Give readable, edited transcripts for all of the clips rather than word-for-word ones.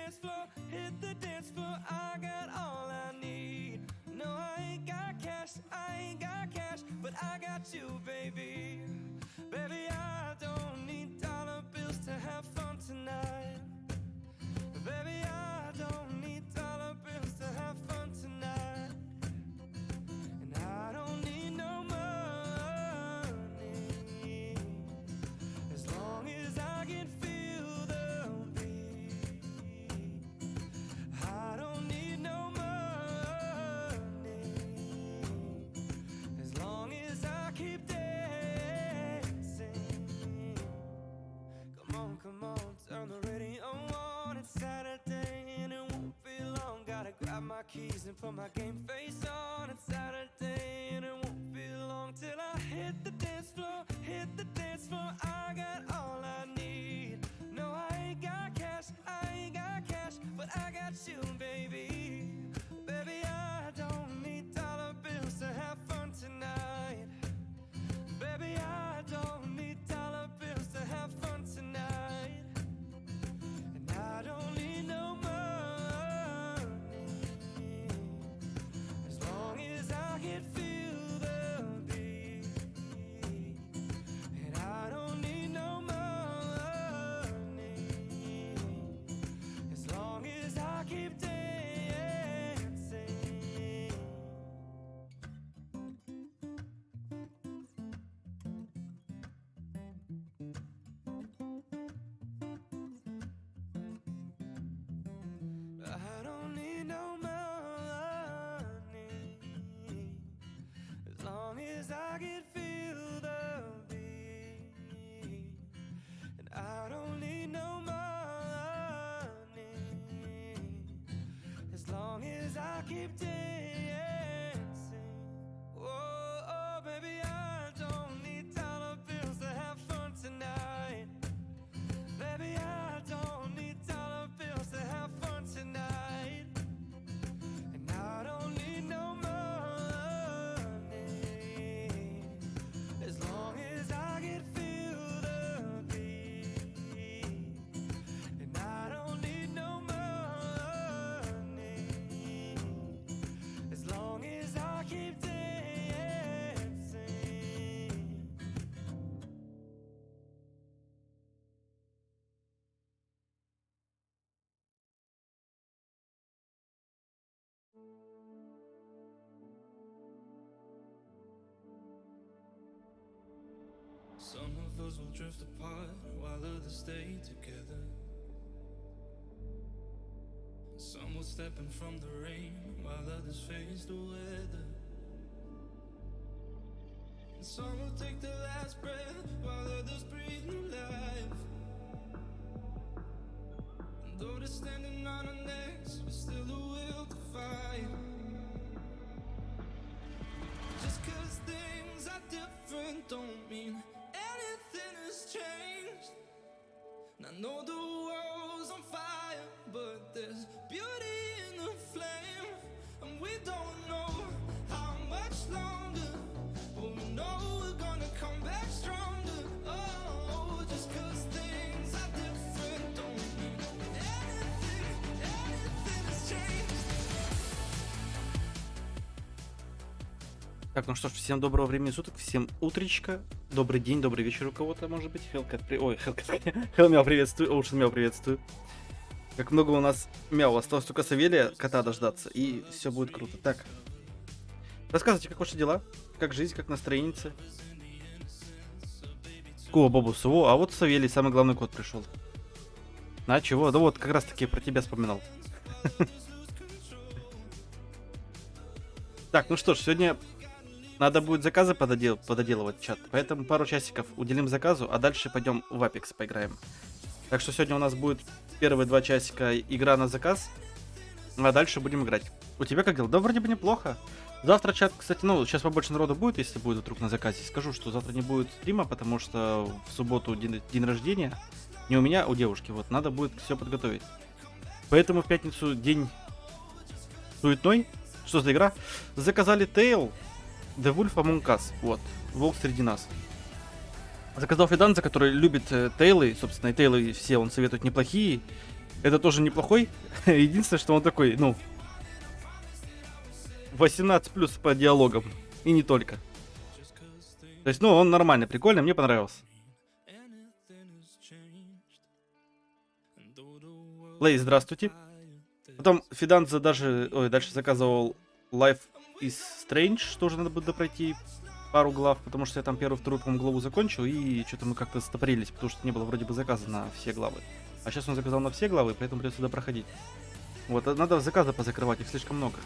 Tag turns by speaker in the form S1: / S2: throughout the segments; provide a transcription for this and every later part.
S1: dance floor, hit the dance floor. I got all I need. No, I ain't got cash, but I got you, baby. Baby, I don't need dollar bills to have fun tonight. Baby, I don't need dollar bills to have fun tonight. And I don't need no money, as long as I can feel the beat. I don't need no money, as long as I keep dancing. Come on, turn the radio on. It's Saturday and it won't be long. Gotta grab my keys and put my game face on. It's Saturday and it won't be long till I hit the dance floor, hit the dance floor. I got all I need. No, I ain't got cash, but I got you, baby. Baby, I don't need dollar bills to have fun tonight. Baby, I don't need dollar bills to have fun tonight. And I don't need no money, as long as I can feel the beat. And I don't need no money, as long as I keep dancing. I don't need no money, as long as I can feel the beat. And I don't need no money, as long as I keep dancing. Oh, baby, I don't need dollar bills to have fun tonight. Baby, I don't need dollar bills to have fun tonight. And I don't need no money, as long as I can feel the beat. And I don't need no money, as long as I keep dancing.
S2: Some of us will drift apart while others stay together. Some will step in from the rain while others face the weather. And some will take their last breath while others breathe new life. And though they're standing on our necks, we're still the will to fight. Just 'cause things are different don't mean anything has changed. And I know the world's on fire, but there's beauty in the flame. And we don't know how much longer, but we know we're gonna come back stronger. Oh, just 'cause things are different don't mean anything has changed.
S3: Так, ну что ж, всем доброго времени суток, всем утречка, добрый день, добрый вечер у кого-то, может быть. Хелмяу приветствую, Оушен Мяу приветствую. Как много у нас мяу, осталось только Савелия, кота дождаться, и все будет круто. Так, рассказывайте, как ваши дела, как жизнь, как настроение. О, Бобус, о, а вот Савелий, самый главный кот пришел. А, чего? Да вот, как раз таки про тебя вспоминал. Так, ну что ж, сегодня надо будет заказы пододелывать чат, поэтому пару часиков уделим заказу, а дальше пойдем в Apex поиграем. Так что сегодня у нас будет первые 2 часика игра на заказ, а дальше будем играть. У тебя как дела? Да вроде бы неплохо. Завтра чат, кстати, ну сейчас побольше народу будет, если будет вдруг на заказе. Скажу, что завтра не будет стрима, потому что в субботу день рождения. Не у меня, а у девушки, вот, надо будет все подготовить. Поэтому в пятницу день суетной. Что за игра? Заказали Tale The Wolf Among Us. Вот. Волк среди нас. Заказал Фиданца, который любит Тейлы. Собственно, и Тейлы все он советует неплохие. Это тоже неплохой. Единственное, что он такой, ну, 18 плюс по диалогам. И не только. То есть, ну, он нормальный, прикольный, мне понравился. Лей, здравствуйте. Потом Фиданза даже, дальше заказывал Life is Strange, тоже надо будет пройти пару глав, потому что я там первую, вторую, по-моему, главу закончил, и что-то мы как-то стопорились, потому что не было вроде бы заказа на все главы. А сейчас он заказал на все главы, поэтому придется сюда проходить. Вот, надо заказы позакрывать, их слишком много.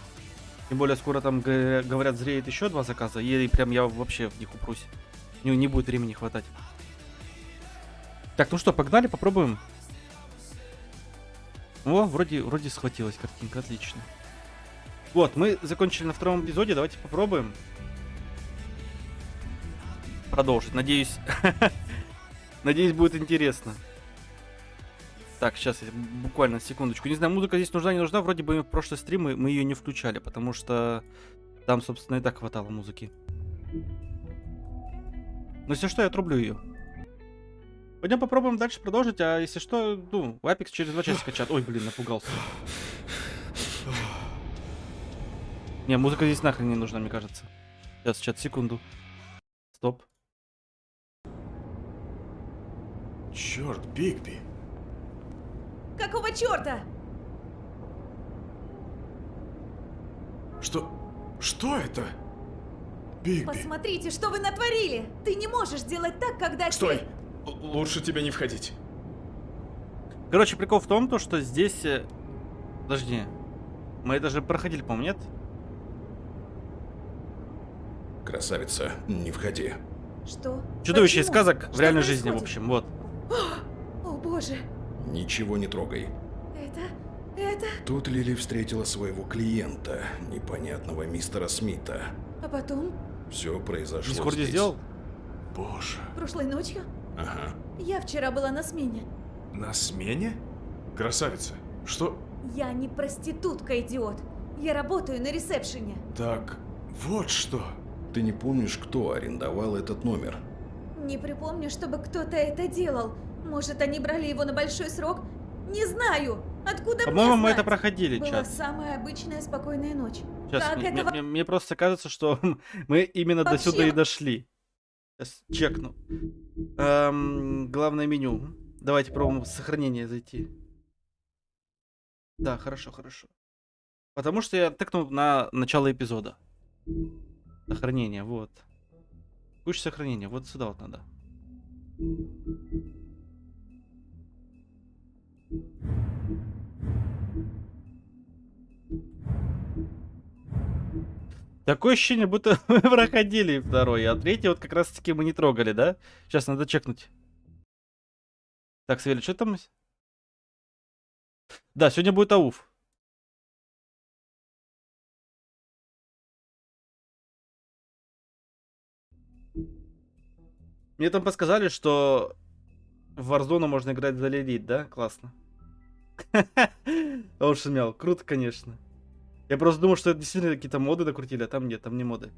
S3: Тем более скоро там, говорят, зреет еще 2 заказа, и прям я вообще в них упрусь. Не будет времени хватать. Так, ну что, погнали, попробуем. О, вроде схватилась картинка, отлично. Вот, мы закончили на 2-м эпизоде, давайте попробуем продолжить. Надеюсь, надеюсь, будет интересно. Так, сейчас, буквально секундочку. Не знаю, музыка здесь нужна, не нужна. Вроде бы в прошлый стрим мы ее не включали, потому что там, собственно, и так хватало музыки. Но если что, я отрублю ее. Пойдем попробуем дальше продолжить, а если что, ну, в Apex через 2 часика чат. Ой, блин, напугался. Не, музыка здесь нахрен не нужна, мне кажется. Сейчас, чат, секунду. Стоп.
S4: Черт, Бигби.
S5: Какого черта?
S4: Что это? Бигби.
S5: Посмотрите, что вы натворили! Ты не можешь делать так, когда...
S4: Стой! Лучше тебе не входить.
S3: Короче, прикол в том, то, что здесь... Подожди. Мы это же проходили, по-моему, нет?
S4: Красавица, не входи.
S5: Что?
S3: Чудовище из
S5: Почему?
S3: сказок в
S5: Что
S3: реальной жизни, в
S5: происходит?
S3: общем, вот.
S5: О боже!
S4: Ничего не трогай.
S5: Это...
S4: Тут Лили встретила своего клиента, непонятного мистера Смита.
S5: А потом,
S4: Все произошло
S3: В Дискорде
S4: здесь.
S3: сделал?
S4: Боже.
S5: прошлой ночью,
S4: Ага.
S5: я вчера была на смене.
S6: На смене? Красавица, что?
S5: Я не проститутка, идиот. Я работаю на ресепшене.
S6: Так, вот что.
S4: Ты не помнишь, кто арендовал этот номер?
S5: Не припомню, чтобы кто-то это делал. Может, они брали его на большой срок? Не знаю. Откуда
S3: По-моему,
S5: мне
S3: мы
S5: знать?
S3: это проходили,
S5: Была
S3: чат.
S5: самая обычная спокойная ночь.
S3: Сейчас,
S5: Как это
S3: мне просто кажется, что мы именно до
S5: Вообще-
S3: сюда и дошли. Сейчас чекну. Главное меню. Давайте пробуем в сохранение зайти. Да, хорошо. Потому что я тыкнул на начало эпизода. Сохранение, вот. Куча сохранения, вот сюда вот надо. Такое ощущение, будто мы проходили второй, а третий вот как раз таки мы не трогали, да? Сейчас надо чекнуть. Так, Свели, что там? Да, сегодня будет АУФ. Мне там подсказали, что в Warzone можно играть за Лилит, да? Классно. Он шумел. Круто, конечно. Я просто думал, что это действительно какие-то моды докрутили, а там нет, там не моды.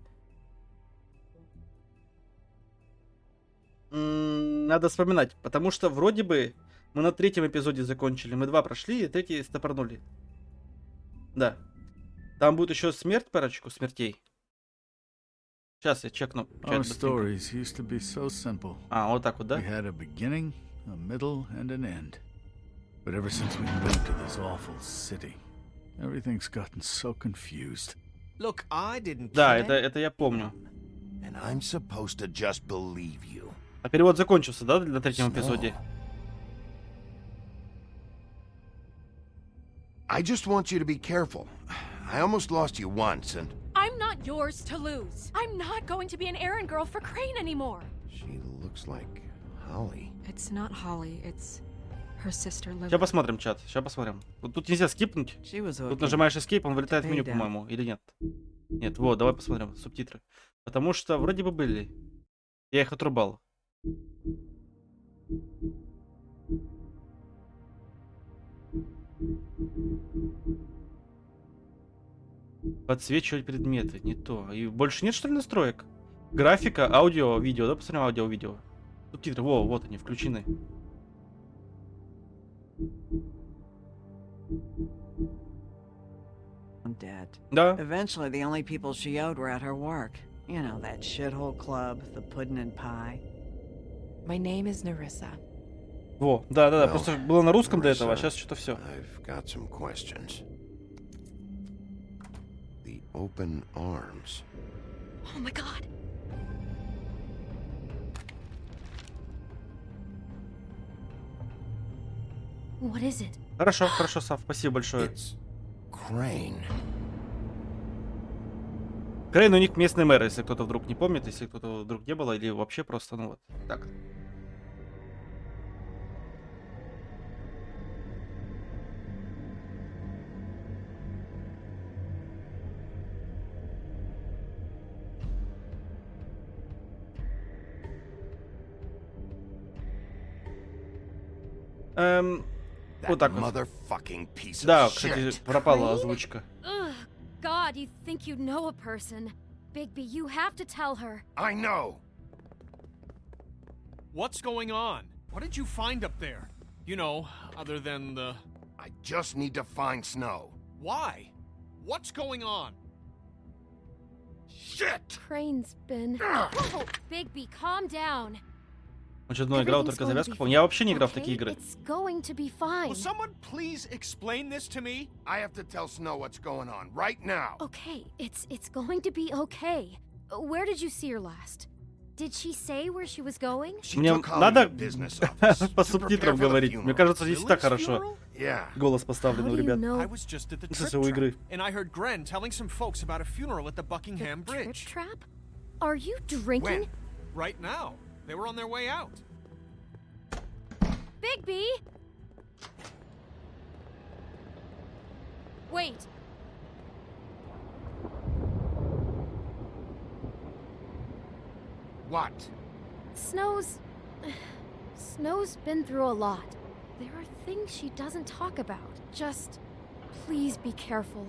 S3: Надо вспоминать, потому что вроде бы мы на 3-м эпизоде закончили, мы 2 прошли, и 3-й стопорнули. Да. Там будет еще смерть, парочку смертей. Сейчас я чекну.
S7: Our
S3: Чат быстренько.
S7: stories used to be so simple.
S3: А, вот так вот, да?
S7: We had a beginning, a middle, and an end. But ever since we moved to this awful city, everything's gotten so confused.
S8: Look, I didn't
S3: Да,
S8: kill
S3: это я помню.
S8: and I'm supposed to just believe you.
S3: А перевод закончился, да, на 3-м эпизоде?
S8: I just want you to be careful. I almost lost you once, and
S9: I'm not yours to lose. I'm not going to be an errand girl for Crane anymore.
S8: she looks like Holly.
S9: It's not Holly, it's her sister Lily.
S3: Сейчас посмотрим, чат, сейчас посмотрим. Вот тут нельзя скипнуть. Тут нажимаешь Escape, он вылетает в меню, по-моему, или нет? Нет, вот, давай посмотрим субтитры. Потому что вроде бы были. Я их отрубал. Подсвечивать предметы, не то. И больше нет, что ли, настроек? Графика, аудио, видео, да, посмотрим аудио, видео. Субтитры, во, вот они, включены.
S10: Dead.
S3: Да.
S10: Eventually, the only people she owed were at her work. You know, that shithole club, the pudding and pie.
S9: My name is Narissa.
S3: Во, да.
S8: Well,
S3: Просто было на русском до этого, а
S8: Marissa,
S3: сейчас что-то все.
S8: I've got some questions. The open arms.
S9: Oh my god. What is it?
S3: Хорошо, Сав, спасибо большое.
S8: It's Crane.
S3: Крейн у них местный мэр, если кто-то вдруг не помнит, если кто-то вдруг не было, или вообще просто, ну вот, так. Вот так вот.
S8: Motherfucking piece of
S3: Да,
S8: shit.
S3: кстати, пропала озвучка.
S9: Ugh, God, you think you know a person. Bigby, you have to tell her.
S8: I know.
S11: What's going on? What did you find up there? You know, other than the...
S8: I just need to find Snow.
S11: Why? What's going on?
S8: Shit!
S9: Crane's been... Whoa, Bigby, calm down.
S3: Он что, ну, играл только завязку? Помню. Я вообще не играл в такие игры.
S9: It's going to be fine.
S11: Will someone please explain this to me?
S8: I have to tell Snow what's going on right now.
S9: Okay, it's going to be okay. Where did you see her last? Did she say where she was going?
S8: She
S3: Мне
S8: took Holly
S3: надо
S8: to business office
S3: по
S8: to
S3: субтитрам
S8: prepare for the
S3: говорить.
S8: funeral.
S3: Мне кажется, здесь и так
S11: Lily's
S3: хорошо.
S11: funeral?
S8: Yeah.
S3: Голос поставлен у
S9: How do you
S3: ребят.
S9: know
S11: I was just at the
S3: В
S11: trip
S3: смысле, у игры.
S11: trap, and I heard Gren telling some folks about a funeral at the Buckingham
S9: the trip
S11: Bridge.
S9: trap? Are you drinking?
S8: When?
S11: Right now. They were on their way out.
S9: Bigby! Wait.
S8: What?
S9: Snow's been through a lot. There are things she doesn't talk about. Just please be careful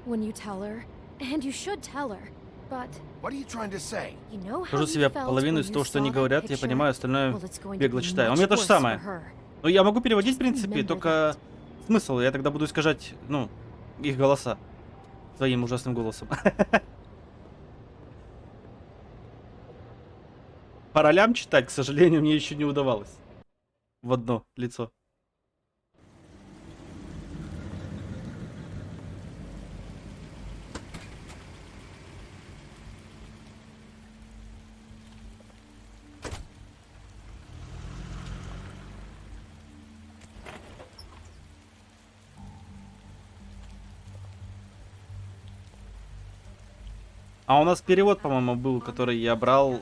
S9: when you tell her. And you should tell her. But
S8: What are you trying to say?
S9: you know how
S3: Хожу
S9: you
S3: себе
S9: felt
S3: половину
S9: when
S3: из
S9: you
S3: того, что
S9: saw
S3: они
S9: that
S3: говорят, я
S9: picture?
S3: понимаю, остальное
S9: Well, it's going to
S3: бегло
S9: be
S3: читаю. У
S9: much
S3: меня то же
S9: worse
S3: самое.
S9: for her.
S3: Ну, я могу переводить, в
S9: Just
S3: принципе,
S9: remember
S3: только смысл. Я тогда буду искажать, ну, их голоса. Своим ужасным голосом. По ролям читать, к сожалению, мне еще не удавалось. В одно лицо. А у нас перевод, по-моему, был, который я брал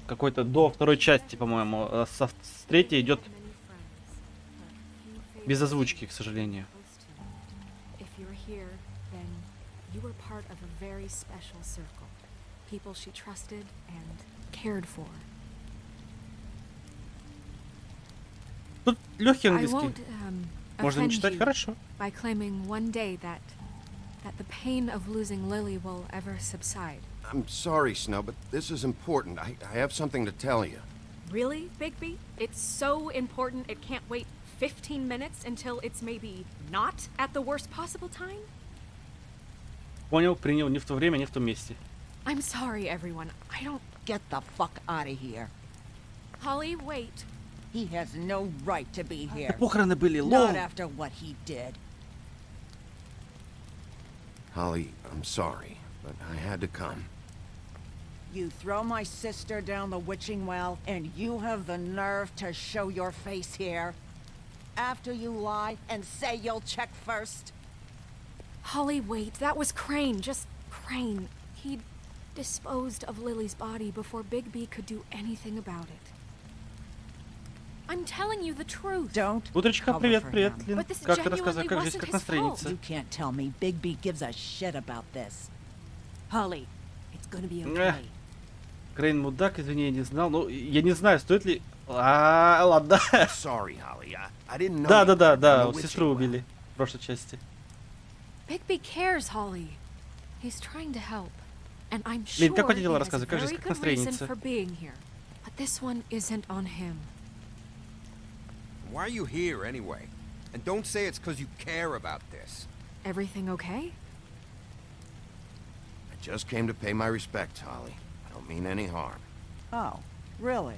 S3: какой-то до второй части, по-моему. А с третьей идет без озвучки, к сожалению.
S9: If you're here, then you were part of a very special circle. People she trusted and cared for.
S3: Тут легкий
S9: I
S3: английский.
S9: won't
S3: Можно не
S9: offend
S3: читать
S9: you
S3: хорошо.
S9: by claiming one day that the pain of losing Lily will ever subside.
S8: I'm sorry, Snow, but this is important. I have something to tell you.
S9: Really, Bigby? It's so important it can't wait 15 minutes until it's maybe not at the worst possible time?
S3: Понял, принял, не в то время, не в том месте.
S9: I'm sorry, everyone. I don't...
S10: Get the fuck out of here.
S9: Holly, wait.
S10: He has no right to be here.
S3: Похороны были, лол.
S10: Not after what he did.
S8: Holly, I'm sorry, but I had to come.
S10: You throw my sister down the witching well, and you have the nerve to show your face here? After you lie and say you'll check first?
S9: Holly, wait. That was Crane. Just Crane. He'd disposed of Lily's body before Bigby could do anything about it. I'm telling you the truth.
S10: Don't
S3: Утречка,
S10: cover
S3: привет,
S10: for
S3: привет,
S10: him.
S3: Лин.
S9: But this
S3: Как ты рассказывай,
S9: genuinely
S3: как жизнь,
S9: wasn't
S3: как
S9: his
S3: настроеница?
S10: You can't tell me Bigby gives a shit about this. Holly, it's gonna be
S3: Эх.
S10: okay.
S3: Крейн мудак, извини, я не знал. Ну, я не знаю, стоит ли... ладно.
S8: Sorry, Holly. I didn't know.
S3: Да,
S8: you
S3: да, да,
S8: were
S3: да,
S8: on the
S3: сестру
S8: witching well.
S3: убили в прошлой части.
S9: Bigby cares, Holly. He's trying to help. And I'm
S3: Лин,
S9: sure
S3: как у тебя
S9: he
S3: дела,
S9: has a
S3: рассказывай, как
S9: very
S3: жизнь, как
S9: good reason
S3: настроеница?
S9: for being here. But this one isn't on him.
S12: Why are you here, anyway? And don't say it's because you care about this.
S9: Everything okay?
S8: I just came to pay my respects, Holly. I don't mean any harm.
S10: Oh, really?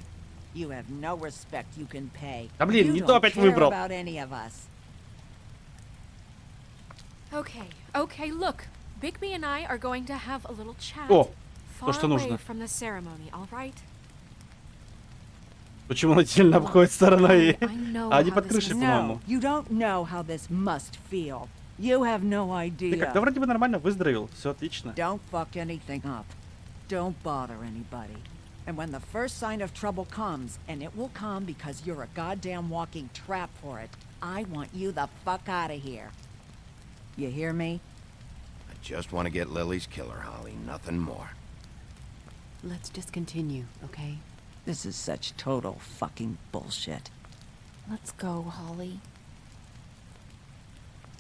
S10: You have no respect you can pay.
S3: Да блин,
S10: You
S3: не то
S10: don't
S3: опять
S10: care
S3: выбрал.
S10: about any of us.
S9: Okay, look. Bigby and I are going to have a little chat.
S3: О,
S9: far
S3: то, что
S9: away
S3: нужно.
S9: from the ceremony, all right?
S3: Почему он сильно обходит стороной?
S9: I know
S3: А они
S9: how
S3: под
S9: this
S3: крышей,
S9: must-
S3: по-моему.
S10: No, you don't know how this must feel. You have no
S3: Ты как? Да
S10: idea.
S3: вроде бы нормально выздоровел. Все отлично.
S10: Don't fuck anything up. Don't bother anybody. And when the first sign of trouble comes, and it will come because you're a goddamn walking trap for it, I want you the fuck out of here. You hear me?
S8: I just want to get Lily's killer, Holly. Nothing more.
S13: Let's just continue, okay?
S10: This is such total fucking bullshit.
S13: Let's go, Holly.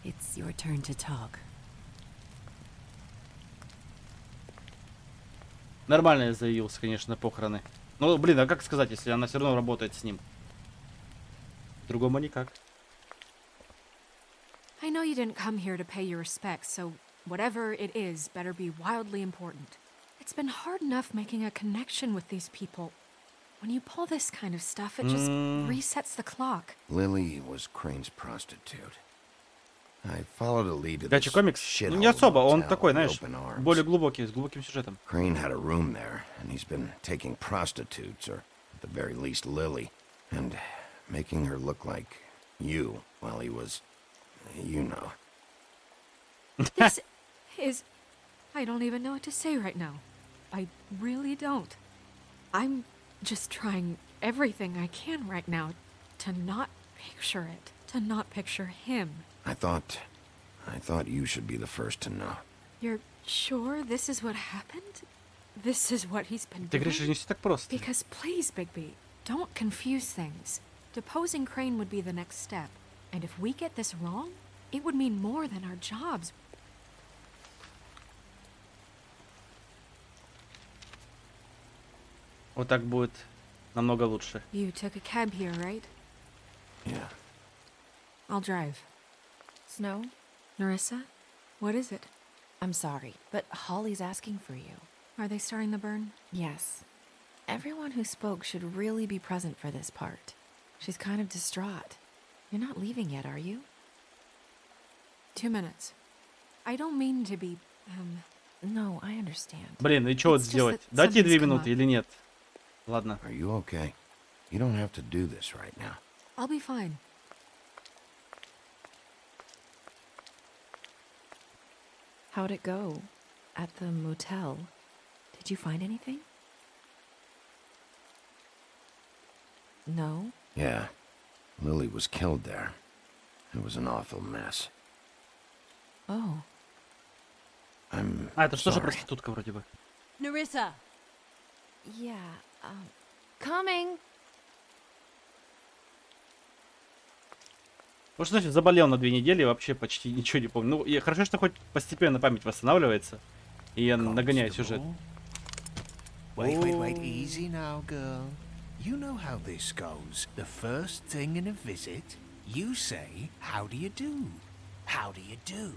S13: It's your turn to talk.
S3: Нормально я заявился, конечно, на похороны. Ну, блин, а как сказать, если она все равно работает с ним? Другому никак.
S9: I know you didn't come here to pay your respects, so whatever it is better be wildly important. It's been hard enough making a connection with these people. When you pull this kind of stuff, it just resets the clock.
S8: Lily was Crane's prostitute. I followed a lead to
S3: Гачи
S8: this
S3: комикс?
S8: shithole
S3: Не особо, он
S8: motel
S3: такой,
S8: with
S3: знаешь,
S8: open arms.
S3: более глубокий, с глубоким сюжетом.
S8: Crane had a room there, and he's been taking prostitutes, or at the very least Lily, and making her look like you while he was, you know.
S9: This is... I don't even know what to say right now. I really don't. I'm just trying everything I can right now to not picture it. To not picture him.
S8: I thought you should be the first to know.
S9: You're sure this is what happened? This is what he's been
S3: Ты говоришь,
S9: doing?
S3: не все так просто.
S9: Because please, Bigby, don't confuse things. Deposing Crane would be the next step. And if we get this wrong, it would mean more than our jobs.
S3: Вот так будет намного лучше.
S9: You took a cab here, right?
S8: Yeah.
S9: I'll drive.
S13: Snow,
S9: Narissa, what is it?
S13: I'm sorry, but Holly's asking for you.
S9: Are they starting the burn?
S13: Yes. Everyone who spoke should really be present for this part. She's kind of distraught. You're not leaving yet, are you?
S9: 2 minutes. I don't mean to be,
S13: No, I understand.
S3: Блин, и что вот
S9: It's just
S3: сделать?
S9: that
S3: Дать ей 2
S9: something's come
S3: минуты
S9: up.
S3: или нет? Ладно.
S8: Are you okay? You don't have to do this right now.
S9: I'll be fine.
S13: How'd it go? At the motel? Did you find anything? No?
S8: Yeah. Lily was killed there. It was an awful mess.
S13: Oh.
S8: I'm
S3: А, это что же
S8: sorry.
S3: проститутка вроде бы.
S13: Narissa! Yeah, coming!
S3: Вот что значит заболел на 2 недели и вообще почти ничего не помню. Ну, и хорошо, что хоть постепенно память восстанавливается. И я нагоняю сюжет.
S14: Wait, easy now, girl. You know how this goes. The first thing in a visit, you say, how do you do? How do you do?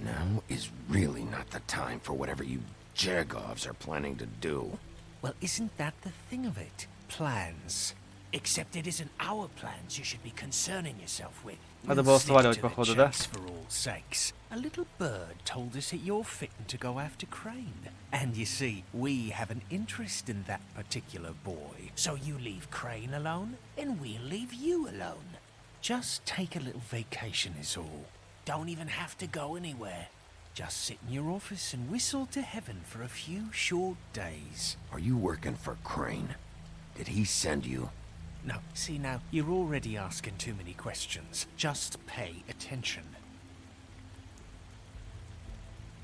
S8: Now is really not the time for whatever you Jergovs are planning to do.
S14: Well, isn't that the thing of it? Plans. Except it isn't our plans you should be concerning yourself with.
S3: Надо
S14: We'll
S3: было
S14: stick
S3: сваливать,
S14: to the
S3: походу, да?
S14: chase for all sakes. A little bird told us that you're fitting to go after Crane. And you see, we have an interest in that particular boy. So you leave Crane alone, and we'll leave you alone. Just take a little vacation is all. Don't even have to go anywhere. Just sit in your office and whistle to heaven for a few short days.
S8: Are you working for Crane? Did he send you?
S14: No, see now, you're already asking too many questions. Just pay attention.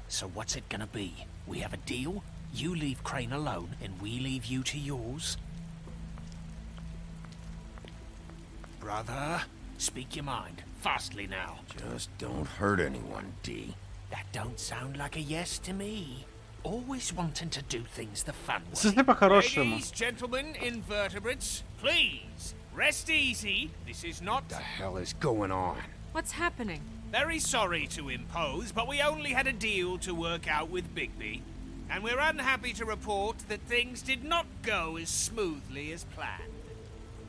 S14: So what's it gonna be? We have a deal? You leave Crane alone, and we leave you to yours? Brother, speak your mind. Fastly now.
S8: Just don't hurt anyone, D.
S14: That don't sound like a yes to me. Always wanting to do things the fun way.
S3: Если по-хорошему.
S11: Ladies, gentlemen, invertebrates, please
S14: Rest easy. This is not...
S8: The hell is going on?
S9: What's happening?
S14: Very sorry to impose, but we only had a deal to work out with Bigby. And we're unhappy to report that things did not go as smoothly as planned.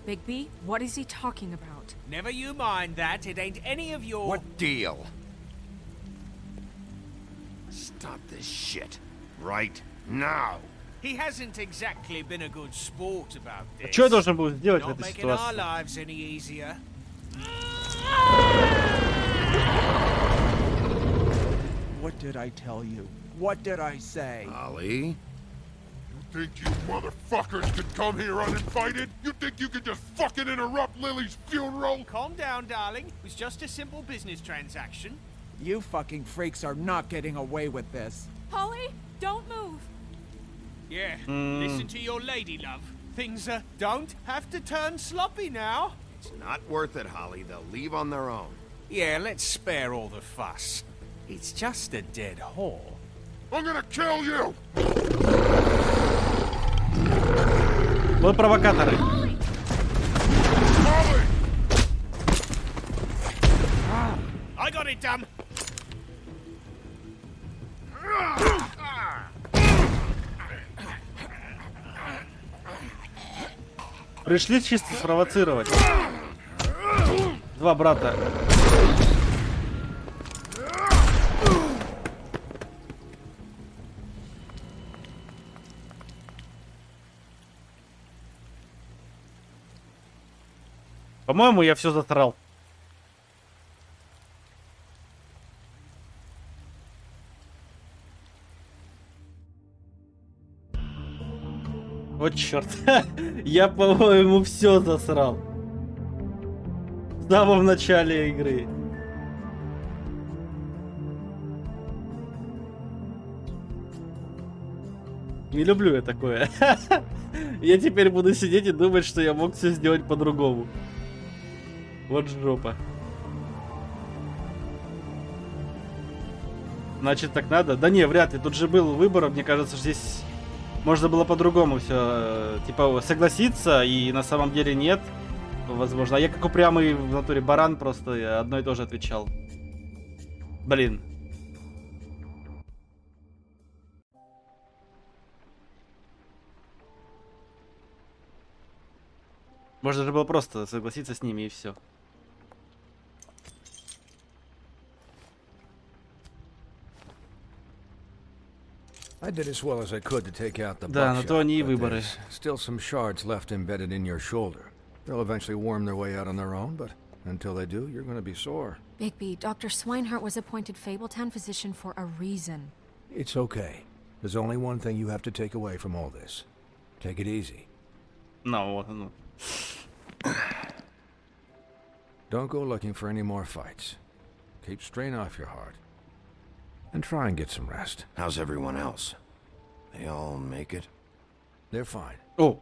S9: Bigby, what is he talking about?
S14: Never you mind that. It ain't any of your...
S8: What deal? Stop this shit. Right now.
S14: He hasn't exactly been a good sport about this.
S3: Что я должен был сделать в
S14: Not
S3: этой
S14: making our
S3: ситуации?
S14: lives any easier.
S15: What did I tell you? What did I say?
S8: Ollie?
S6: You think you motherfuckers could come here uninvited? You think you could just fucking interrupt Lily's funeral?
S14: Calm down, darling. It was just a simple business transaction.
S15: You fucking freaks are not getting away with this.
S9: Holly, don't move.
S14: Yeah, listen to your lady, love. Things don't have to turn sloppy now.
S8: It's not worth it, Holly. They'll leave on their own.
S14: Yeah, let's spare all the fuss. It's just a dead whore.
S6: I'm gonna kill you!
S3: Вы провокаторы.
S6: Holly!
S14: I got it, damn.
S3: Пришли чисто спровоцировать. Два брата. По-моему, я все засрал. Вот черт. Я, по-моему, все засрал. В самом начале игры. Не люблю я такое. Я теперь буду сидеть и думать, что я мог все сделать по-другому. Вот жопа. Значит, так надо? Да не, вряд ли. Тут же был выбор. Мне кажется, здесь можно было по-другому все. Типа согласиться, и на самом деле нет. Возможно. А я как упрямый в натуре баран просто одно и то же отвечал. Блин. Можно же было просто согласиться с ними и все.
S16: I did as well as I could to take out the
S3: Да, на то они и
S16: buckshot, but
S3: выборы.
S16: there's still some shards left embedded in your shoulder. They'll eventually worm their way out on their own, but until they do, you're going to be sore.
S9: Bigby, Dr. Swinehart was appointed Fabletown physician for a reason.
S16: It's okay. There's only one thing you have to take away from all this. Take it easy.
S3: No.
S16: Don't go looking for any more fights. Keep strain off your heart. And try and get some rest.
S8: How's everyone else? They all make it?
S16: They're fine.
S3: Oh.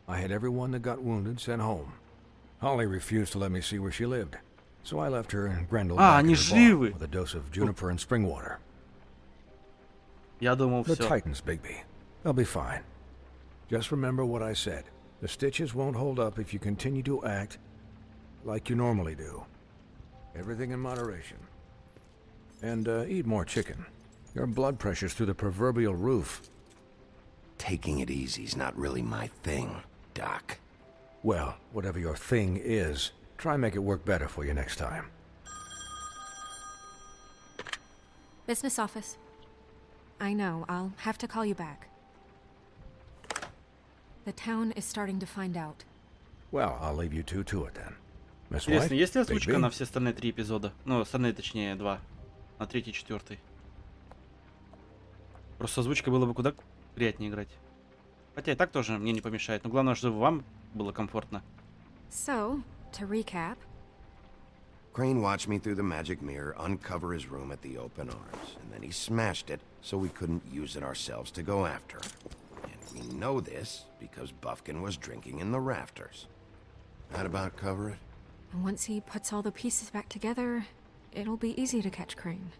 S16: I had everyone that got wounded sent home. Holly refused to let me see where she lived. So I left her and Grendel back in
S3: они
S16: her barn
S3: живы.
S16: with a dose of juniper and spring water.
S3: Я думал,
S16: The
S3: все.
S16: Titans, Bigby. They'll be fine. Just remember what I said. The stitches won't hold up if you continue to act like you normally do. Everything in moderation. And eat more chicken. Your blood pressure's through the proverbial roof.
S8: Taking it easy's not really my thing, Doc.
S16: Well, whatever your thing is, try and make it work better for you next time.
S9: Business office. I know, I'll have to call you back. The town is starting to find out.
S16: Well, I'll leave you two to it then. Miss
S3: Интересно,
S16: White,
S3: есть ли озвучка
S16: Bigby?
S3: на все остальные 3 эпизода? Ну, остальные, точнее, 2. На 3-й и 4-й. Просто озвучка было бы куда приятнее играть. Хотя и так тоже мне не помешает. Но главное, чтобы вам было комфортно.
S9: So, to recap,
S8: Crane watched me through the magic mirror uncover his room at the open arms, and then he smashed it so we couldn't use it ourselves to go after him. And we know this because Buffkin was drinking in the rafters. That about cover it?
S9: and once he puts all the pieces back together, it'll be easy to catch Crane.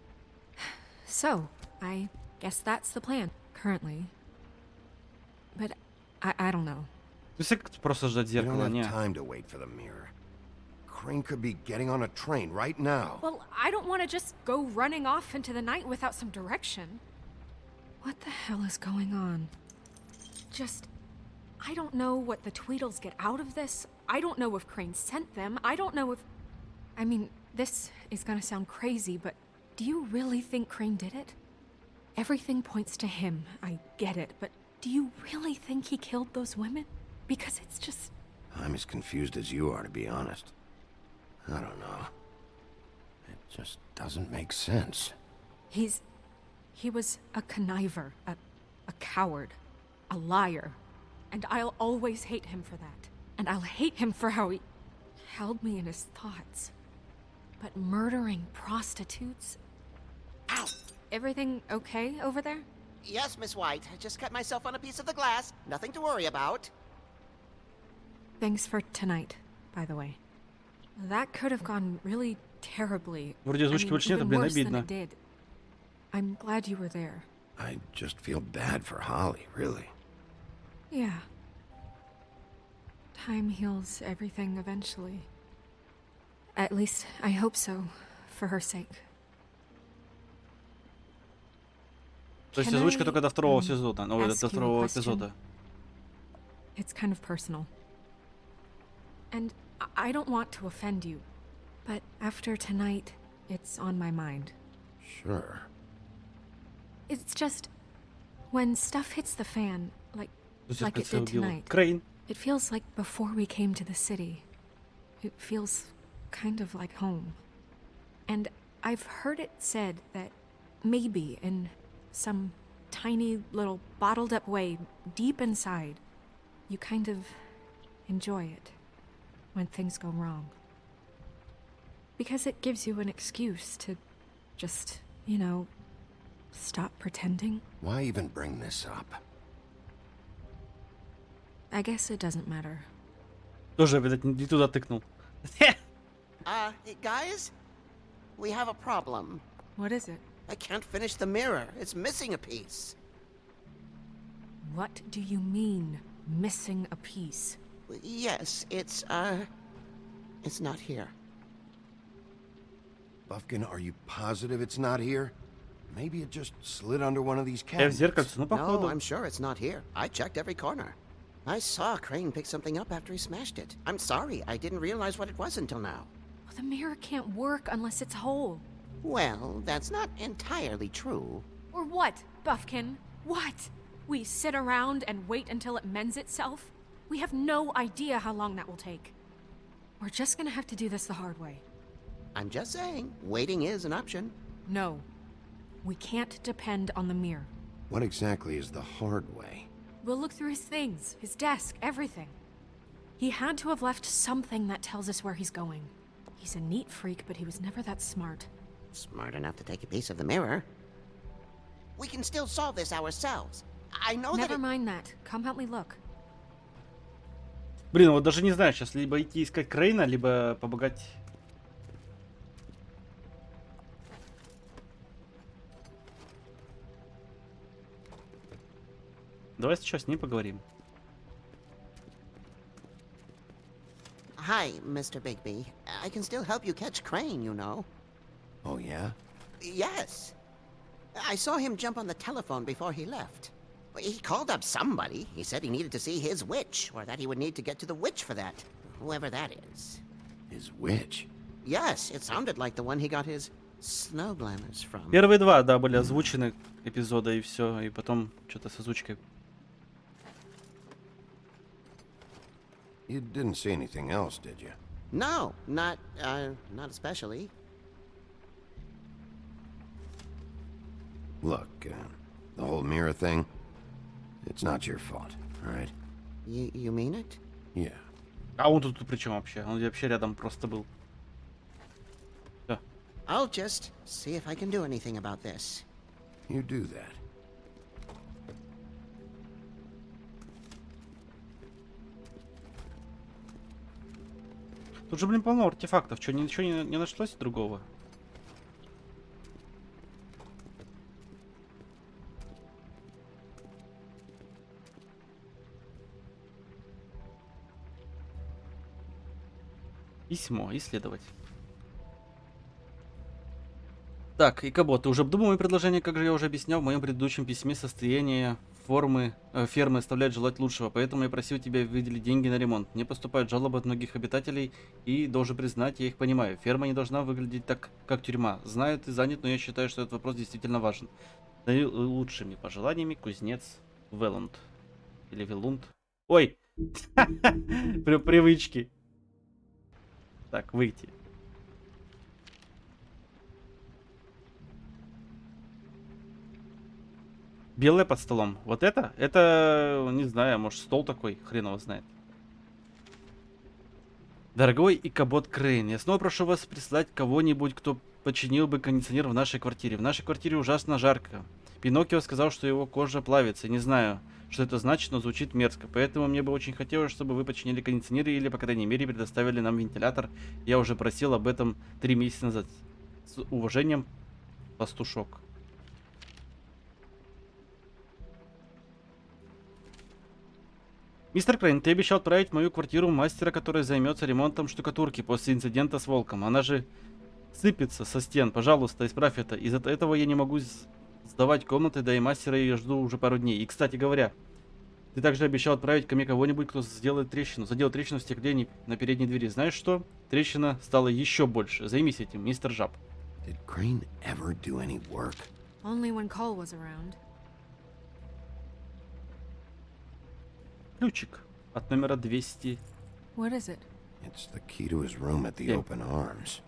S9: So, I guess that's the plan, currently. But I don't know.
S3: Если просто ждать
S8: We don't
S3: зеркала,
S8: have
S3: не.
S8: time to wait for the mirror. Crane could be getting on a train right now.
S9: Well, I don't want to just go running off into the night without some direction. What the hell is going on? I don't know what the Tweedles get out of this. I don't know if Crane sent them. I don't know if... I mean, this is gonna sound crazy, but do you really think Crane did it? Everything points to him, I get it, but do you really think he killed those women? Because it's just...
S8: I'm as confused as you are, to be honest. I don't know. It just doesn't make sense.
S9: He was a conniver, a coward, a liar. And I'll always hate him for that. And I'll hate him for how he held me in his thoughts. But murdering prostitutes?
S17: Ow!
S9: Everything okay over there?
S17: Yes, Miss White. I just cut myself on a piece of the glass. Nothing to worry about.
S9: Thanks for tonight, by the way. That could have gone really terribly.
S3: Вроде озвучки больше нет, а, блин,
S9: worse than
S3: обидно.
S9: it did. I'm glad you were there.
S8: I just feel bad for Holly, really.
S9: Yeah. Time heals everything eventually. At least, I hope so, for her sake.
S3: То есть
S9: Can
S3: озвучка
S9: I,
S3: только до второго сезона, ну,
S9: ask
S3: до
S9: you a
S3: второго
S9: question?
S3: эпизода.
S9: It's kind of personal. And I don't want to offend you, but after tonight, it's on my mind.
S8: Sure.
S9: It's just, when stuff hits the fan, like it did tonight,
S3: Crane.
S9: it feels like before we came to the city. It feels kind of like home. And I've heard it said that maybe in some tiny little bottled up way deep inside, you kind of enjoy it when things go wrong. Because it gives you an excuse to just, stop pretending.
S8: Why even bring this up?
S9: I guess it doesn't matter.
S3: Тоже, видать, не туда тыкнул.
S17: Guys? We have a problem.
S9: What is it?
S17: I can't finish the mirror. It's missing a piece.
S9: What do you mean, missing a piece?
S17: Yes, it's not here.
S8: Buffkin, are you positive it's not here? Maybe it just slid under one of these
S3: В
S8: cabinets.
S3: зеркальце, ну, походу.
S17: No, I'm sure it's not here. I checked every corner. I saw Crane pick something up after he smashed it. I'm sorry, I didn't realize what it was until now.
S9: Well, the mirror can't work unless it's whole.
S17: Well, that's not entirely true.
S9: Or what, Buffkin? What? We sit around and wait until it mends itself? We have no idea how long that will take. We're just gonna have to do this the hard way.
S17: I'm just saying, waiting is an option.
S9: No. We can't depend on the mirror.
S8: What exactly is the hard way?
S9: We'll look through his things, his desk, everything. He had to have left something that tells us where he's going. He's a neat freak, but he was never that smart.
S17: Smart enough to take a piece of the mirror. We can still solve this ourselves. I know
S9: Never
S17: that
S9: mind that. Come help me look.
S3: Блин, вот даже не знаю, сейчас либо идти искать Крейна, либо помогать. Давай сейчас с ней поговорим.
S17: Hi, Mr. Bigby. I can still help you catch Crane, you know.
S8: Oh, yeah?
S17: Yes. I saw him jump on the telephone before he left. He called up somebody. He said he needed to see his witch, or that he would need to get to the witch for that. Whoever that is.
S8: His witch?
S17: Yes, it sounded like the one he got his snow glamours from.
S3: Первые два, да, были озвучены эпизода и все, и потом что-то с озвучкой.
S8: You didn't see anything else, did you?
S17: No, not especially.
S8: Look, the whole mirror thing, it's not your fault, alright?
S17: You mean it?
S8: Yeah.
S3: А он тут при чем вообще? Он вообще рядом просто был. Всё.
S17: I'll just see if I can do anything about this.
S8: You do that.
S3: Тут же, блин, полно артефактов. Что, ничего не нашлось другого? Письмо. Исследовать. Так, Икабот, ты уже обдумал мои предложения, как же я уже объяснял в моем предыдущем письме, состояние фермы оставляет желать лучшего, поэтому я просил тебя выделить деньги на ремонт. Мне поступают жалобы от многих обитателей, и, должен признать, я их понимаю. Ферма не должна выглядеть так, как тюрьма. Знаю, ты занят, но я считаю, что этот вопрос действительно важен. Наилучшими пожеланиями, кузнец Велунд. Или Велунд. Ой! Привычки. Так, выйти. Белое под столом. Вот это? Это, не знаю, может стол такой, хрен его знает. Дорогой Икабот Крейн, я снова прошу вас прислать кого-нибудь, кто починил бы кондиционер в нашей квартире. В нашей квартире ужасно жарко. Пиноккио сказал, что его кожа плавится. Не знаю, что это значит, но звучит мерзко. Поэтому мне бы очень хотелось, чтобы вы починили кондиционер или, по крайней мере, предоставили нам вентилятор. Я уже просил об этом 3 месяца назад. С уважением, Пастушок. Мистер Крейн, ты обещал отправить в мою квартиру мастера, который займется ремонтом штукатурки после инцидента с волком. Она же сыпется со стен. Пожалуйста, исправь это. Из-за этого я не могу сдавать комнаты, да и мастера я жду уже пару дней. И, кстати говоря, ты также обещал отправить ко мне кого-нибудь, кто заделает трещину в стекле на передней двери. Знаешь что? Трещина стала еще больше. Займись этим, мистер Жаб.
S8: Did Crane ever do any work?
S9: Only when Cole was around.
S3: Ключик от номера 200.
S9: What is it?
S8: It's the key to his room at the Open Arms.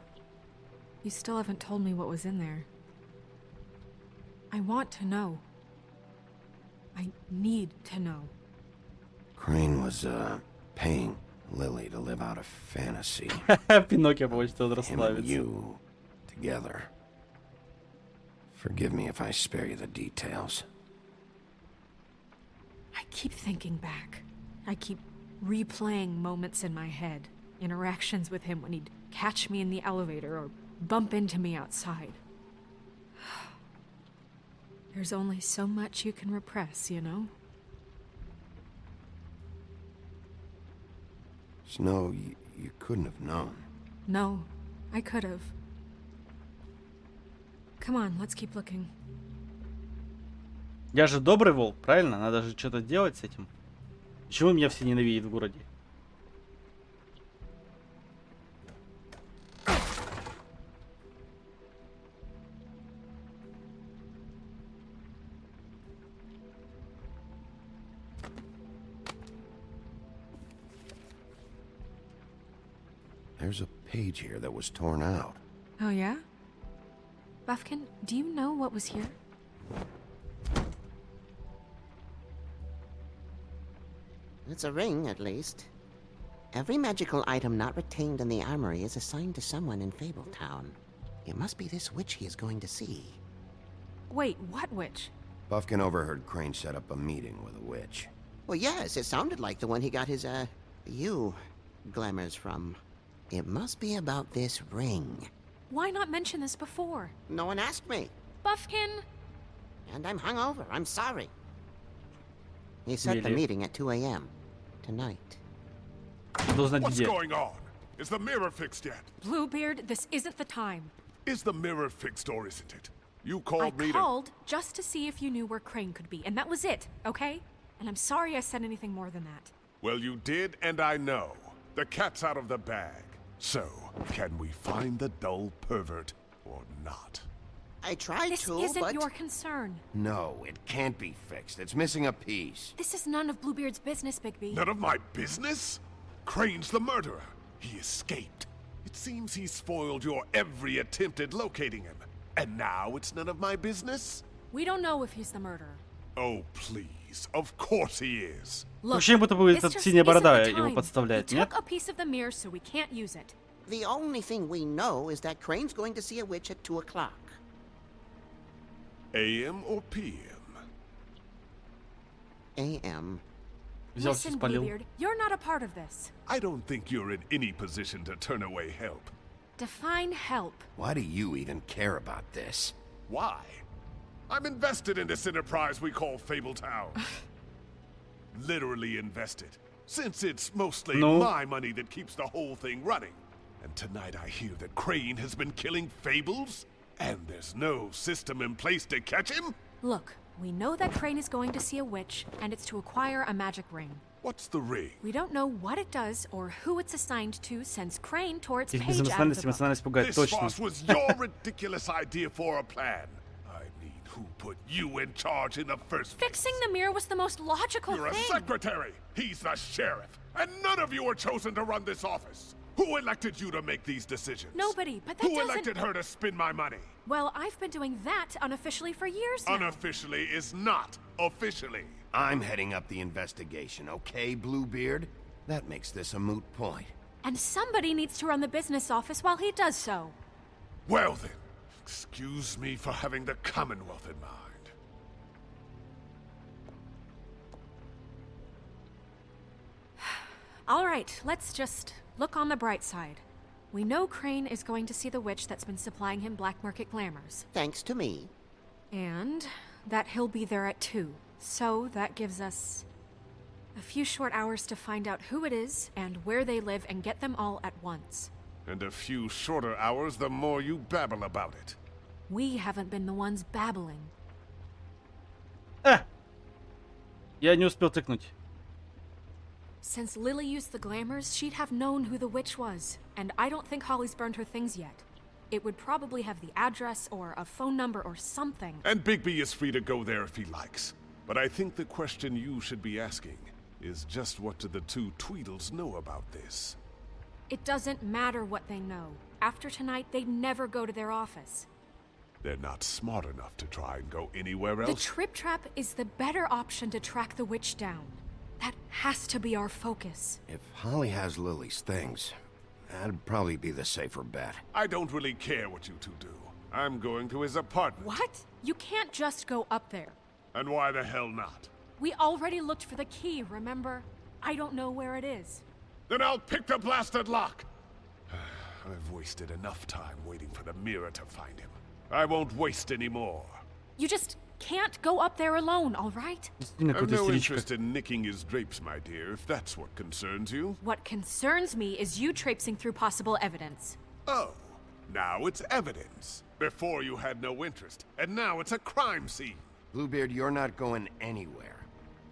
S9: You still haven't told me what was in there. I want to know. I need to know.
S8: Crane was, paying Lily to live out a fantasy.
S3: Пиноккио хочет
S8: Him and
S3: расслабиться.
S8: you together. Forgive me if I spare you the details.
S9: I keep thinking back. I keep replaying moments in my head. Interactions with him when he'd catch me in the elevator or bump into me outside. There's only so much you can repress, you know?
S8: Snow, you couldn't have known.
S9: No, I could have. Come on, let's keep looking.
S3: Я же добрый волк, правильно? Надо же что-то делать с этим. Почему меня все ненавидят в городе?
S8: There's a page here that was torn out.
S9: Oh, yeah? Buffkin, do you know what was here?
S17: It's a ring, at least. Every magical item not retained in the armory is assigned to someone in Fabletown. It must be this witch he is going to see.
S9: Wait, what witch?
S8: Buffkin overheard Crane set up a meeting with a witch.
S17: Well, yes, it sounded like the one he got his, glamours from. It must be about this ring.
S9: Why not mention this before?
S17: No one asked me.
S9: Buffkin!
S17: And I'm hungover. I'm sorry. He set the
S3: Really?
S17: meeting at 2 a.m. tonight.
S3: Должна
S6: What's
S3: где?
S6: going on? Is the mirror fixed yet?
S9: Bluebeard, this isn't the time.
S6: Is the mirror fixed or isn't it? You
S9: I
S6: called me to...
S9: called just to see if you knew where Crane could be, and that was it, okay? And I'm sorry I said anything more than that.
S6: Well, you did, and I know. The cat's out of the bag. So, can we find the dull pervert or not?
S17: I tried
S9: This
S17: to,
S9: isn't
S17: but...
S9: your concern.
S8: No, it can't be fixed. It's missing a piece.
S9: This is none of Bluebeard's business, Bigby.
S6: None of my business? Crane's the murderer. He escaped. It seems he spoiled your every attempt at locating him. And now it's none of my business?
S9: We don't know if he's the murderer.
S6: Oh, please. Of course he is.
S9: Look,
S3: Ощущение, будто бы
S9: this
S3: этот
S9: just
S3: синяя
S9: isn't
S3: борода
S9: the
S3: его
S9: time.
S3: подставляет,
S9: He
S3: нет?
S9: took a piece of the mirror, so we can't use it.
S17: The only thing we know is that Crane's going to see a witch at 2 o'clock.
S6: AM or PM?
S17: AM.
S3: Взялся,
S9: Listen,
S3: спалил.
S9: Bluebeard, you're not a part of this.
S6: I don't think you're in any position to turn away help.
S9: Define help.
S8: Why do you even care about this?
S6: Why? I'm invested in this enterprise we call Fabletown. Literally invested. Since it's mostly
S3: No.
S6: my money that keeps the whole thing running. And tonight I hear that Crane has been killing fables? And there's no system in place to catch him?
S9: Look, we know that Crane is going to see a witch, and it's to acquire a magic ring.
S6: What's the ring?
S9: We don't know what it does or who it's assigned to since Crane tore its
S3: Их
S9: page out of the book.
S3: эмоциональность пугает,
S6: This
S3: точно.
S6: boss was your ridiculous idea for a plan. I mean, who put you in charge in the first place?
S9: Fixing the mirror was the most logical
S6: You're a
S9: thing.
S6: secretary. He's the sheriff. And none of you are chosen to run this office. Who elected you to make these decisions?
S9: Nobody, but that
S6: Who
S9: doesn't...
S6: elected her to spend my money?
S9: Well, I've been doing that unofficially for years now.
S6: Unofficially is not officially.
S8: I'm heading up the investigation, okay, Bluebeard? That makes this a moot point.
S9: And somebody needs to run the business office while he does so.
S6: Well then, excuse me for having the Commonwealth in mind.
S9: All right, let's just look on the bright side. We know Crane is going to see the witch that's been supplying him black market glamours.
S17: Thanks to me.
S9: And that he'll be there at 2. So that gives us a few short hours to find out who it is and where they live and get them all at once.
S6: And a few shorter hours the more you babble about it.
S9: We haven't been the ones babbling.
S3: Я не успел тыкнуть.
S9: Since Lily used the glamours, she'd have known who the witch was. And I don't think Holly's burned her things yet. It would probably have the address or a phone number or something.
S6: And Bigby is free to go there if he likes. But I think the question you should be asking is just what do the two Tweedles know about this?
S9: It doesn't matter what they know. After tonight, they'd never go to their office.
S6: They're not smart enough to try and go anywhere
S9: The
S6: else.
S9: Trip Trap is the better option to track the witch down. That has to be our focus.
S8: If Holly has Lily's things, that'd probably be the safer bet.
S6: I don't really care what you two do. I'm going to his apartment.
S9: What? You can't just go up there.
S6: And why the hell not?
S9: We already looked for the key, remember? I don't know where it is.
S6: Then I'll pick the blasted lock! I've wasted enough time waiting for the mirror to find him. I won't waste any more.
S9: You just can't go up there alone, all right?
S6: I've no interest in nicking his drapes, my dear, if that's what concerns you.
S9: What concerns me is you traipsing through possible evidence.
S6: Oh, now it's evidence. Before you had no interest, and now it's a crime scene.
S8: Bluebeard, you're not going anywhere.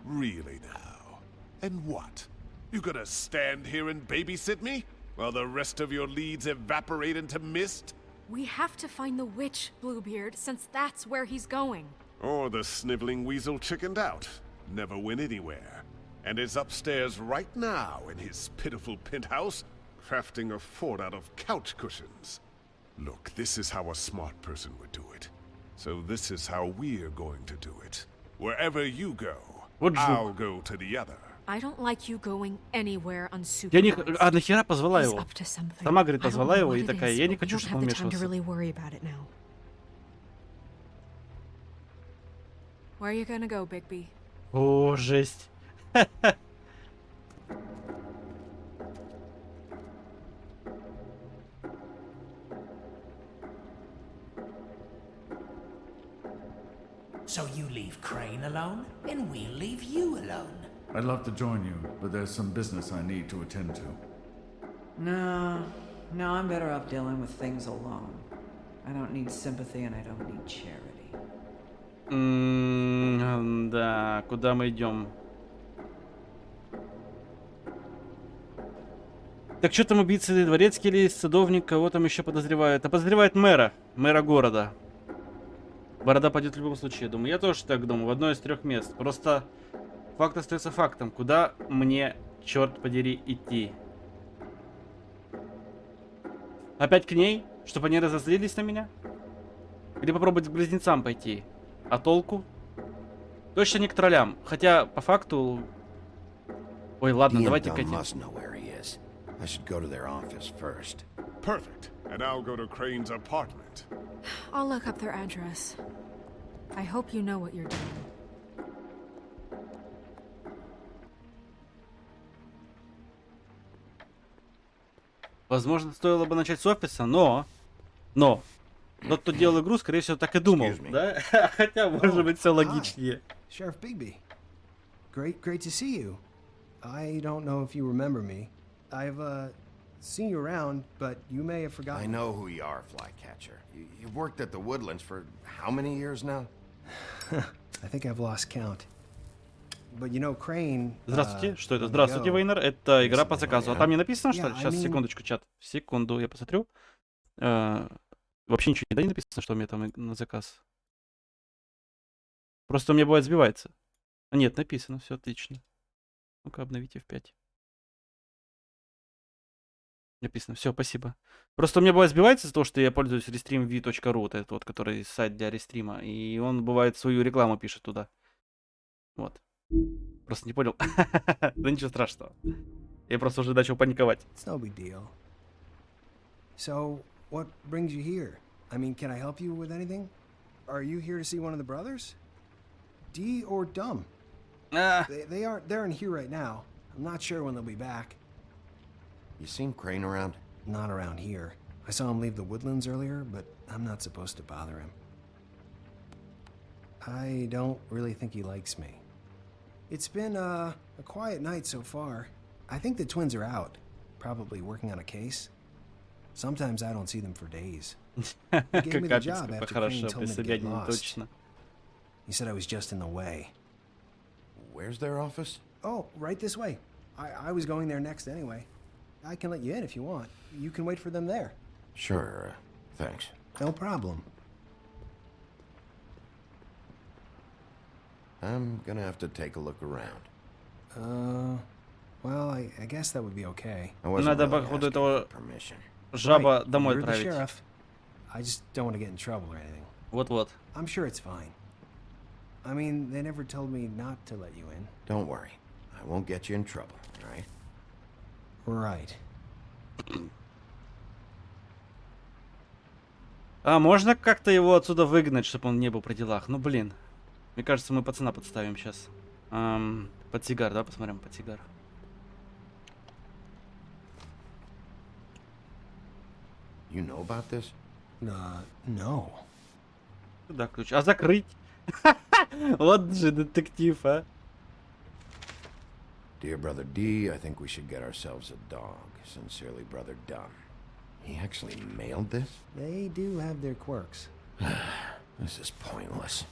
S6: Really now? And what? You gonna stand here and babysit me? While the rest of your leads evaporate into mist?
S9: We have to find the witch, Bluebeard, since that's where he's going.
S6: Or the sniveling weasel chickened out. Never went anywhere. And is upstairs right now in his pitiful penthouse, crafting a fort out of couch cushions. Look, this is how a smart person would do it. So this is how we're going to do it. Wherever you go, I'll go to the other.
S9: I don't like you going anywhere unsupervised.
S3: Я не... А нахера позвала
S9: He's
S3: его?
S9: up to something.
S3: Сама, говорит,
S9: I don't
S3: позвала
S9: know
S3: его
S9: what
S3: и
S9: it
S3: такая,
S9: is,
S3: я не
S9: but we
S3: хочу,
S9: don't
S3: чтобы он
S9: have the time to
S3: вмешивался.
S9: really worry about it now. Where are you gonna go, Bigby?
S3: О, жесть.
S14: So you leave Crane alone, and we'll leave you alone.
S7: I'd love to join you, but there's some business I need to attend to.
S10: No, I'm better off dealing with things alone. I don't need sympathy and I don't need charity.
S3: Да, куда мы идем? Так что там убийцы дворецкий или садовник, кого там еще подозревают? А подозревает мэра города. Борода пойдет в любом случае, думаю. Я тоже так думаю, в одно из 3 мест. Просто факт остается фактом. Куда мне, черт подери, идти? Опять к ней? Чтобы они разозлились на меня? Или попробовать к близнецам пойти? А толку? Точно не к троллям. Хотя, по факту... Ой, ладно, давайте к этим.
S8: I should go to their office first.
S6: Perfect. And I'll go to Crane's apartment.
S9: I'll look up their address. I hope you know what you're doing.
S3: Возможно, стоило бы начать с офиса, но тот, кто делал игру, скорее всего, так и думал, да? Хотя, может быть, все логичнее.
S18: Sheriff Bigby. Great to see you. I don't know if you remember me. I've, seen you around, but you may have forgotten.
S8: I know who you are, Flycatcher. You've worked at the Woodlands for how many years now?
S18: I think I've lost count. But you know, Crane.
S3: Здравствуйте, что это? Здравствуйте, Вейнер. Это игра по заказу. А там не написано, что ли? Сейчас, секундочку, чат. Секунду, я посмотрю. Вообще ничего не написано, что у меня там на заказ. Просто у меня бывает сбивается. Нет, написано, все отлично. Ну-ка, обновите в 5. Написано, все, спасибо. Просто у меня бывает сбивается из-за того, что я пользуюсь restreamv.ru, вот этот вот, который сайт для рестрима, и он бывает свою рекламу пишет туда. Вот. Просто не понял. Да ничего страшного. Я просто уже начал паниковать.
S18: It's no big deal. So, what brings you here? I mean, can I help you with anything? Are you here to see one of the brothers? D or Dumb? They're in here right now. I'm not sure when they'll be back.
S8: You seen Crane around?
S18: Not around here. I saw him leave the Woodlands earlier, but I'm not supposed to bother him. I don't really think he likes me. It's been a quiet night so far. I think the twins are out, probably working on a case. Sometimes I don't see them for days. He gave me the job after Crane told me to get lost. He said I was just in the way.
S8: Where's their office?
S18: Oh, right this way. I was going there next anyway. I can let you in if you want. You can wait for them there.
S8: Sure, thanks.
S18: No problem.
S8: I'm gonna have to take a look around.
S18: Well, I guess that would be okay.
S3: Надо, походу, этого жаба домой отправить.
S18: I just don't want to get in trouble or anything.
S3: Вот-вот.
S18: I'm sure it's fine. I mean, they never told me not to let you in.
S8: Don't worry. I won't get you in trouble, all right?
S18: Right.
S3: А можно как-то его отсюда выгнать, чтобы он не был при делах? Ну, блин. Мне кажется, мы пацана подставим сейчас. Подсигар, да, посмотрим, подсигар.
S8: You know about this?
S18: No.
S3: Сюда ключ. А закрыть? Вот же детектив, а.
S8: Dear Brother D, I think we should get ourselves a dog. Sincerely, Brother Dumb. He actually mailed this?
S18: They do have their quirks.
S8: This is pointless.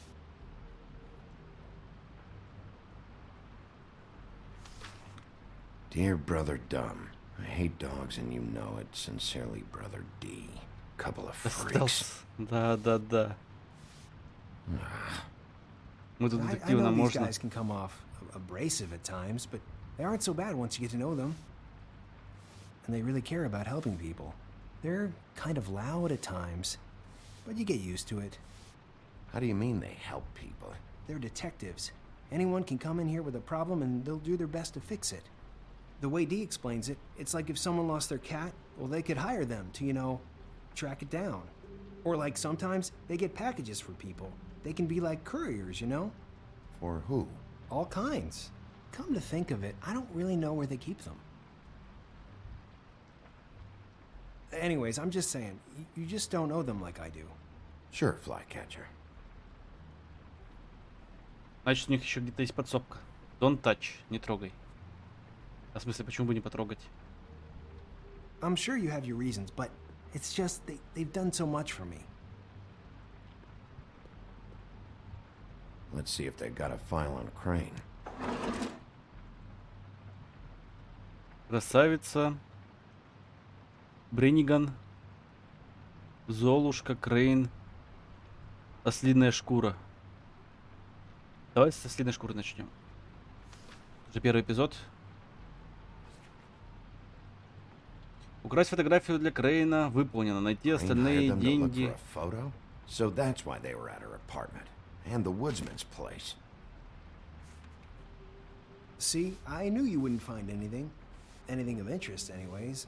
S8: Dear Brother Dumb, I hate dogs and you know it. Sincerely, Brother D. Couple of freaks.
S3: Да. Мы тут детективы, нам
S18: these
S3: можно.
S18: guys can come off abrasive at times, but they aren't so bad once you get to know them. And they really care about helping people. They're kind of loud at times, but you get used to it.
S8: How do you mean they help people?
S18: They're detectives. Anyone can come in here with a problem and they'll do their best to fix it. The way Dee explains it, it's like if someone lost their cat, well, they could hire them to, track it down. Or like sometimes they get packages for people. They can be like couriers,
S8: For who?
S18: All kinds. Come to think of it, I don't really know where they keep them. Anyways, I'm just saying, you just don't know them like I do.
S8: Sure, Flycatcher.
S3: Значит, у них еще где-то есть подсобка. Don't touch, не трогай. А в смысле, почему бы не потрогать?
S18: I'm sure you have your reasons, but it's just they've done so much for me.
S8: Let's see if they've got a file on Crane.
S3: Красавица. Бренниган. Золушка, Крейн. Ослиная шкура. Давай с ослиной шкуры начнем. Уже первый эпизод. Украсть фотографию для Крейна выполнено. Найти остальные деньги.
S8: So that's why they were at her apartment and the woodsman's place.
S18: See, I knew you wouldn't find anything of interest anyways.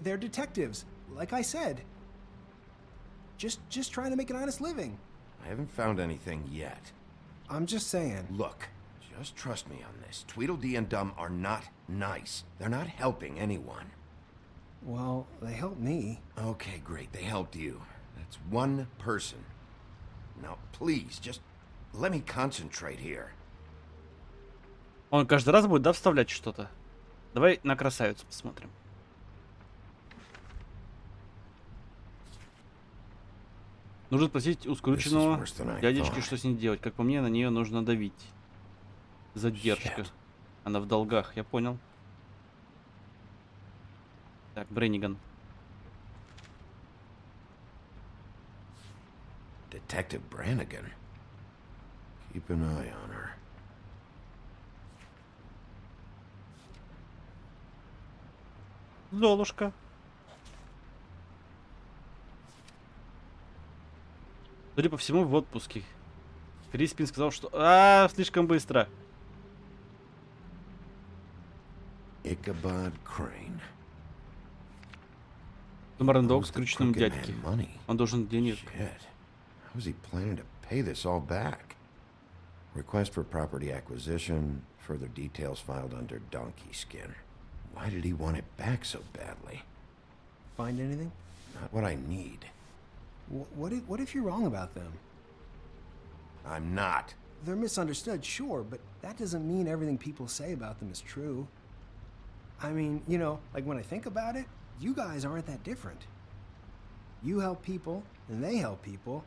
S18: They're detectives, like I said. Just trying to make an honest living.
S8: I haven't found anything yet.
S18: I'm just saying.
S8: Look, just trust me on this. Tweedledee and Dumb are not nice. They're not helping anyone.
S18: Well, they helped me.
S8: Okay, great. They helped you. That's one person. Now, please, just let me concentrate here.
S3: Он каждый раз будет, да, вставлять что-то? Давай на красавицу посмотрим. Нужно спросить у скрученного
S8: worse than I
S3: дядечки,
S8: thought.
S3: что с ней делать. Как по мне, на нее нужно давить. Задержка.
S8: Shit.
S3: Она в долгах, я понял. Так, Бренниган.
S8: Detective Brannigan. Keep an eye on her.
S3: Золушка. Судя по всему, в отпуске. Криспин сказал, что... слишком быстро.
S8: Ichabod Crane.
S3: Марендок
S8: Owes
S3: с
S8: the
S3: крюченным
S8: crooked
S3: дядьке.
S8: man money.
S3: Он должен денег.
S8: Shit. How is he planning to pay this all back? Request for property acquisition. Further details filed under donkey skin. Why did he want it back so badly?
S18: Find anything?
S8: Not what I need.
S18: What if you're wrong about them?
S8: I'm not.
S18: They're misunderstood, sure, but that doesn't mean everything people say about them is true. I mean, you know, like when I think about it, you guys aren't that different. You help people, and they help people.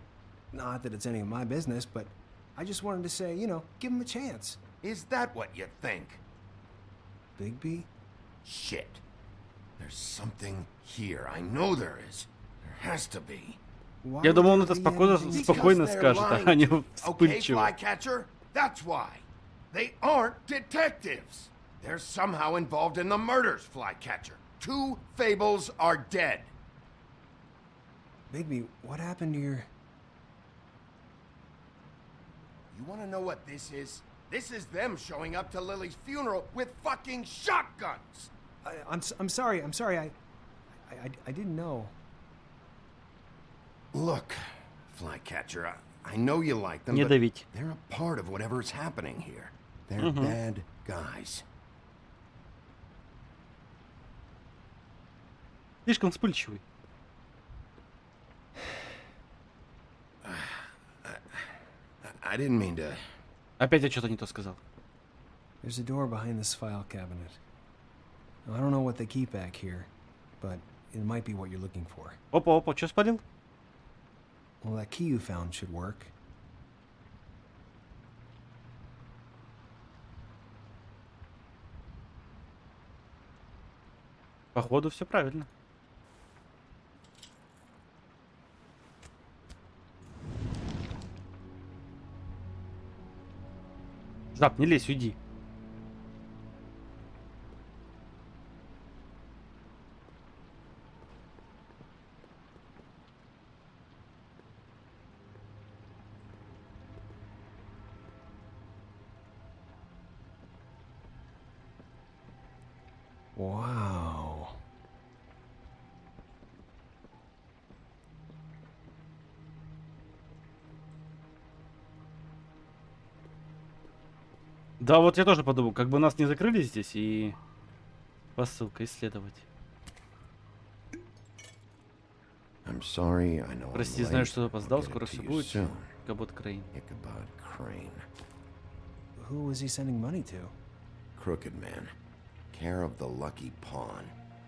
S18: Not that it's any of my business, but I just wanted to say, you know, give them a chance.
S8: Is that what you think?
S18: Bigby?
S8: Shit. There's something here. I know there is. There has to be.
S3: Я думал, он это спокойно скажет, а не
S8: Okay,
S3: вспыльчиво.
S8: Flycatcher? That's why. They aren't detectives. They're somehow involved in the murders, Flycatcher. 2 Fables are dead.
S18: Bigby, what happened to your...
S8: You want to know what this is? This is them showing up to Lily's funeral with fucking shotguns.
S18: I'm sorry. I didn't know.
S8: Look, Flycatcher, I know you like them,
S3: Не
S8: but
S3: давить.
S8: they're a part of whatever's happening here. They're bad guys.
S3: Слишком вспыльчивый.
S8: I didn't mean to...
S3: Опять я что-то не то сказал.
S18: There's a door behind this file cabinet. Now, I don't know what they keep back here, but it might be what you're looking for.
S3: Опа, что спалил?
S18: Well, that key you found should work.
S3: Походу, все правильно. Зап, не лезь, уйди.
S18: Wow.
S3: Да, вот я тоже подумал, как бы нас не закрыли здесь и посылка исследовать.
S8: I'm sorry, I know
S3: Прости,
S8: I'm
S3: знаю,
S8: late.
S3: что опоздал,
S8: I'll get
S3: скоро
S8: it
S3: все
S8: to you
S3: будет.
S8: soon.
S3: Ichabod Crane.
S8: Ichabod Crane.
S18: Who was he sending money to?
S8: Crooked man. Care of the Lucky Pawn.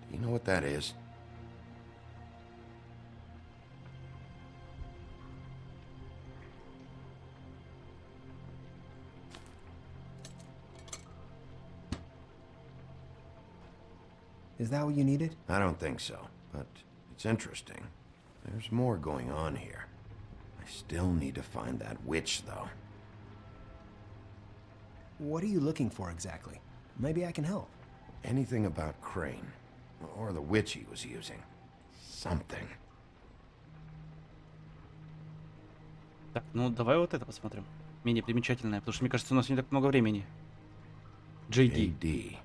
S8: Do you know what that is?
S18: Is that what you needed?
S8: I don't think so, but it's interesting. There's more going on here. I still need to find that witch, though.
S18: What are you looking for exactly? Maybe I can help.
S8: Anything about Crane, or the witch he was using. Something.
S3: Так, ну давай вот это посмотрим. Менее примечательное, потому что мне кажется, у нас не так много времени. JD.
S8: JD.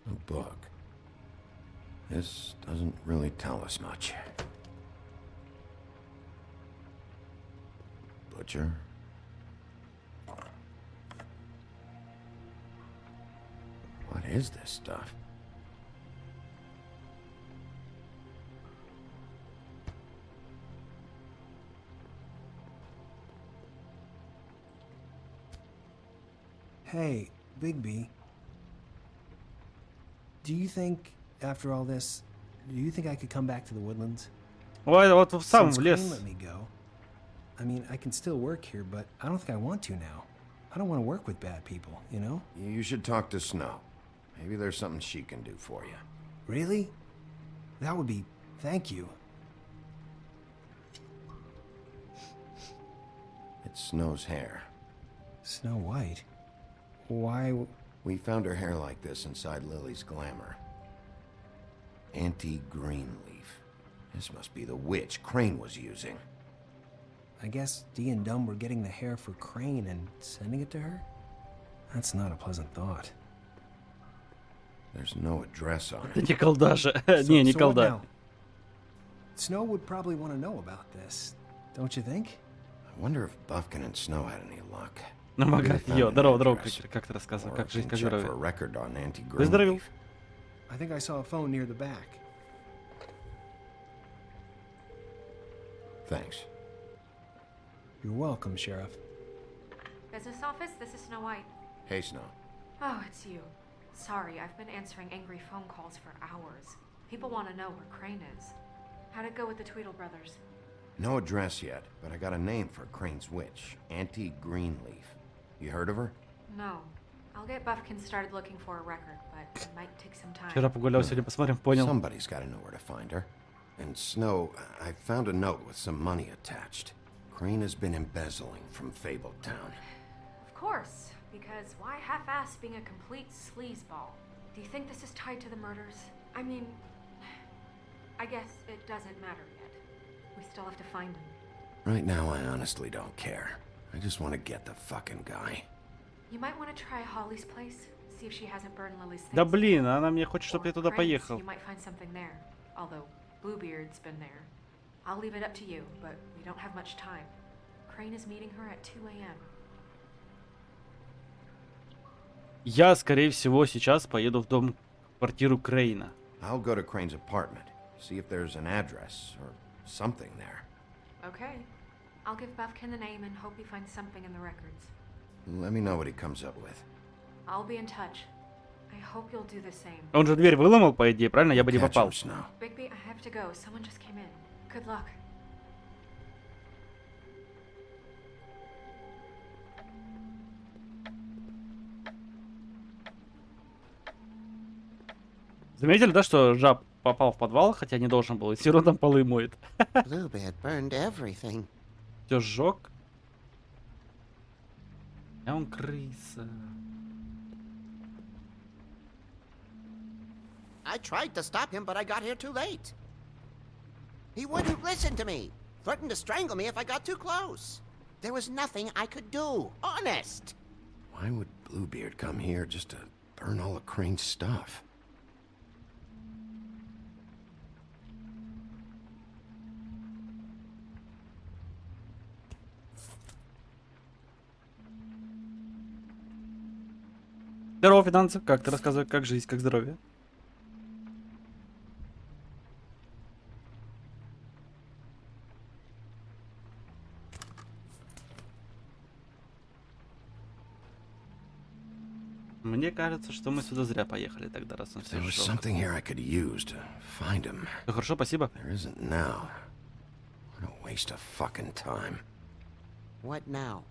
S8: A book. This doesn't really tell us much. Butcher. What is this stuff?
S18: Hey, Bigby. Do you think, after all this, do you think I could come back to the woodlands?
S3: Ой, вот в сам
S18: Since
S3: в
S18: Crane
S3: лес.
S18: let me go. I mean, I can still work here, but I don't think I want to now. I don't want to work with bad people, you know?
S8: You should talk to Snow. Maybe there's something she can do for you.
S18: Really? That would be... Thank you.
S8: It's Snow's hair.
S18: Snow White? Why...
S8: We found her hair like this inside Lily's glamour. Anti-Greenleaf. This must be the witch Crane was using.
S18: I guess Dee and Dumb were getting the hair for Crane and sending it to her? That's not a pleasant thought.
S8: There's no address on
S3: Это
S8: it.
S3: не колда же.
S18: So-
S3: Не, не
S18: so what
S3: колда.
S18: now? Snow would probably want to know about this, don't you think?
S8: I wonder if Buffkin and Snow had any luck.
S3: Ну,
S8: Maybe
S3: мага.
S8: they found
S3: Йо,
S8: an
S3: здорово, здорово,
S8: address.
S3: Крикер. Как ты рассказывал?
S8: Or
S3: Как жизнь,
S8: can
S3: как
S8: check for a
S3: здоровье?
S8: record on
S3: Выздоровел?
S8: Anti-Greenleaf.
S18: I think I saw a phone near the back.
S8: Thanks.
S18: You're welcome, Sheriff.
S9: Business office, this is Snow White.
S8: Hey, Snow.
S9: Oh, it's you. Sorry, I've been answering angry phone calls for hours. People want to know where Crane is. How'd it go with the Tweedle brothers?
S8: No address yet, but I got a name for Crane's witch. Anti-Greenleaf. You heard of her?
S9: No. I'll get Buffkin started looking for a record, but it might take some time.
S3: Вчера погулял, сегодня посмотрим, понял.
S8: Somebody's got to know where to find her. And Snow, I found a note with some money attached. Crane has been embezzling from Fabletown.
S9: Of course, because why half-ass being a complete sleazeball? Do you think this is tied to the murders? I mean, I guess it doesn't matter yet. We still have to find him.
S8: Right now, I honestly don't care. I just want to get the fucking guy.
S9: You might want to try Holly's place, see if she hasn't burned Lily's things.
S3: Да блин, она мне хочет, чтобы я туда
S9: Crane's,
S3: поехал.
S9: You might find something there, although Bluebeard's been there. I'll leave it up to you, but we don't have much time. Crane is meeting her at 2 a.m.
S3: Я, скорее всего, сейчас поеду в дом, квартиру Крейна.
S8: I'll go to Crane's apartment, see if there's an address or something there.
S9: Okay. I'll give Buffkin the name and hope he finds something in the records.
S8: Let me know what he comes up with.
S9: I'll be in touch. I hope you'll do the same.
S3: Он же дверь выломал, по идее, правильно? Я бы не
S8: Catch
S3: попал.
S8: him, Snow.
S9: Bigby, I have to go. Someone just came in. Good luck.
S3: Заметили, да, что жаб попал в подвал, хотя не должен был, и все равно там полы моет.
S17: Bluebeard burned everything.
S3: Все сжег. А он крыса.
S17: I tried to stop him, but I got here too late. He wouldn't listen to me. Threatened to strangle me if I got too close. There was nothing I could do. Honest.
S8: Why would Bluebeard come here just to burn all of Crane's stuff?
S3: Здорово, финансов. Как ты рассказывай, как жизнь, как здоровье? Мне кажется, что мы сюда зря поехали тогда, раз он все
S8: There was
S3: сжег.
S8: something here I could use to find him.
S3: Ну, хорошо, спасибо.
S8: There isn't now. What a waste of fucking time.
S17: What now?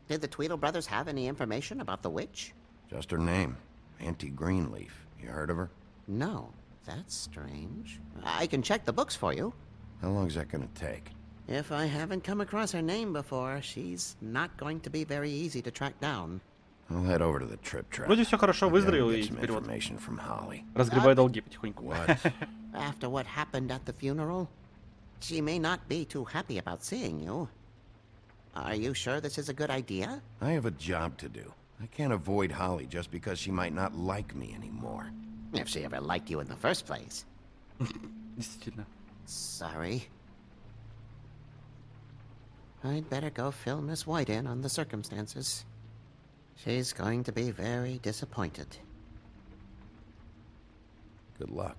S17: Did the Tweedle brothers have any information about the witch?
S8: Just her name. Anti-Greenleaf. You heard of her?
S17: No. That's strange. I can check the books for you.
S8: How long is that gonna take?
S17: If I haven't come across her name before, she's not going to be very easy to track down.
S8: I'll head over to the Trip Trap.
S3: Вроде все хорошо,
S8: I gotta
S3: выздоровел
S8: get
S3: и
S8: some
S3: теперь вот
S8: information from Holly.
S3: разгребай долги потихоньку.
S8: What?
S17: After what happened at the funeral, she may not be too happy about seeing you. Are you sure this is a good idea?
S8: I have a job to do. I can't avoid Holly just because she might not like me anymore.
S17: If she ever liked you in the first place.
S3: Действительно.
S17: Sorry. I'd better go fill Miss White in on the circumstances. She's going to be very disappointed.
S8: Good luck.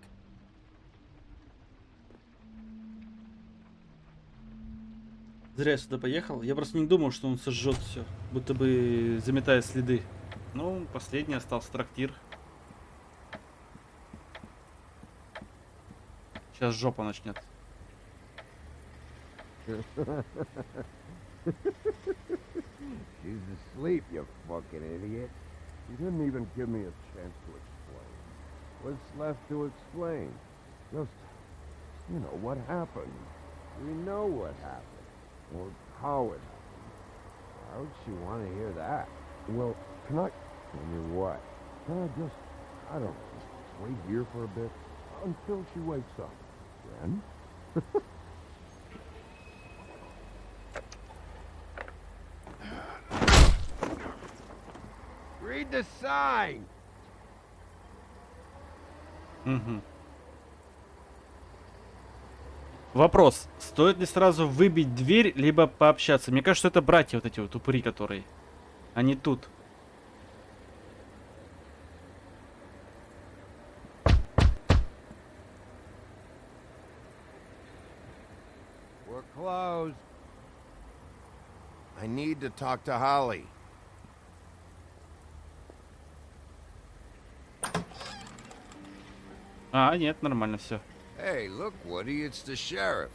S3: Зря я сюда поехал. Я просто не думал, что он сожжет все, будто бы заметая следы. Ну, последний остался трактир. Сейчас жопа начнет.
S19: She's asleep, you fucking idiot. You didn't even give me a chance to explain. What's left to explain? Just, you know, what happened. We know what happened. Or how it happened. Why would she want to hear that? Well, can I... I mean, what? Can I just... I don't know. Just wait here for a bit? Until she wakes up. Then? Read the sign!
S3: Угу. Вопрос. Стоит ли сразу выбить дверь, либо пообщаться? Мне кажется, это братья вот эти вот упыри, которые... Они тут.
S19: We're closed.
S8: I need to talk to Holly.
S3: А, нет, нормально все.
S19: Hey, look, Woody, it's the sheriff.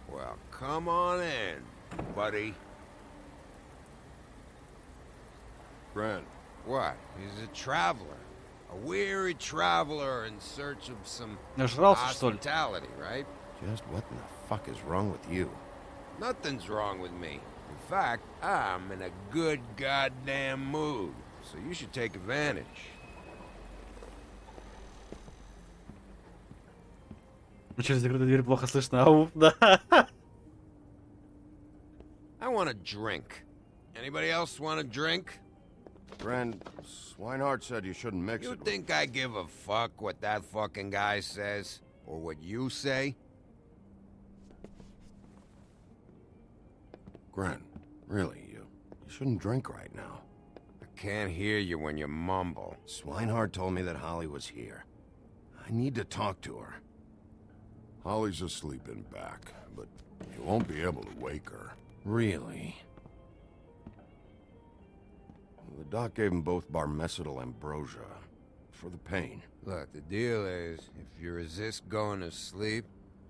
S19: Well, come on in, buddy.
S8: Grant.
S19: What? He's a traveler. A weary traveler in search of some
S3: Нажрался, что ли?
S19: hospitality, right?
S8: Just what in the fuck is wrong with you?
S19: Nothing's wrong with me. In fact, I'm in a good goddamn mood. So you should take advantage.
S3: Через закрытую дверь плохо слышно. Ау, да.
S19: I want a drink. Anybody else want a drink?
S8: Friend, Swinehart said you shouldn't mix
S19: You
S8: it.
S19: think I give a fuck what that fucking guy says? Or what you say?
S8: Grant, really, you shouldn't drink right now.
S19: I can't hear you when you mumble.
S8: Swinehart told me that Holly was here. I need to talk to her.
S6: Holly's asleep in back, but you won't be able to wake her.
S8: Really? The doc gave them both Barmecidal ambrosia for the pain.
S19: Look, the deal is, if you resist going to sleep,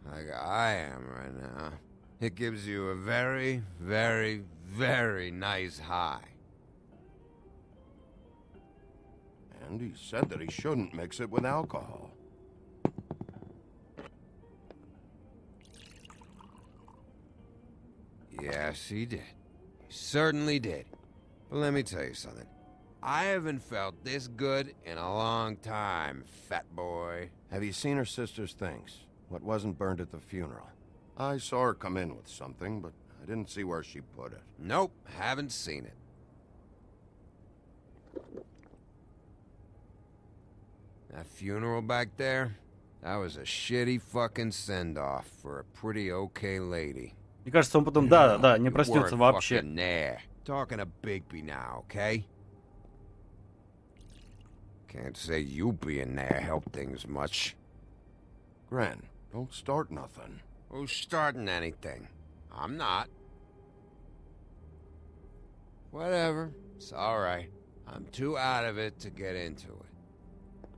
S19: like I am right now, it gives you a very, very, very nice high.
S8: And he said that he shouldn't mix it with alcohol.
S19: Yes, he did. He certainly did. But let me tell you something. I haven't felt this good in a long time, fat boy.
S8: Have you seen her sister's things? What wasn't burned at the funeral? I saw her come in with something, but I didn't see where she put it.
S19: Nope, haven't seen it. That funeral back there, that was a shitty fucking send-off for a pretty okay lady.
S3: Мне кажется, он потом, да, не проснется вообще.
S19: There. Talking to Bigby now, okay? Can't say you being there helped things much.
S8: Gran, don't start nothing.
S19: Who's starting anything? I'm not. Whatever. It's alright. I'm too out of it to get into it.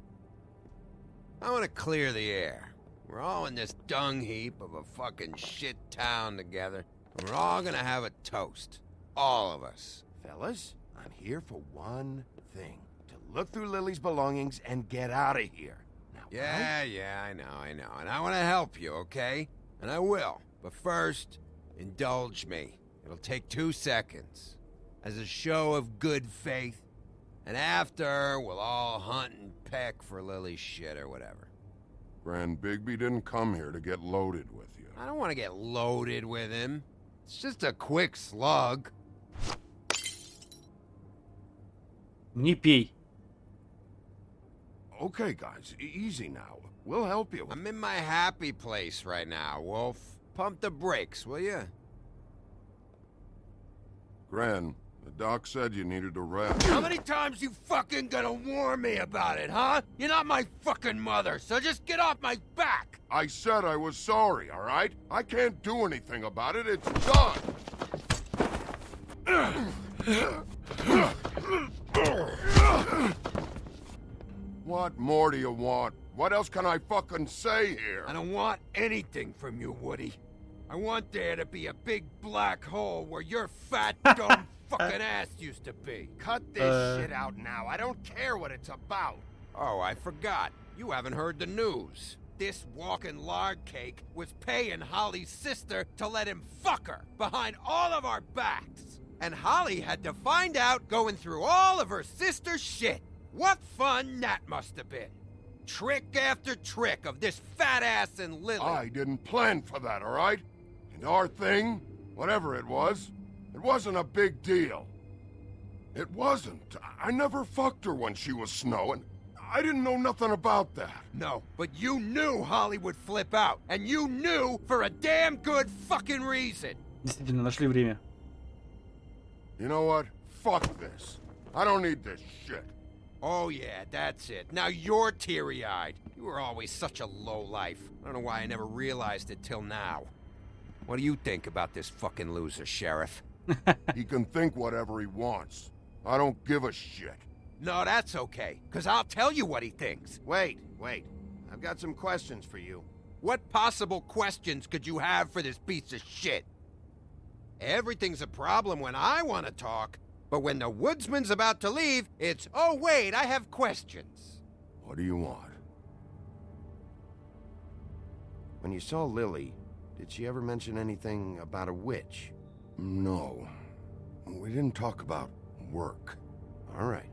S19: I want to clear the air. We're all in this dung heap of a fucking shit town together, and we're all gonna have a toast. All of us.
S8: Fellas, I'm here for one thing. To look through Lily's belongings and get out of here. Now,
S19: Yeah, I know. And I want to help you, okay? And I will. But first, indulge me. It'll take 2 seconds. As a show of good faith. And after, we'll all hunt and peck for Lily's shit or whatever.
S6: Gran, Bigby didn't come here to get loaded with you.
S19: I don't want to get loaded with him. It's just a quick slug.
S3: Не пей.
S8: Okay, guys, easy now. We'll help you.
S19: I'm in my happy place right now, Wolf. Pump the brakes, will you?
S6: Gran, the doc said you needed a rest.
S19: How many times you fucking gonna warn me about it, huh? You're not my fucking mother, so just get off my back!
S6: I said I was sorry, all right? I can't do anything about it. It's done. What more do you want?
S19: What else can I fucking say here?
S12: I don't want anything from you, Woody. I want there to be a big black hole where your fat, dumb fucking ass used to be.
S19: Cut this shit out now. I don't care what it's about.
S12: Oh, I forgot. You haven't heard the news. This walking lard cake was paying Holly's sister to let him fuck her behind all of our backs. And Holly had to find out going through all of her sister's shit. What fun that must have been. Trick after trick of this fat ass and Lily.
S19: I didn't plan for that, all right? And our thing, whatever it wasn't a big deal. It wasn't. I never fucked her when she was snowing. I didn't know nothing about that.
S12: No, but you knew Holly would flip out. And you knew for a damn good fucking reason.
S3: Действительно, нашли время.
S19: You know what? Fuck this. I don't need this shit.
S12: Oh yeah, that's it. Now you're teary-eyed. You were always such a lowlife. I don't know why I never realized it till now. What do you think about this fucking loser, Sheriff?
S19: He can think whatever he wants. I don't give a shit.
S12: No, that's okay, because I'll tell you what he thinks.
S8: Wait. I've got some questions for you.
S12: What possible questions could you have for this piece of shit? Everything's a problem when I want to talk, but when the woodsman's about to leave, it's, oh wait, I have questions.
S19: What do you want?
S8: When you saw Lily, did she ever mention anything about a witch?
S19: No. We didn't talk about work.
S8: All right.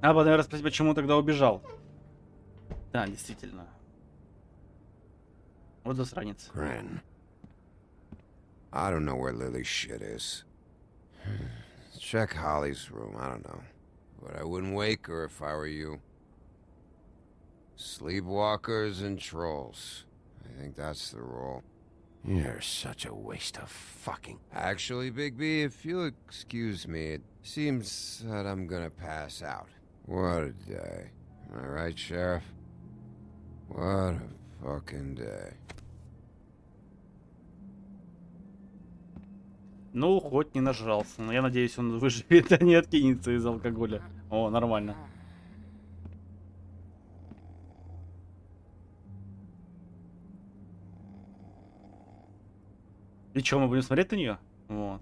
S3: Надо, наверное, спросить, почему тогда убежал. Да, действительно. Вот засранец.
S12: Grin. I don't know where Lily's shit is. Check Holly's room, I don't know. But I wouldn't wake her if I were you. Sleepwalkers and trolls. I think that's the rule.
S8: You're such a waste of fucking...
S12: Actually, Bigby, if you'll excuse me, it seems that I'm gonna pass out. What a day. Am I right, Sheriff? What a fucking day.
S3: Ну, хоть не нажрался. Но я надеюсь, он выживет, а не откинется из алкоголя. О, нормально. И что, мы будем смотреть на нее? Вот.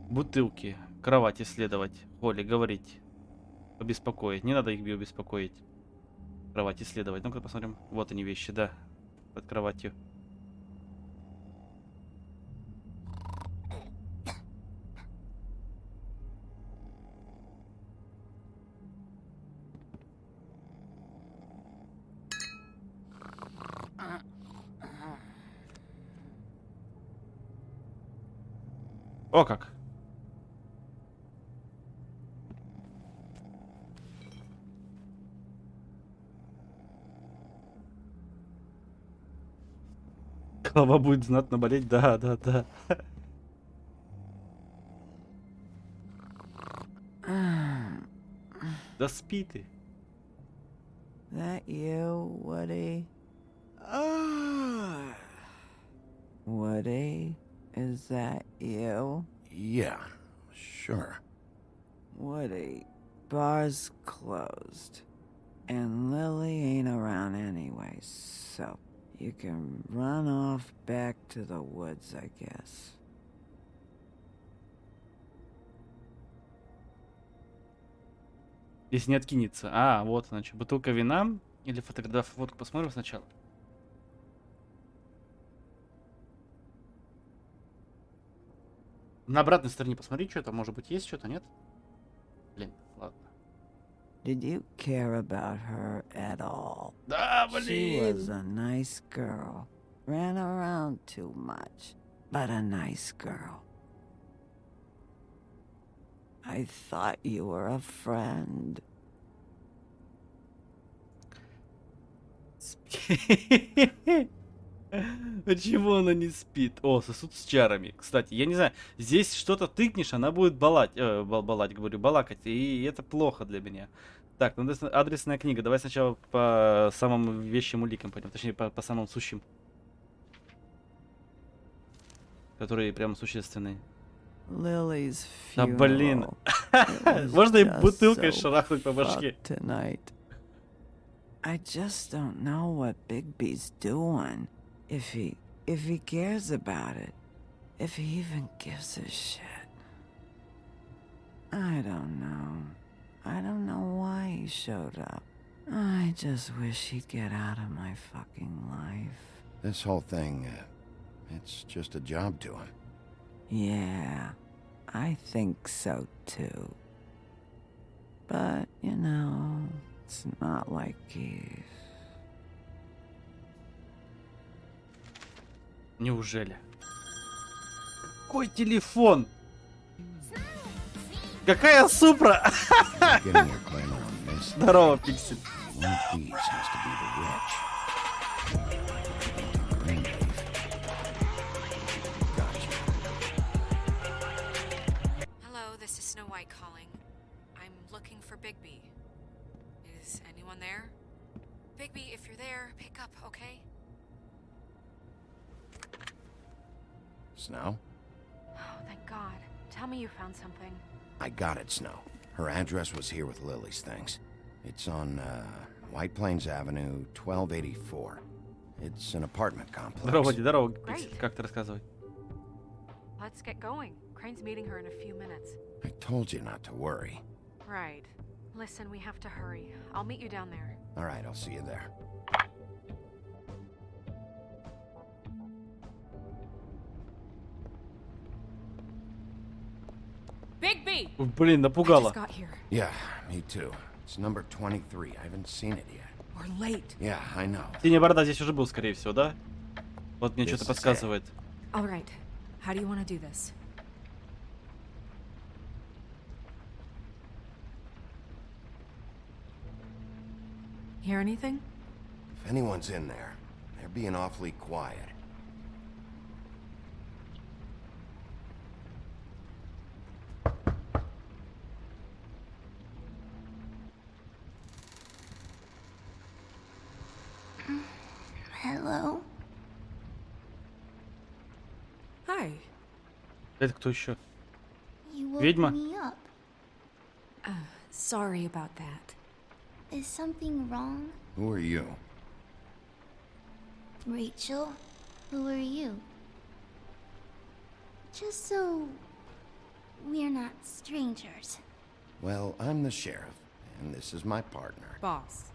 S3: Бутылки, кровать исследовать, Холли, говорить, побеспокоить. Не надо их беспокоить. Кровать исследовать. Ну-ка посмотрим. Вот они вещи, да. Под кроватью. О как! Голова будет знатно болеть, да. Да спи ты.
S10: That you, Woody? Woody, is that you?
S8: Yeah, sure.
S10: Woody, bar's closed. And Lily ain't around anyway, so you can run off back to the woods, I guess.
S3: Если не откинется. А, вот, значит, бутылка вина. Или фотку посмотрим сначала. На обратной стороне посмотри, что там, может быть, есть что-то, нет? Блин, ладно.
S10: Did you care about her at all?
S3: Да,
S10: She
S3: блин!
S10: was a nice girl. Ran around too much, but a nice girl. I thought you were a friend.
S3: Почему она не спит? О, сосуд с чарами. Кстати, я не знаю, здесь что-то тыкнешь, она будет балакать, и это плохо для меня. Так, ну адресная книга. Давай сначала по самым вещим уликам пойдем, точнее по самым сущим. Которые прям существенные.
S10: Lily's
S3: Да
S10: funeral.
S3: блин.
S10: It was
S3: Можно и
S10: just
S3: бутылкой
S10: so
S3: шарахнуть по башке.
S10: fucked tonight. I just don't know what Bigby's doing. If he cares about it. If he even gives a shit. I don't know. I don't know why he showed up. I just wish he'd get out of my fucking life.
S8: This whole thing, it's just a job to him.
S10: Yeah, I think so too. But, you know, it's not like he's...
S3: Неужели? Какой телефон? Какая Супра?
S8: Getting your claim on this.
S3: Здорово, Пиксель.
S8: One of these has to be the witch.
S9: Hello, this is Snow White calling. I'm looking for Bigby. Is anyone there? Bigby, if you're there, pick up, okay?
S8: Snow?
S9: Oh, thank God. Tell me you found something.
S8: I got it, Snow. Her address was here with Lily's things. It's on, White Plains Avenue, 1284. It's an apartment complex.
S3: Здорово, здорово, Пиксель. Как ты рассказывай?
S9: Let's get going. Crane's meeting her in a few minutes.
S8: I told you not to worry.
S9: Right. Listen, we have to hurry. I'll meet you down there.
S8: All right, I'll see you there.
S9: Bigby!
S3: Блин, напугала.
S9: I just got here.
S8: Yeah, me too. It's number 23. I haven't seen it yet.
S9: We're late.
S8: Yeah, I know.
S3: Синяя борода здесь уже был, скорее всего, да? Вот мне
S8: This
S3: что-то
S8: is
S3: подсказывает.
S9: All right. How do you want to do this? Hear anything?
S8: If anyone's in there, they're being awfully quiet.
S20: Hello?
S9: Hi.
S3: Это кто еще?
S20: You woke
S3: Ведьма?
S20: me up.
S9: Sorry about that.
S20: Is something wrong?
S8: Who are you?
S20: Rachel? Who are you? Just so we're not strangers.
S8: Well, I'm the sheriff, and this is my partner.
S9: Boss.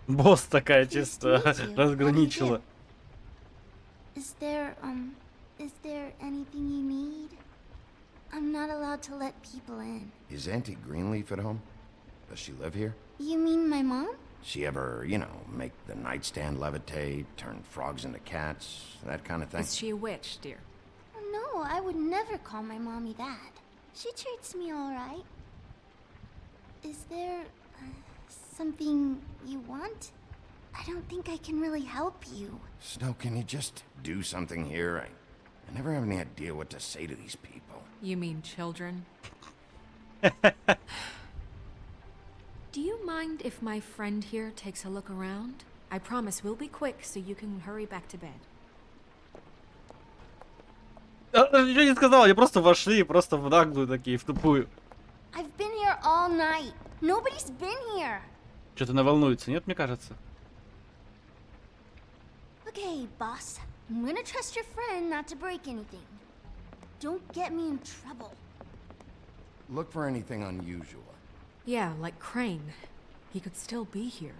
S3: Босс такая чисто разграничила.
S20: Is there anything you need? I'm not allowed to let people in.
S8: Is Auntie Greenleaf at home? Does she live here?
S20: You mean my mom?
S8: She ever, you know, make the nightstand levitate, turn frogs into cats, that kind of thing?
S9: Is she a witch, dear?
S20: No, I would never call my mommy that. She treats me all right. Is there something you want? I don't think I can really help you.
S8: Snow, can you just do something here? I never have any idea what to say to these people.
S9: You mean children? Do you mind if my friend here takes a look around? I promise we'll be quick so you can hurry back to bed.
S3: Ничего не сказал, они просто вошли и просто в наглую такие, в тупую.
S20: I've been here all night. Nobody's been here.
S3: Что-то она волнуется, нет, мне кажется?
S20: Okay, boss. I'm gonna trust your friend not to break anything. Don't get me in trouble.
S8: Look for anything unusual.
S9: Yeah, like Crane. He could still be here.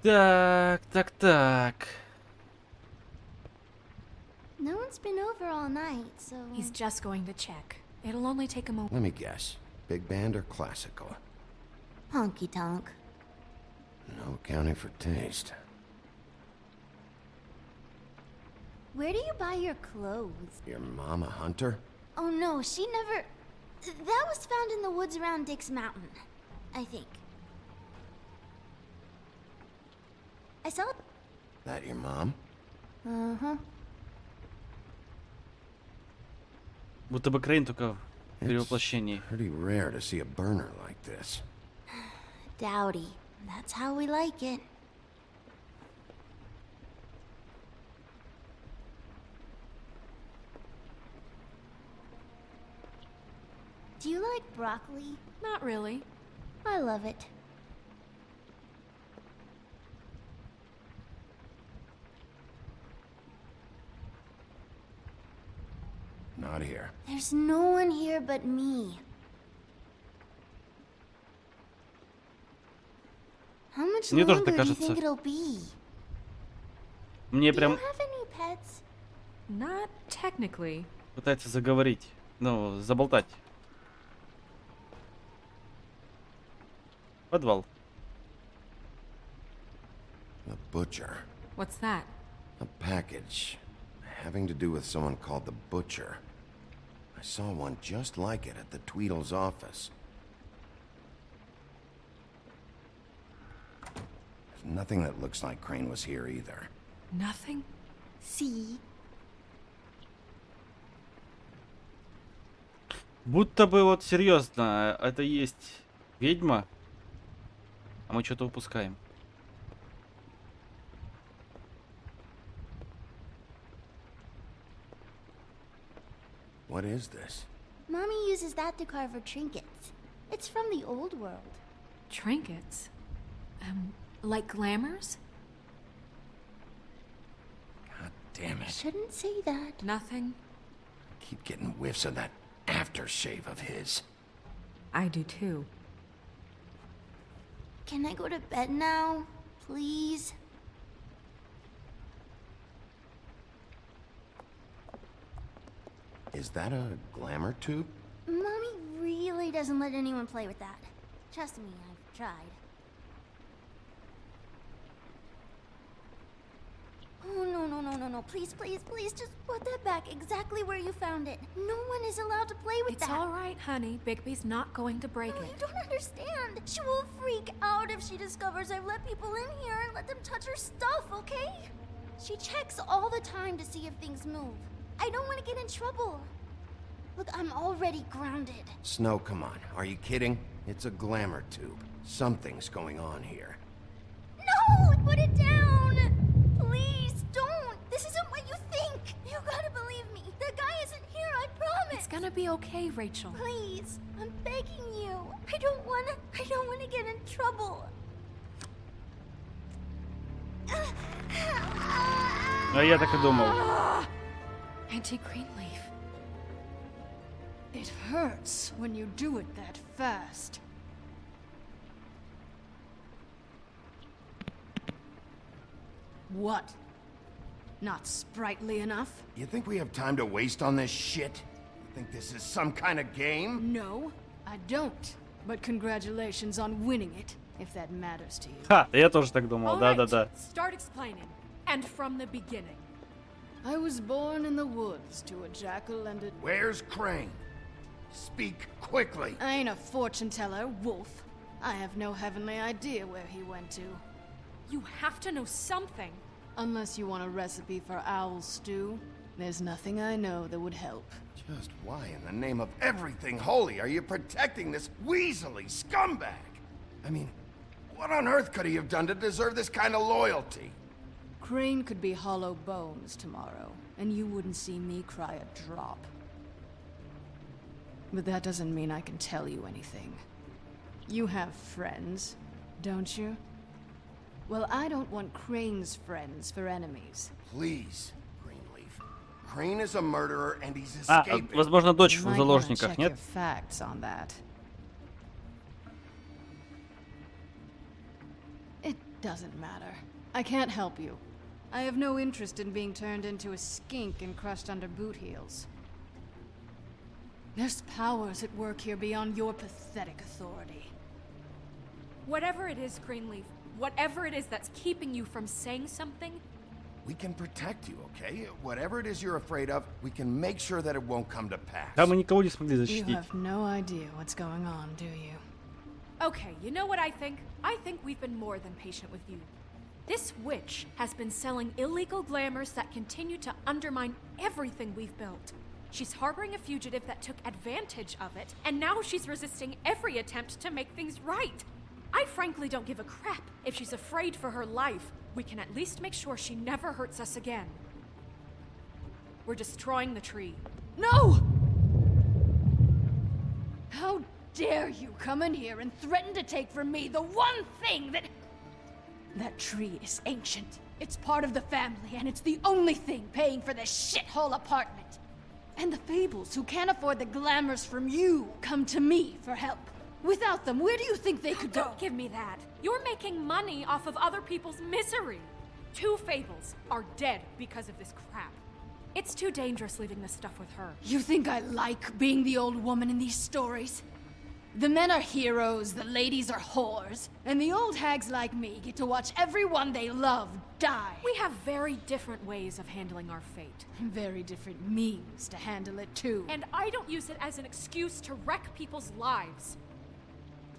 S3: Так.
S20: No one's been over all night, so...
S9: He's just going to check. It'll only take a moment.
S8: Let me guess. Big band or classical?
S20: Honky tonk.
S8: No accounting for taste.
S20: Where do you buy your clothes?
S8: Your mom a hunter?
S20: Oh no, she never... That was found in the woods around Dick's Mountain, I think. I saw...
S8: That your mom?
S20: Uh-huh.
S3: Будто бы Крейн только в перевоплощении.
S8: Pretty rare to see a burner like this.
S20: Dowdy. That's how we like it. Do you like broccoli?
S9: Not really.
S20: I love it.
S8: Not here.
S20: There's no one here but me. How much
S3: Мне тоже
S20: longer
S3: так
S20: do you
S3: кажется.
S20: think it'll be?
S3: Мне
S20: Do
S3: прям
S20: you have any pets?
S9: Not technically.
S3: пытается заговорить. Ну, заболтать. Подвал.
S8: The butcher.
S9: What's that?
S8: A package having to do with someone called the Butcher. I saw one just like it at the Tweedle's office. There's nothing that looks like Crane was here either.
S9: Nothing?
S20: See?
S3: Будто бы вот серьезно, это есть ведьма, а мы что-то упускаем.
S8: What is this?
S20: Mommy uses that to carve her trinkets. It's from the old world.
S9: Trinkets? Like glamours?
S8: God damn it.
S20: Shouldn't say that.
S9: Nothing.
S8: Keep getting whiffs of that aftershave of his.
S9: I do too.
S20: Can I go to bed now? Please?
S8: Is that a glamour tube?
S20: Mommy really doesn't let anyone play with that. Trust me, I've tried. Oh, no. Please, just put that back exactly where you found it. No one is allowed to play with that.
S9: It's all right, honey. Bigby's not going to break
S20: No,
S9: it.
S20: you don't understand. She will freak out if she discovers I've let people in here and let them touch her stuff, okay? She checks all the time to see if things move. I don't want to get in trouble. Look, I'm already grounded.
S8: Snow, come on. Are you kidding? It's a glamour tube. Something's going on here.
S20: No! Put it down! Please, don't! This isn't what you think! You gotta believe me. The guy isn't here, I promise!
S9: It's gonna be okay, Rachel.
S20: Please, I'm begging you. I don't wanna get in trouble.
S3: А я так и думал.
S9: Auntie Greenleaf.
S21: It hurts when you do it that fast. What? Not sprightly enough?
S8: You think we have time to waste on this shit? You think this is some kind of game?
S21: No, I don't. But congratulations on winning it, if that matters to you.
S3: Ха, я тоже так думал,
S9: All right,
S3: да-да-да.
S9: Start explaining. And from the beginning.
S21: I was born in the woods to a jackal and a...
S8: Where's Crane? Speak quickly.
S21: I ain't a fortune teller, Wolf. I have no heavenly idea where he went to.
S9: You have to know something.
S21: Unless you want a recipe for owl stew, there's nothing I know that would help.
S8: Just why in the name of everything holy are you protecting this weaselly scumbag? I mean, what on earth could he have done to deserve this kind of loyalty?
S21: Crane could be hollow bones tomorrow, and you wouldn't see me cry a drop. But that doesn't mean I can tell you anything. You have friends, don't you? Well, I don't want Crane's friends for enemies.
S8: Please, Greenleaf. Crane is a murderer and he's
S3: А,
S8: escaping.
S3: возможно, дочь в
S21: Might wanna
S3: заложниках,
S21: check
S3: нет?
S21: your facts on that. It doesn't matter. I can't help you. I have no interest in being turned into a skink and crushed under boot heels. There's powers at work here beyond your pathetic authority.
S9: Whatever it is, Greenleaf, whatever it is that's keeping you from saying something,
S8: We can protect you, okay? Whatever it is you're afraid of, we can make sure that it won't come to pass.
S3: Да, мы никого не смогли
S21: You
S3: защитить.
S21: have no idea what's going on, do you?
S9: okay, you know what I think? I think we've been more than patient with you. This witch has been selling illegal glamours that continue to undermine everything we've built. She's harboring a fugitive that took advantage of it, and now she's resisting every attempt to make things right. I frankly don't give a crap if she's afraid for her life. We can at least make sure she never hurts us again. We're destroying the tree.
S21: No! How dare you come in here and threaten to take from me the one thing that... That tree is ancient. It's part of the family, and it's the only thing paying for this shithole apartment. And the Fables, who can't afford the glamours from you, come to me for help. Without them, where do you think they could go?
S9: Don't give me that. You're making money off of other people's misery. 2 Fables are dead because of this crap. It's too dangerous leaving this stuff with her.
S21: You think I like being the old woman in these stories? The men are heroes, the ladies are whores, and the old hags like me get to watch everyone they love die.
S9: We have very different ways of handling our fate.
S21: Very different means to handle it, too.
S9: And I don't use it as an excuse to wreck people's lives.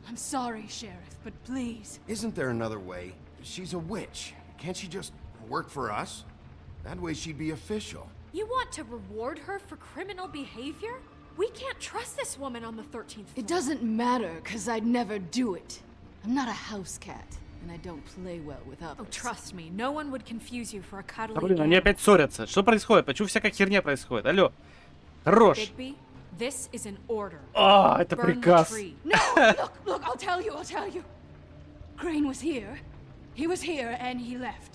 S21: I'm sorry, Sheriff, but please.
S8: Isn't there another way? She's a witch. Can't she just work for us? That way she'd be official.
S9: You want to reward her for criminal behavior? We can't trust this woman on the 13th floor.
S21: It doesn't matter, because I'd never do it. I'm not a house cat, and I don't play well with others.
S9: Oh, trust me, no one would confuse you for a cuddly
S3: Да блин, они опять ссорятся. Что происходит? Почему всякая херня происходит? Алло. Хорош.
S9: Bigby, this is an order.
S3: А, это
S9: Burn the
S3: приказ.
S9: tree.
S21: No! Look, I'll tell you. Crane was here. He was here, and he left.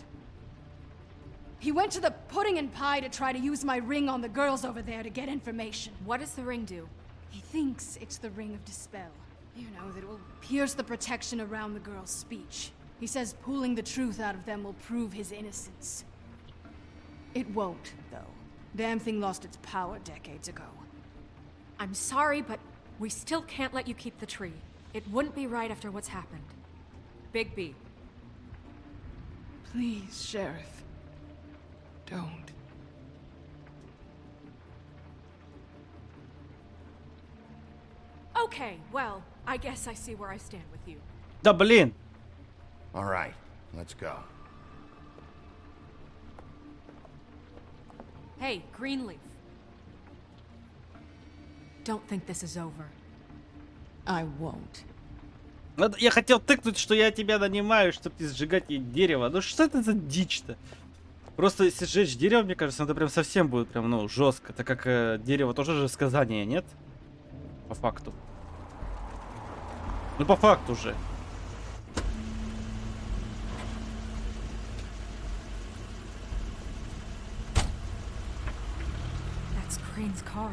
S21: He went to the pudding and pie to try to use my ring on the girls over there to get information.
S9: What does the ring do?
S21: He thinks it's the Ring of Dispel. You know, that it will pierce the protection around the girls' speech. He says pulling the truth out of them will prove his innocence. It won't, though. Damn thing lost its power decades ago.
S9: I'm sorry, but we still can't let you keep the tree. It wouldn't be right after what's happened. Bigby.
S21: Please, Sheriff. Don't.
S9: Okay, well, I guess I see where I stand with you.
S3: Да блин.
S8: All right, let's go.
S9: Hey, Greenleaf. Don't think this is over.
S21: I won't.
S3: Я хотел тыкнуть, что я тебя нанимаю, чтобы ты сжигать ей дерево. Ну что это за дичь-то? Просто если сжечь дерево, мне кажется, это прям совсем будет прям, ну, жестко. Так как дерево тоже же сказание, нет? По факту. Ну, по факту же.
S9: That's Crane's car.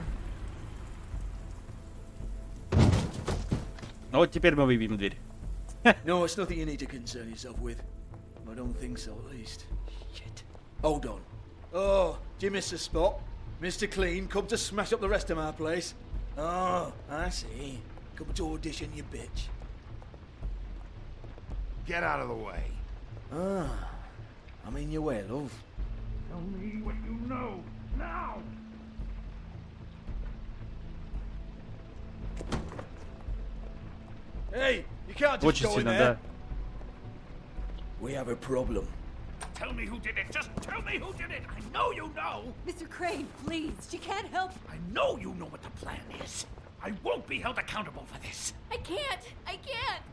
S3: Ну вот теперь мы выбьем дверь.
S1: No, it's nothing you need to concern yourself with. I don't think so, at least. Shit. Hold on. Oh, do you miss a spot? Mr. Clean, come to smash up the rest of my place. Oh, I see. Come to audition, you bitch.
S8: Get out of the way.
S1: Ah, I'm in your way, love.
S19: Tell me what you know, now!
S1: Hey, you can't just
S3: Очень
S1: go in
S3: сильно,
S1: there.
S3: да.
S1: We have a problem.
S14: Tell me who did it. Just tell me who did it. I know you know.
S5: Mr. Crane, please, she can't help.
S14: I know you know what the plan is. I won't be held accountable for this.
S5: I can't.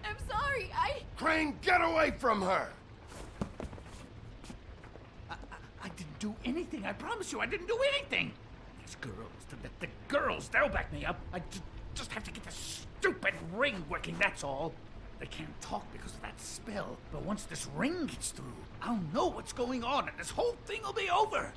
S5: I'm sorry.
S8: Crane, get away from her!
S14: I didn't do anything. I promise you, I didn't do anything. These girls, the girls, they'll back me up. I just have to get this stupid ring working, that's all. They can't talk because of that spell, but once this ring gets through, I'll know what's going on and this whole thing will be over.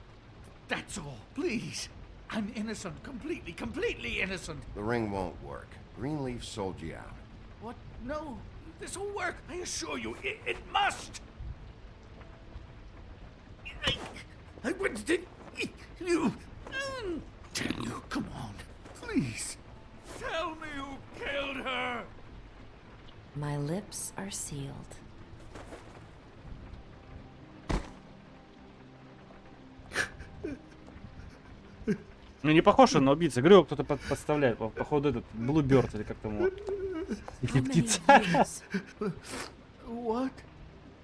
S14: That's all, please. I'm innocent, completely innocent.
S8: The ring won't work. Greenleaf sold you out.
S14: What? No, this will work. I assure you, it must. I wouldn't did you. Tell you, come on, please. Tell me who killed her.
S13: My lips are sealed.
S3: Ну не похож он на убийцу. Говорю, кто-то подставляет. Походу этот Блуберт или как там его. Или птица.
S21: What?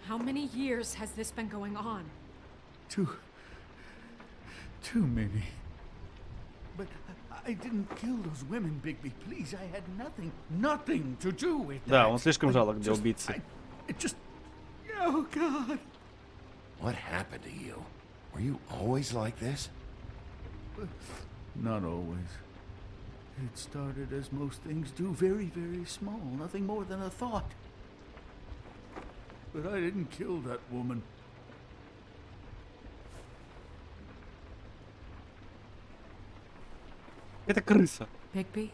S9: How many years has this been going on?
S7: Too many.
S14: But I didn't kill those women, Bigby. Please, I had nothing to do with that.
S3: Да, он слишком жалок для убийцы.
S14: It just... Oh, God.
S8: What happened to you? Were you always like this?
S7: Not always. It started as most things do, very, very small, nothing more than a thought. But I didn't kill that woman.
S3: Это крыса.
S9: Bigby?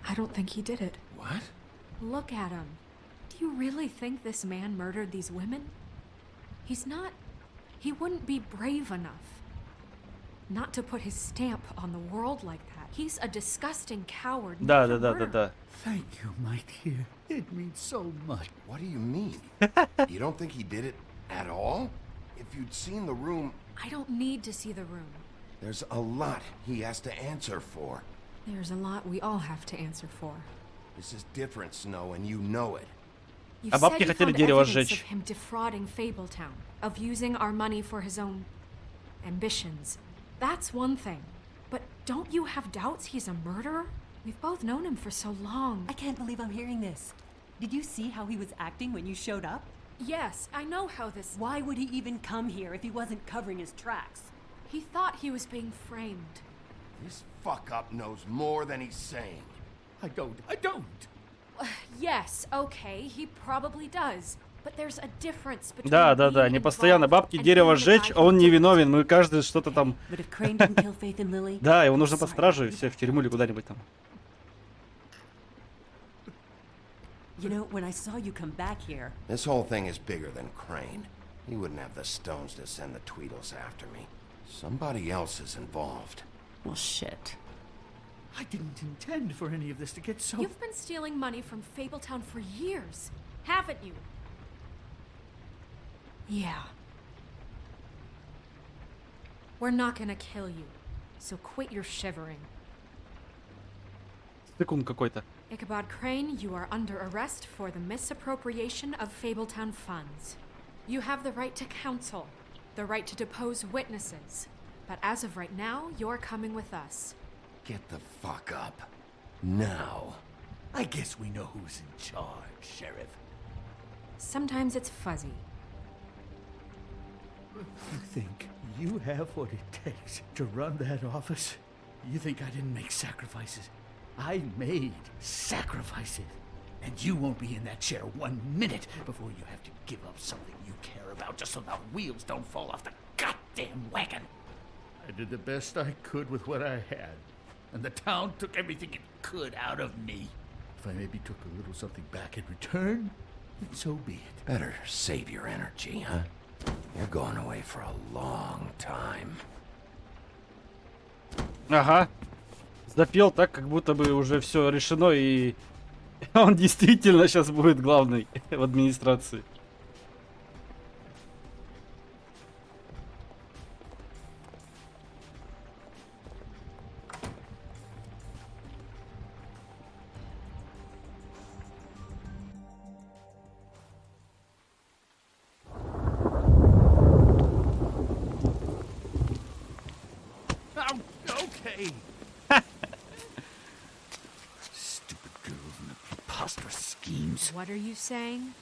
S9: I don't think he did it.
S4: What?
S9: Look at him. Do you really think this man murdered these women? He's not... He wouldn't be brave enough not to put his stamp on the world like that. He's a disgusting coward.
S3: Да.
S7: Thank you, my dear. It means so much.
S8: What do you mean? You don't think he did it at all? If you'd seen the room...
S9: I don't need to see the room.
S8: There's a lot he has to answer for.
S9: There's a lot we all have to answer for.
S8: This is different, Snow, and you know it.
S9: You've
S3: А бабки
S9: said you
S3: хотели
S9: found
S3: дерево
S9: evidence
S3: сжечь.
S9: of him defrauding Fabletown, of using our money for his own ambitions. That's one thing. But don't you have doubts he's a murderer? We've both known him for so long.
S2: I can't believe I'm hearing this. Did you see how he was acting when you showed up?
S9: Yes, I know how this...
S2: Why would he even come here if he wasn't covering his tracks?
S9: He thought he was being framed.
S8: This fuck-up knows more than he's saying.
S7: I don't.
S9: Yes, okay, he probably does. But there's a difference between
S3: Да,
S9: being
S3: они постоянно
S9: involved
S3: бабки,
S9: and
S3: дерево
S9: being the guy
S3: сжечь,
S9: who
S3: он не
S9: did it.
S3: виновен, мы каждый что-то там...
S2: But if Crane didn't kill Faith and Lily...
S3: Да, его нужно под стражу и все, в тюрьму или куда-нибудь там.
S2: You know, when I saw you come back here...
S8: This whole thing is bigger than Crane. He wouldn't have the stones to send the Tweedles after me. Somebody else is involved.
S2: Well, shit.
S7: I didn't intend for any of this to get so...
S9: You've been stealing money from Fabletown for years, haven't you? Yeah. We're not gonna kill you, so quit your shivering.
S3: Стыкун какой-то.
S9: Ichabod Crane, you are under arrest for the misappropriation of Fabletown funds. You have the right to counsel, the right to depose witnesses, but as of right now, you're coming with us.
S8: Get the fuck up. Now.
S7: I guess we know who's in charge, Sheriff.
S9: Sometimes it's fuzzy.
S7: You think you have what it takes to run that office? You think I didn't make sacrifices? I made sacrifices. And you won't be in that chair 1 minute before you have to give up something you care about just so the wheels don't fall off the goddamn wagon. I did the best I could with what I had. And the town took everything it could out of me. If I maybe took a little something back in return, then so be it.
S8: Better save your energy, huh? You're going away for a long time.
S3: Ага. Запел так, как будто бы уже все решено, и он действительно сейчас будет главный в администрации.
S7: Okay. Stupid girls and their preposterous schemes.
S9: What are you saying?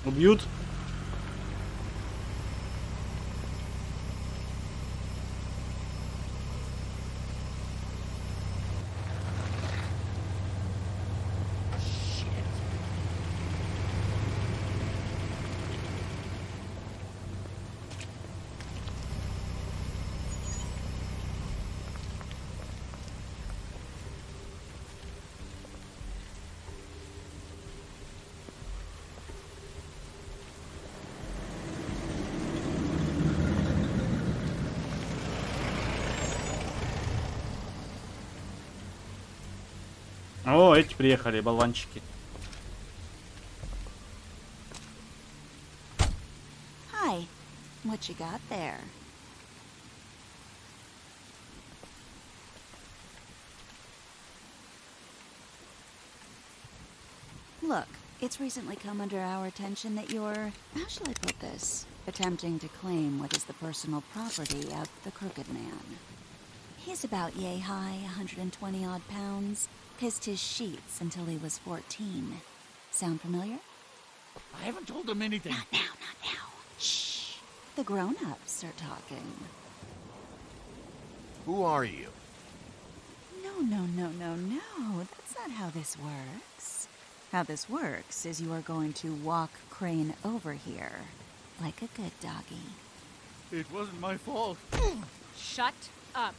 S3: Убьют? О, эти приехали, болванчики.
S22: Hi. What you got there? Look, it's recently come under our attention that you're, how shall I put this, attempting to claim what is the personal property of the Crooked Man. He's about yay high, 120 odd pounds, kissed his sheets until he was 14. Sound familiar?
S7: I haven't told him anything.
S22: Not now, not now. The grown-ups are talking.
S12: Who are you?
S22: No. That's not how this works. How this works is you are going to walk Crane over here. Like a good doggy.
S7: It wasn't my fault.
S9: Shut up.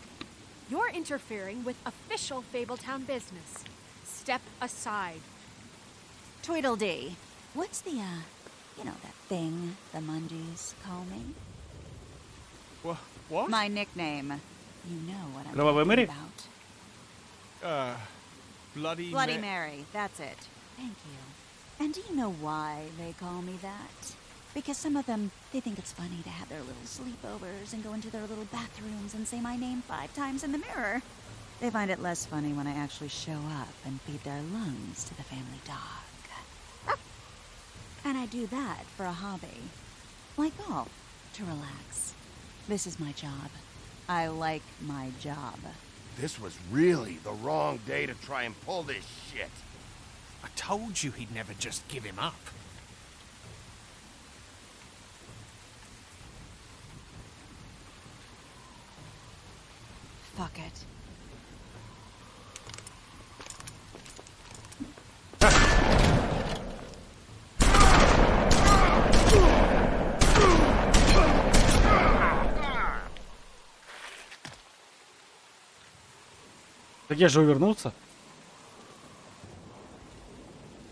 S9: You're interfering with official Fabletown business. Step aside.
S22: Tweedledee. What's the, that thing the Mundies call me?
S7: What?
S22: My nickname. You know what I'm
S3: Кровавая
S22: talking
S3: Мэри?
S22: about.
S7: Bloody
S22: Mary, that's it. Thank you. And do you know why they call me that? Because some of them, they think it's funny to have their little sleepovers and go into their little bathrooms and say my name 5 times in the mirror. They find it less funny when I actually show up and feed their lungs to the family dog. And I do that for a hobby. Like golf, to relax. This is my job. I like my job.
S12: This was really the wrong day to try and pull this shit.
S14: I told you he'd never just give him up.
S22: Fuck it.
S3: Так я же увернулся.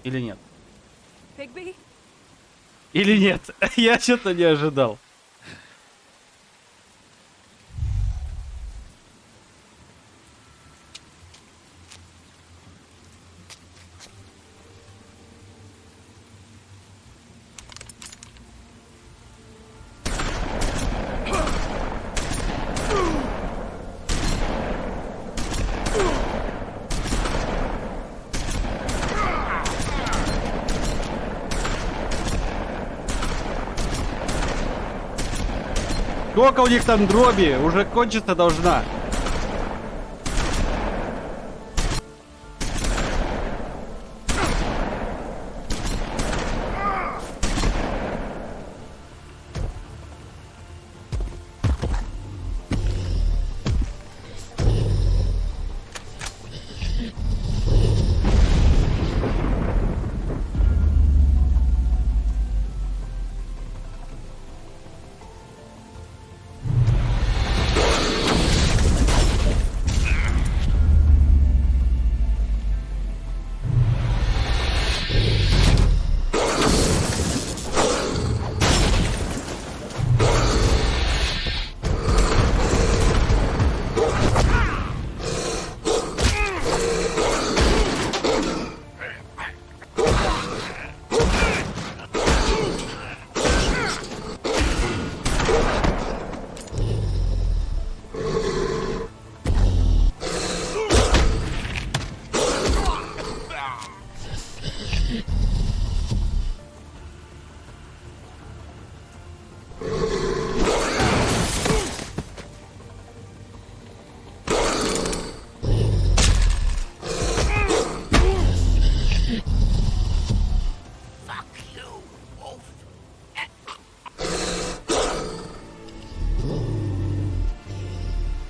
S3: Или нет?
S9: Bigby?
S3: Или нет? Я что-то не ожидал. Сколько у них там дроби? Уже кончиться должна.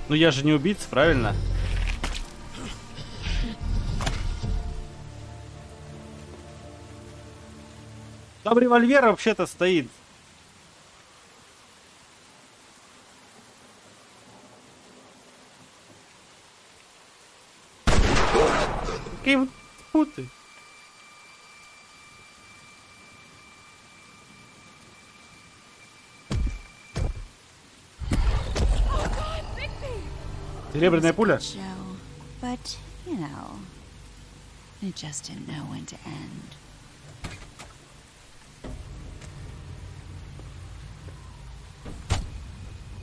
S3: Ну я же не убийца, правильно? Там револьвер вообще-то стоит. Какие вот путы. Серебряная пуля?
S22: But, you know, it just didn't know when to end.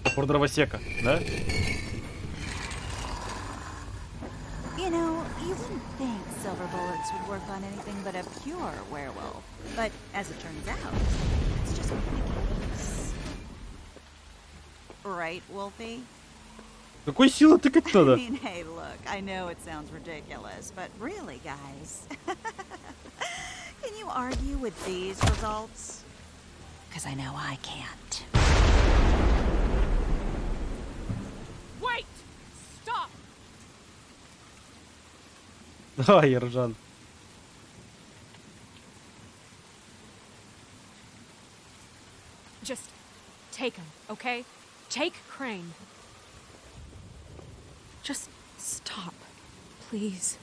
S3: Топор дровосека, да?
S22: You know, you wouldn't think silver bullets would work on anything but a pure werewolf. But as it turns out, it's just not the case. Right, Wolfie?
S3: Какой силы тыкать надо?
S22: I mean, hey, look, I know it sounds ridiculous, but really, guys, can you argue with these results? Because I know I can't.
S3: Давай, Ержан.
S9: Just take him, okay? Take Crane. Just stop, please.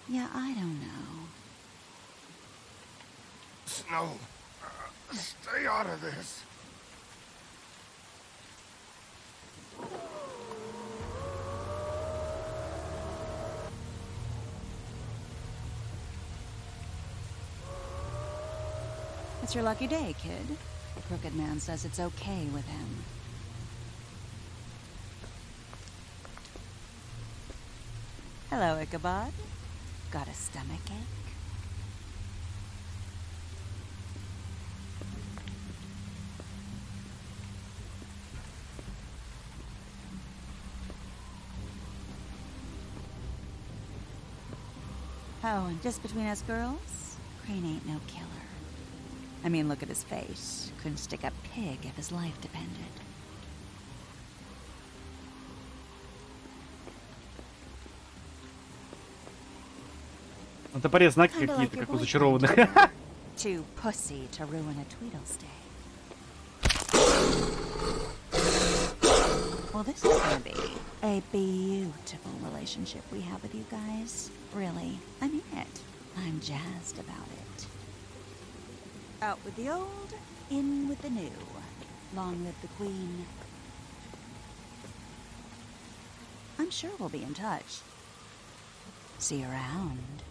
S22: Yeah, I don't know.
S19: Snow, stay out of this.
S22: It's your lucky day, kid. The Crooked Man says it's okay with him. Hello, Ichabod. Got a stomachache? Oh, and just between us girls, Crane ain't no killer. I mean, look at his face. Couldn't stick a pig if his life depended.
S3: На топоре знаки
S22: Kinda
S3: какие-то,
S22: like your
S3: как у
S22: boyfriend.
S3: зачарованных.
S22: Too pussy to ruin a Tweedlestay. Well, this is gonna be a beautiful relationship we have with you guys. Really, I mean it. I'm jazzed about it. Out with the old, in with the new. Long live the Queen. I'm sure we'll be in touch. See you around.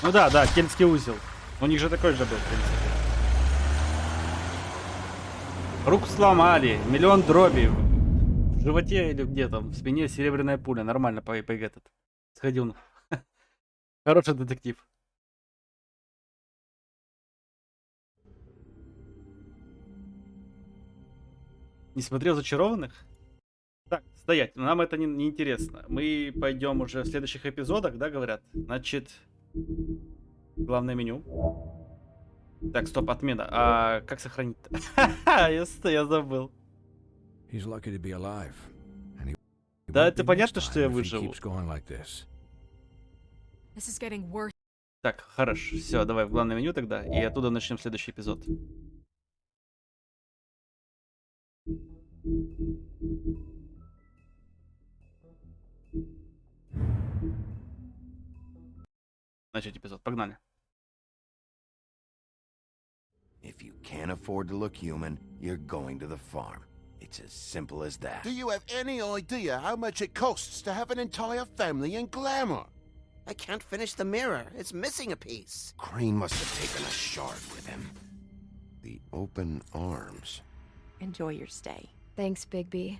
S3: Ну да, да, Кельтский узел. У них же такой же был, в принципе. Руку сломали, миллион дробей. В животе или где там, в спине серебряная пуля. Нормально по этот. Сходил. Хороший детектив. Не смотрел «Зачарованных»? Так, стоять, нам это не интересно. Мы пойдем уже в следующих эпизодах, да, говорят? Значит, главное меню. Так, стоп, отмена. А как сохранить-то? Я забыл. Да, это понятно, что я выживу.
S9: This is getting worse.
S3: Так, хорошо. Все, давай в главное меню тогда, и оттуда начнем следующий эпизод. Начать эпизод. Погнали.
S8: If you can't afford to look human, you're going to the farm. It's as simple as that.
S11: Do you have any idea how much it costs to have an entire family in Glamour?
S17: I can't finish the mirror. It's missing a piece.
S8: Crane must have taken a shard with him. The open arms.
S9: Enjoy your stay.
S15: Thanks, Bigby.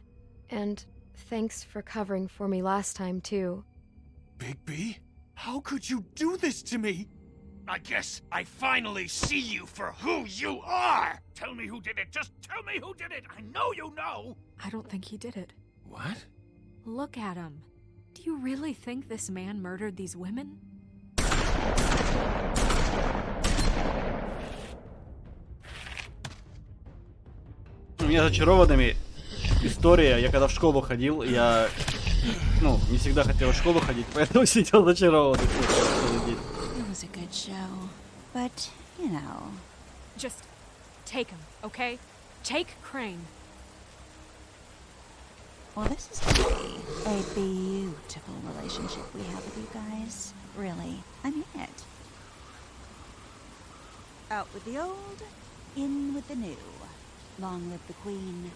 S15: And thanks for covering for me last time, too.
S14: Bigby? How could you do this to me? I guess I finally see you for who you are! Tell me who did it! Just tell me who did it! I know you know!
S9: I don't think he did it.
S14: What?
S9: Look at him. Do you really think this man murdered these women?
S3: У меня «Зачарованными» история. Я когда в школу ходил, я, не всегда хотел в школу ходить, поэтому сидел зачарованный целый день.
S22: It was a good show, but, you know.
S9: Just take him, okay? Take Crane.
S22: Well, this is gonna be a beautiful relationship we have with you guys. Really, I mean it. Out with the old, in with the new. Long live the Queen.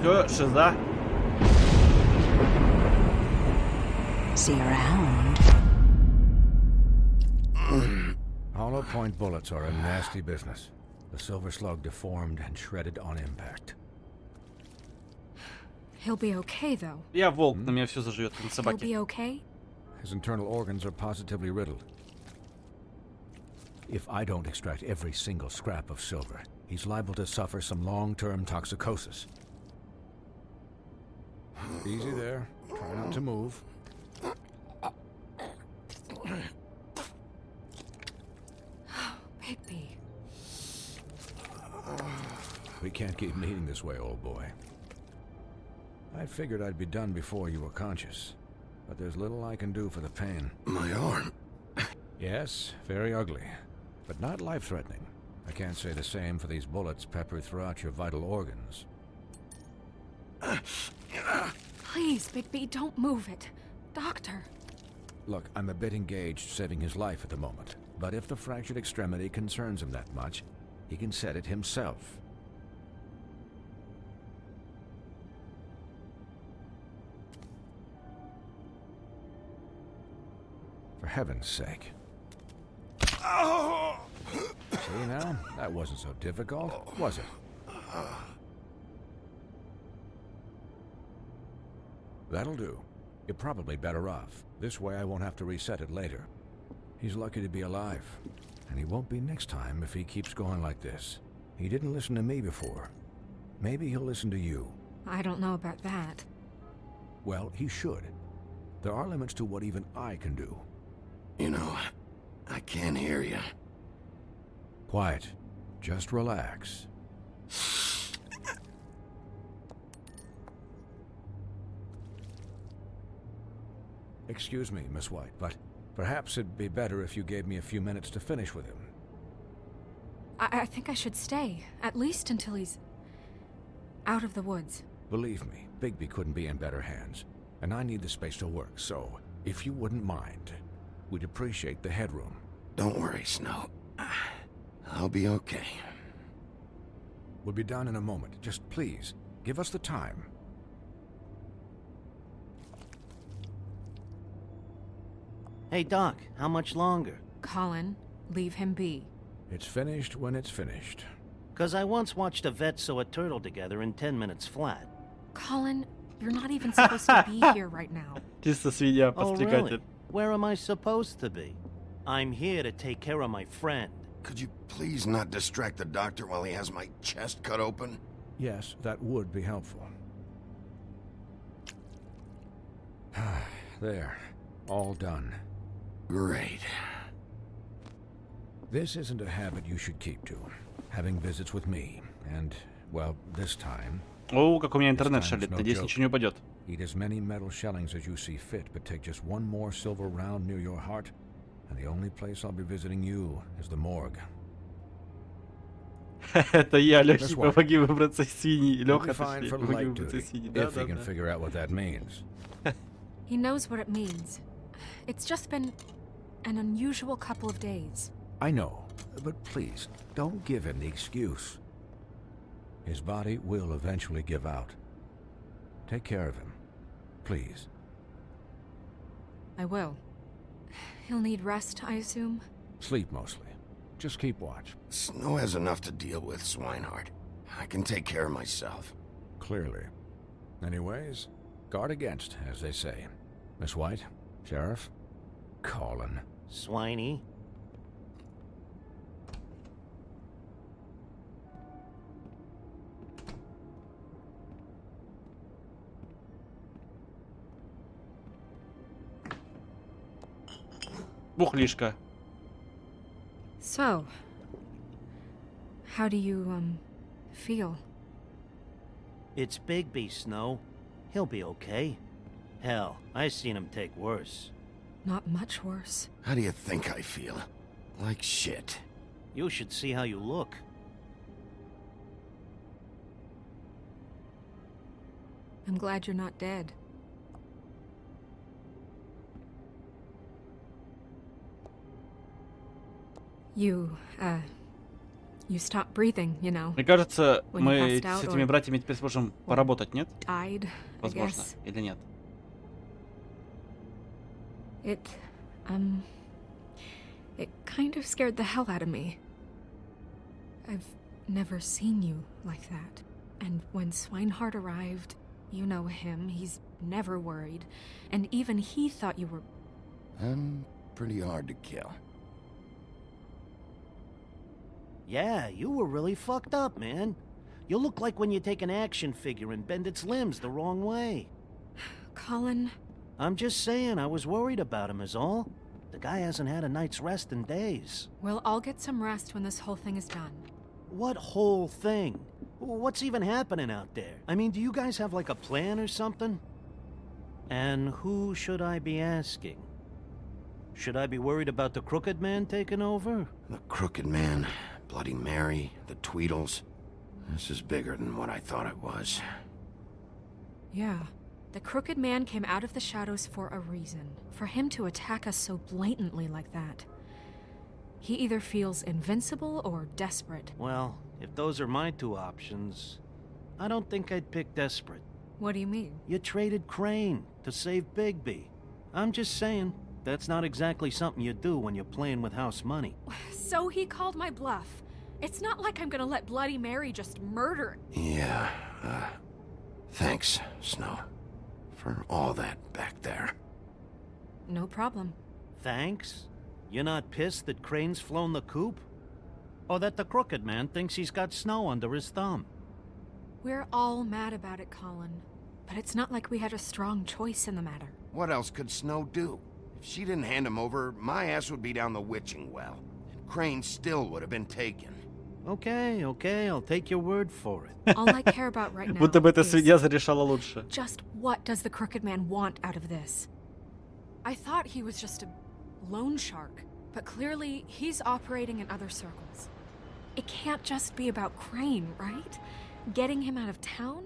S3: Все, шиза.
S22: See you around.
S16: Hollow point bullets are a nasty business. The Silver Slug deformed and shredded on impact.
S9: He'll be okay, though.
S3: Я волк, на меня все заживет, как на
S9: He'll
S3: собаке.
S9: be okay?
S16: His internal organs are positively riddled. If I don't extract every single scrap of silver, he's liable to suffer some long-term toxicosis. Easy there. Try not to move.
S9: Bigby.
S16: We can't keep meeting this way, old boy. I figured I'd be done before you were conscious, but there's little I can do for the pain.
S8: My arm.
S16: Yes, very ugly, but not life-threatening. I can't say the same for these bullets peppered throughout your vital organs.
S9: Please, Bigby, don't move it. Doctor.
S16: Look, I'm a bit engaged saving his life at the moment, but if the fractured extremity concerns him that much, he can set it himself. For heaven's sake. See now? That wasn't so difficult, was it? That'll do. You're probably better off. This way I won't have to reset it later. He's lucky to be alive. And he won't be next time if he keeps going like this. He didn't listen to me before. Maybe he'll listen to you.
S9: I don't know about that.
S16: Well, he should. There are limits to what even I can do.
S8: You know, I can't hear you.
S16: Quiet. Just relax. Excuse me, Miss White, but perhaps it'd be better if you gave me a few minutes to finish with him.
S9: I think I should stay, at least until he's out of the woods.
S16: Believe me, Bigby couldn't be in better hands, and I need the space to work, so if you wouldn't mind, we'd appreciate the headroom.
S8: Don't worry, Snow. I'll be okay.
S16: We'll be done in a moment. Just please, give us the time.
S6: Hey, Doc, how much longer?
S9: Colin, leave him be.
S16: It's finished when it's finished.
S6: 'Cause I once watched a vet sew a turtle together in 10 minutes flat.
S9: Colin, you're not even supposed to be here right now.
S3: Чисто свинья,
S6: Oh,
S3: подстрекатель.
S6: really? Where am I supposed to be? I'm here to take care of my friend.
S8: Could you please not distract the doctor while he has my chest cut open?
S16: Yes, that would be helpful. There. All done.
S8: Great.
S16: This isn't a habit you should keep to. Having visits with me. And, well, this time...
S3: О, как у меня интернет
S16: this
S3: шалит.
S16: time's no
S3: Надеюсь,
S16: joke.
S3: ничего не упадет.
S16: Eat as many metal shellings as you see fit, but take just one more silver round near your heart, and the only place I'll be visiting you is the morgue.
S3: Это я, Лёхи,
S16: Miss White.
S3: помоги выбраться из свиньи.
S16: You'll
S3: Лёха,
S16: be fine
S3: точнее,
S16: for
S3: помоги
S16: light
S3: выбраться из
S16: duty,
S3: свиньи.
S16: if you
S3: Да,
S16: can
S3: да.
S16: figure out what that means.
S9: He knows what it means. It's just been an unusual couple of days.
S16: I know, but please, don't give him the excuse. His body will eventually give out. Take care of him, please.
S9: I will. He'll need rest, I assume.
S16: Sleep mostly. Just keep watch.
S8: Snow has enough to deal with, Swinehart. I can take care of myself.
S16: Clearly. Anyways, guard against, as they say. Miss White, Sheriff, Colin.
S6: Swiney.
S3: Бухлишка.
S9: So, how do you, feel?
S6: It's Bigby, Snow. He'll be okay. Hell, I seen him take worse.
S9: Not much worse.
S8: How do you think I feel? Like shit.
S6: You should see how you look.
S9: I'm glad you're not dead. You stopped breathing, you know.
S3: Мне кажется,
S9: when you
S3: мы
S9: passed
S3: с
S9: out
S3: этими
S9: or
S3: братьями теперь сможем поработать, нет?
S9: died, I
S3: Возможно.
S9: guess.
S3: Или нет?
S9: It kind of scared the hell out of me. I've never seen you like that. And when Swinehart arrived, You know him, he's never worried. And even he thought you were...
S8: I'm pretty hard to kill.
S6: Yeah, you were really fucked up, man. You look like when you take an action figure and bend its limbs the wrong way.
S9: Colin...
S6: I'm just saying, I was worried about him is all. The guy hasn't had a night's rest in days.
S9: We'll all get some rest when this whole thing is done.
S6: What whole thing? What's even happening out there? I mean, do you guys have like a plan or something? And who should I be asking? Should I be worried about the Crooked Man taking over?
S8: The Crooked Man, Bloody Mary, the Tweedles. This is bigger than what I thought it was.
S9: Yeah. The Crooked Man came out of the shadows for a reason. For him to attack us so blatantly like that. He either feels invincible or desperate.
S6: Well, if those are my two options, I don't think I'd pick desperate.
S9: What do you mean?
S6: You traded Crane to save Bigby. I'm just saying, that's not exactly something you do when you're playing with house money.
S9: So he called my bluff. It's not like I'm gonna let Bloody Mary just murder...
S8: Yeah, thanks, Snow. For all that back there.
S9: No problem.
S6: Thanks? You're not pissed that Crane's flown the coop? Or that the Crooked Man thinks he's got Snow under his thumb?
S9: We're all mad about it, Colin. But it's not like we had a strong choice in the matter.
S8: What else could Snow do? If she didn't hand him over, my ass would be down the witching well. And Crane still would have been taken.
S6: Okay, I'll take your word for it.
S9: All I care about right now
S3: Будто бы эта
S9: is
S3: свинья зарешала лучше.
S9: just what does the Crooked Man want out of this? I thought he was just a loan shark, but clearly he's operating in other circles. It can't just be about Crane, right? Getting him out of town?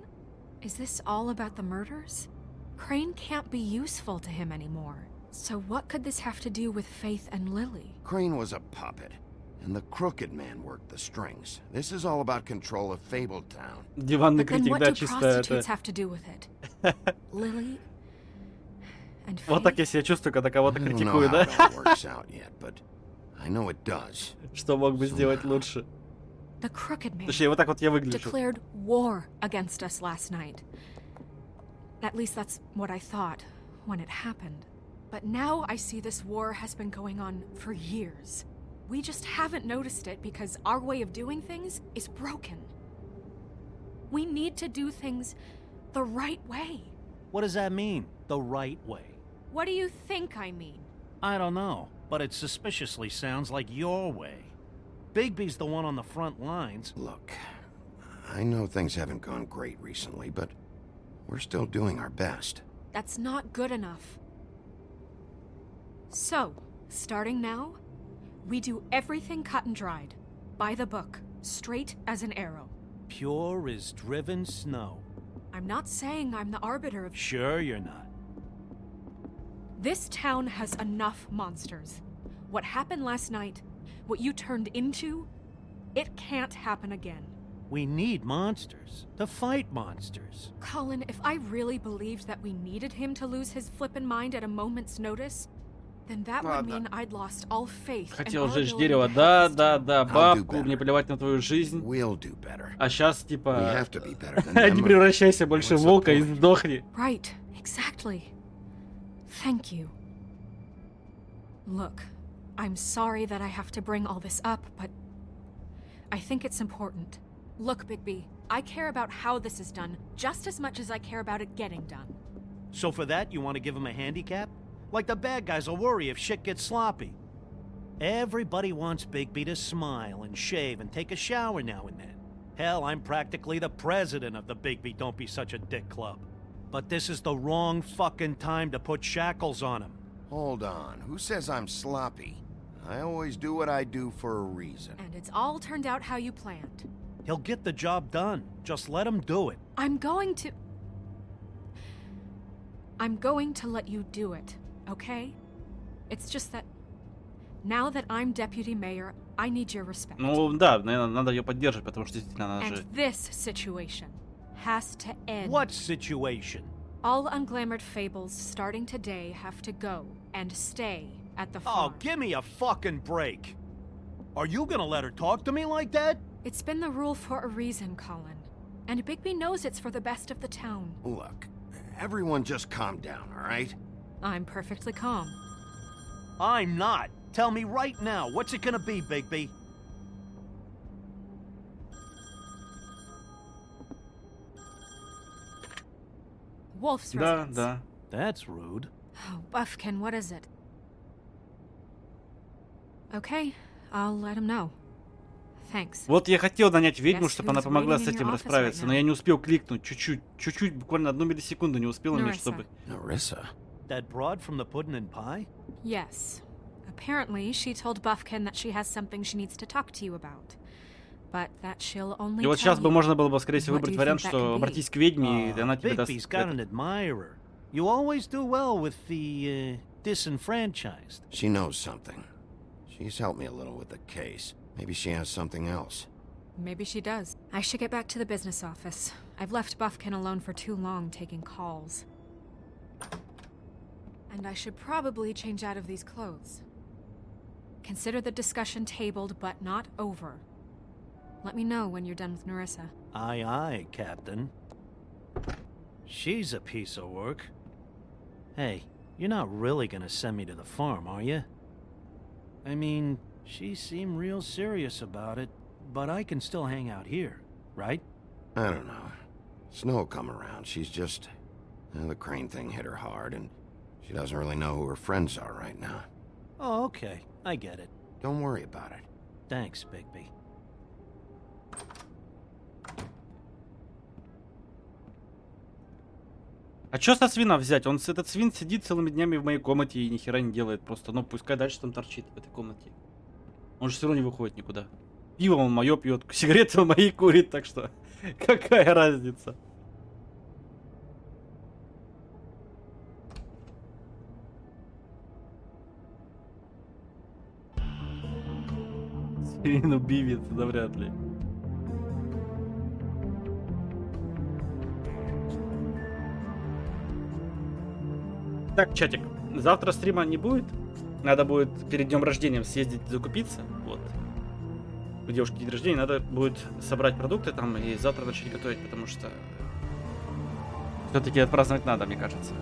S9: Is this all about the murders? Crane can't be useful to him anymore. So what could this have to do with Faith and Lily?
S8: Crane was a puppet. And the Crooked Man worked the strings. This is all about control of Fabletown.
S3: Диванный
S9: But then
S3: критик,
S9: what
S3: да,
S9: do
S3: чисто
S9: prostitutes
S3: это.
S9: have to do with it? Lily and
S3: Вот так я себя чувствую, когда кого-то
S8: I don't know
S3: критикую,
S8: how
S3: да?
S8: it all works out yet, but I know it does.
S3: Что мог бы сделать лучше?
S9: The Crooked Man
S3: Точнее, вот так вот я выгляжу.
S9: declared war against us last night. At least that's what I thought when it happened. But now I see this war has been going on for years. We just haven't noticed it because our way of doing things is broken. We need to do things the right way.
S6: What does that mean, the right way?
S9: What do you think I mean?
S6: I don't know, but it suspiciously sounds like your way. Bigby's the one on the front lines.
S8: Look, I know things haven't gone great recently, but we're still doing our best.
S9: That's not good enough. So, starting now, we do everything cut and dried. By the book. Straight as an arrow.
S6: Pure as driven snow.
S9: I'm not saying I'm the arbiter of...
S6: Sure you're not.
S9: This town has enough monsters. What happened last night, what you turned into, it can't happen again.
S6: We need monsters. To fight monsters.
S9: Colin, if I really believed that we needed him to lose his flippin' mind at a moment's notice, then that would mean I'd lost all faith in
S3: Хотел
S9: our
S3: сжечь
S9: ability
S3: дерево.
S9: to
S3: Да,
S9: help
S3: да,
S9: this
S3: да,
S9: town.
S3: бабку, мне плевать на твою жизнь.
S8: We'll do better.
S3: А сейчас,
S8: We
S3: типа,
S8: have to be better than them.
S3: не превращайся больше
S8: What's
S3: в
S8: the
S3: волка и
S8: point?
S3: сдохни.
S9: Right, exactly. Thank you. Look, I'm sorry that I have to bring all this up, but I think it's important. Look, Bigby, I care about how this is done just as much as I care about it getting done.
S6: So for that, you want to give him a handicap? Like the bad guys will worry if shit gets sloppy. Everybody wants Bigby to smile and shave and take a shower now and then. Hell, I'm practically the president of the Bigby Don't Be Such a Dick Club. But this is the wrong fucking time to put shackles on him.
S8: Hold on. Who says I'm sloppy? I always do what I do for a reason.
S9: And it's all turned out how you planned.
S6: He'll get the job done. Just let him do it.
S9: I'm going to let you do it, okay? It's just that now that I'm deputy mayor, I need your respect.
S3: Ну да, наверное, надо ее поддерживать, потому что действительно она же...
S9: And this situation has to end.
S6: What situation?
S9: All unglamored fables starting today have to go and stay at the
S6: Oh,
S9: farm.
S6: give me a fucking break. Are you gonna let her talk to me like that?
S9: It's been the rule for a reason, Colin. And Bigby knows it's for the best of the town.
S8: Look, everyone just calm down, all right?
S9: I'm perfectly calm.
S6: I'm not. Tell me right now, what's it gonna be, Bigby?
S9: Wolf's
S3: Да,
S9: residence.
S3: да.
S6: That's rude.
S9: Oh, Buffkin, what is it? Okay, I'll let him know. Thanks.
S3: Вот я хотел нанять ведьму,
S9: Guess
S3: чтобы она
S9: who's
S3: помогла
S9: waiting
S3: с
S9: in
S3: этим
S9: your office
S3: расправиться,
S9: right
S3: но
S9: now?
S3: я не успел кликнуть. Чуть-чуть, буквально 1 миллисекунду не успел на нее,
S9: Narissa.
S3: чтобы...
S8: Narissa?
S6: That broad from the pudding and pie?
S9: Yes. Apparently, she told Buffkin that she has something she needs to talk to you about. But that she'll only
S3: И вот
S9: tell
S3: сейчас бы
S9: you.
S3: можно было бы, скорее всего,
S9: What do
S3: выбрать
S9: you
S3: вариант,
S9: think that
S3: что
S9: could be?
S3: обратись к ведьме, и она тебе даст...
S6: Bigby's got an admirer. You always do well with the, disenfranchised.
S8: She knows something. She's helped me a little with the case. Maybe she has something else.
S9: Maybe she does. I should get back to the business office. I've left Buffkin alone for too long taking calls. And I should probably change out of these clothes. Consider the discussion tabled, but not over. Let me know when you're done with Narissa.
S6: Aye, aye, Captain. She's a piece of work. Hey, you're not really gonna send me to the farm, are you? I mean, she seemed real serious about it, but I can still hang out here, right?
S8: I don't know. Snow come around. She's just... the Crane thing hit her hard, and she doesn't really know who her friends are right now.
S6: Oh, okay. I get it.
S8: Don't worry about it.
S6: Thanks, Bigby.
S3: А чё со свина взять? Этот свин сидит целыми днями в моей комнате и ни хера не делает. Просто, ну, пускай дальше там торчит в этой комнате. Он же все равно не выходит никуда. Пиво он мое пьет, сигареты он мои курит, так что какая разница? Свин-убивец, да вряд ли. Так, чатик, завтра стрима не будет. Надо будет перед днем рождения съездить закупиться. Вот. У девушки день рождения, надо будет собрать продукты там и завтра начать готовить, потому что все-таки отпраздновать надо, мне кажется.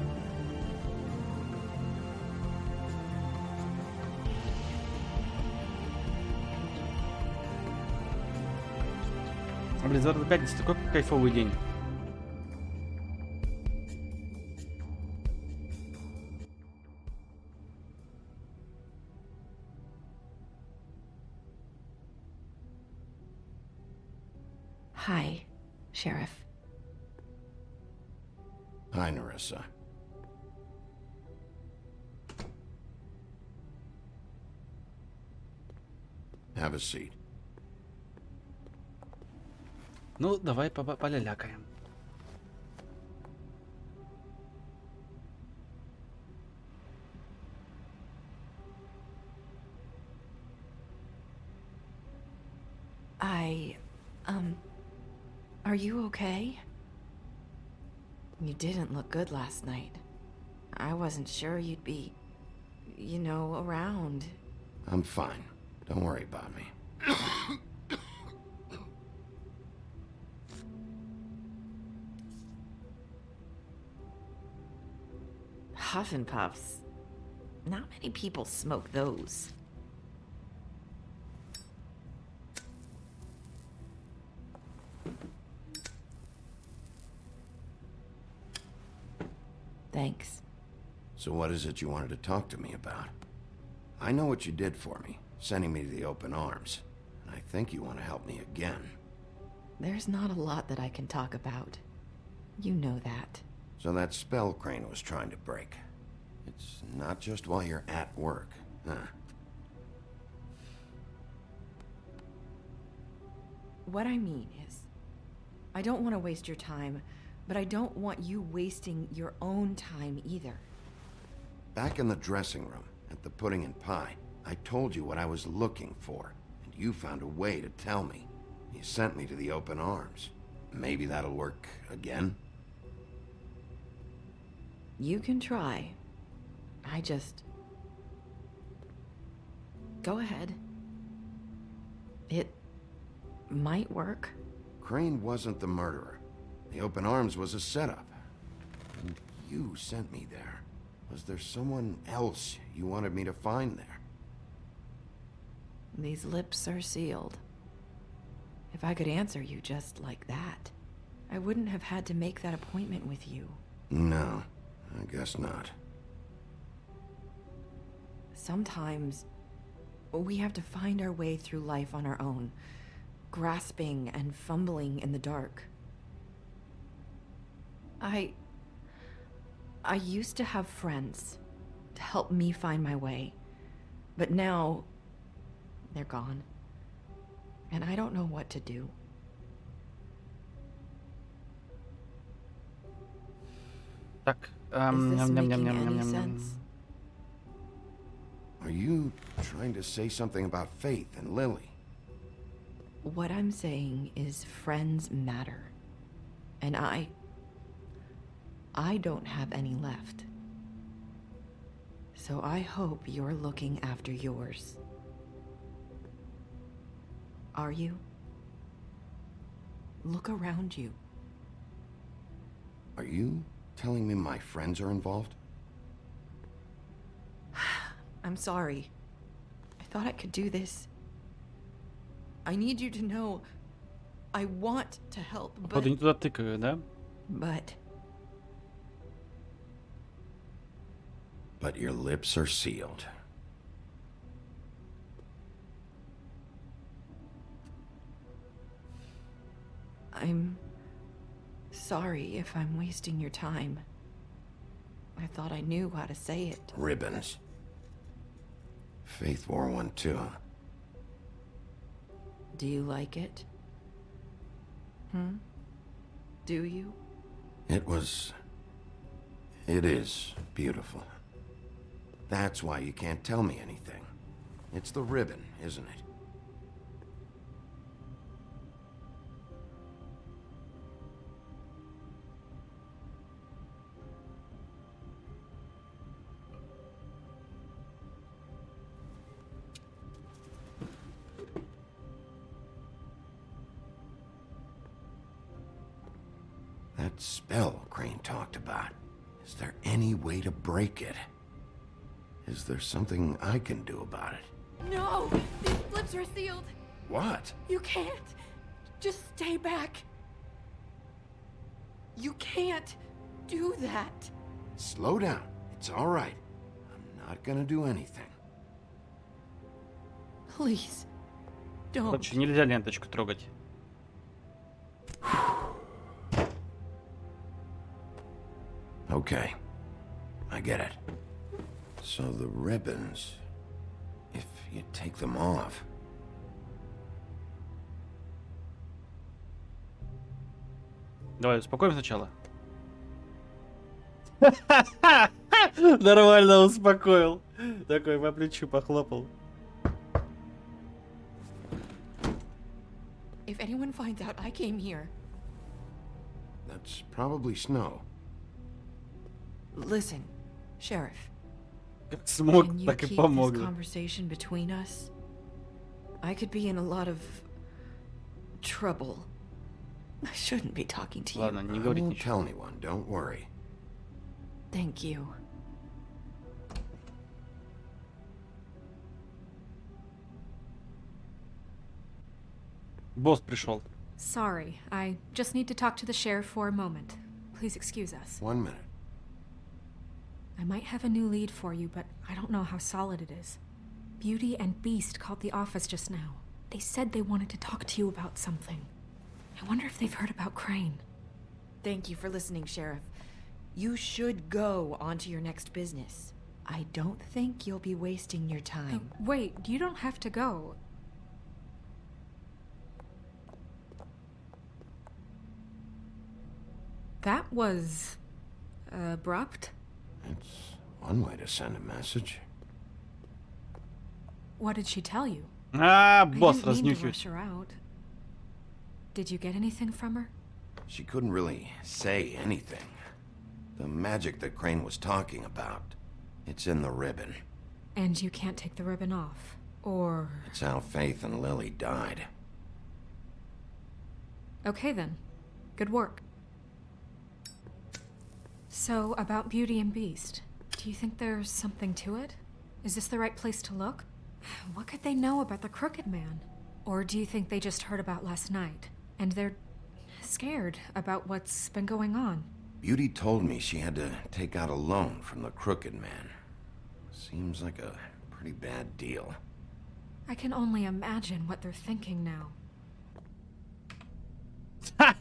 S3: Блин, завтра пятница, такой кайфовый день.
S13: Hi, Sheriff.
S8: Hi, Narissa. Have a seat.
S3: Ну, давай полялякаем.
S13: Are you okay? You didn't look good last night. I wasn't sure you'd be, you know, around.
S8: I'm fine. Don't worry about me.
S13: Huff and Puffs. Not many people smoke those. Thanks.
S8: So what is it you wanted to talk to me about? I know what you did for me, sending me to the open arms. And I think you want to help me again.
S13: There's not a lot that I can talk about. You know that.
S8: So that spell Crane was trying to break. It's not just while you're at work, huh?
S13: What I mean is, I don't want to waste your time, but I don't want you wasting your own time either.
S8: Back in the dressing room, at the pudding and pie, I told you what I was looking for, and you found a way to tell me. You sent me to the open arms. Maybe that'll work again?
S13: You can try. I just... Go ahead. It might work.
S8: Crane wasn't the murderer. The Open Arms was a setup. And you sent me there. Was there someone else you wanted me to find there?
S13: These lips are sealed. If I could answer you just like that, I wouldn't have had to make that appointment with you.
S8: No, I guess not.
S13: Sometimes we have to find our way through life on our own, grasping and fumbling in the dark. I used to have friends to help me find my way, but now they're gone, and I don't know what to do.
S3: Так,
S13: Is this making any sense?
S8: Are you trying to say something about Faith and Lily?
S13: What I'm saying is friends matter, and I don't have any left. So I hope you're looking after yours. Are you? Look around you.
S8: Are you telling me my friends are involved?
S13: I'm sorry. I thought I could do this. I need you to know I want to help,
S3: Походу не туда тыкаю, да?
S8: But your lips are sealed.
S13: I'm sorry if I'm wasting your time. I thought I knew how to say it.
S8: Ribbons. Faith wore one too.
S13: Do you like it? Do you?
S8: It is beautiful. That's why you can't tell me anything. It's the ribbon, isn't it? That spell Crane talked about. Is there any way to break it? Is there something I can do about it?
S9: No! These lips are sealed!
S8: What?
S9: You can't! Just stay back!
S13: You can't do that!
S8: Slow down. It's all right. I'm not gonna do anything.
S13: Please, don't.
S3: Короче, нельзя ленточку трогать.
S8: Okay. I get it. So the ribbons, if you take them off...
S3: Давай успокоим сначала. Нормально успокоил. Такой по плечу похлопал.
S13: If anyone finds out I came here...
S8: That's probably Snow.
S13: Listen, Sheriff.
S3: Как смог,
S13: Can you
S3: так и
S13: keep
S3: помог.
S13: this conversation between us? I could be in a lot of trouble. I shouldn't be talking to you.
S3: Ладно, не
S8: I
S3: говорить
S8: won't
S3: ничего.
S8: tell anyone, don't worry.
S13: Thank you.
S3: Босс пришел.
S9: Sorry, I just need to talk to the sheriff for a moment. Please excuse us.
S8: 1 minute.
S9: I might have a new lead for you, but I don't know how solid it is. Beauty and Beast called the office just now. They said they wanted to talk to you about something. I wonder if they've heard about Crane.
S13: Thank you for listening, Sheriff. You should go on to your next business. I don't think you'll be wasting your time.
S9: Wait, you don't have to go. That was... abrupt?
S8: It's one way to send a message.
S9: What did she tell you?
S3: А, босс
S9: I didn't mean to
S3: разнюхивает.
S9: rush her out. Did you get anything from her?
S8: She couldn't really say anything. The magic that Crane was talking about, it's in the ribbon.
S9: And you can't take the ribbon off? Or...
S8: It's how Faith and Lily died.
S9: Okay then. Good work. So, about Beauty and Beast. Do you think there's something to it? Is this the right place to look? What could they know about the Crooked Man? Or do you think they just heard about last night, and they're scared about what's been going on?
S8: Beauty told me she had to take out a loan from the Crooked Man. Seems like a pretty bad deal.
S9: I can only imagine what they're thinking now.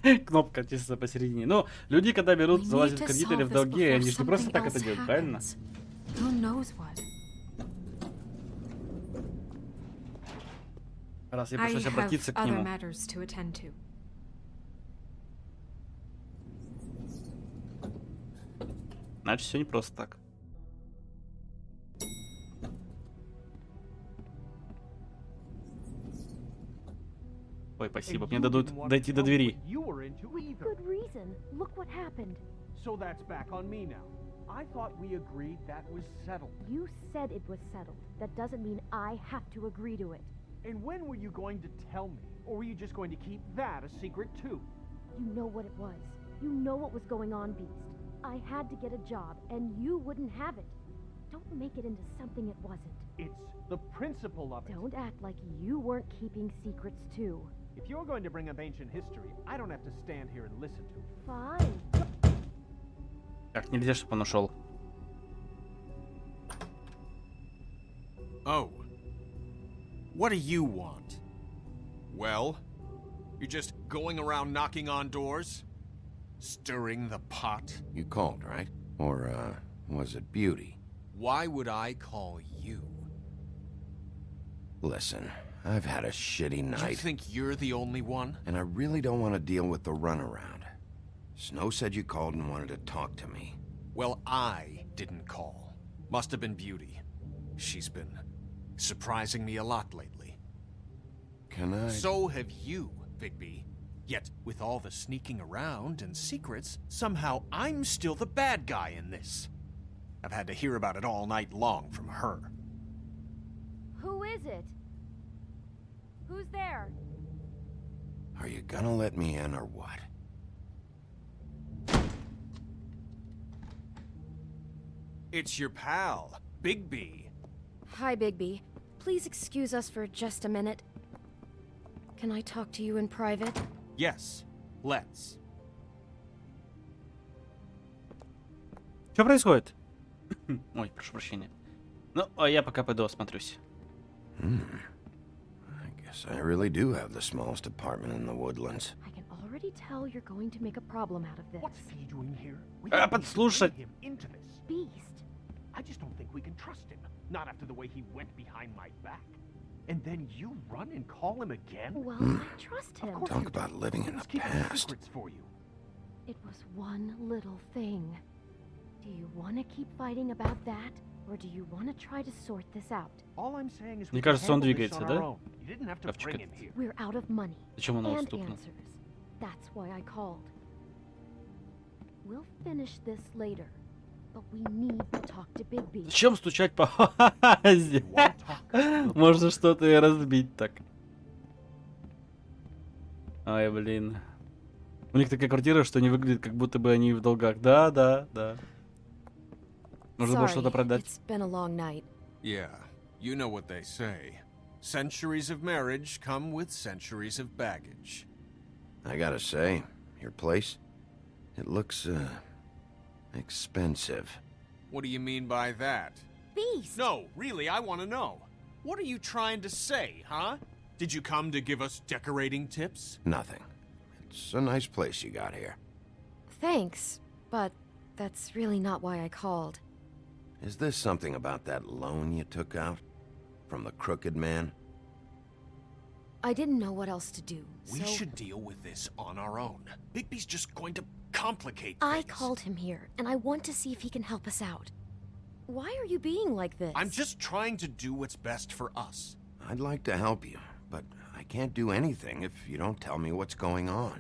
S3: Кнопка чисто посередине. Ну, люди, когда берут, залазят в кредиты или в долги, они же не просто так это делают, правильно?
S9: Who knows what?
S3: Раз ей
S9: I
S3: пришлось обратиться
S9: have
S3: к
S9: other
S3: нему.
S9: matters to attend to.
S3: Значит, все не просто так. Ой, спасибо. Мне дадут дойти до двери.
S10: You were into either.
S18: Good reason. Look what happened.
S10: So that's back on me now. I thought we agreed that was settled.
S18: You said it was settled. That doesn't mean I have to agree to it.
S10: And when were you going to tell me? Or were you just going to keep that a secret too?
S18: You know what it was. You know what was going on, Beast. I had to get a job, and you wouldn't have it. Don't make it into something it wasn't.
S10: It's the principle of it.
S18: Don't act like you weren't keeping secrets too.
S10: If you're going to bring up ancient history, I don't have to stand here and listen to it.
S18: Fine.
S3: Так, нельзя, чтобы он ушел.
S12: Oh. What do you want? Well, you're just going around knocking on doors? Stirring the pot?
S8: You called, right? Or, was it Beauty?
S12: Why would I call you?
S8: Listen, I've had a shitty night.
S12: You think you're the only one?
S8: And I really don't want to deal with the runaround. Snow said you called and wanted to talk to me.
S12: Well, I didn't call. Must have been Beauty. She's been surprising me a lot lately.
S8: Can I?
S12: So have you, Bigby. Yet, with all the sneaking around and secrets, somehow I'm still the bad guy in this. I've had to hear about it all night long from her.
S18: Who is it? Who's there?
S8: Are you gonna let me in or what?
S12: It's your pal, Bigby.
S18: Hi, Bigby. Please excuse us for just a minute. Can I talk to you in private?
S12: Yes, let's.
S3: Что происходит? Ой, прошу прощения. Ну, а я пока пойду осмотрюсь.
S8: I guess I really do have the smallest apartment in the woodlands.
S18: I can already tell you're going to make a problem out of this.
S10: What's he doing here? We
S3: А,
S10: can't
S3: подслушать.
S10: bring him into this.
S18: Beast.
S10: I just don't think we can trust him. Not after the way he went behind my back. And then you run and call him again?
S18: Well, I trust him.
S8: Talk about living in the past.
S10: Secrets for you.
S18: It was one little thing. Do you want to keep fighting about that? Or do you want to try to sort this out?
S10: All I'm saying is
S3: Мне
S10: we can
S3: кажется, он
S10: handle this
S3: двигается,
S10: on
S3: да?
S10: our own. You didn't have to
S3: Ковчик
S10: bring him
S3: этот.
S10: here.
S18: We're out of money.
S3: Зачем он его
S18: And
S3: стукнул?
S18: answers. That's why I called. We'll finish this later. But we need to talk to Bigby.
S3: Зачем стучать по вазе? Можно что-то и разбить так. Ай, блин. У них такая квартира, что не выглядит, как будто бы они в долгах. Да, да, да. Нужно было что-то продать.
S18: It's been a long night.
S12: Yeah, you know what they say. Centuries of marriage come with centuries of baggage.
S8: I gotta say, your place, it looks, expensive.
S12: What do you mean by that?
S18: Beast!
S12: No, really, I want to know. What are you trying to say, huh? Did you come to give us decorating tips?
S8: Nothing. It's a nice place you got here.
S18: Thanks, but that's really not why I called.
S8: Is this something about that loan you took out? From the Crooked Man?
S18: I didn't know what else to do,
S12: We
S18: so
S12: should deal with this on our own. Bigby's just going to complicate
S18: I
S12: things.
S18: called him here, and I want to see if he can help us out. Why are you being like this?
S12: I'm just trying to do what's best for us.
S8: I'd like to help you, but I can't do anything if you don't tell me what's going on.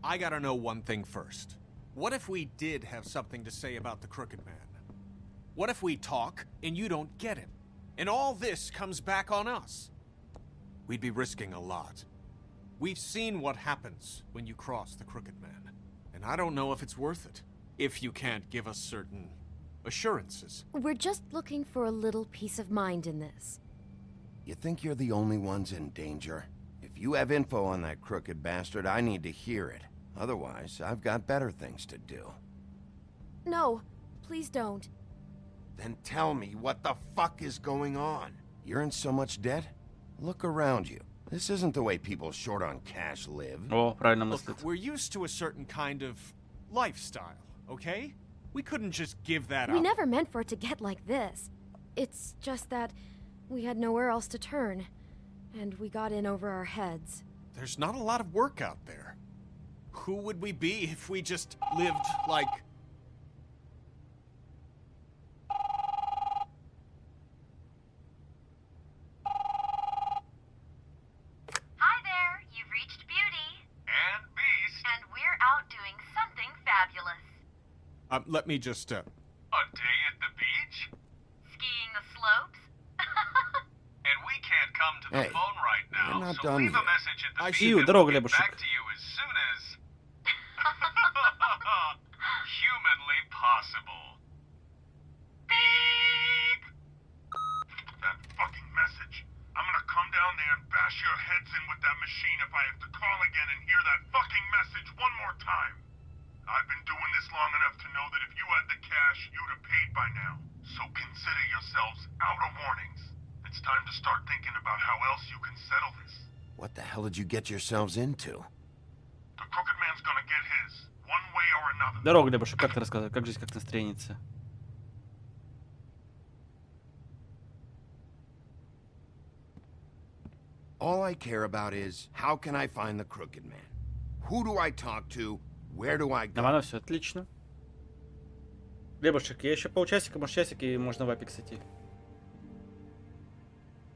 S12: I gotta know one thing first. What if we did have something to say about the Crooked Man? What if we talk and you don't get him? And all this comes back on us? We'd be risking a lot.
S1: We've seen what happens when you cross the Crooked Man, and I don't know if it's worth it, if you can't give us certain assurances.
S15: We're just looking for a little peace of mind in this.
S8: You think you're the only ones in danger? If you have info on that crooked bastard, I need to hear it. Otherwise, I've got better things to do.
S15: No, please don't.
S8: Then tell me what the fuck is going on? You're in so much debt? Look around you. This isn't the way people short on cash live.
S3: О, правильно
S1: Look,
S3: мыслит.
S1: we're used to a certain kind of lifestyle, okay? We couldn't just give that
S15: We
S1: up.
S15: never meant for it to get like this. It's just that we had nowhere else to turn, and we got in over our heads.
S1: There's not a lot of work out there. Who would we be if we just lived like...
S20: Hi there, you've reached Beauty. And Beast. And we're out doing something fabulous.
S1: let me just,
S20: A day at the beach? Skiing the slopes? And we can't come to the
S8: Hey,
S20: phone right now,
S8: we're not
S20: so
S8: done
S20: leave a
S8: yet.
S20: message at the beep
S3: Ию,
S20: and
S3: дорогу,
S20: we'll get
S3: Лебушек.
S20: back to you as soon as... humanly possible. Beep! That fucking message. I'm gonna come down there and bash your heads in with that machine if I have to call again and hear that fucking message one more time. I've been doing this long enough to know that if you had the cash, you'd have paid by now. So consider yourselves out of warnings. It's time to start thinking about how else you can settle this.
S8: What the hell did you get yourselves into?
S20: The Crooked Man's gonna get his, one way or another.
S3: Здорово, Глебушек, как ты рассказывай? Как жизнь, как настроение?
S8: All I care about is, how can I find the Crooked Man? Who do I talk to? Where do I go?
S3: Нормально, все отлично. Глебушек, я еще полчасика, может часик, и можно в Апекс идти.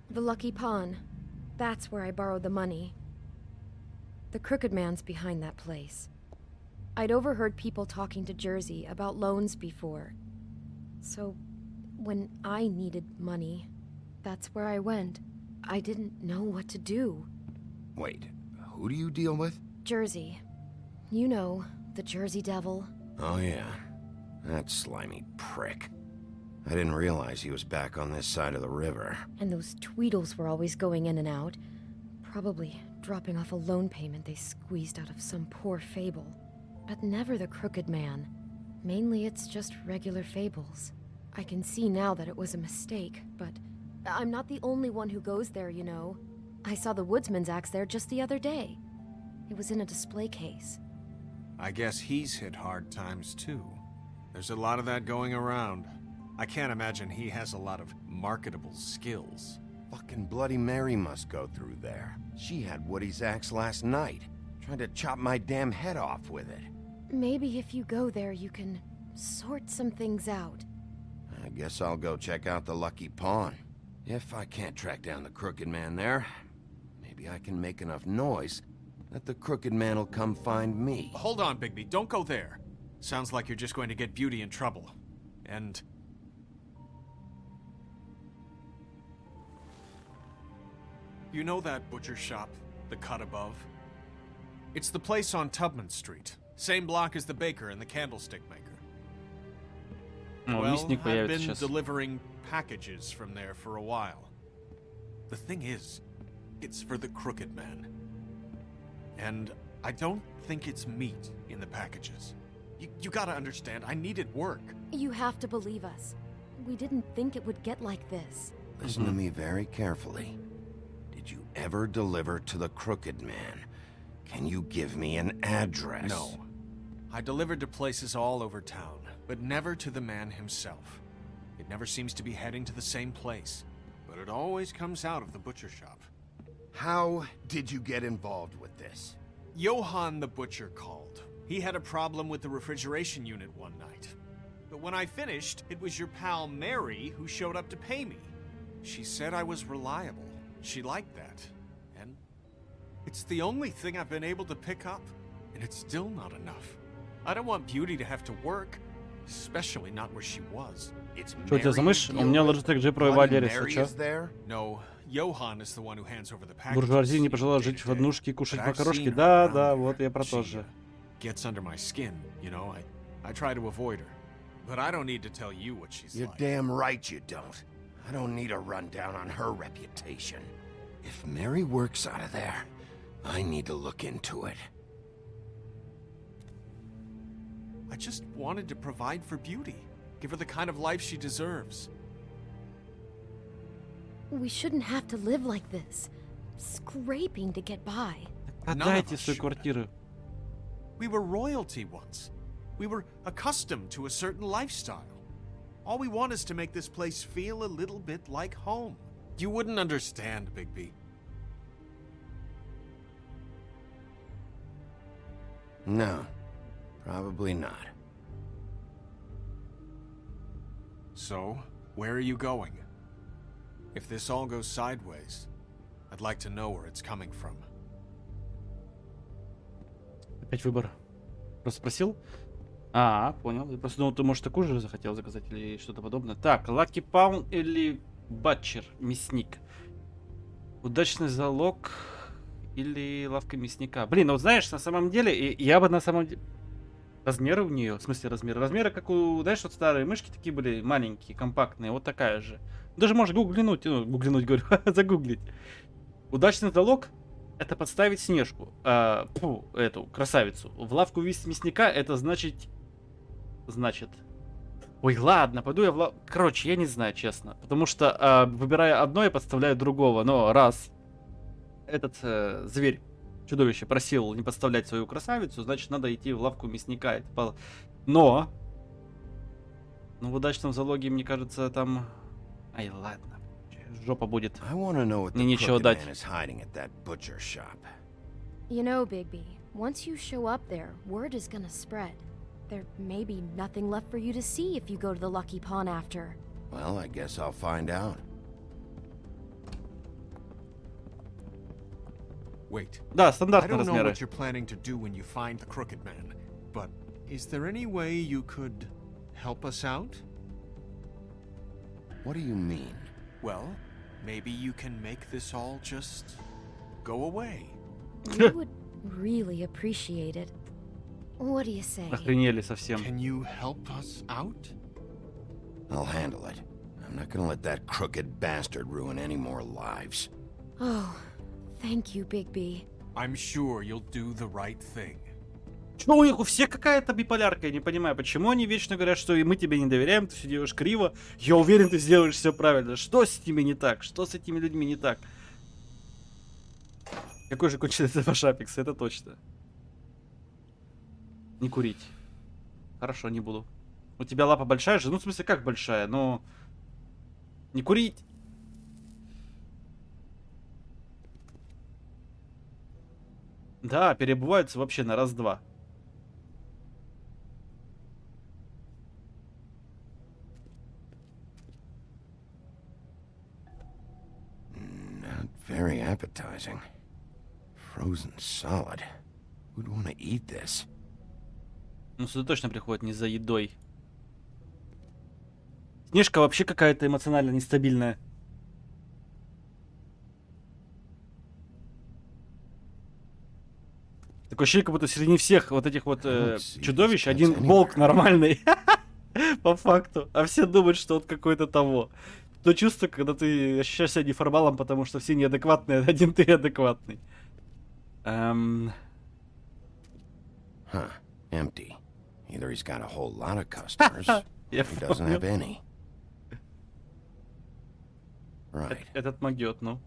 S15: The Lucky Pawn. That's where I borrowed the money. The Crooked Man's behind that place. I'd overheard people talking to Jersey about loans before. So, when I needed money, that's where I went. I didn't know what to do.
S8: Wait, who do you deal with?
S15: Jersey. You know, the Jersey Devil.
S8: Oh yeah, that slimy prick. I didn't realize he was back on this side of the river.
S15: And those Tweedles were always going in and out. Probably dropping off a loan payment they squeezed out of some poor fable. But never the Crooked Man. Mainly it's just regular fables. I can see now that it was a mistake, but I'm not the only one who goes there, you know. I saw the Woodsman's axe there just the other day. It was in a display case.
S1: I guess he's hit hard times too. There's a lot of that going around. I can't imagine he has a lot of marketable skills.
S8: Fucking Bloody Mary must go through there. She had Woody's axe last night. Tried to chop my damn head off with it.
S15: Maybe if you go there, you can sort some things out.
S8: I guess I'll go check out the Lucky Pawn. If I can't track down the Crooked Man there, maybe I can make enough noise that the Crooked Man will come find me.
S1: Hold on, Bigby. Don't go there. Sounds like you're just going to get Beauty in trouble. And... you know that butcher shop, the cut above? It's the place on Tubman Street. Same block as the baker and the candlestick maker.
S3: О, мясник
S1: I've
S3: появится
S1: been
S3: сейчас.
S1: delivering packages from there for a while. The thing is, it's for the Crooked Man. And I don't think it's meat in the packages. You gotta understand, I needed work.
S15: You have to believe us. We didn't think it would get like this.
S8: Listen to me very carefully. Did you ever deliver to the Crooked Man? Can you give me an address?
S1: No. I delivered to places all over town, but never to the man himself. It never seems to be heading to the same place, but it always comes out of the butcher shop.
S8: How did you get involved with this?
S1: Johann the butcher called. He had a problem with the refrigeration unit one night. But when I finished, it was your pal Mary who showed up to pay me. She said I was reliable. She liked that. And it's the only thing I've been able to pick up, and it's still not enough. I don't want Beauty to have to work. especially not where she was.
S8: It's
S3: Что у тебя за мышь? У меня Logitech G Pro
S8: Bloody
S3: Valeris, а
S8: Mary
S3: чё?
S8: is there?
S1: No, Johan is the one who hands over the packages.
S3: Буржуазия не пожелала жить в однушке и кушать
S1: But I've
S3: макарошки.
S1: seen her
S3: Да,
S1: around
S3: да,
S1: here.
S3: вот я про
S1: She,
S3: то же.
S1: Gets under my skin, you know. I try to avoid her. But I don't need to tell you what she's
S8: You're
S1: like.
S8: damn right you don't. I don't need a rundown on her reputation. If Mary works out of there, I need to look into it.
S1: I just wanted to provide for Beauty. Give her the kind of life she deserves.
S18: We shouldn't have to live like this, scraping to get by.
S3: Отдайте свою квартиру.
S1: We were royalty once. We were accustomed to a certain lifestyle. All we want is to make this place feel a little bit like home. You wouldn't understand, Bigby.
S8: No, probably not.
S1: So, where are you going? If this all goes sideways, I'd like to know where it's coming from.
S3: Опять выбор. Просто спросил? А, понял. Я просто думал, ты, может, такую же захотел заказать или что-то подобное. Так, Lucky Pound или Батчер, мясник. Удачный залог или лавка мясника. Блин, ну вот знаешь, на самом деле, я бы на самом деле... Размеры у нее, в смысле размеры? Размеры, как у, знаешь, вот старые мышки такие были маленькие, компактные, вот такая же. Даже можешь гуглинуть, говорю, загуглить. Удачный залог — это подставить Снежку, эту красавицу. В лавку мясника это значит... Ой, ладно, пойду я в лавку... Короче, я не знаю, честно. Потому что, выбирая одно, я подставляю другого. Но раз этот зверь, чудовище, просил не подставлять свою красавицу, значит, надо идти в лавку мясника. Но в удачном залоге, мне кажется, там... Ай, ладно. Жопа будет. Мне нечего дать.
S18: You know, Bigby, once you show up there, word is gonna spread. There may be nothing left for you to see if you go to the Lucky Pawn after.
S8: Well, I guess I'll find out.
S1: Wait.
S3: Да,
S1: I
S3: стандартные
S1: don't know
S3: размеры.
S1: what you're planning to do when you find the Crooked Man, but is there any way you could help us out?
S8: What do you mean?
S1: Well, maybe you can make this all just go away.
S18: We would really appreciate it. What do you say?
S3: Охренели совсем.
S1: Can you help us out?
S8: I'll handle it. I'm not gonna let that crooked bastard ruin any more lives.
S18: Oh, thank you, Bigby.
S1: I'm sure you'll do the right thing.
S3: Чё у них у всех какая-то биполярка? Я не понимаю, почему они вечно говорят, что и мы тебе не доверяем, ты все делаешь криво. Я уверен, ты сделаешь все правильно. Что с ними не так? Что с этими людьми не так? Какой же конченый это ваш Апекс, это точно. Не курить. Хорошо, не буду. У тебя лапа большая же? Ну, в смысле, как большая? Но... Не курить. Да, перебываются вообще на раз-два.
S8: Not very appetizing. Frozen solid. Who'd want to eat this?
S3: Ну, сюда точно приходит не за едой. Снежка вообще какая-то эмоционально нестабильная. Такое ощущение, как будто среди всех вот этих вот чудовищ один волк нормальный. По факту. А все думают, что он какой-то того. То чувство, когда ты ощущаешь себя неформалом, потому что все неадекватные, а один ты адекватный.
S8: Huh. Empty. Either he's got a whole lot of customers, or he doesn't have any. Right.
S3: Этот могет, ну.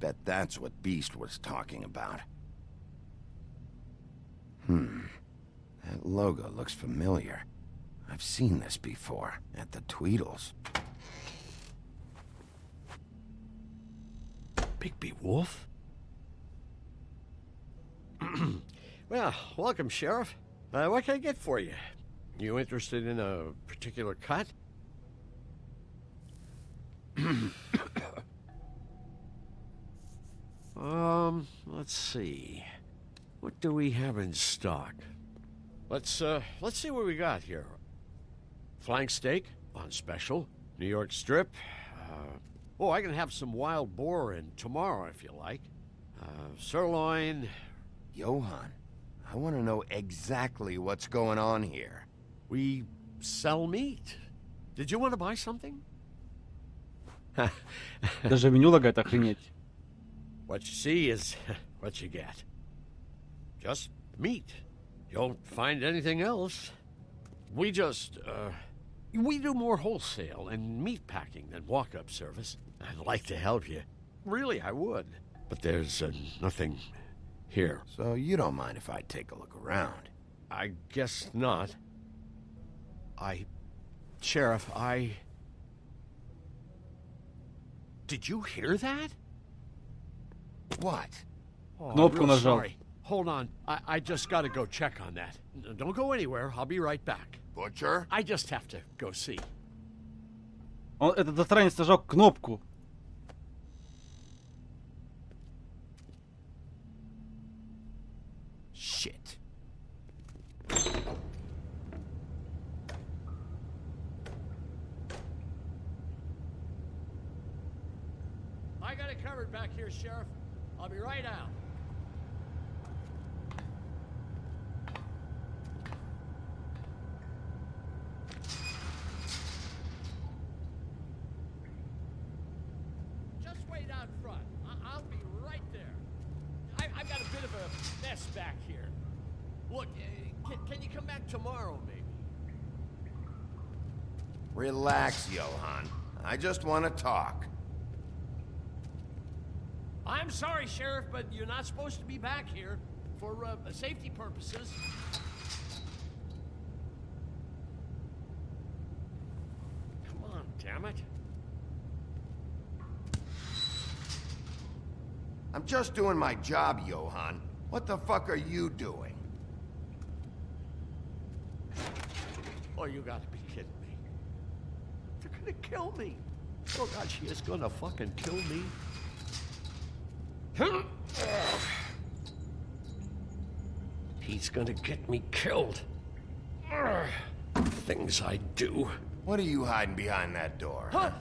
S8: Bet that's what Beast was talking about. That logo looks familiar. I've seen this before, at the Tweedles.
S6: Bigby Wolf?
S5: Well, welcome, Sheriff. What can I get for you? You interested in a particular cut? Let's see. What do we have in stock? Let's see what we got here. Flank steak on special. New York strip. I can have some wild boar in tomorrow if you like. Sirloin.
S8: Johan, I want to know exactly what's going on here.
S5: We sell meat. Did you want to buy something?
S3: Даже меню лагает, охренеть.
S5: What you see is what you get. Just meat. You don't find anything else. We just, we do more wholesale and meat packing than walk-up service. I'd like to help you. Really, I would. But there's nothing here.
S8: So you don't mind if I take a look around?
S5: I guess not. Sheriff, Did you hear that?
S8: What?
S5: Oh,
S3: Кнопку
S5: I'm real
S3: нажал.
S5: sorry. Hold on. I just gotta go check on that. Don't go anywhere. I'll be right back.
S8: Butcher?
S5: I just have to go see.
S3: Этот засранец нажал кнопку.
S5: Shit. I got it covered back here, Sheriff. I'll be right out. Just wait out front. I'll be right there. I've got a bit of a mess back here. Look, can you come back tomorrow, maybe?
S8: Relax, Johan. I just want to talk.
S5: I'm sorry, Sheriff, but you're not supposed to be back here for safety purposes. Come on, damn it.
S8: I'm just doing my job, Johan. What the fuck are you doing?
S5: Oh, you gotta be kidding me. They're gonna kill me. Oh, God, she is gonna fucking kill me. He's gonna get me killed. Things I do.
S8: What are you hiding behind that door?
S5: Huh?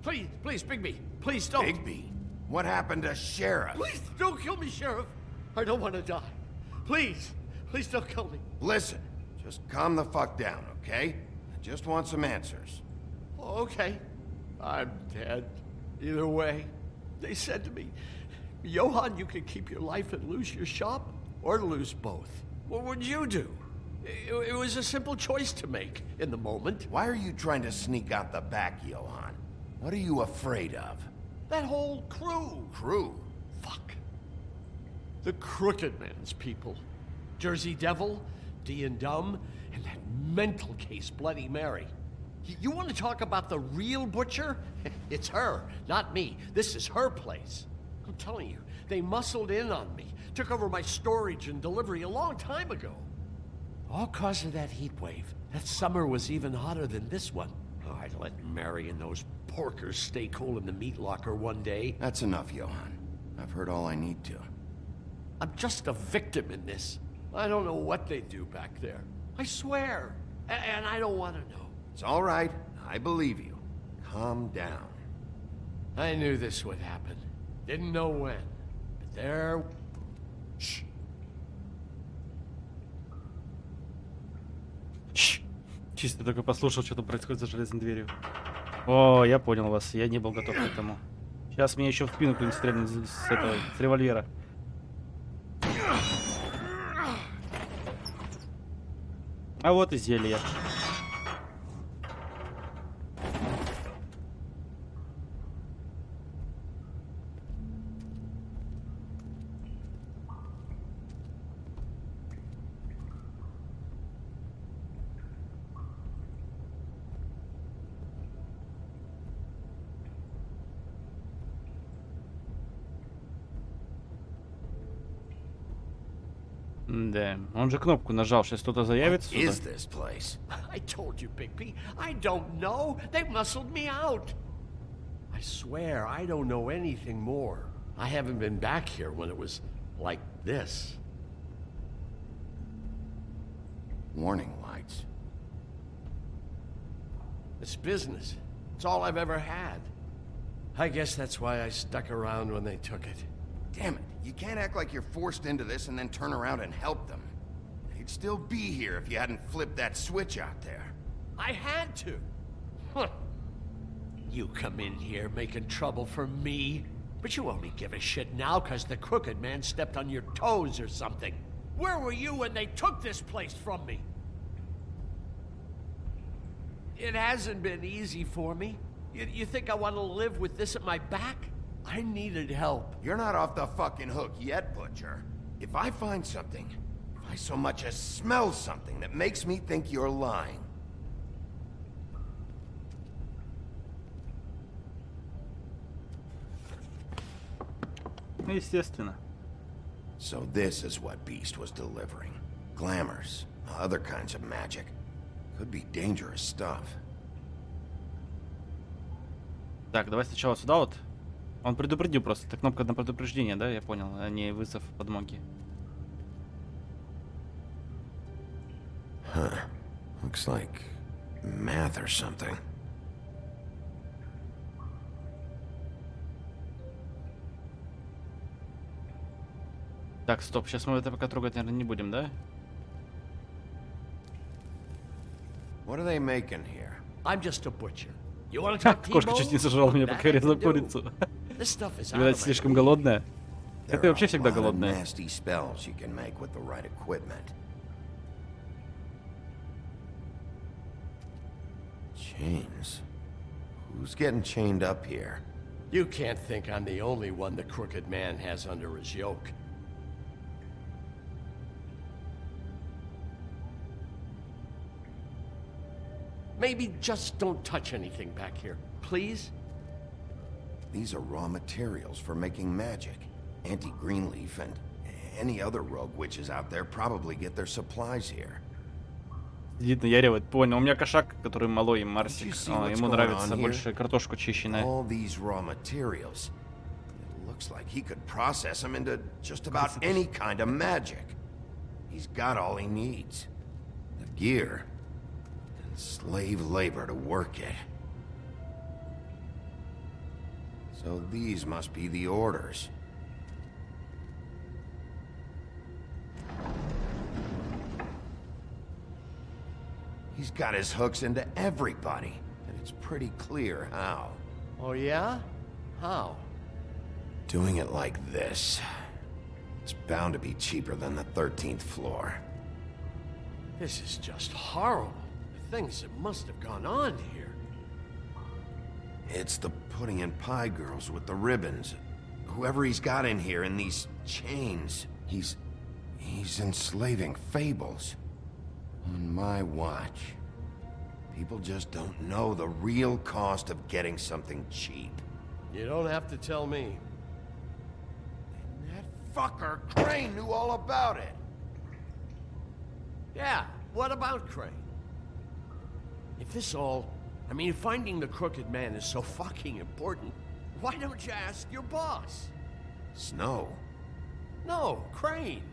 S5: Please, Bigby. Please don't.
S8: Bigby? What happened to Sheriff?
S5: Please don't kill me, Sheriff. I don't want to die. Please don't kill me.
S8: Listen, just calm the fuck down, okay? I just want some answers.
S5: Okay. I'm dead. Either way. They said to me, Johan, you can keep your life and lose your shop, or lose both. What would you do? It was a simple choice to make in the moment.
S8: Why are you trying to sneak out the back, Johan? What are you afraid of?
S5: That whole crew.
S8: Crew?
S5: Fuck. The Crooked Man's people. Jersey Devil, D and Dumb, and that mental case Bloody Mary. You want to talk about the real butcher? It's her, not me. This is her place. I'm telling you, they muscled in on me, took over my storage and delivery a long time ago. All cause of that heat wave. That summer was even hotter than this one. Oh, I let Mary and those porkers stay cool in the meat locker one day.
S8: That's enough, Johan. I've heard all I need to.
S5: I'm just a victim in this. I don't know what they do back there. I swear. And I don't want to know.
S8: It's all right. I believe you. Calm down.
S5: I knew this would happen. Didn't know when. But there... Shh.
S3: Чисто только послушал, что там происходит за железной дверью. О, я понял вас. Я не был готов к этому. Сейчас мне еще в спину кто-нибудь стрельнет с револьвера. А вот и зелье. Да, он же кнопку нажал, сейчас кто-то заявится
S8: What is
S3: сюда.
S8: this place?
S5: I told you, Bigby. I don't know. They muscled me out. I swear, I don't know anything more. I haven't been back here when it was like this.
S8: Warning lights.
S5: It's business. It's all I've ever had. I guess that's why I stuck around when they took it.
S8: Damn it, you can't act like you're forced into this and then turn around and help them. They'd still be here if you hadn't flipped that switch out there.
S5: I had to. Huh. You come in here making trouble for me, but you only give a shit now because the Crooked Man stepped on your toes or something. Where were you when they took this place from me? It hasn't been easy for me. You think I want to live with this at my back? I needed help.
S8: You're not off the fucking hook yet, Butcher. If I find something, if I so much as smell something that makes me think you're lying.
S3: Естественно.
S8: So this is what Beast was delivering. Glamours, other kinds of magic. Could be dangerous stuff.
S3: Так, давай сначала сюда вот. Он предупредил просто. Это кнопка на предупреждение, да? Я понял, а не вызов подмоги.
S8: Huh. Looks like math or something.
S3: Так, стоп, сейчас мы это пока трогать, наверное, не будем, да?
S8: What are they making here?
S5: I'm just a butcher. You want to talk
S3: Кошка чуть не сожрала меня, пока я резал курицу.
S5: This stuff is out
S3: Видать,
S5: of my
S3: слишком голодная. Это вообще всегда
S8: There are a lot of
S3: голодная.
S8: nasty spells you can make with the right equipment. Chains. Who's getting chained up here?
S5: You can't think I'm the only one the Crooked Man has under his yoke. Maybe just don't touch anything back here, please?
S8: These are raw materials for making magic. Auntie Greenleaf and any other rogue witches out there probably get their supplies here.
S3: Сидит, наяривает. Понял. У меня кошак, который малой, Марсик.
S8: You see what's
S3: Ему
S8: going
S3: нравится
S8: on here?
S3: больше картошку чищенная.
S8: All these raw materials. It looks like he could process them into just about any kind of magic. He's got all he needs. The gear and slave labor to work it. So these must be the orders. He's got his hooks into everybody, and it's pretty clear how.
S5: Oh yeah? How?
S8: Doing it like this. It's bound to be cheaper than the 13th floor.
S5: This is just horrible. The things that must have gone on here.
S8: It's the pudding and pie girls with the ribbons. Whoever he's got in here in these chains, he's enslaving fables. On my watch. People just don't know the real cost of getting something cheap.
S5: You don't have to tell me.
S8: That fucker Crane knew all about it.
S5: Yeah, what about Crane? If this all... I mean, finding the Crooked Man is so fucking important, why don't you ask your boss?
S8: Snow?
S5: No, Crane.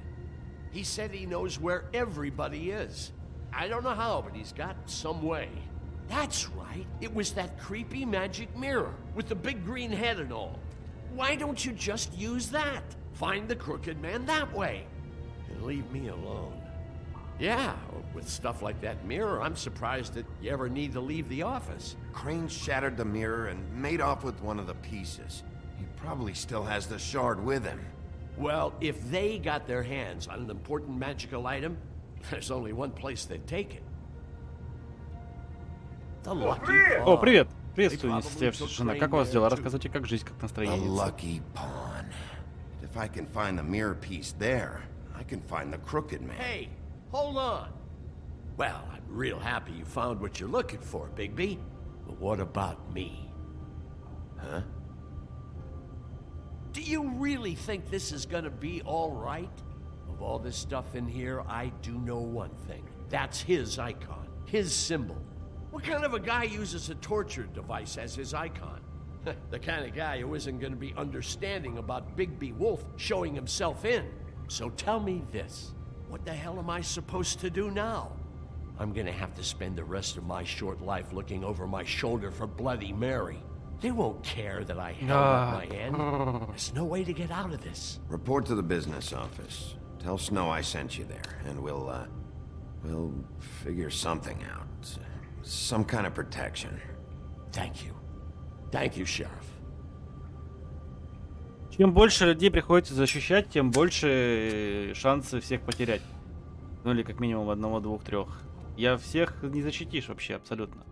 S5: He said he knows where everybody is. I don't know how, but he's got some way. That's right. It was that creepy magic mirror with the big green head and all. Why don't you just use that? Find the Crooked Man that way. And leave me alone. Yeah, with stuff like that mirror, I'm surprised that you ever need to leave the office.
S8: Crane shattered the mirror and made off with one of the pieces. He probably still has the shard with him.
S5: Well, if they got their hands on an important magical item, there's only one place they'd take it. The Lucky Pawn.
S3: О, привет! Приветствую, несостоявшаяся жена. Как у вас дела? Расскажите, как жизнь, как
S8: The
S3: настроение?
S8: Lucky Pawn. If I can find the mirror piece there, I can find the Crooked Man.
S5: Hey, hold on. Well, I'm real happy you found what you're looking for, Bigby. But what about me? Huh? Do you really think this is gonna be all right? Of all this stuff in here, I do know one thing. That's his icon, his symbol. What kind of a guy uses a torture device as his icon? The kind of guy who isn't going to be understanding about Bigby Wolf showing himself in. So tell me this. What the hell am I supposed to do now? I'm gonna have to spend the rest of my short life looking over my shoulder for Bloody Mary. They won't care that I held up my end. There's no way to get out of this.
S8: Report to the business office. Tell Snow I sent you there, and we'll figure something out. Some kind of protection.
S5: Thank you. Thank you, Sheriff.
S3: Чем больше людей приходится защищать, тем больше шансы всех потерять. Ну или как минимум одного, двух, трех. Я всех не защитишь вообще, абсолютно.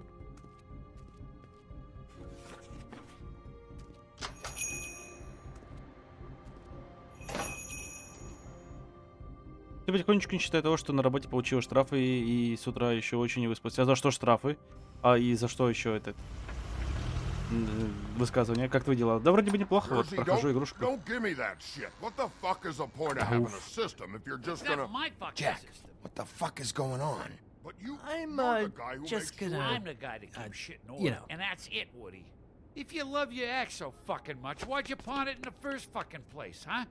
S3: Ты потихонечку, не считая того, что на работе получила штрафы и с утра еще очень не выспалась. А за что штрафы? А и за что еще это высказывание? Как твои дела? Да вроде бы неплохо, вот прохожу игрушку.
S8: Jack, what the fuck is going on?
S4: I'm just gonna.
S21: I'm the guy that keeps shit in order,
S4: you know.
S21: and that's it, Woody. If you love your ex so fucking much, why'd you pawn it in the first fucking place, huh?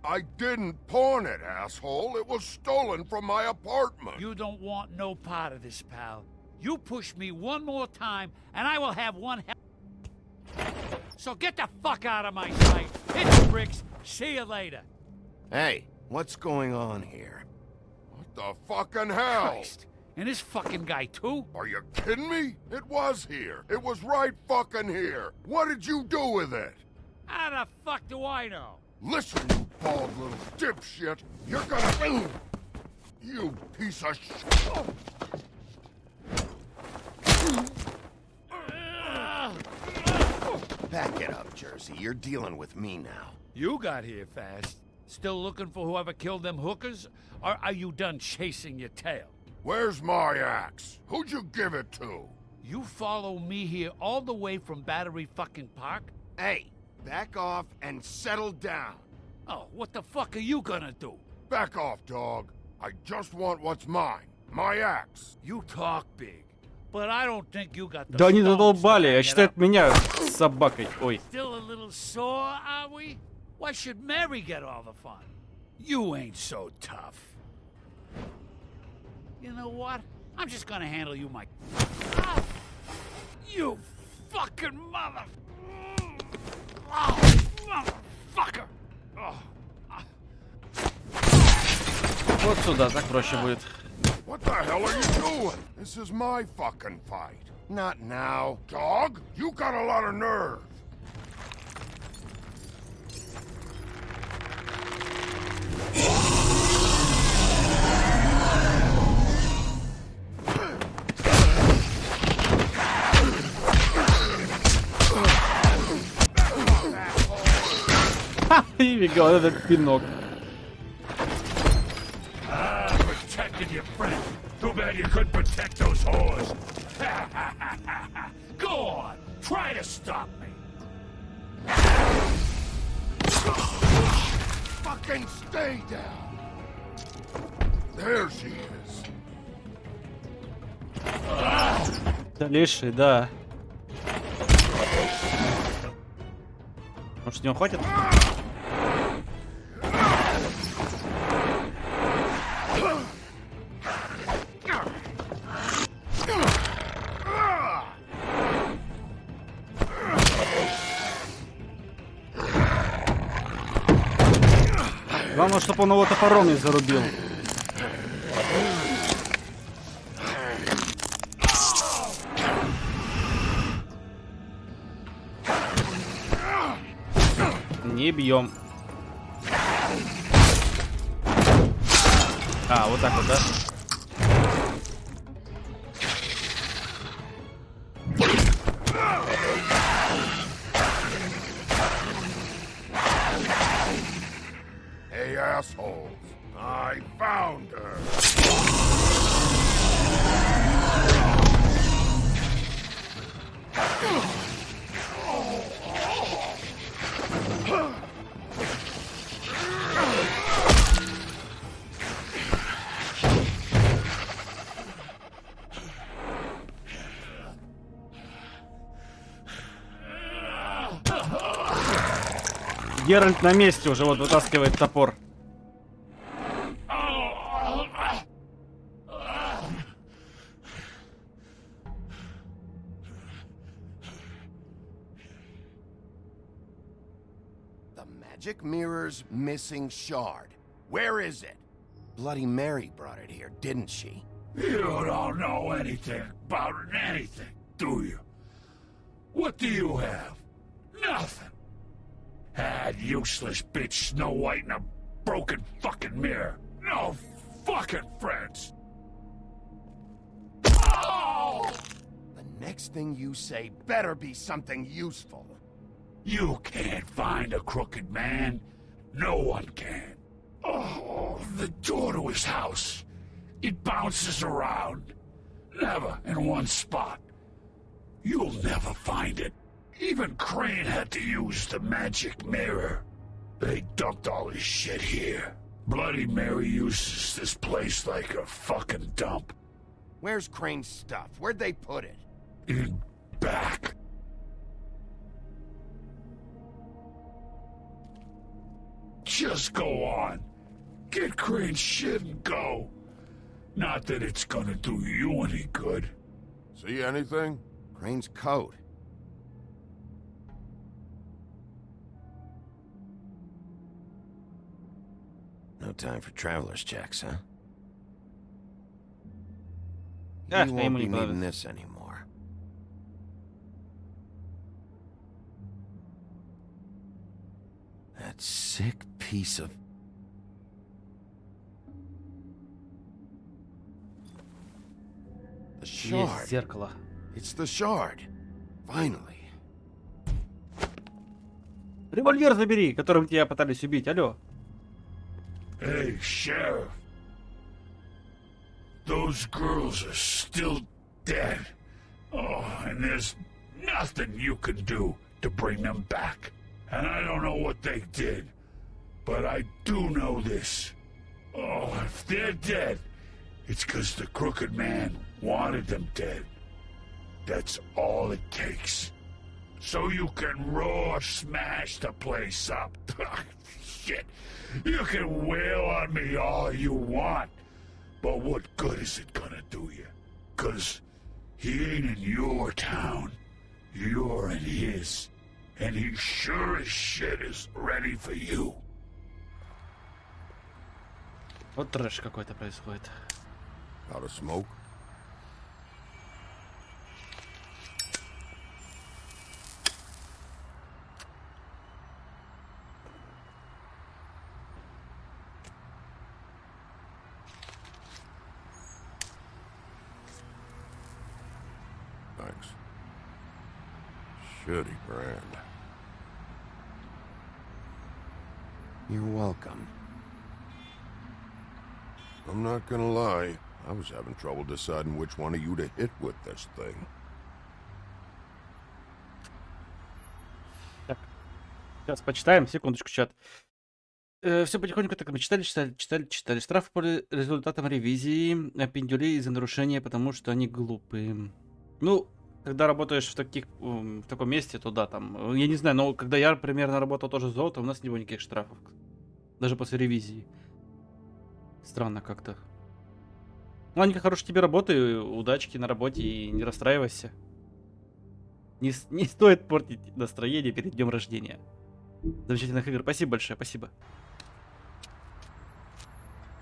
S19: I didn't pawn it, asshole. It was stolen from my apartment.
S21: You don't want no part of this, pal. You push me one more time, and I will have one hell. So get the fuck out of my sight. Hit the bricks. See you later.
S8: Hey, what's going on here?
S19: What the fucking hell?
S21: Christ. And this fucking guy, too?
S19: Are you kidding me? It was here. It was right fucking here. What did you do with it?
S21: How the fuck do I know?
S19: Listen, you bald little dipshit. You're gonna... You piece of shit.
S8: Back it up, Jersey. You're dealing with me now.
S21: You got here fast. Still looking for whoever killed them hookers? Or are you done chasing your tail?
S19: Where's my axe? Who'd you give it to?
S21: You follow me here all the way from Battery fucking Park?
S8: Hey, back off and settle down.
S21: Oh, what the fuck are you gonna do?
S19: Back off, dog. I just want what's mine. My axe.
S21: You talk big, but I don't think you got the
S3: Да они
S21: stones
S3: задолбали,
S21: to back it
S3: считают
S21: up.
S3: меня с собакой. Ой.
S21: Still a little sore, are we? Why should Mary get all the fun? You ain't so tough. You know what? I'm just gonna handle you my... Ah! You fucking mother... Oh, motherfucker! Oh.
S3: Вот сюда, так проще будет.
S19: What the hell are you doing? This is my fucking fight.
S8: Not now.
S19: Dog, you got a lot of nerve.
S3: Ха! И бегал этот пинок.
S20: Protected your friend. Too bad you couldn't protect those whores. Go on, try to stop me.
S19: Fucking stay down. There she is.
S3: Да, леший, да. Может, с него хватит? Главное, чтобы он его топором не зарубил. Не бьем. А, вот так вот, да?
S19: Hey, assholes. I found her.
S3: Геральт на месте уже, вот вытаскивает топор.
S8: The magic mirror's missing shard. Where is it? Bloody Mary brought it here, didn't she?
S2: You don't know anything about anything, do you? What do you have? Nothing. That useless bitch Snow White and a broken fucking mirror. No fucking friends. Oh!
S8: The next thing you say better be something useful.
S2: You can't find a crooked man. No one can. Oh, the door to his house. It bounces around. Never in one spot. You'll never find it. Even Crane had to use the magic mirror. They dumped all his shit here. Bloody Mary uses this place like a fucking dump.
S8: Where's Crane's stuff? Where'd they put it?
S2: In back. Just go on. Get Crane's shit and go. Not that it's gonna do you any good.
S11: See anything?
S8: Crane's coat. No time for traveler's checks, huh? You won't be needing this anymore. That sick piece of... The shard.
S3: Зеркало.
S8: It's the shard. Finally.
S3: Револьвер забери, которым тебя пытались убить, алло.
S2: Hey, Sheriff. Those girls are still dead. Oh, and there's nothing you can do to bring them back. And I don't know what they did, but I do know this. Oh, if they're dead, it's 'cause the Crooked Man wanted them dead. That's all it takes. So you can roar smash the place up. Shit. You can wail on me all you want, but what good is it gonna do you? 'Cause he ain't in your town. You're in his. And he sure as shit is ready for you.
S3: Вот трэш какой-то происходит.
S11: Out of smoke? Thanks. Shitty brand.
S8: You're welcome.
S11: I'm not gonna lie. I was having trouble deciding which one of you to hit with this thing.
S3: Так. Сейчас почитаем. Секундочку, чат. Все потихоньку так мы читали. Штраф по результатам ревизии, пиндюли из-за нарушения, потому что они глупые. Ну, когда работаешь в таком месте, то да, там, я не знаю, но когда я примерно работал тоже с золотом, у нас не было никаких штрафов. Даже после ревизии. Странно как-то. Ну, Анька, хорошей тебе работы, удачки на работе и не расстраивайся. Не стоит портить настроение перед днем рождения. Замечательных игр. Спасибо большое, спасибо.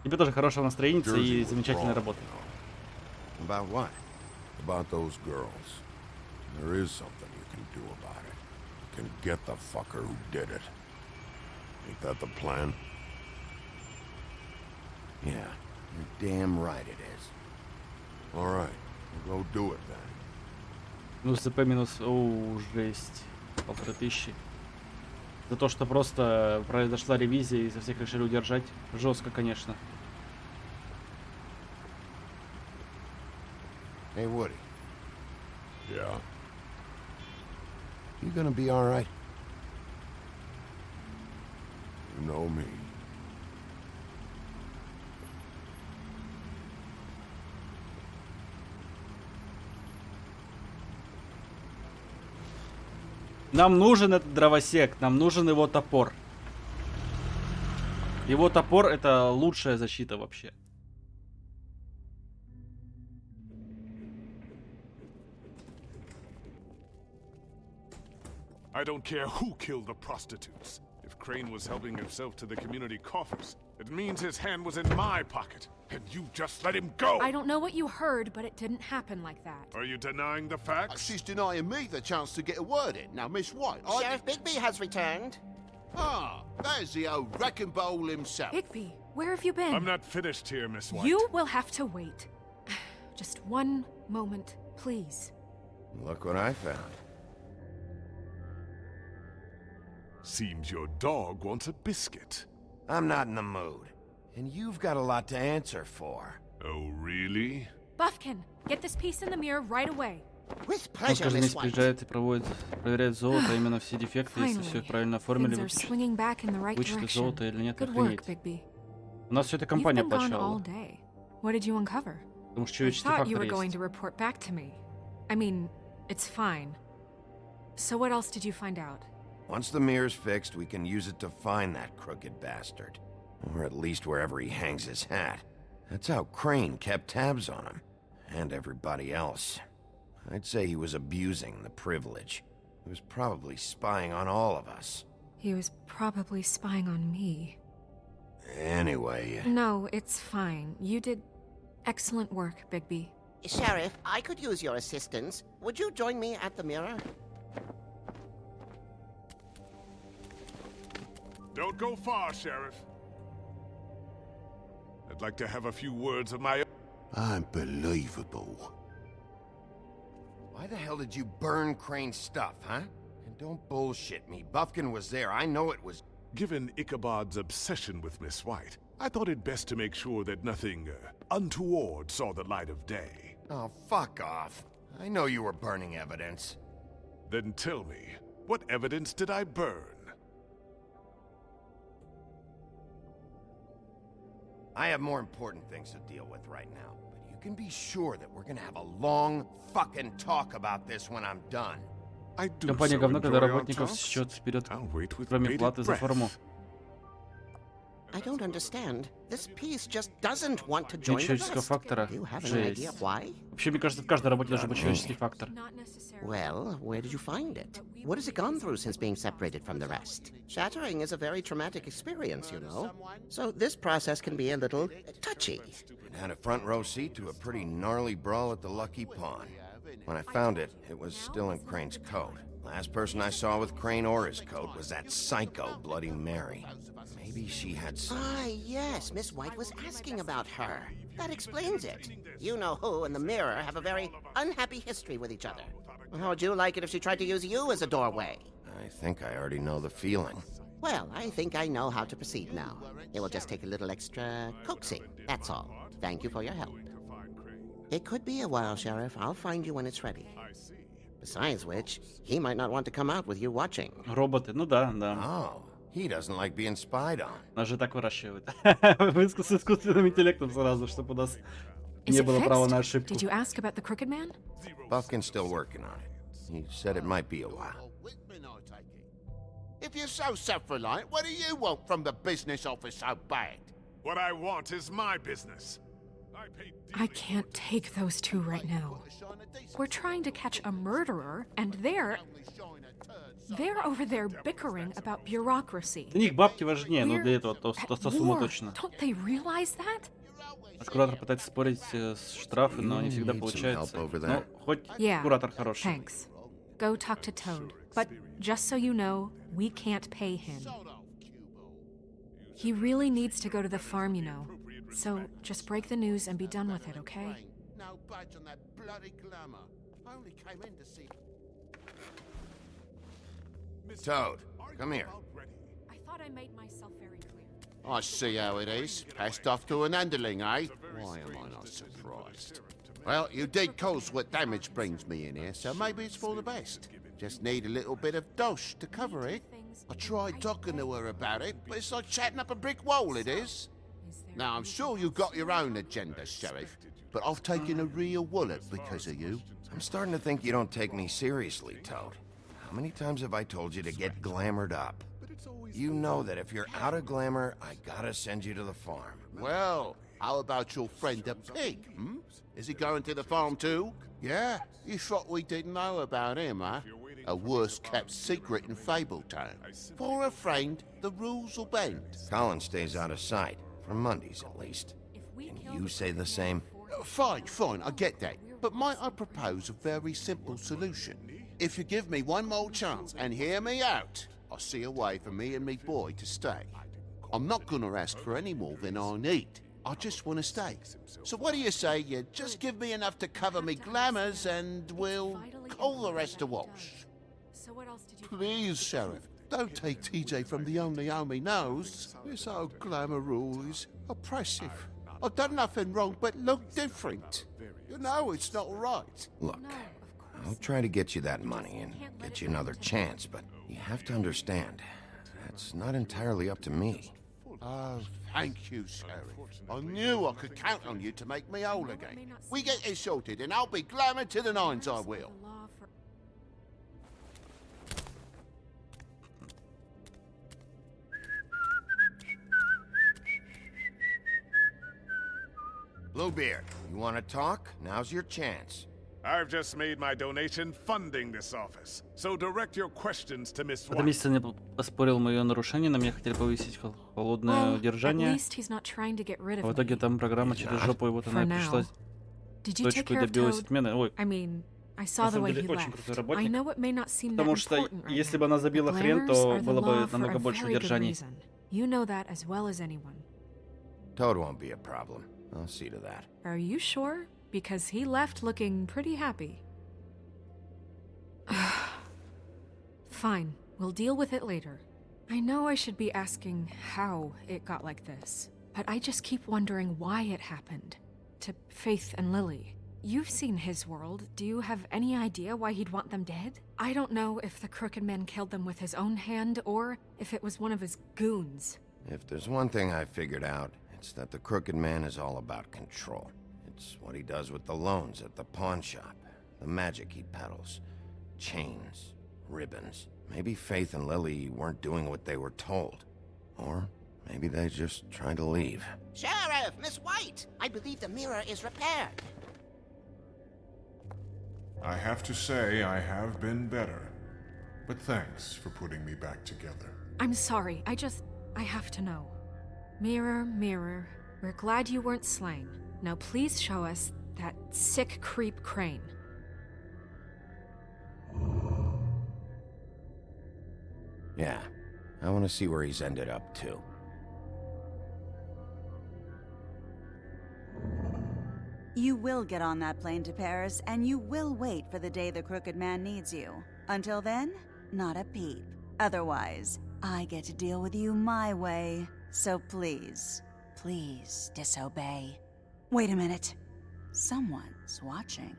S3: Тебе тоже хорошего настроения и замечательной работы.
S8: About what?
S11: About those girls. There is something you can do about it. You can get the fucker who did it. Ain't that the plan?
S8: Yeah, you're damn right it is.
S11: All right, we'll go do it then.
S3: Ну, ЗП минус... Оу, жесть. 1500. За то, что просто произошла ревизия и со всех решили удержать. Жестко, конечно.
S8: Hey, Woody.
S11: Yeah?
S8: You gonna be all right?
S11: You know me.
S3: Нам нужен этот дровосек, нам нужен его топор. Его топор — это лучшая защита вообще.
S7: I don't care who killed the prostitutes. If Crane was helping himself to the community coffers, it means his hand was in my pocket, and you just let him go!
S9: I don't know what you heard, but it didn't happen like that.
S7: Are you denying the facts?
S17: She's denying me the chance to get a word in. Now, Miss White,
S23: Sheriff Bigby has returned.
S17: Ah, there's the old wrecking bowl himself.
S9: Bigby, where have you been?
S7: I'm not finished here, Miss White.
S9: You will have to wait. Just one moment, please.
S8: Look what I found.
S7: Seems your dog wants a biscuit.
S8: I'm not in the mood. And you've got a lot to answer for.
S7: Oh, really?
S9: Buffkin, get this piece in the mirror right away.
S23: With
S3: Он
S23: pleasure,
S3: каждый
S23: Miss
S3: месяц
S23: White.
S3: приезжает и проверяет золото, именно все дефекты, если все их правильно оформили,
S9: Things are swinging back in the right
S3: вычислят
S9: direction.
S3: золото или нет,
S9: Good work,
S3: охренеть.
S9: Bigby.
S3: У нас все это
S9: You've
S3: компания
S9: been gone all
S3: оплачивала.
S9: day. What did you uncover?
S3: Потому что
S9: I
S3: человеческий
S9: thought you
S3: фактор
S9: were going
S3: есть.
S9: to report back to me. I mean, it's fine. So what else did you find out?
S8: Once the mirror's fixed, we can use it to find that crooked bastard. Or at least wherever he hangs his hat. That's how Crane kept tabs on him. And everybody else. I'd say he was abusing the privilege. He was probably spying on all of us.
S9: He was probably spying on me.
S8: Anyway...
S9: No, it's fine. You did excellent work, Bigby.
S23: Sheriff, I could use your assistance. Would you join me at the mirror?
S7: Don't go far, Sheriff. I'd like to have a few words of my own.
S17: Unbelievable.
S8: Why the hell did you burn Crane's stuff, huh? And don't bullshit me. Buffkin was there. I know it was...
S7: Given Ichabod's obsession with Miss White, I thought it best to make sure that nothing untoward saw the light of day.
S8: Oh, fuck off. I know you were burning evidence.
S7: Then tell me, what evidence did I burn?
S8: I have more important things to deal with right now, but you can be sure that we're gonna have a long fucking talk about this when I'm done.
S3: Компания говно, когда работников счет вперед, кроме платы за форму.
S23: I don't understand. This piece just doesn't want to join the
S3: Человеческого
S23: rest.
S3: фактора.
S23: Do you have an idea
S3: Жесть.
S23: why?
S3: Вообще, мне кажется, в каждой работе должен быть человеческий фактор.
S23: Well, where did you find it? What has it gone through since being separated from the rest? Shattering is a very traumatic experience, you know. So this process can be a little touchy.
S8: It had a front row seat to a pretty gnarly brawl at the Lucky Pawn. When I found it, it was still in Crane's coat. Last person I saw with Crane or his coat was that psycho Bloody Mary. Maybe she had some...
S23: Ah, yes, Miss White was asking about her. That explains it. You know who and the mirror have a very unhappy history with each other. How would you like it if she tried to use you as a doorway?
S8: I think I already know the feeling.
S23: Well, I think I know how to proceed now. It will just take a little extra coaxing, that's all. Thank you for your help. It could be a while, Sheriff. I'll find you when it's ready. Besides which, he might not want to come out with you watching.
S3: Роботы, ну да, да.
S8: Oh, he doesn't like being spied on.
S3: Нас же так выращивают. С искусственным интеллектом сразу, чтобы у нас
S9: Is
S3: не
S9: it
S3: было права
S9: fixed?
S3: на ошибку.
S9: Did you ask about the Crooked Man?
S8: Buffkin's still working on it. He said it might be a while.
S17: If you're so self-reliant, what do you want from the business office so bad?
S7: What I want is my business.
S9: I can't take those two right now. We're trying to catch a murderer, and they're over there bickering about bureaucracy.
S3: Для них бабки важнее, но для этого то
S9: At
S3: сумма
S9: war.
S3: точно.
S9: Don't they realize that?
S3: Куратор пытается спорить с штрафы, но не всегда получается. Но хоть
S9: Yeah,
S3: куратор хороший.
S9: thanks. Go talk to Toad. But just so you know, we can't pay him. He really needs to go to the farm, you know. So just break the news and be done with it, okay?
S17: No budge on that bloody glamour. I only came in to see...
S8: Toad, come here.
S9: I thought I made myself very clear.
S17: I see how it is. Passed off to an underling, eh? Why am I not surprised? Well, you did cause what damage brings me in here, so maybe it's for the best. Just need a little bit of dosh to cover it. I tried talking to her about it, but it's like chatting up a brick wall, it is. Now, I'm sure you've got your own agenda, Sheriff, but I've taken a real wallet because of you.
S8: I'm starting to think you don't take me seriously, Toad. How many times have I told you to get glamoured up? You know that if you're out of glamour, I gotta send you to the farm.
S17: Well, how about your friend the pig, Is he going to the farm too? Yeah? You thought we didn't know about him, huh? A worst-kept secret in Fabletown. For a friend, the rules will bend.
S8: Colin stays out of sight, for Mondays at least. Can you say the same?
S17: Fine, I get that. But might I propose a very simple solution? If you give me one more chance and hear me out, I'll see a way for me and me boy to stay. I'm not gonna ask for any more than I need. I just want to stay. So what do you say you just give me enough to cover me glamours and we'll call the rest a wash? Please, Sheriff, don't take TJ from the only home he knows. This old glamour rule is oppressive. I've done nothing wrong but look different. You know it's not right.
S8: Look, I'll try to get you that money and get you another chance, but you have to understand, that's not entirely up to me.
S17: Oh, thank you, Sheriff. I knew I could count on you to make me whole again. We get it sorted and I'll be glamour to the nines, I will.
S8: Bluebeard, you want to talk? Now's your chance.
S7: I've just made my donation funding this office, so direct your questions to Miss
S3: В этом
S7: White.
S3: месяце не поспорил мое нарушение, на меня хотели повысить холодное удержание. А в итоге там программа через жопу, и вот она и пришла точку и добилась отмены. Ой, на самом деле очень крутой работник. Потому что если бы она забила хрен, то было бы намного больше удержаний.
S8: Toad won't be a problem. I'll see to that.
S9: Are you sure? Because he left looking pretty happy. Fine, we'll deal with it later. I know I should be asking how it got like this, but I just keep wondering why it happened. To Faith and Lily. You've seen his world. Do you have any idea why he'd want them dead? I don't know if the Crooked Man killed them with his own hand or if it was one of his goons.
S8: If there's one thing I figured out, it's that the Crooked Man is all about control. It's what he does with the loans at the pawn shop, the magic he peddles, chains, ribbons. Maybe Faith and Lily weren't doing what they were told. Or maybe they just tried to leave.
S23: Sheriff, Miss White! I believe the mirror is repaired.
S11: I have to say I have been better. But thanks for putting me back together.
S9: I'm sorry, I have to know. Mirror, mirror, we're glad you weren't slain. Now please show us that sick creep Crane.
S8: Yeah, I want to see where he's ended up, too.
S14: You will get on that plane to Paris, and you will wait for the day the Crooked Man needs you. Until then, not a peep. Otherwise, I get to deal with you my way. So please, please disobey. Wait a minute. Someone's watching.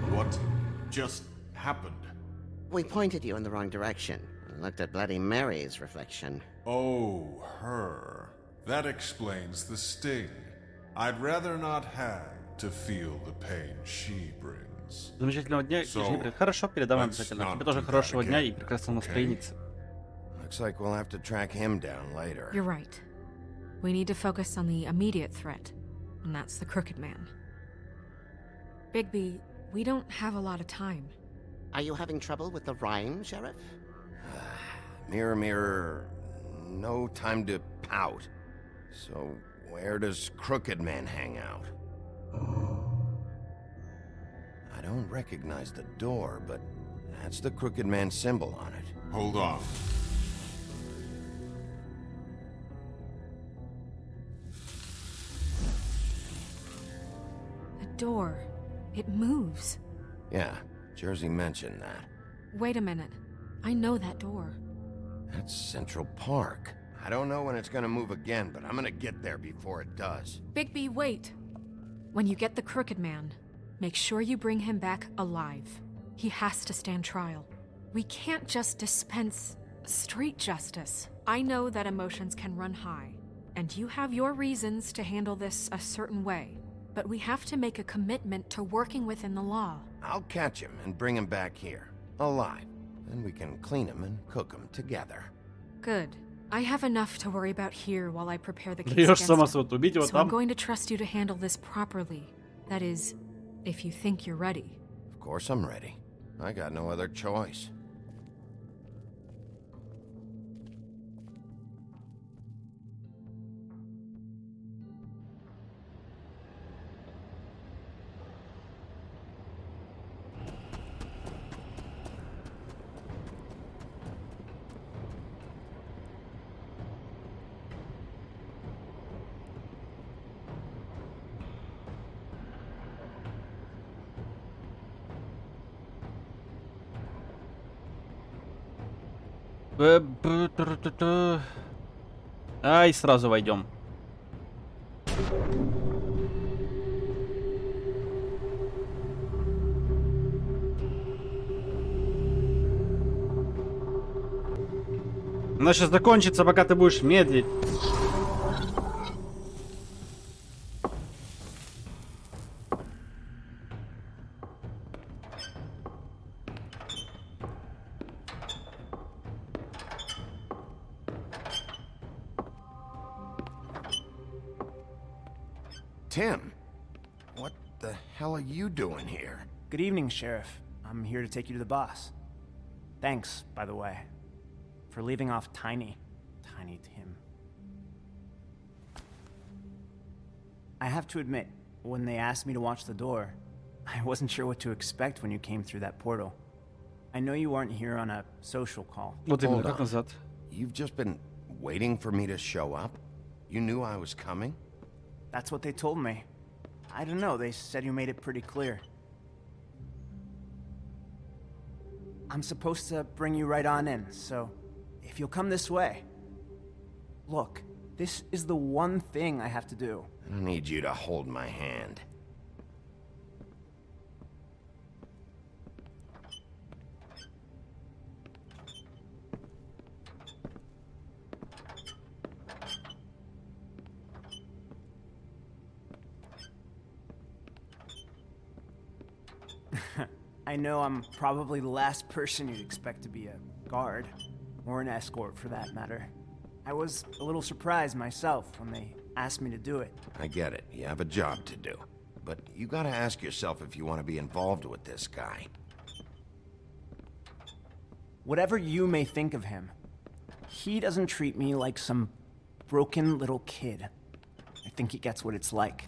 S1: What just happened?
S23: We pointed you in the wrong direction and looked at Bloody Mary's reflection.
S11: Oh, her. That explains the sting. I'd rather not have to feel the pain she brings.
S3: Замечательного дня. Хорошо, передавай обязательно. Тебе тоже хорошего дня и прекрасного настроения.
S8: Looks like we'll have to track him down later.
S9: You're right. We need to focus on the immediate threat, and that's the Crooked Man. Bigby, we don't have a lot of time.
S23: Are you having trouble with the rhyme, Sheriff?
S8: Mirror, mirror, no time to pout. So, where does Crooked Man hang out? I don't recognize the door, but that's the Crooked Man symbol on it.
S11: Hold on.
S9: The door. It moves.
S8: Yeah, Jersey mentioned that.
S9: Wait a minute. I know that door.
S8: That's Central Park. I don't know when it's gonna move again, but I'm gonna get there before it does.
S9: Bigby, wait. When you get the Crooked Man, make sure you bring him back alive. He has to stand trial. We can't just dispense street justice. I know that emotions can run high, And you have your reasons to handle this a certain way. But we have to make a commitment to working within the law.
S8: I'll catch him and bring him back here, alive. Then we can clean him and cook him together.
S9: Good. I have enough to worry about here while I prepare the case
S3: Даёшь
S9: against
S3: сама
S9: him.
S3: суд, убить его
S9: So I'm
S3: там.
S9: going to trust you to handle this properly. That is, if you think you're ready.
S8: Of course I'm ready. I got no other choice.
S3: Ай, сразу войдем. Она сейчас закончится, пока ты будешь медлить.
S8: Tim, what the hell are you doing here?
S13: Good evening, Sheriff. I'm here to take you to the boss. Thanks, by the way, for leaving off Tiny Tim. I have to admit, when they asked me to watch the door, I wasn't sure what to expect when you came through that portal. I know you aren't here on a social call.
S3: Вот именно,
S8: Hold
S3: как
S8: on.
S3: назад.
S8: You've just been waiting for me to show up? You knew I was coming?
S13: That's what they told me. I don't know, they said you made it pretty clear. I'm supposed to bring you right on in, so if you'll come this way. Look, this is the one thing I have to do.
S8: I need you to hold my hand.
S13: I know I'm probably the last person you'd expect to be a guard, or an escort for that matter. I was a little surprised myself when they asked me to do it.
S8: I get it. You have a job to do. But you gotta ask yourself if you want to be involved with this guy.
S13: Whatever you may think of him, he doesn't treat me like some broken little kid. I think he gets what it's like.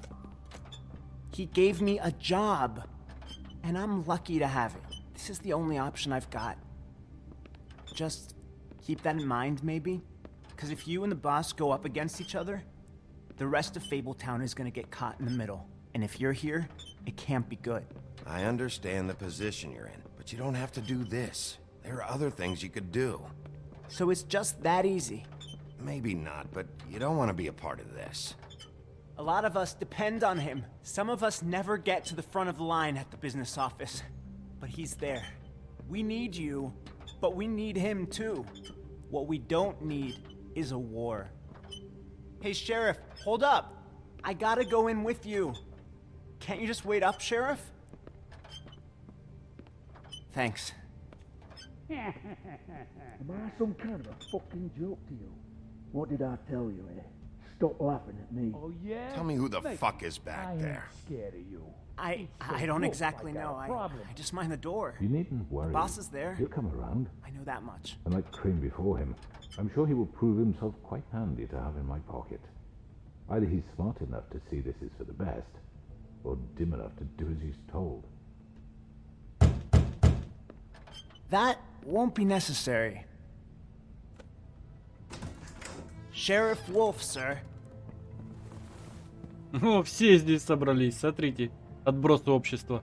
S13: He gave me a job, and I'm lucky to have it. This is the only option I've got. Just keep that in mind, maybe? Because if you and the boss go up against each other, the rest of Fabletown is gonna get caught in the middle. And if you're here, it can't be good.
S8: I understand the position you're in, but you don't have to do this. There are other things you could do.
S13: So it's just that easy?
S8: Maybe not, but you don't want to be a part of this.
S13: A lot of us depend on him. Some of us never get to the front of the line at the business office. But he's there. We need you, but we need him too. What we don't need is a war. Hey, Sheriff, hold up. I gotta go in with you. Can't you just wait up, Sheriff? Thanks.
S16: Am I some kind of a fucking joke to you? What did I tell you, eh? Stop laughing at me.
S10: Oh, yeah?
S8: Tell me who the fuck is back there.
S16: Scared of you.
S13: I don't exactly know. I just mind the door.
S22: You needn't worry.
S13: The boss is there.
S22: He'll come around.
S13: I know that much.
S22: And like Crane before him, I'm sure he will prove himself quite handy to have in my pocket. Either he's smart enough to see this is for the best, or dim enough to do as he's told.
S13: That won't be necessary. Sheriff Wolf, sir.
S3: О, все здесь собрались, смотрите. Отбросы общества.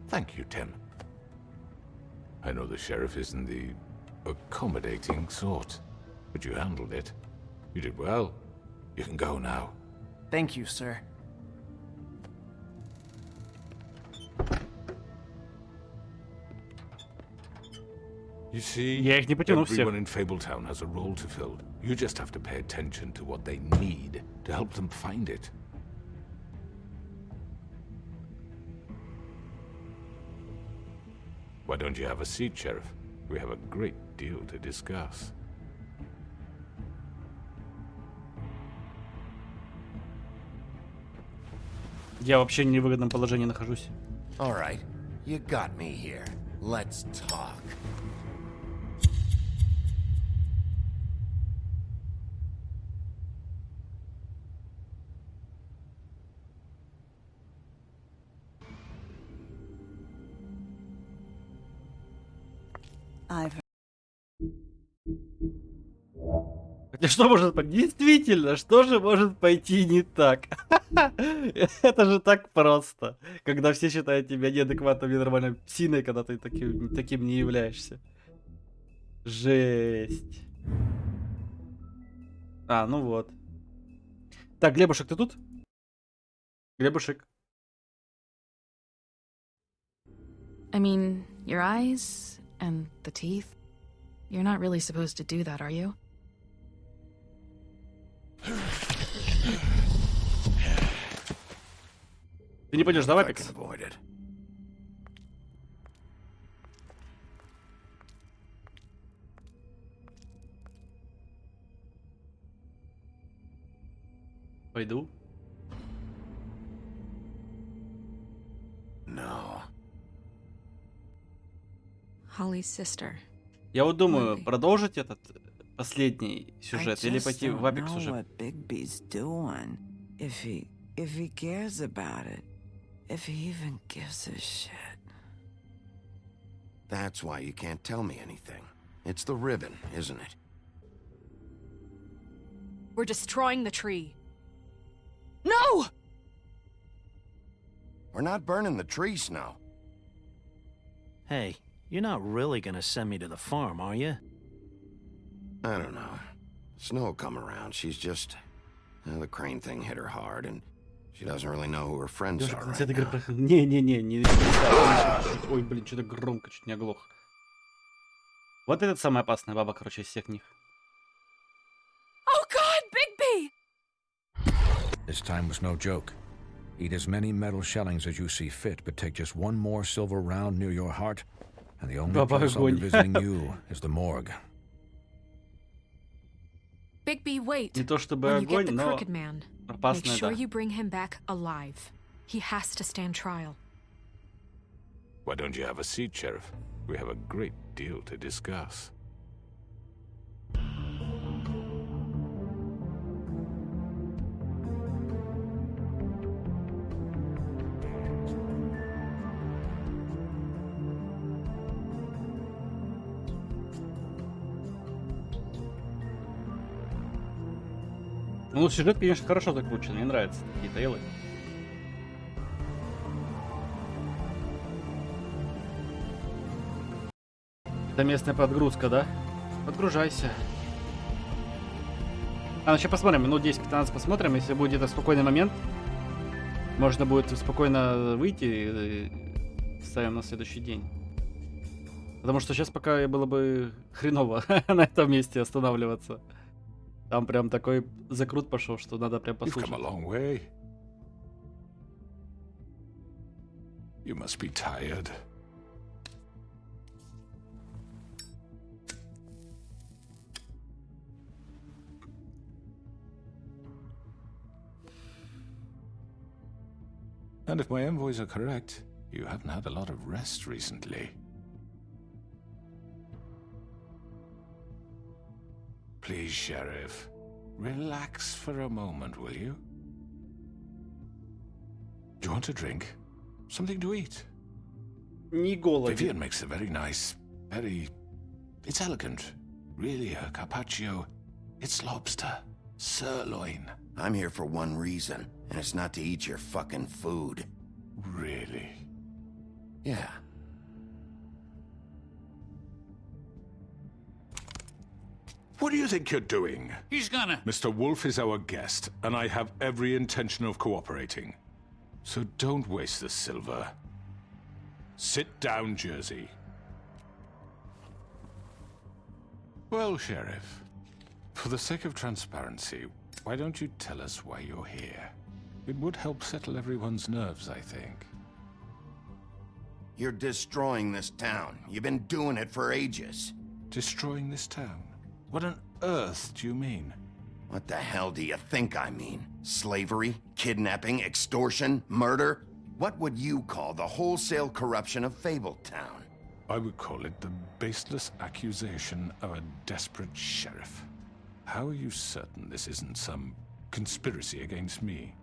S2: Thank you, Tim. I know the sheriff isn't the accommodating sort, but you handled it. You did well. You can go now.
S13: Thank you, sir.
S2: You see,
S3: Я их не потяну всех.
S2: everyone in Fabletown has a role to fill. You just have to pay attention to what they need to help them find it. Why don't you have a seat, Sheriff? We have a great deal to discuss.
S3: Я вообще в невыгодном положении нахожусь.
S8: All right, you got me here. Let's talk.
S14: I've
S3: Хотя что может пойти? Действительно, что же может пойти не так? Это же так просто. Когда все считают тебя неадекватным и нормальной псиной, когда ты таким не являешься. Жесть. А, ну вот. Так, Глебушек, ты тут? Глебушек.
S12: I mean, your eyes and the teeth. You're not really supposed to do that, are you?
S3: Ты не пойдешь, давай, Пикс. Пойду.
S8: No.
S9: Holly's sister.
S3: Я вот думаю, продолжить этот последний сюжет или пойти в Апекс уже.
S4: What Bigby's doing. If he cares about it. If he even gives a shit.
S8: That's why you can't tell me anything. It's the ribbon, isn't it?
S9: We're destroying the tree. No!
S8: We're not burning the tree, Snow.
S6: Hey, you're not really gonna send me to the farm, are you?
S8: I don't know. Snow will come around. She's just... the Crane thing hit her hard, and she doesn't really know who her friends are right now.
S3: Не. Ой, блин, что-то громко, чуть не оглох. Вот этот самая опасная баба, короче, из всех них.
S9: Oh God, Bigby!
S15: This time was no joke. Eat as many metal shellings as you see fit, but take just one more silver round near your heart, and the only place I'll be visiting you is the morgue.
S9: Bigby, wait.
S3: Не то чтобы
S9: When you get
S3: огонь,
S9: the
S3: но
S9: Crooked Man, make
S3: опасная,
S9: sure
S3: да.
S9: you bring him back alive. He has to stand trial.
S2: Why don't you have a seat, Sheriff? We have a great deal to discuss.
S3: Ну, сюжет, конечно, хорошо закручен, мне нравятся такие трейлы. Это местная подгрузка, да? Подгружайся. А, ну сейчас посмотрим, минут 10-15 посмотрим, если будет где-то спокойный момент. Можно будет спокойно выйти и ставим на следующий день. Потому что сейчас пока было бы хреново на этом месте останавливаться. Там прям такой закрут пошел, что надо прям послушать.
S2: You've come a long way. You must be tired. And if my envoys are correct, you haven't had a lot of rest recently. Please, Sheriff, relax for a moment, will you? Do you want a drink? Something to eat?
S3: Не голоден.
S2: Vivian makes a very nice, it's elegant. Really, a carpaccio. It's lobster. Sirloin.
S8: I'm here for one reason, and it's not to eat your fucking food.
S2: Really?
S8: Yeah.
S2: What do you think you're doing?
S21: He's gonna...
S2: Mr. Wolf is our guest, and I have every intention of cooperating. So don't waste the silver. Sit down, Jersey. Well, Sheriff, for the sake of transparency, why don't you tell us why you're here? It would help settle everyone's nerves, I think.
S8: You're destroying this town. You've been doing it for ages.
S2: Destroying this town? What on earth do you mean?
S8: What the hell do you think I mean? Slavery? Kidnapping? Extortion? Murder? What would you call the wholesale corruption of Fabletown?
S2: I would call it the baseless accusation of a desperate sheriff. How are you certain this isn't some conspiracy against me?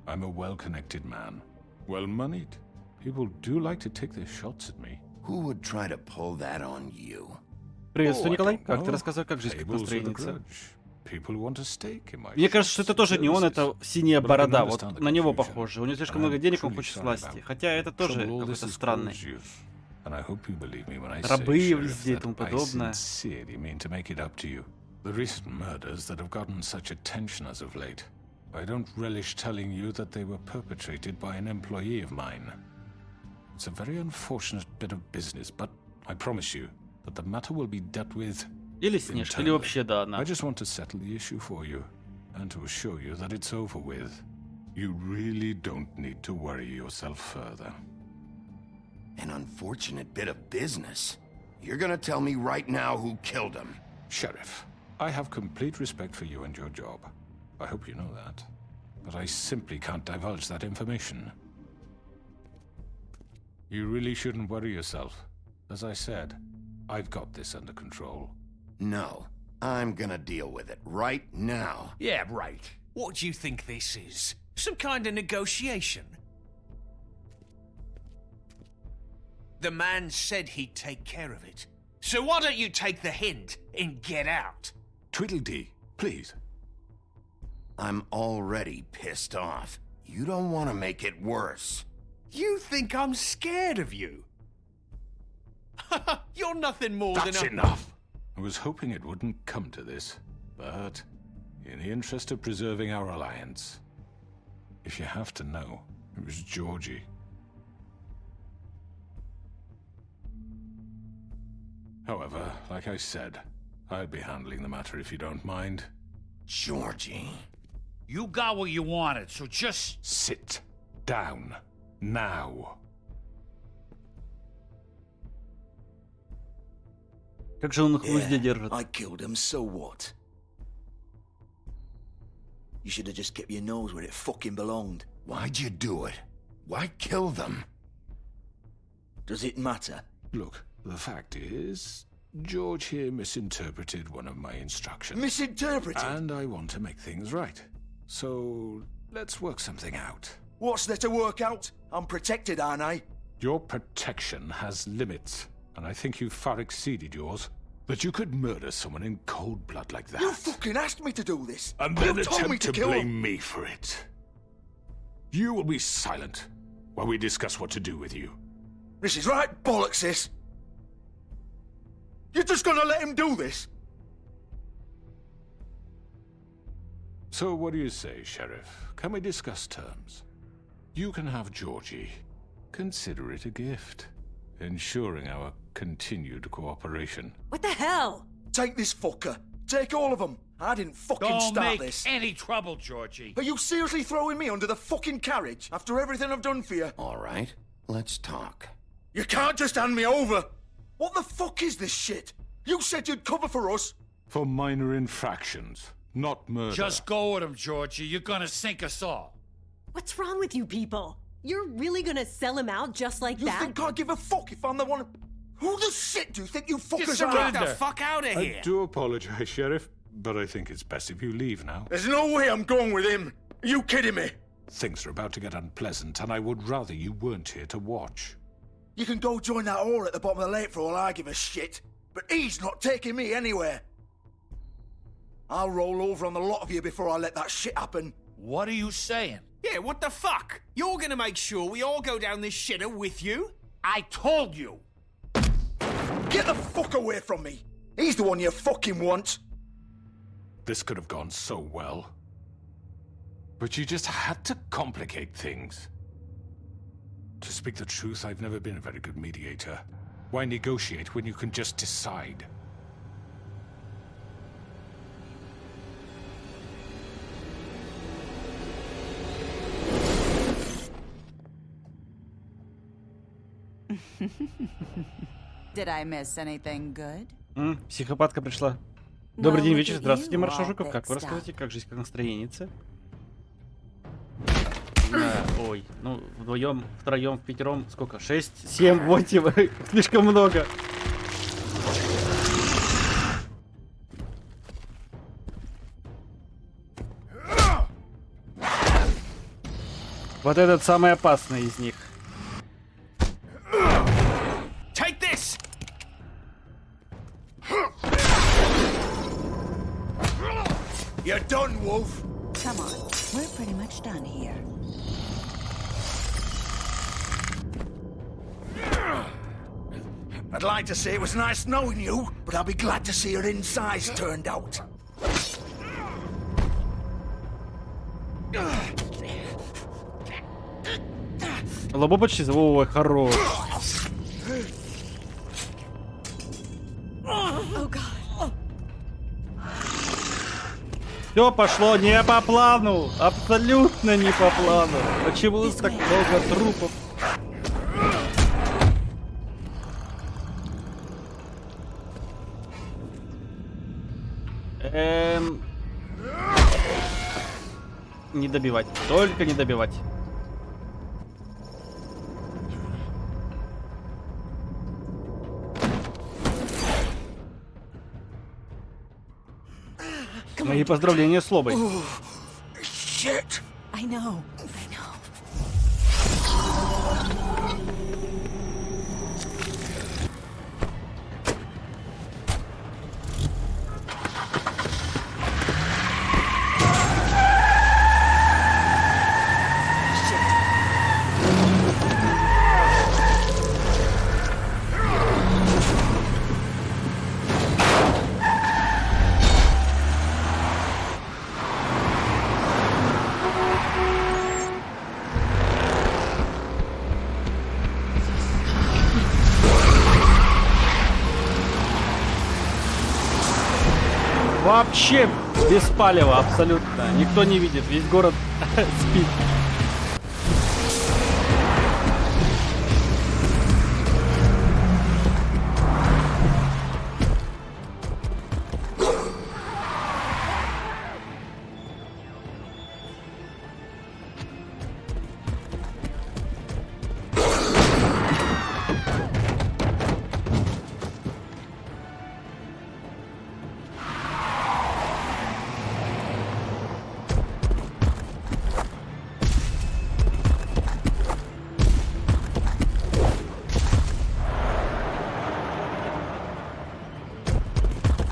S2: I'm a well-connected man, well-moneyed. People do like to take their shots at me.
S8: Who would try to pull that on you?
S3: Приветствую, Николай. Как ты рассказывай, как жизнь, как настроение?
S2: Мне
S3: кажется, что это тоже не он, это синяя борода. Вот на него похоже. У него слишком много денег, он хочет власти. Хотя это тоже какой-то странный. Рабы везде и тому подобное.
S2: The recent murders that have gotten such attention as of late, I don't relish telling you that they were perpetrated by an employee of mine. It's a very unfortunate bit of business, but I promise you that the matter will be dealt with
S3: Или Снежка, или вообще да, одна.
S2: I just want to settle the issue for you, and to assure you that it's over with. You really don't need to worry yourself further.
S8: An unfortunate bit of business? You're gonna tell me right now who killed him?
S2: Sheriff, I have complete respect for you and your job. I hope you know that. But I simply can't divulge that information. You really shouldn't worry yourself. As I said, I've got this under control.
S8: No. I'm gonna deal with it right now.
S1: Yeah, right. What do you think this is? Some kind of negotiation? The man said he'd take care of it. So why don't you take the hint and get out?
S2: Tweedledee, please.
S8: I'm already pissed off. You don't want to make it worse.
S1: You think I'm scared of you? You're nothing more than a...
S2: That's enough! I was hoping it wouldn't come to this, but in the interest of preserving our alliance, if you have to know, it was Georgie. However, like I said, I'll be handling the matter if you don't mind.
S8: Georgie.
S21: You got what you wanted, so just...
S2: Sit down. Now.
S3: Как же он их в узде держит?
S5: I killed him, so what? You should have just kept your nose where it fucking belonged.
S8: Why'd you do it? Why kill them?
S5: Does it matter?
S2: Look, the fact is, George here misinterpreted one of my instructions.
S5: Misinterpreted?
S2: And I want to make things right. So, let's work something out.
S5: What's there to work out? I'm protected, aren't I?
S2: Your protection has limits, and I think you've far exceeded yours. That you could murder someone in cold blood like that.
S5: You fucking asked me to do this!
S2: And then
S5: you told me
S2: attempt to
S5: kill
S2: blame
S5: him.
S2: me for it. You will be silent while we discuss what to do with you.
S5: This is right bollocks, this! You're just gonna let him do this?
S2: So what do you say, Sheriff? Can we discuss terms? You can have Georgie. Consider it a gift, ensuring our continued cooperation.
S18: What the hell?
S5: Take this fucker. Take all of them. I didn't fucking
S21: Don't
S5: start
S21: make
S5: this.
S21: any trouble, Georgie.
S5: Are you seriously throwing me under the fucking carriage after everything I've done for you?
S8: All right, let's talk.
S5: You can't just hand me over. What the fuck is this shit? You said you'd cover for us.
S2: For minor infractions, not murder.
S21: Just go with him, Georgie. You're gonna sink us all.
S18: What's wrong with you people? You're really gonna sell him out just like
S5: You
S18: that?
S5: think I give a fuck if I'm the one? Who the shit do you think you fuckers are?
S1: Get the fuck out of here!
S2: I do apologize, Sheriff, but I think it's best if you leave now.
S5: There's no way I'm going with him. Are you kidding me?
S2: Things are about to get unpleasant, and I would rather you weren't here to watch.
S5: You can go join that whore at the bottom of the lake for all I give a shit. But he's not taking me anywhere. I'll roll over on the lot of you before I let that shit happen.
S21: What are you saying?
S1: Yeah, what the fuck? You're gonna make sure we all go down this shitter with you?
S21: I told you!
S5: Get the fuck away from me! He's the one you fucking want!
S2: This could have gone so well. But you just had to complicate things. To speak the truth, I've never been a very good mediator. Why negotiate when you can just decide?
S14: Did I miss anything good?
S3: Психопатка пришла. Добрый день,
S14: look
S3: вечер.
S14: at
S3: Здравствуйте,
S14: you,
S3: Маршал
S14: all
S3: Жуков. Как вы
S14: fixed up.
S3: рассказываете, как жизнь, как настроение? Да, ой, ну вдвоем, втроем, впятером, сколько? 6, 7, 8, слишком много. Вот этот самый опасный из них.
S1: Take this!
S5: You're done, Wolf.
S14: Come on, we're pretty much done here.
S5: I'd like to say it was nice knowing you, but I'll be glad to see your insides turned out.
S3: Лобо почти... Ой, хорош.
S18: Oh god.
S3: Все пошло не по плану. Абсолютно не по плану. Почему так много трупов? Не добивать. Только не добивать. Мои поздравления с Лобой.
S5: Shit.
S18: I know.
S3: Вообще без палева абсолютно. Никто не видит, весь город спит.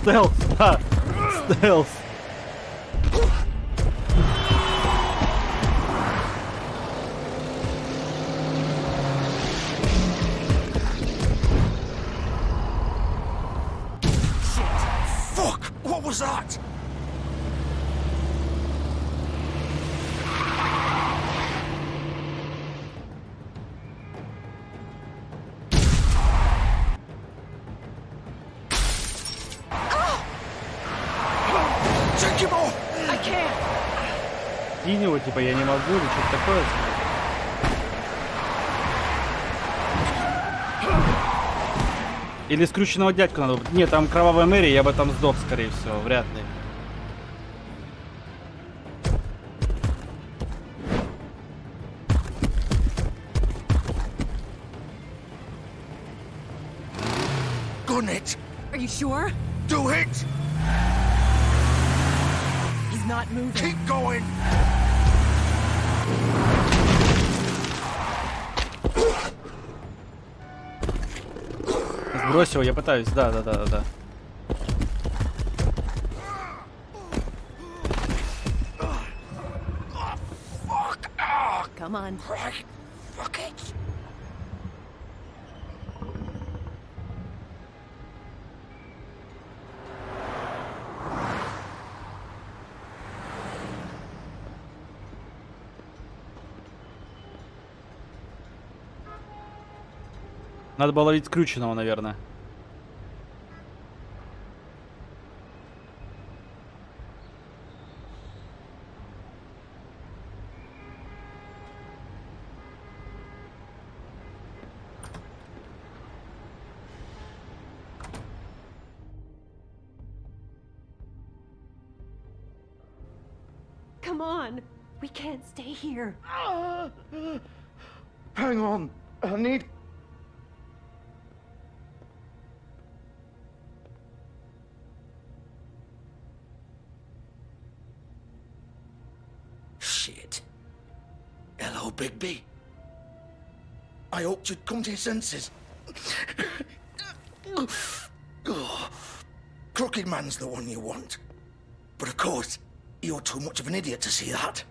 S3: Стелс, да, стелс.
S5: Fuck! What was that? Take him off!
S18: I can't.
S3: Кинь его, типа, я не могу, или что-то такое. Или скрюченного дядьку надо. Нет, там кровавая Мэри, я бы там сдох, скорее всего, вряд ли.
S5: Gun it!
S18: Are you sure?
S5: Do it!
S18: He's not moving.
S5: Keep going!
S3: Сбрось его, я пытаюсь, да.
S18: Come on.
S5: Right. Fuck it!
S3: Надо было ловить скрюченного, наверное.
S18: come on. We can't stay here.
S5: Hang on. I need... Shit. Hello, Bigby. I hoped you'd come to your senses. Crooked Man's the one you want. But of course, you're too much of an idiot to see that.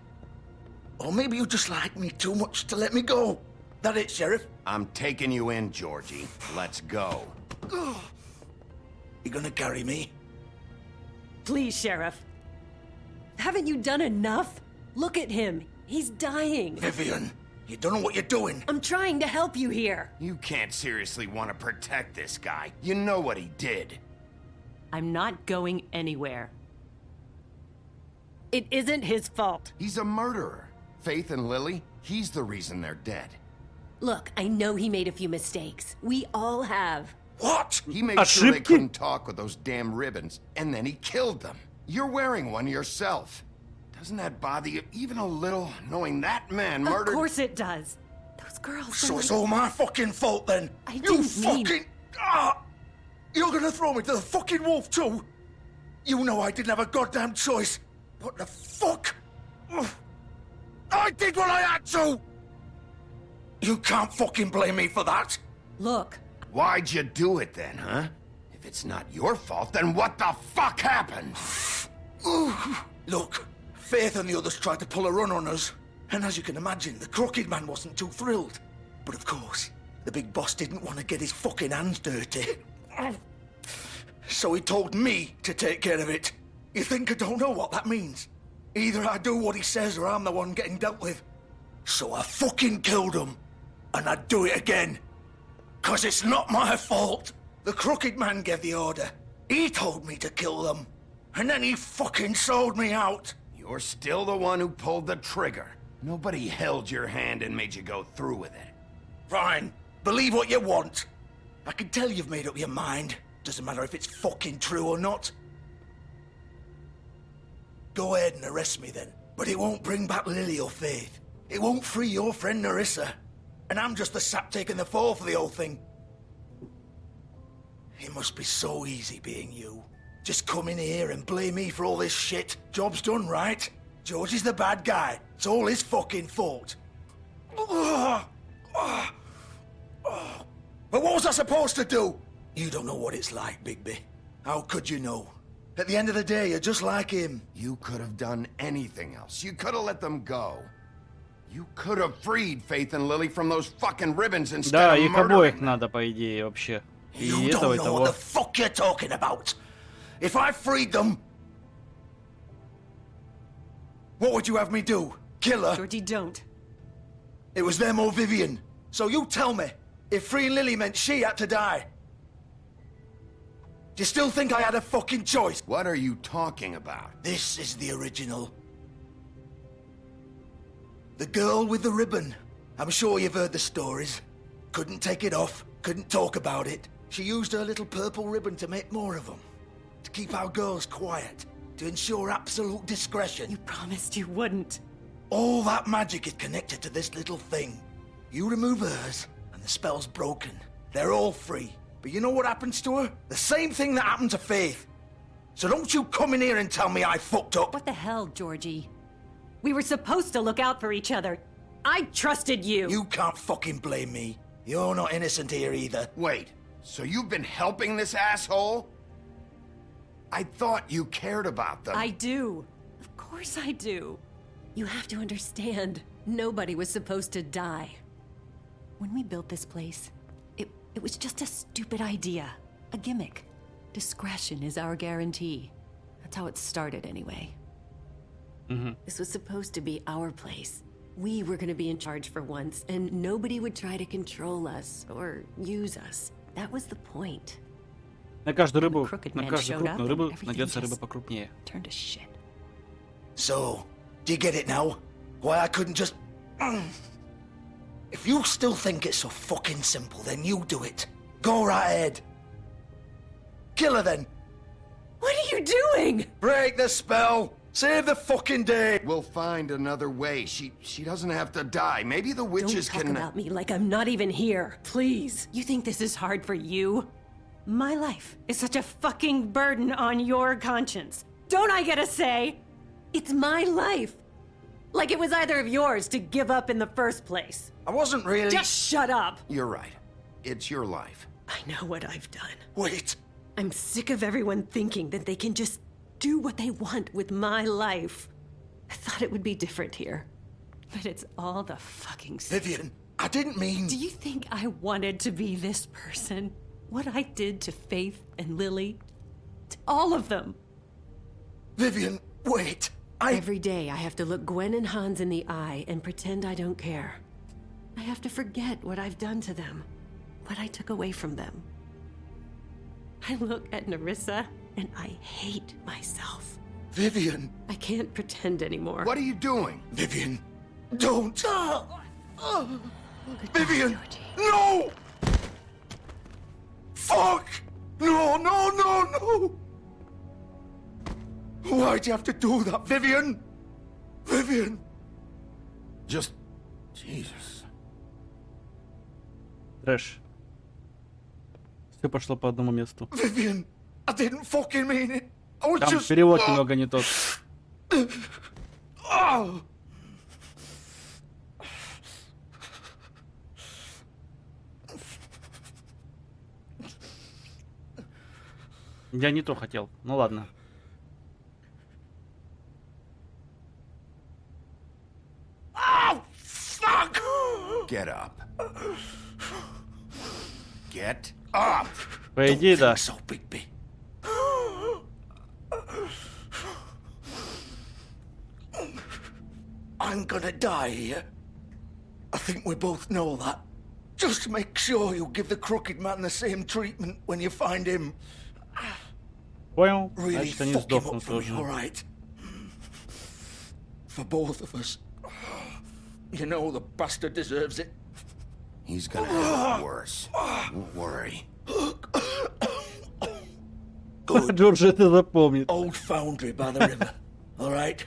S5: Or maybe you just like me too much to let me go. That it, Sheriff?
S8: I'm taking you in, Georgie. Let's go.
S5: You gonna carry me?
S18: Please, Sheriff. Haven't you done enough? Look at him. He's dying.
S5: Vivian, you don't know what you're doing.
S18: I'm trying to help you here.
S8: You can't seriously want to protect this guy. You know what he did.
S18: I'm not going anywhere. It isn't his fault.
S8: He's a murderer. Faith and Lily, he's the reason they're dead.
S18: Look, I know he made a few mistakes. We all have.
S5: What?
S8: He made sure they couldn't talk with those damn ribbons, and then he killed them. You're wearing one yourself. Doesn't that bother you even a little, knowing that man murdered...
S18: Of course it does. Those girls
S5: So
S18: are
S5: it's
S18: like...
S5: all my fucking fault then?
S18: I
S5: You
S18: didn't mean...
S5: fucking... You're gonna throw me to the fucking wolf too? You know I didn't have a goddamn choice. What the fuck? I did what I had to! You can't fucking blame me for that.
S18: Look.
S8: Why'd you do it then, huh? If it's not your fault, then what the fuck happened?
S5: Look, Faith and the others tried to pull a run on us. And as you can imagine, the Crooked Man wasn't too thrilled. But of course, the big boss didn't want to get his fucking hands dirty. So he told me to take care of it. You think I don't know what that means? Either I do what he says or I'm the one getting dealt with. So I fucking killed him. And I'd do it again. 'Cause it's not my fault. The Crooked Man gave the order. He told me to kill them. And then he fucking sold me out.
S8: You're still the one who pulled the trigger. Nobody held your hand and made you go through with it.
S5: Fine. Believe what you want. I can tell you've made up your mind. Doesn't matter if it's fucking true or not. Go ahead and arrest me then. But it won't bring back Lily or Faith. It won't free your friend Nerissa. And I'm just the sap taking the fall for the whole thing. It must be so easy being you. Just come in here and blame me for all this shit. Job's done, right? George is the bad guy. It's all his fucking fault. But what was I supposed to do? You don't know what it's like, Bigby. How could you know? At the end of the day, you're just like him.
S8: You could have done anything else. You could have let them go. You could have freed Faith and Lily from those fucking ribbons instead
S3: Да,
S8: of
S3: их
S8: murdering
S3: обоих
S8: them.
S3: надо, по идее, вообще. И
S5: You
S3: этого, и
S5: don't know
S3: того.
S5: what the fuck you're talking about. If I freed them, what would you have me do? Kill her?
S18: Georgie, don't.
S5: It was them or Vivian. So you tell me, if freeing Lily meant she had to die, do you still think I had a fucking choice?
S8: What are you talking about?
S5: This is the original. The girl with the ribbon. I'm sure you've heard the stories. Couldn't take it off, couldn't talk about it. She used her little purple ribbon to make more of them. To keep our girls quiet. To ensure absolute discretion.
S18: You promised you wouldn't.
S5: All that magic is connected to this little thing. You remove hers, and the spell's broken. They're all free. But you know what happens to her? The same thing that happened to Faith. So don't you come in here and tell me I fucked up.
S18: What the hell, Georgie? We were supposed to look out for each other. I trusted you.
S5: You can't fucking blame me. You're not innocent here either.
S8: Wait, so you've been helping this asshole? I thought you cared about them.
S18: I do. Of course I do. You have to understand, nobody was supposed to die. When we built this place, it was just a stupid idea. A gimmick. Discretion is our guarantee. That's how it started anyway. This was supposed to be our place. We were gonna be in charge for once, and nobody would try to control us or use us. That was the point.
S3: На каждую рыбу,
S18: Crooked
S3: на
S18: Man
S3: каждую
S18: showed up
S3: крупную
S18: and
S3: рыбу
S18: everything
S3: найдется рыба
S18: just
S3: покрупнее.
S18: Turned to shit.
S5: So, do you get it now? Why I couldn't just... If you still think it's so fucking simple, then you do it. Go right ahead. Kill her then.
S18: What are you doing?
S5: Break the spell. Save the fucking day!
S8: We'll find another way. She doesn't have to die. Maybe the witches
S18: Don't talk
S8: can...
S18: about me like I'm not even here. Please. You think this is hard for you? My life is such a fucking burden on your conscience. Don't I get a say? It's my life. Like it was either of yours to give up in the first place.
S5: I wasn't really...
S18: Just shut up.
S8: You're right. It's your life.
S18: I know what I've done.
S5: Wait.
S18: I'm sick of everyone thinking that they can just do what they want with my life. I thought it would be different here. But it's all the fucking same.
S5: Vivian, I didn't mean...
S18: Do you think I wanted to be this person? What I did to Faith and Lily? To all of them.
S5: Vivian, wait.
S18: Every day I have to look Gwen and Hans in the eye and pretend I don't care. I have to forget what I've done to them. What I took away from them. I look at Nerissa and I hate myself.
S5: Vivian.
S18: I can't pretend anymore.
S8: What are you doing?
S5: Vivian, don't. Vivian, no! Fuck! No, no, no, no! Why'd you have to do that, Vivian? Vivian!
S8: Just... Jesus.
S3: Трэш. Все пошло по одному месту.
S5: Vivian, I didn't fucking mean it. I was
S3: Там
S5: just...
S3: перевод немного не тот.
S5: Oh.
S3: Я не то хотел. Ну ладно.
S5: Oh, fuck!
S8: Get up. Get up!
S3: По идее, да.
S5: So, Bigby. I'm gonna die here. I think we both know that. Just make sure you give the crooked man the same treatment when you find him.
S3: Понял?
S5: Really
S3: Значит, они
S5: fuck him
S3: сдохнут
S5: up for me,
S3: тоже.
S5: alright? For both of us. You know the bastard deserves it.
S8: He's gonna have it worse. Don't worry.
S3: Джордж это запомнит.
S5: Old foundry by the river. Alright?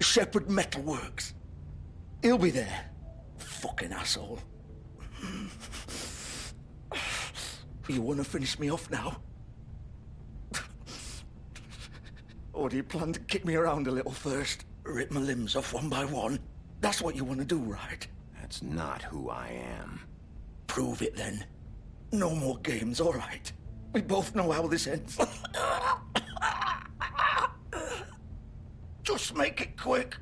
S5: Shepherd Metalworks. He'll be there. Fucking asshole. You wanna finish me off now? Or do you plan to kick me around a little first? Rip my limbs off one by one? That's what you wanna do, right?
S8: That's not who I am.
S5: Prove it then. No more games, alright? We both know how this ends. Just make it quick.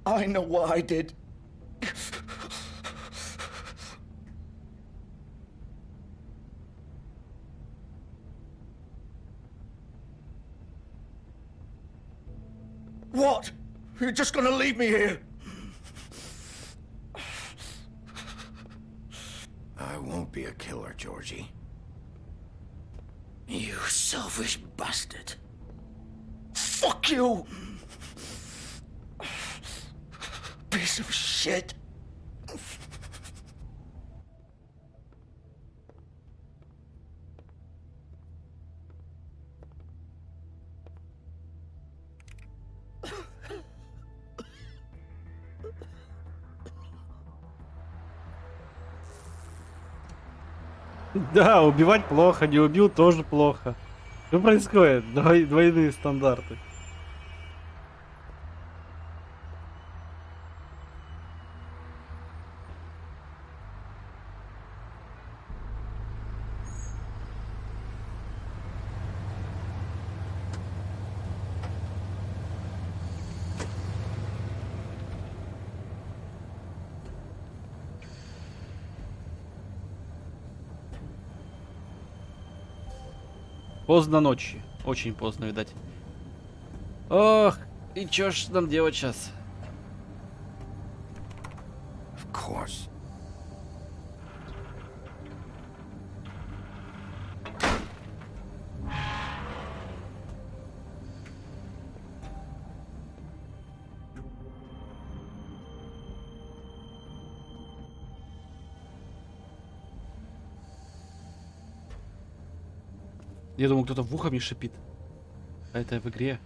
S5: I know what I did. What? You're just gonna leave me here?
S8: I won't be a killer, Georgie.
S5: You selfish bastard. Fuck you! Piece of shit.
S3: Да, убивать плохо, не убил тоже плохо. Что происходит? Двойные стандарты. Поздно ночью. Очень поздно, видать. Ох, и чё ж нам делать сейчас?
S8: Of course.
S3: Я думал, кто-то в ухо мне шипит. Это в игре.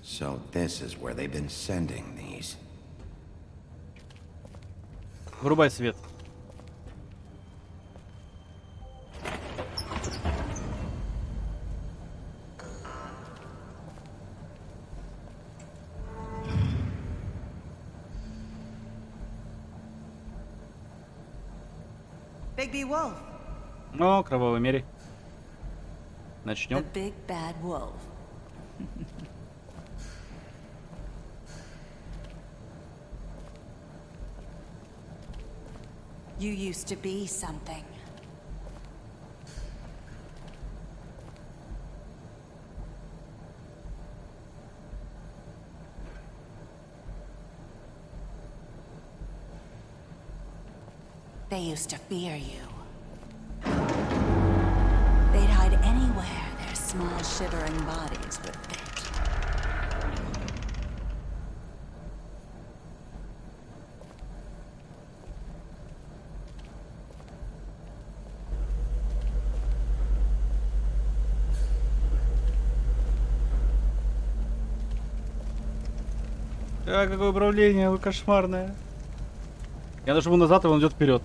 S8: So this is where they've been sending these.
S3: Вырубай свет.
S14: Bigby Wolf.
S3: О, кровавый мере.
S14: The
S3: Начнем.
S14: big bad wolf. You used to be something. They used to fear you. They'd hide anywhere their small shivering bodies would fit.
S3: А, какое управление, вы кошмарное. Я нажму назад, и он идет вперед.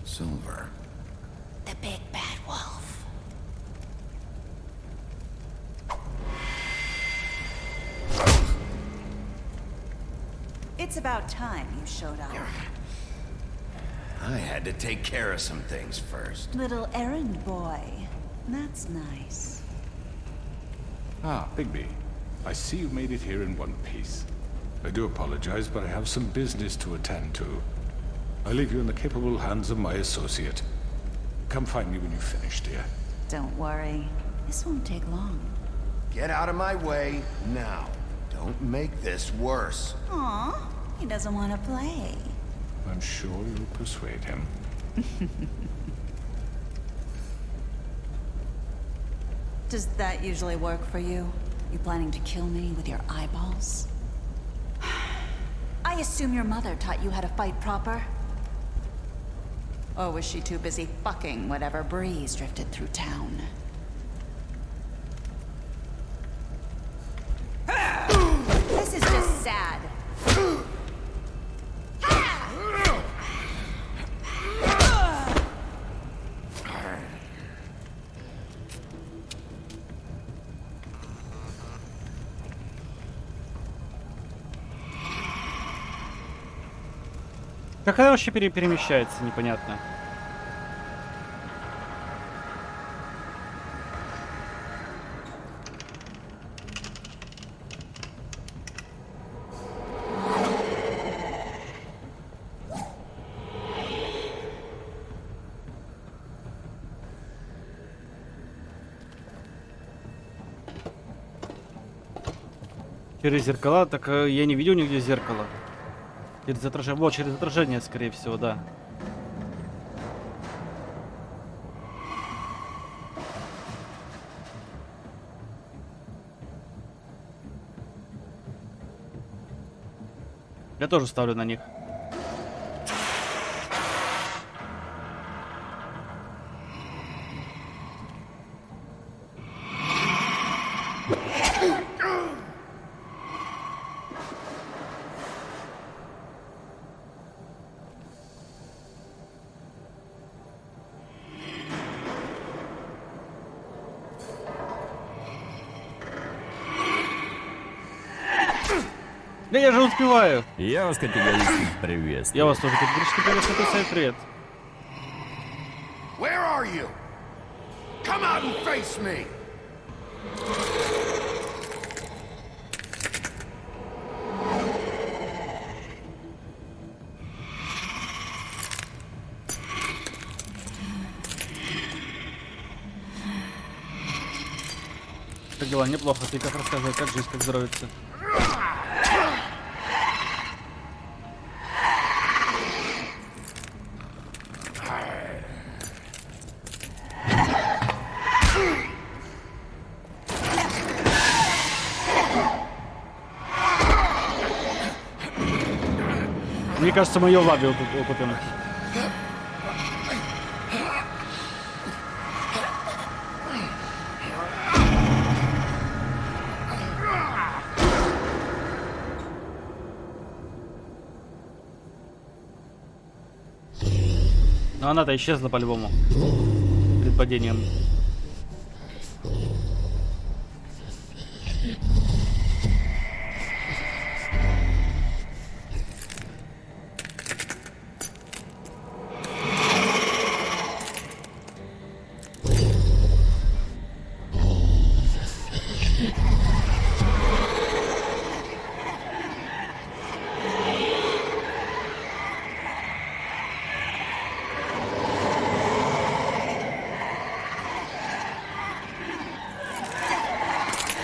S8: Silver.
S14: The big bad wolf. It's about time you showed up.
S8: I had to take care of some things first.
S14: Little errand boy. That's nice.
S2: Ah, Bigby. I see you made it here in one piece. I do apologize, but I have some business to attend to. I leave you in the capable hands of my associate. Come find me when you've finished, dear.
S14: Don't worry. This won't take long.
S8: Get out of my way now. Don't make this worse.
S14: Aw, he doesn't want to play.
S2: I'm sure you'll persuade him.
S14: Does that usually work for you? You planning to kill me with your eyeballs? I assume your mother taught you how to fight proper? Or was she too busy fucking whatever breeze drifted through town? This is just sad.
S3: Как она вообще перемещается, непонятно. Через зеркала, так я не видел нигде зеркала. Через отражение, вот через отражение, скорее всего, да. Я тоже ставлю на них. Да я же успеваю.
S17: Я вас категорически приветствую.
S3: Я вас тоже категорически приветствую. Сайт, привет.
S8: Where are you? Come out and face me.
S3: Как дела? Неплохо. Ты как рассказывай, как жизнь, как здоровится. Мне кажется, мы ее в лаве укупим. Но она-то исчезла по-любому. Перед падением.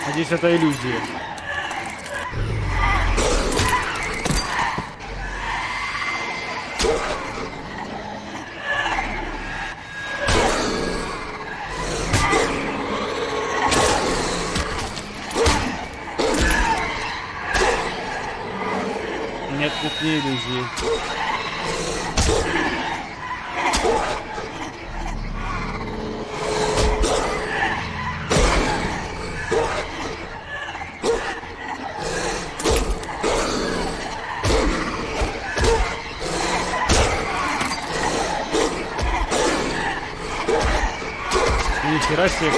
S3: Надеюсь, это иллюзия. Нет, это не иллюзия. Нихера себе.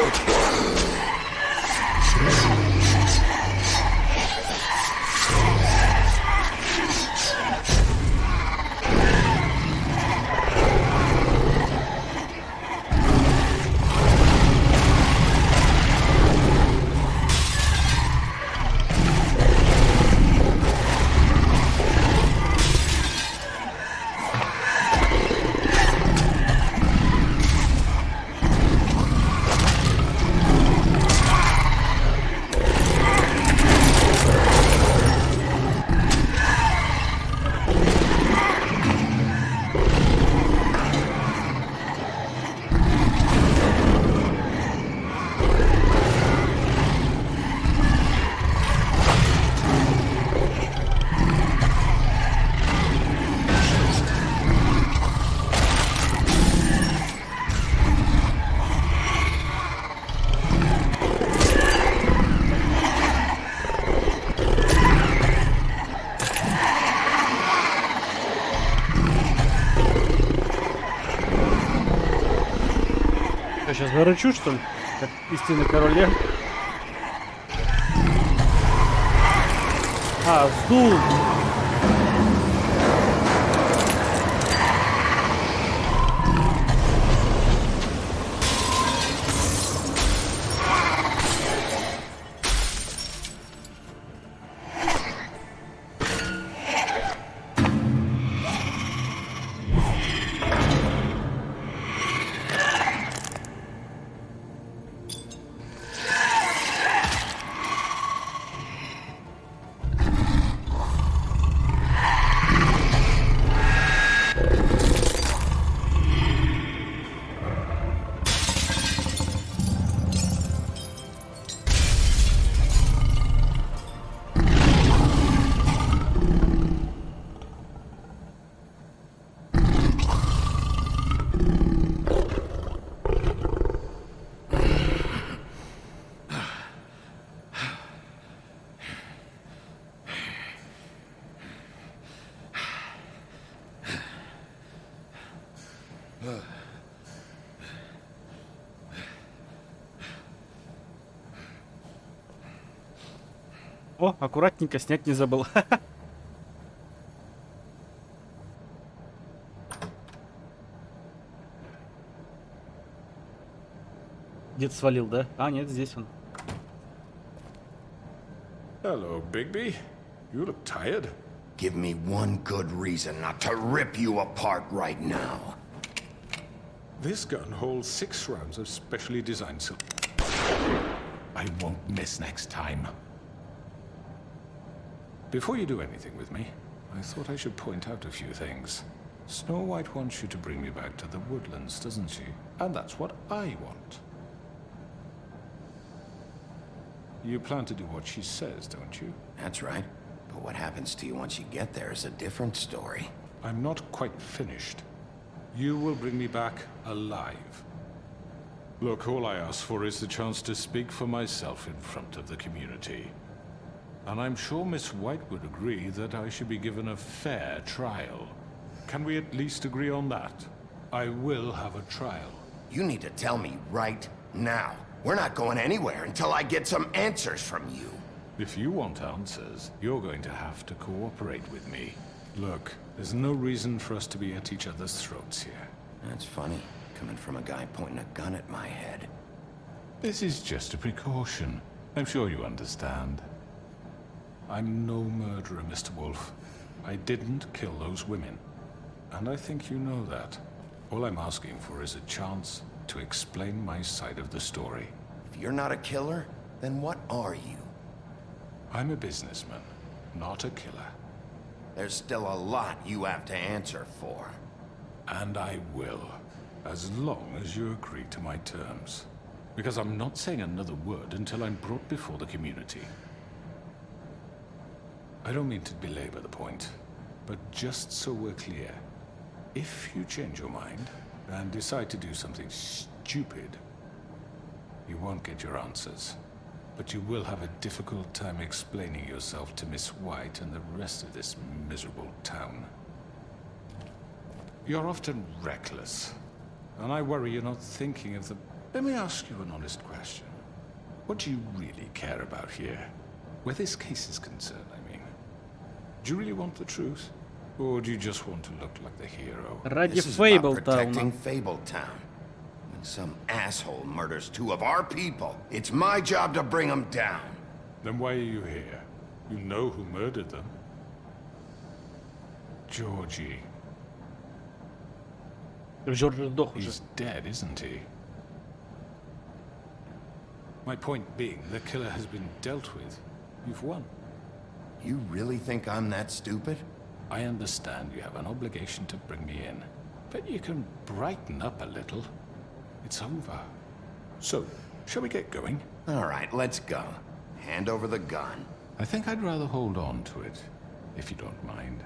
S3: Сейчас зарычу, что ли? Как истинный король Лев. А, сдул. О, аккуратненько снять не забыл. Дед свалил, да? А, нет, здесь он.
S2: Hello, Bigby. You look tired.
S8: Give me one good reason not to rip you apart right now.
S2: This gun holds 6 rounds of specially designed silver. I won't miss next time. Before you do anything with me, I thought I should point out a few things. Snow White wants you to bring me back to the woodlands, doesn't she? And that's what I want. You plan to do what she says, don't you?
S8: That's right. But what happens to you once you get there is a different story.
S2: I'm not quite finished. You will bring me back alive. Look, all I ask for is the chance to speak for myself in front of the community. And I'm sure Miss White would agree that I should be given a fair trial. Can we at least agree on that?
S11: I will have a trial.
S8: You need to tell me right now. We're not going anywhere until I get some answers from you.
S11: If you want answers, you're going to have to cooperate with me. Look, there's no reason for us to be at each other's throats here.
S8: That's funny, coming from a guy pointing a gun at my head.
S11: This is just a precaution. I'm sure you understand. I'm no murderer, Mr. Wolf. I didn't kill those women. And I think you know that. All I'm asking for is a chance to explain my side of the story.
S8: If you're not a killer, then what are you?
S11: I'm a businessman, not a killer.
S8: There's still a lot you have to answer for.
S11: And I will, as long as you agree to my terms. Because I'm not saying another word until I'm brought before the community. I don't mean to belabor the point, but just so we're clear, if you change your mind and decide to do something stupid, you won't get your answers. But you will have a difficult time explaining yourself to Miss White and the rest of this miserable town. You're often reckless, and I worry you're not thinking of the... Let me ask you an honest question. What do you really care about here? Where this case is concerned, I mean. Do you really want the truth? Or do you just want to look like the hero?
S8: This is about protecting Fabletown. When some asshole murders 2 of our people, it's my job to bring them down.
S11: Then why are you here? You know who murdered them. Georgie. He's dead, isn't he? My point being, the killer has been dealt with. You've won.
S8: You really think I'm that stupid?
S11: I understand you have an obligation to bring me in, but you can brighten up a little. It's over. So, shall we get going?
S8: All right, let's go. Hand over the gun.
S11: I think I'd rather hold on to it, if you don't mind.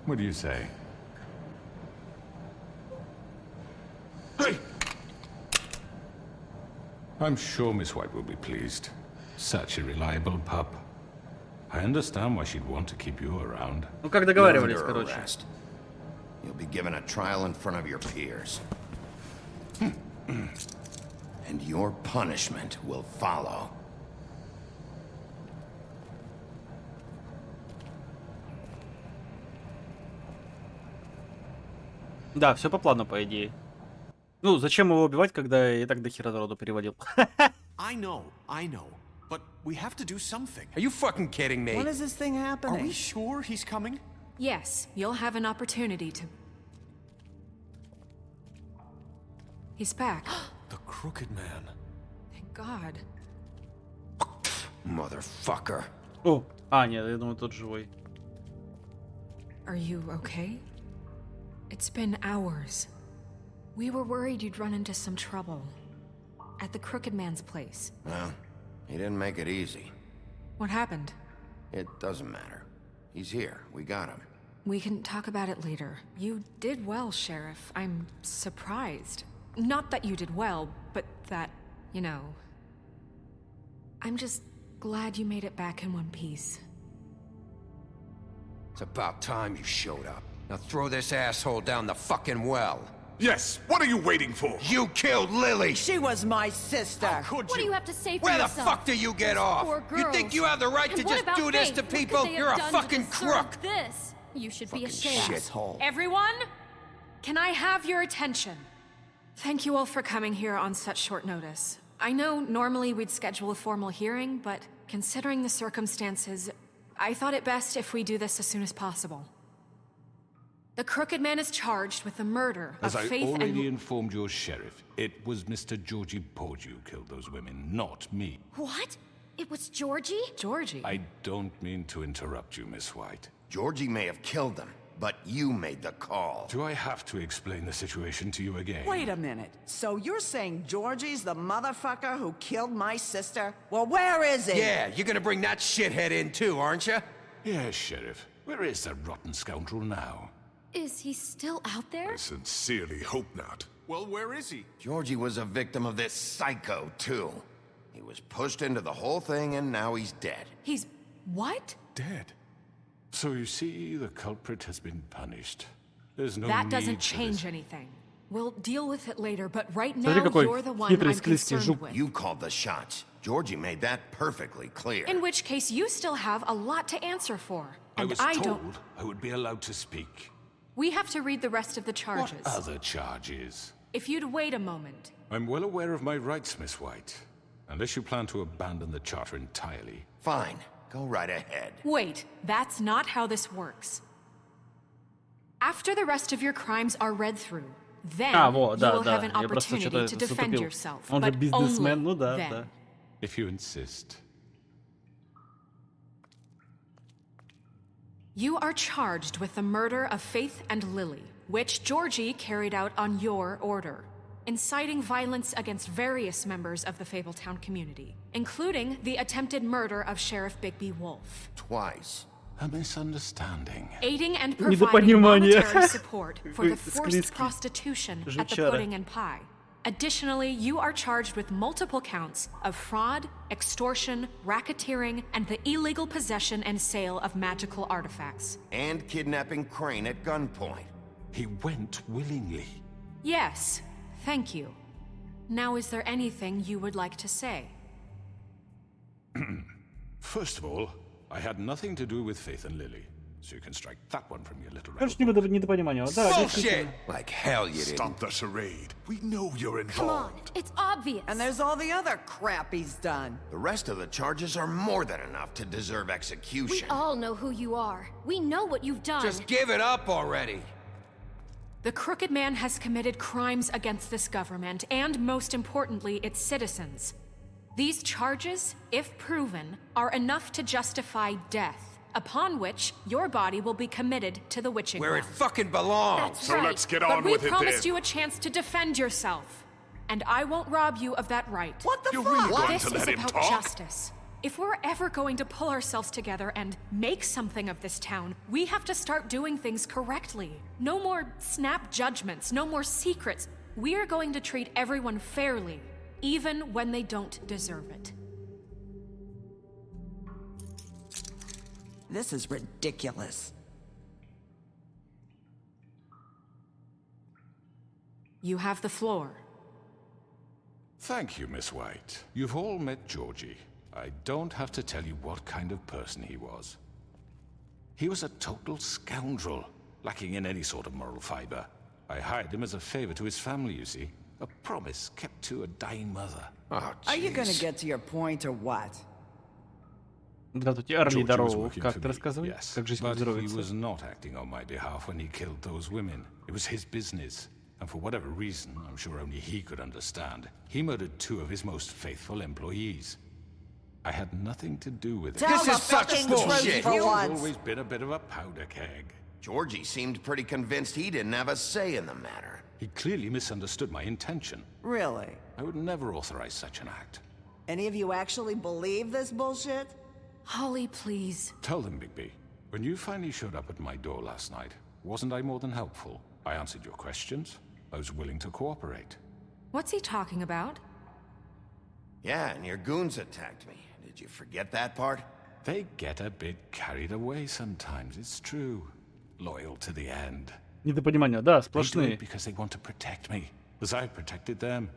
S11: What do you say? Hey! I'm sure Miss White will be pleased. Such a reliable pup. I understand why she'd want to keep you around.
S3: Ну как договаривались, короче.
S8: You'll be given a trial in front of your peers. And your punishment will follow.
S3: Да, все по плану, по идее. Ну, зачем его убивать, когда я и так до хера народу переводил?
S1: I know. But we have to do something.
S8: Are you fucking kidding me?
S4: When is this thing happening?
S1: Are we sure he's coming?
S9: Yes, you'll have an opportunity to... He's back.
S1: The Crooked Man.
S9: Thank God.
S8: Motherfucker.
S3: О, нет, я думаю, тот живой.
S9: Are you okay? It's been hours. We were worried you'd run into some trouble. At the Crooked Man's place.
S8: Well, he didn't make it easy.
S9: What happened?
S8: It doesn't matter. He's here. We got him.
S9: We can talk about it later. You did well, Sheriff. I'm surprised. Not that you did well, but that, you know... I'm just glad you made it back in one piece.
S8: It's about time you showed up. Now throw this asshole down the fucking well.
S2: Yes, what are you waiting for?
S8: You killed Lily!
S4: She was my sister.
S9: What do you have to say for
S8: Where
S9: yourself?
S8: the fuck do you get off?
S9: Poor
S8: You
S9: girls.
S8: think you have the right
S9: And
S8: to
S9: what
S8: just
S9: about
S8: do this
S9: Faith?
S8: to
S9: What could
S8: people?
S9: they have
S8: You're a
S9: done to
S8: fucking
S9: deserve
S8: crook!
S9: This? You should be
S8: Fucking
S9: ashamed.
S8: shithole.
S9: Everyone, can I have your attention? Thank you all for coming here on such short notice. I know normally we'd schedule a formal hearing, but considering the circumstances, I thought it best if we do this as soon as possible. The Crooked Man is charged with the murder of
S11: As I
S9: Faith
S11: already
S9: and...
S11: informed your sheriff, it was Mr. Georgie Porge who killed those women, not me.
S9: What? It was Georgie? Georgie?
S11: I don't mean to interrupt you, Miss White.
S8: Georgie may have killed him, but you made the call.
S11: Do I have to explain the situation to you again?
S4: Wait a minute. So you're saying Georgie's the motherfucker who killed my sister? Well, where is he?
S8: Yeah, you're gonna bring that shithead in too, aren't you?
S11: Yes, Sheriff. Where is that rotten scoundrel now?
S9: Is he still out there?
S2: I sincerely hope not.
S1: Well, where is he?
S8: Georgie was a victim of this psycho, too. He was pushed into the whole thing, and now he's dead.
S9: He's... what?
S11: Dead. So you see, the culprit has been punished. There's no
S9: That
S11: need
S9: doesn't
S11: for
S9: change
S11: this.
S9: anything. We'll deal with it later, but right
S3: Смотри,
S9: now
S3: какой
S9: you're the one
S3: хитрый,
S9: I'm
S3: склизкий
S9: concerned
S3: жук.
S9: with.
S8: You called the shots. Georgie made that perfectly clear.
S9: In which case, you still have a lot to answer for.
S11: I
S9: And
S11: was
S9: I
S11: told
S9: don't.
S11: I would be allowed to speak.
S9: We have to read the rest of the charges.
S11: What other charges?
S9: If you'd wait a moment.
S11: I'm well aware of my rights, Miss White. Unless you plan to abandon the charter entirely.
S8: Fine. Go right ahead.
S9: Wait, that's not how this works. After the rest of your crimes are read through, then
S3: вот,
S9: you
S3: да,
S9: will
S3: да.
S9: have an
S3: Я просто
S9: opportunity
S3: что-то
S9: to defend
S3: затупил.
S9: yourself.
S3: Он же
S9: But
S3: бизнесмен,
S9: only
S3: ну да,
S9: then.
S3: да.
S11: If you insist.
S9: You are charged with the murder of Faith and Lily, which Georgie carried out on your order, inciting violence against various members of the Fabletown community, including the attempted murder of Sheriff Bigby Wolf.
S8: Twice.
S11: A misunderstanding.
S9: Aiding and providing
S3: Недопонимание.
S9: monetary support for the forced
S3: Склизкий.
S9: prostitution at the
S3: Жучара.
S9: Pudding and Pie. Additionally, you are charged with multiple counts of fraud, extortion, racketeering, and the illegal possession and sale of magical artifacts.
S8: And kidnapping Crane at gunpoint.
S11: He went willingly.
S9: Yes, thank you. Now, is there anything you would like to say?
S11: First of all, I had nothing to do with Faith and Lily. So you can strike that one from your little
S3: Конечно, недопонимание. Да, действительно.
S8: Like hell you didn't.
S2: Stop the charade. We know you're
S9: Come on,
S2: involved.
S9: it's obvious.
S4: And there's all the other crap he's done.
S8: The rest of the charges are more than enough to deserve
S9: We
S8: execution.
S9: all know who you are. We know what you've done.
S8: Just give it up already.
S9: The Crooked Man has committed crimes against this government and, most importantly, its citizens. These charges, if proven, are enough to justify death, upon which your body will be committed to the witching
S8: Where it
S9: well.
S8: fucking belongs.
S9: That's
S2: So
S9: right.
S2: let's get
S9: but
S2: on
S9: we
S2: with it
S9: promised
S2: then.
S9: you a chance to defend yourself, and I won't rob you of that right.
S4: What the
S2: You're
S4: fuck?
S2: really going
S9: This
S2: to
S9: is
S2: let him
S9: about
S2: talk?
S9: justice. If we're ever going to pull ourselves together and make something of this town, we have to start doing things correctly. No more snap judgments, no more secrets. We are going to treat everyone fairly, even when they don't deserve it.
S4: This is ridiculous.
S9: You have the floor.
S11: Thank you, Miss White. You've all met Georgie. I don't have to tell you what kind of person he was. He was a total scoundrel, lacking in any sort of moral fiber. I hired him as a favor to his family, you see. A promise kept to a dying mother.
S8: Oh,
S4: Are you gonna
S8: jeez.
S4: get to your point or what?
S3: Здравствуйте, Арли,
S11: Georgie was
S3: здорово.
S11: working
S3: Как
S11: for
S3: ты
S11: me,
S3: рассказывай?
S11: yes.
S3: Как жизнь
S11: But he
S3: здоровится?
S11: was not acting on my behalf when he killed those women. It was his business. And for whatever reason, I'm sure only he could understand, he murdered 2 of his most faithful employees. I had nothing to do with it.
S4: Tell the fucking truth for
S11: He's
S4: once.
S11: always been a bit of a powder keg.
S8: Georgie seemed pretty convinced he didn't have a say in the matter.
S11: He clearly misunderstood my intention.
S4: Really?
S11: I would never authorize such an act.
S4: Any of you actually believe this bullshit?
S9: Holly, please.
S11: Tell them, Bigby. When you finally showed up at my door last night, wasn't I more than helpful? I answered your questions. I was willing to cooperate.
S9: What's he talking about?
S8: Yeah, and your goons attacked me. Did you forget that part?
S11: They get a bit carried away sometimes, it's true. Loyal to the end.
S3: Недопонимание, да,
S11: They do
S3: сплошные.
S11: it because they want to protect me, as I've protected them.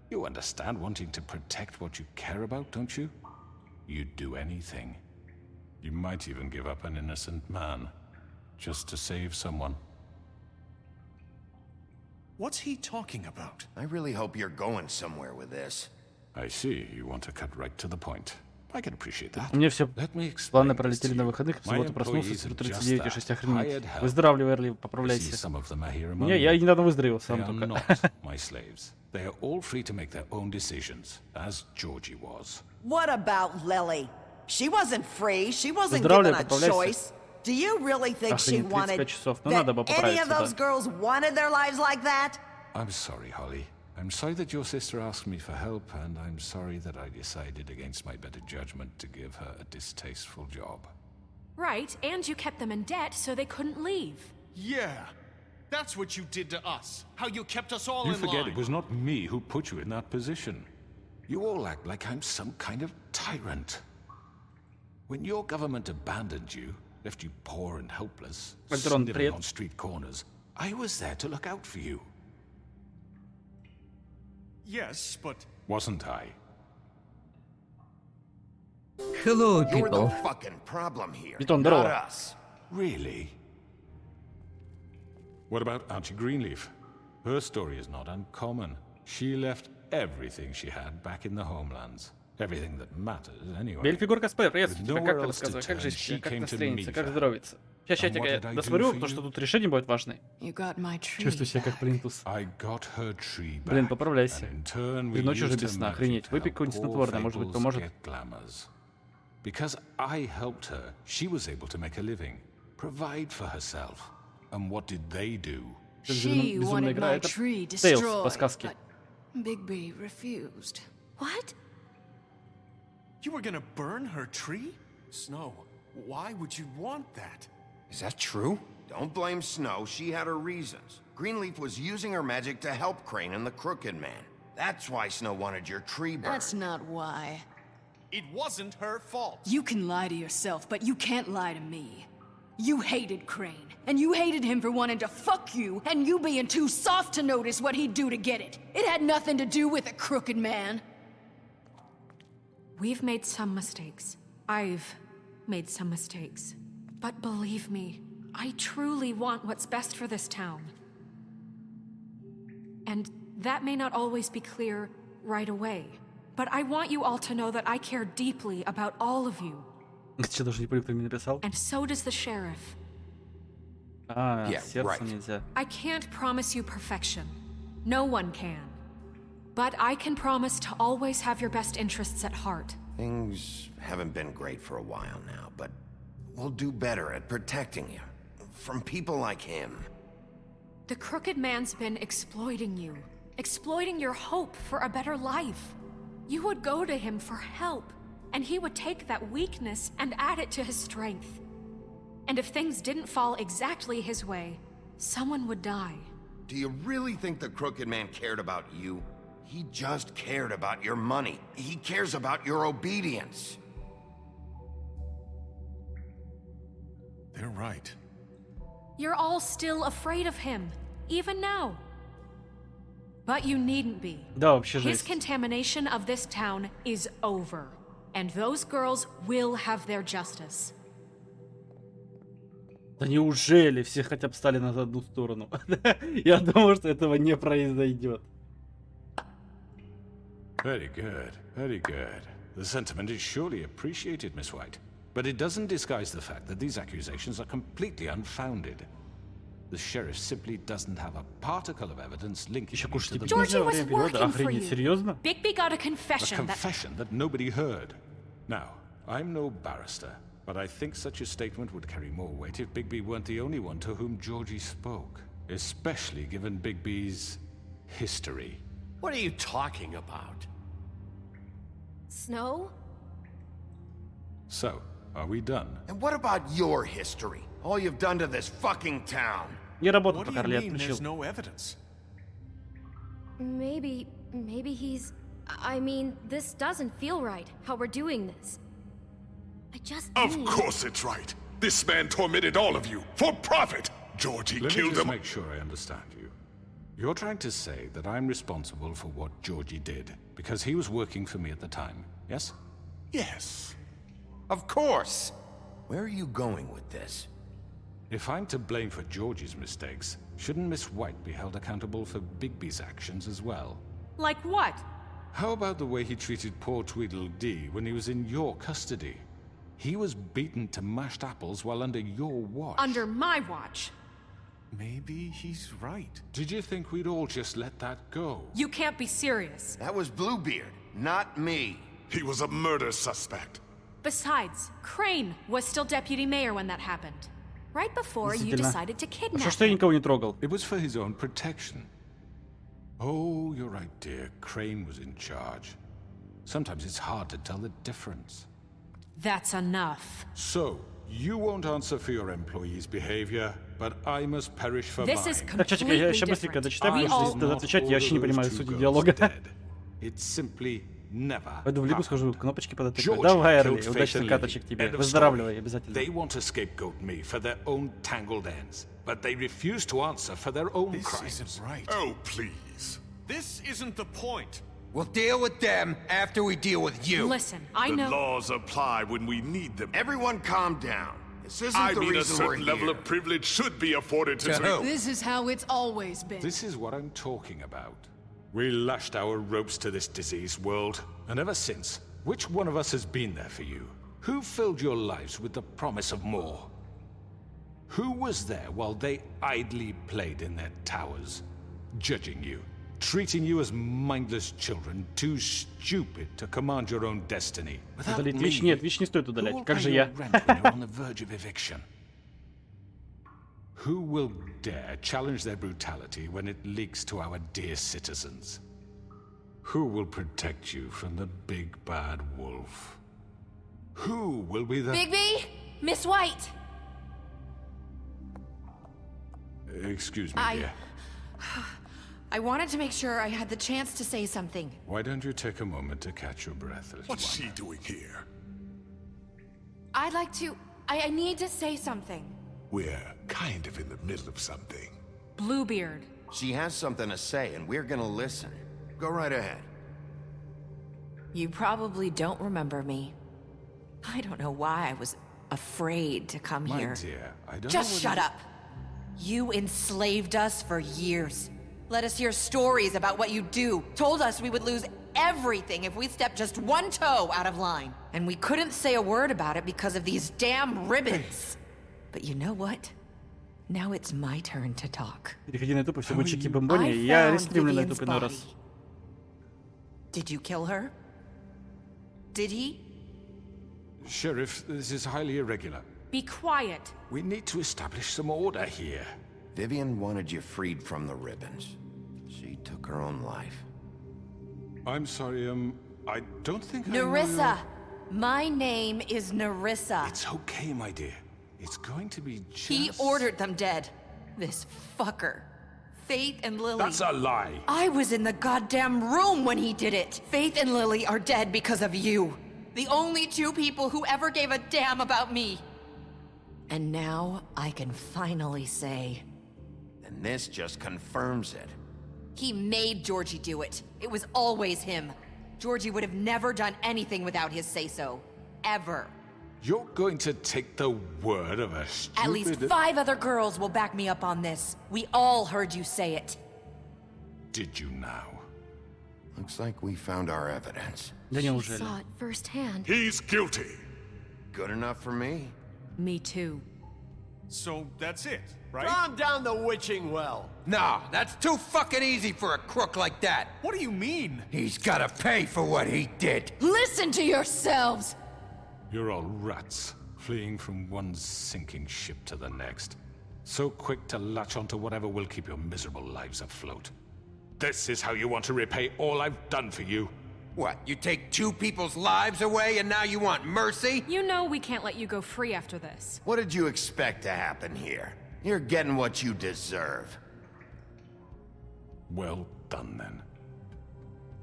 S11: You understand wanting to protect what you care about, don't you? You'd do anything. You might even give up an innocent man, just to save someone.
S1: What's he talking about?
S8: I really hope you're going somewhere with this.
S11: I see, you want to cut right to the point. I can appreciate that.
S3: У меня все
S11: Let me explain
S3: планы
S11: this
S3: пролетели
S11: to
S3: на
S11: you.
S3: выходных, в
S11: My
S3: субботу проснулся,
S11: employees are
S3: цифру
S11: just
S3: 39 и
S11: that,
S3: 6 охренеть.
S11: hired help.
S3: Выздоравливай, Эрли,
S11: I see
S3: поправляйся.
S11: some of them are here among
S3: Не, я
S11: you.
S3: недавно выздоровел
S11: They
S3: сам
S11: are
S3: только.
S11: not my slaves. They are all free to make their own decisions, as Georgie was.
S4: What about Lily? She wasn't free. She wasn't
S3: Поздравляю,
S4: given a
S3: поправляйся.
S4: choice. Do you really think she
S3: Охренеть,
S4: wanted
S3: 35 часов. Ну,
S4: that
S3: надо бы
S4: any of
S3: поправиться,
S4: those
S3: да.
S4: girls wanted their lives like that?
S11: I'm sorry, Holly. I'm sorry that your sister asked me for help, and I'm sorry that I decided against my better judgment to give her a distasteful job.
S9: Right, and you kept them in debt so they couldn't leave.
S1: Yeah. That's what you did to us. How you kept us all
S11: You
S1: in
S11: forget
S1: line.
S11: it was not me who put you in that position. You all act like I'm some kind of tyrant. When your government abandoned you, left you poor and helpless,
S3: Альтерон,
S11: sniveling
S3: привет.
S11: on street corners, I was there to look out for you.
S1: Yes, but...
S11: Wasn't I?
S8: You're
S17: Hello,
S8: the
S17: people.
S8: fucking problem here,
S3: Питон,
S8: not
S3: здорово.
S8: us.
S11: Really? What about Archie Greenleaf? Her story is not uncommon. She left everything she had back in the homelands. Everything that matters, anyway.
S3: Бельфигур Каспер, приветствую тебя.
S11: With
S3: Как
S11: nowhere
S3: ты
S11: else to
S3: рассказывай? Как
S11: turn,
S3: жизнь?
S11: she
S3: Как
S11: came to
S3: настроение?
S11: me
S3: Как
S11: for-
S3: здоровится? Сейчас
S11: And what
S3: я
S11: did I do
S3: досмотрю,
S11: for
S3: потому что
S11: you?
S3: тут решение будет важное.
S12: You got my tree
S3: Чувствую себя как
S12: back.
S3: плинтус.
S11: I got her tree back.
S3: Блин, поправляйся.
S11: And in turn, we
S3: Ты ночью уже
S11: used
S3: без
S11: her
S3: сна,
S11: magic
S3: охренеть.
S11: to
S3: Выпей
S11: help
S3: какое-нибудь
S11: poor
S3: снотворное, может быть,
S11: fables
S3: поможет.
S11: get glamours. Because I helped her, she was able to make a living, provide for herself. And what did they do?
S12: She
S3: Безумная
S12: wanted
S3: игра.
S12: my
S3: Это
S12: tree
S3: Tales по
S12: destroyed,
S3: сказке.
S12: but Bigby refused.
S9: What?
S1: You were gonna burn her tree? Snow, why would you want that?
S8: Is that true? Don't blame Snow. She had her reasons. Greenleaf was using her magic to help Crane and the Crooked Man. That's why Snow wanted your tree burned.
S12: That's not why.
S1: It wasn't her fault.
S7: You can lie to yourself, but you can't lie to me. You hated Crane, and you hated him for wanting to fuck you, and you being too soft to notice what he'd do to get it. It had nothing to do with a crooked man.
S9: We've made some mistakes. I've made some mistakes. But believe me, I truly want what's best for this town. And that may not always be clear right away. But I want you all to know that I care deeply about all of you.
S3: Что, даже не понял, кто мне написал?
S9: And so does the sheriff.
S3: А,
S8: Yeah,
S3: сердце
S8: right.
S3: нельзя.
S9: I can't promise you perfection. No one can. But I can promise to always have your best interests at heart.
S8: Things haven't been great for a while now, but we'll do better at protecting you. From people like him.
S9: The Crooked Man's been exploiting you. Exploiting your hope for a better life. You would go to him for help, and he would take that weakness and add it to his strength. And if things didn't fall exactly his way, someone would die.
S8: Do you really think the Crooked Man cared about you? He just cared about your money. He cares about your obedience.
S1: They're right.
S9: You're all still afraid of him, even now. But you needn't be.
S3: Да, вообще
S9: His
S3: жесть.
S9: contamination of this town is over. And those girls will have their justice.
S3: Да неужели все хотя бы стали на одну сторону? Я думал, что этого не произойдет.
S11: Very good, very good. The sentiment is surely appreciated, Miss White. But it doesn't disguise the fact that these accusations are completely unfounded. The sheriff simply doesn't have a particle of evidence linking you to the
S9: Georgie was working for you.
S3: Серьезно?
S9: Bigby got a
S11: A
S9: confession that...
S11: confession that nobody heard. Now, I'm no barrister, but I think such a statement would carry more weight if Bigby weren't the only one to whom Georgie spoke. Especially given Bigby's history.
S10: What are you talking about?
S9: Snow?
S11: So, are we done?
S8: And what about your history? All you've done to this fucking town.
S3: Не работает,
S1: What do
S3: пока
S1: you
S3: Орли
S1: mean
S3: отключил.
S1: there's no evidence?
S19: Maybe he's... I mean, this doesn't feel right, how we're doing this. I just
S2: Of
S19: need...
S2: course it's right. This man tormented all of you for profit. Georgie
S11: Let me
S2: killed
S11: just
S2: them.
S11: make sure I understand you. You're trying to say that I'm responsible for what Georgie did because he was working for me at the time, yes?
S2: Yes.
S8: Of course. Where are you going with this?
S11: If I'm to blame for Georgie's mistakes, shouldn't Miss White be held accountable for Bigby's actions as well?
S9: Like what?
S11: How about the way he treated poor Tweedledee when he was in your custody? He was beaten to mashed apples while under your watch.
S9: Under my watch.
S1: Maybe he's right.
S11: Did you think we'd all just let that go?
S9: You can't be serious.
S8: That was Bluebeard, not me.
S2: He was a murder suspect.
S9: Besides, Crane was still deputy mayor when that happened. Right before you
S3: Действительно.
S9: decided to kidnap
S3: Что ж я
S9: him.
S3: никого не трогал?
S11: It was for his own protection. Oh, you're right, dear. Crane was in charge. Sometimes it's hard to tell the difference.
S9: That's enough.
S11: So, you won't answer for your employees' behavior, but I must perish for
S9: This
S11: mine.
S9: is
S3: Так, чатика, я
S9: completely
S3: еще быстренько
S9: different.
S3: дочитаю,
S9: We
S3: потому что
S9: all...
S3: если ты отвечать, я вообще не
S11: All
S3: понимаю
S11: those
S3: суть
S11: two girls
S3: диалога.
S11: dead. It's simply never
S3: Пойду в лигу
S11: happen.
S3: схожу, кнопочки подотыкаю.
S11: Georgie
S3: Давай,
S11: killed
S3: Эрли,
S11: Faith
S3: удачных
S11: and
S3: каточек
S11: Lily.
S3: тебе.
S11: End of
S3: Выздоравливай
S11: story.
S3: обязательно.
S11: They want to scapegoat me for their own tangled ends, but they refuse to answer for their own crimes.
S1: This isn't right.
S16: Oh, please.
S1: This isn't the point.
S8: We'll deal with them after we deal with you.
S9: Listen, I
S16: The
S9: know.
S16: laws apply when we need them.
S8: Everyone calm down. This isn't
S16: I
S8: the
S16: mean, a
S8: reason we're
S16: certain level
S8: here.
S16: of privilege should be afforded to...
S8: To who?
S7: This is how it's always been.
S11: This is what I'm talking about. We lashed our ropes to this diseased world, and ever since, which one of us has been there for you? Who filled your lives with the promise of more? Who was there while they idly played in their towers, judging you, treating you as mindless children, too stupid to command your own destiny? Without
S3: Удалить
S11: me,
S3: Вич? Нет, Вич не стоит
S11: who
S3: удалять.
S11: will
S3: Как
S11: pay
S3: же
S11: your
S3: я?
S11: rent when you're on the verge of eviction? Who will dare challenge their brutality when it leaks to our dear citizens? Who will protect you from the big bad wolf? Who will be the...
S19: Bigby? Miss White!
S11: Excuse me, dear.
S20: I wanted to make sure I had the chance to say something.
S11: Why don't you take a moment to catch your breath, little
S16: What's
S11: one?
S16: she doing here?
S20: I'd like to... I need to say something.
S16: We're kind of in the middle of something.
S9: Bluebeard.
S8: She has something to say, and we're gonna listen. Go right ahead.
S20: You probably don't remember me. I don't know why I was afraid to come
S11: My
S20: here.
S11: dear, I don't
S20: Just
S11: know
S20: shut
S11: what
S20: up. You enslaved us for years. Let us hear stories about what you do. Told us we would lose everything if we stepped just one toe out of line. And we couldn't say a word about it because of these damn ribbons. But you know what? Now it's my turn to talk.
S3: Переходи на ютуб, и все будет чики-бомбони. Я рестримлю на ютуб иной раз.
S20: Did you kill her? Did he?
S11: Sheriff, this is highly irregular.
S9: Be quiet.
S11: We need to establish some order here.
S8: Vivian wanted you freed from the ribbons. She took her own life.
S11: I'm sorry, I don't think
S20: Nerissa! My name is Nerissa.
S11: It's okay, my dear. It's going to be just...
S20: He ordered them dead. This fucker. Faith and Lily.
S11: That's a lie.
S20: I was in the goddamn room when he did it. Faith and Lily are dead because of you. The only two people who ever gave a damn about me. And now I can finally say...
S8: And this just confirms it.
S20: He made Georgie do it. It was always him. Georgie would have never done anything without his say-so. Ever.
S11: You're going to take the word of a stupid...
S20: At least 5 other girls will back me up on this. We all heard you say it.
S11: Did you now?
S8: Looks like we found our evidence.
S3: Да
S19: She saw it firsthand.
S16: He's guilty.
S8: Good enough for me.
S9: Me too.
S1: So that's it, right?
S23: Calm down the witching well.
S8: No, that's too fucking easy for a crook like that.
S1: What do you mean?
S8: He's gotta pay for what he did.
S7: Listen to yourselves!
S11: You're all rats, fleeing from one sinking ship to the next. So quick to latch onto whatever will keep your miserable lives afloat. This is how you want to repay all I've done for you?
S8: What, you take 2 people's lives away and now you want mercy?
S9: You know we can't let you go free after this.
S8: What did you expect to happen here? You're getting what you deserve.
S11: Well done, then.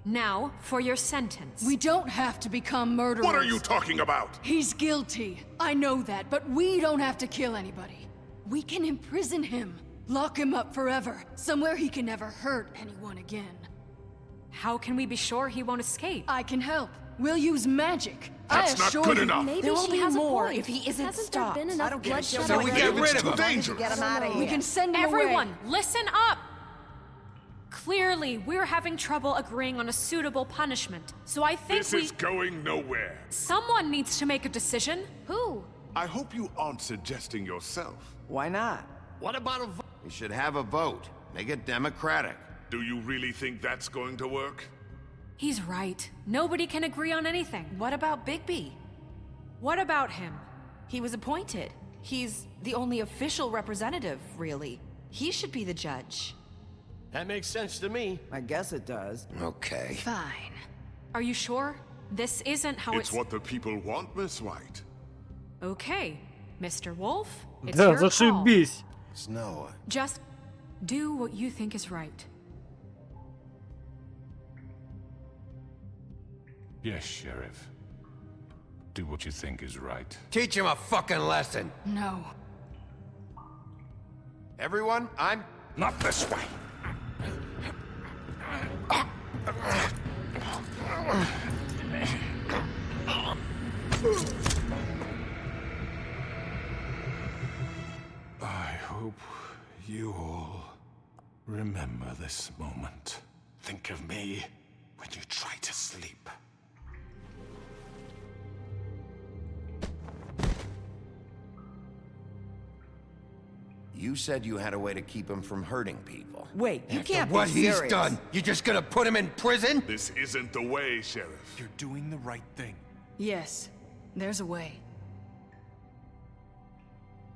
S9: Now, for your sentence.
S7: We don't have to become murderers.
S16: What are you talking about?
S7: He's guilty. I know that, but we don't have to kill anybody. We can imprison him. Lock him up forever. Somewhere he can never hurt anyone again.
S9: How can we be sure he won't escape?
S7: I can help. We'll use magic.
S16: That's not good enough.
S19: Maybe
S20: There will
S19: she
S20: be
S19: has
S20: more
S19: a point.
S20: if he isn't
S19: Hasn't
S20: stopped.
S19: there been enough
S20: I don't get it.
S19: bloodshed
S8: So we
S19: already?
S8: get rid
S16: It's
S8: of
S16: too
S8: him.
S16: dangerous.
S14: Get him out of
S7: We
S14: here.
S7: can send him
S9: Everyone,
S7: away.
S9: listen up! Clearly, we're having trouble agreeing on a suitable punishment. So I think
S16: This is going nowhere.
S9: someone needs to make a decision.
S19: Who?
S16: I hope you aren't suggesting yourself.
S4: Why not?
S23: What about a vote?
S8: We should have a vote. Make it democratic.
S16: Do you really think that's going to work?
S9: He's right. Nobody can agree on anything.
S20: What about Bigby?
S9: What about him?
S20: He was appointed. He's the only official representative, really. He should be the judge.
S23: That makes sense to me.
S4: I guess it does.
S8: Okay.
S9: Fine. Are you sure? This isn't how
S16: It's what the people want, Miss White.
S9: Okay, Mr. Wolf, it's
S3: Да,
S9: your call.
S3: зашибись.
S8: Snow.
S9: Just do what you think is right.
S11: Yes, Sheriff. Do what you think is right.
S17: Teach him a fucking lesson.
S7: No.
S17: Everyone, I'm...
S2: Not this way.
S11: I hope you all remember this moment. Think of me when you try to sleep.
S8: You said you had a way to keep him from hurting people.
S17: Wait, you
S8: After
S17: can't
S8: what
S17: be
S8: he's
S17: serious.
S8: done,
S17: You just gonna put him in prison?
S16: This isn't the way, Sheriff.
S1: You're doing the right thing.
S7: Yes, there's a way.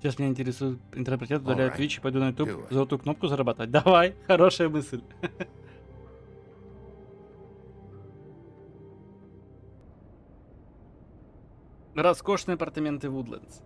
S3: Сейчас меня интересует интерпретатор, удаляю
S8: Alright.
S3: Twitch и пойду на
S8: Do
S3: YouTube
S8: it.
S3: золотую кнопку зарабатывать. Давай, хорошая мысль. Роскошные апартаменты Woodlands.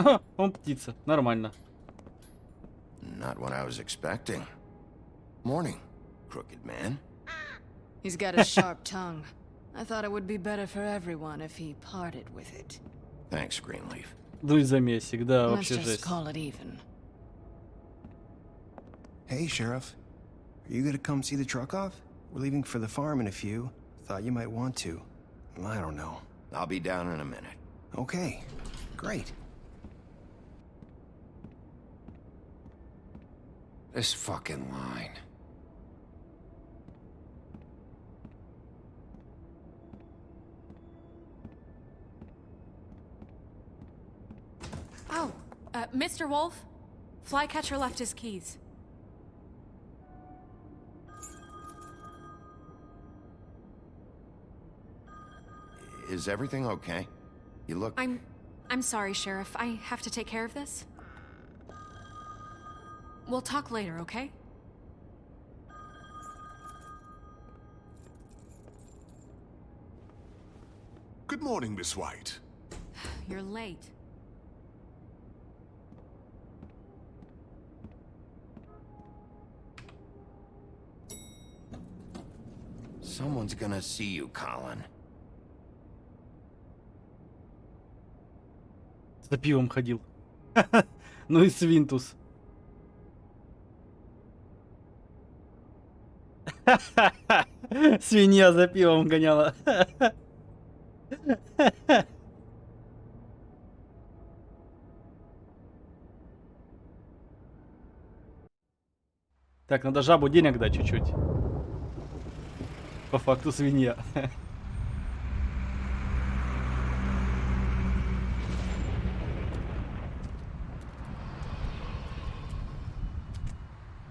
S3: Ага, он птица, нормально.
S8: Not what I was expecting. Morning, crooked man.
S7: He's got a sharp tongue. I thought it would be better for everyone if he parted with it.
S8: Thanks, Greenleaf.
S3: Ну и замесик, да,
S7: Let's
S3: вообще
S7: just
S3: жесть.
S7: call it even.
S6: Hey, Sheriff. Are you gonna come see the truck off? We're leaving for the farm in a few. Thought you might want to. I don't know.
S8: I'll be down in a minute.
S6: Okay, great.
S17: This fucking line.
S9: Oh, Mr. Wolf? Flycatcher left his keys.
S8: Is everything okay? You look...
S9: I'm sorry, Sheriff. I have to take care of this. We'll talk later, okay?
S16: Good morning, Miss White.
S9: You're late.
S8: Someone's gonna see you, Colin.
S3: За пивом ходил. Ну и свинтус. Свинья за пивом гоняла. Так, надо жабу денег дать чуть-чуть. По факту свинья.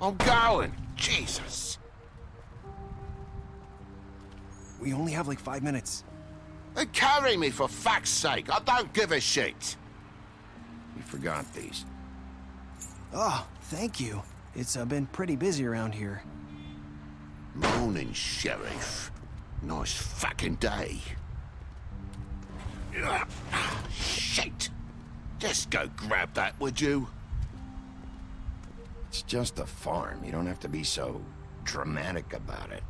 S2: I'm going. Jesus.
S6: We only have like 5 minutes.
S2: Then carry me for fuck's sake. I don't give a shit.
S8: We forgot these.
S6: Oh, thank you. It's been pretty busy around here.
S2: Morning, Sheriff. Nice fucking day. Shit. Just go grab that, would you?
S8: It's just a farm. You don't have to be so dramatic about it.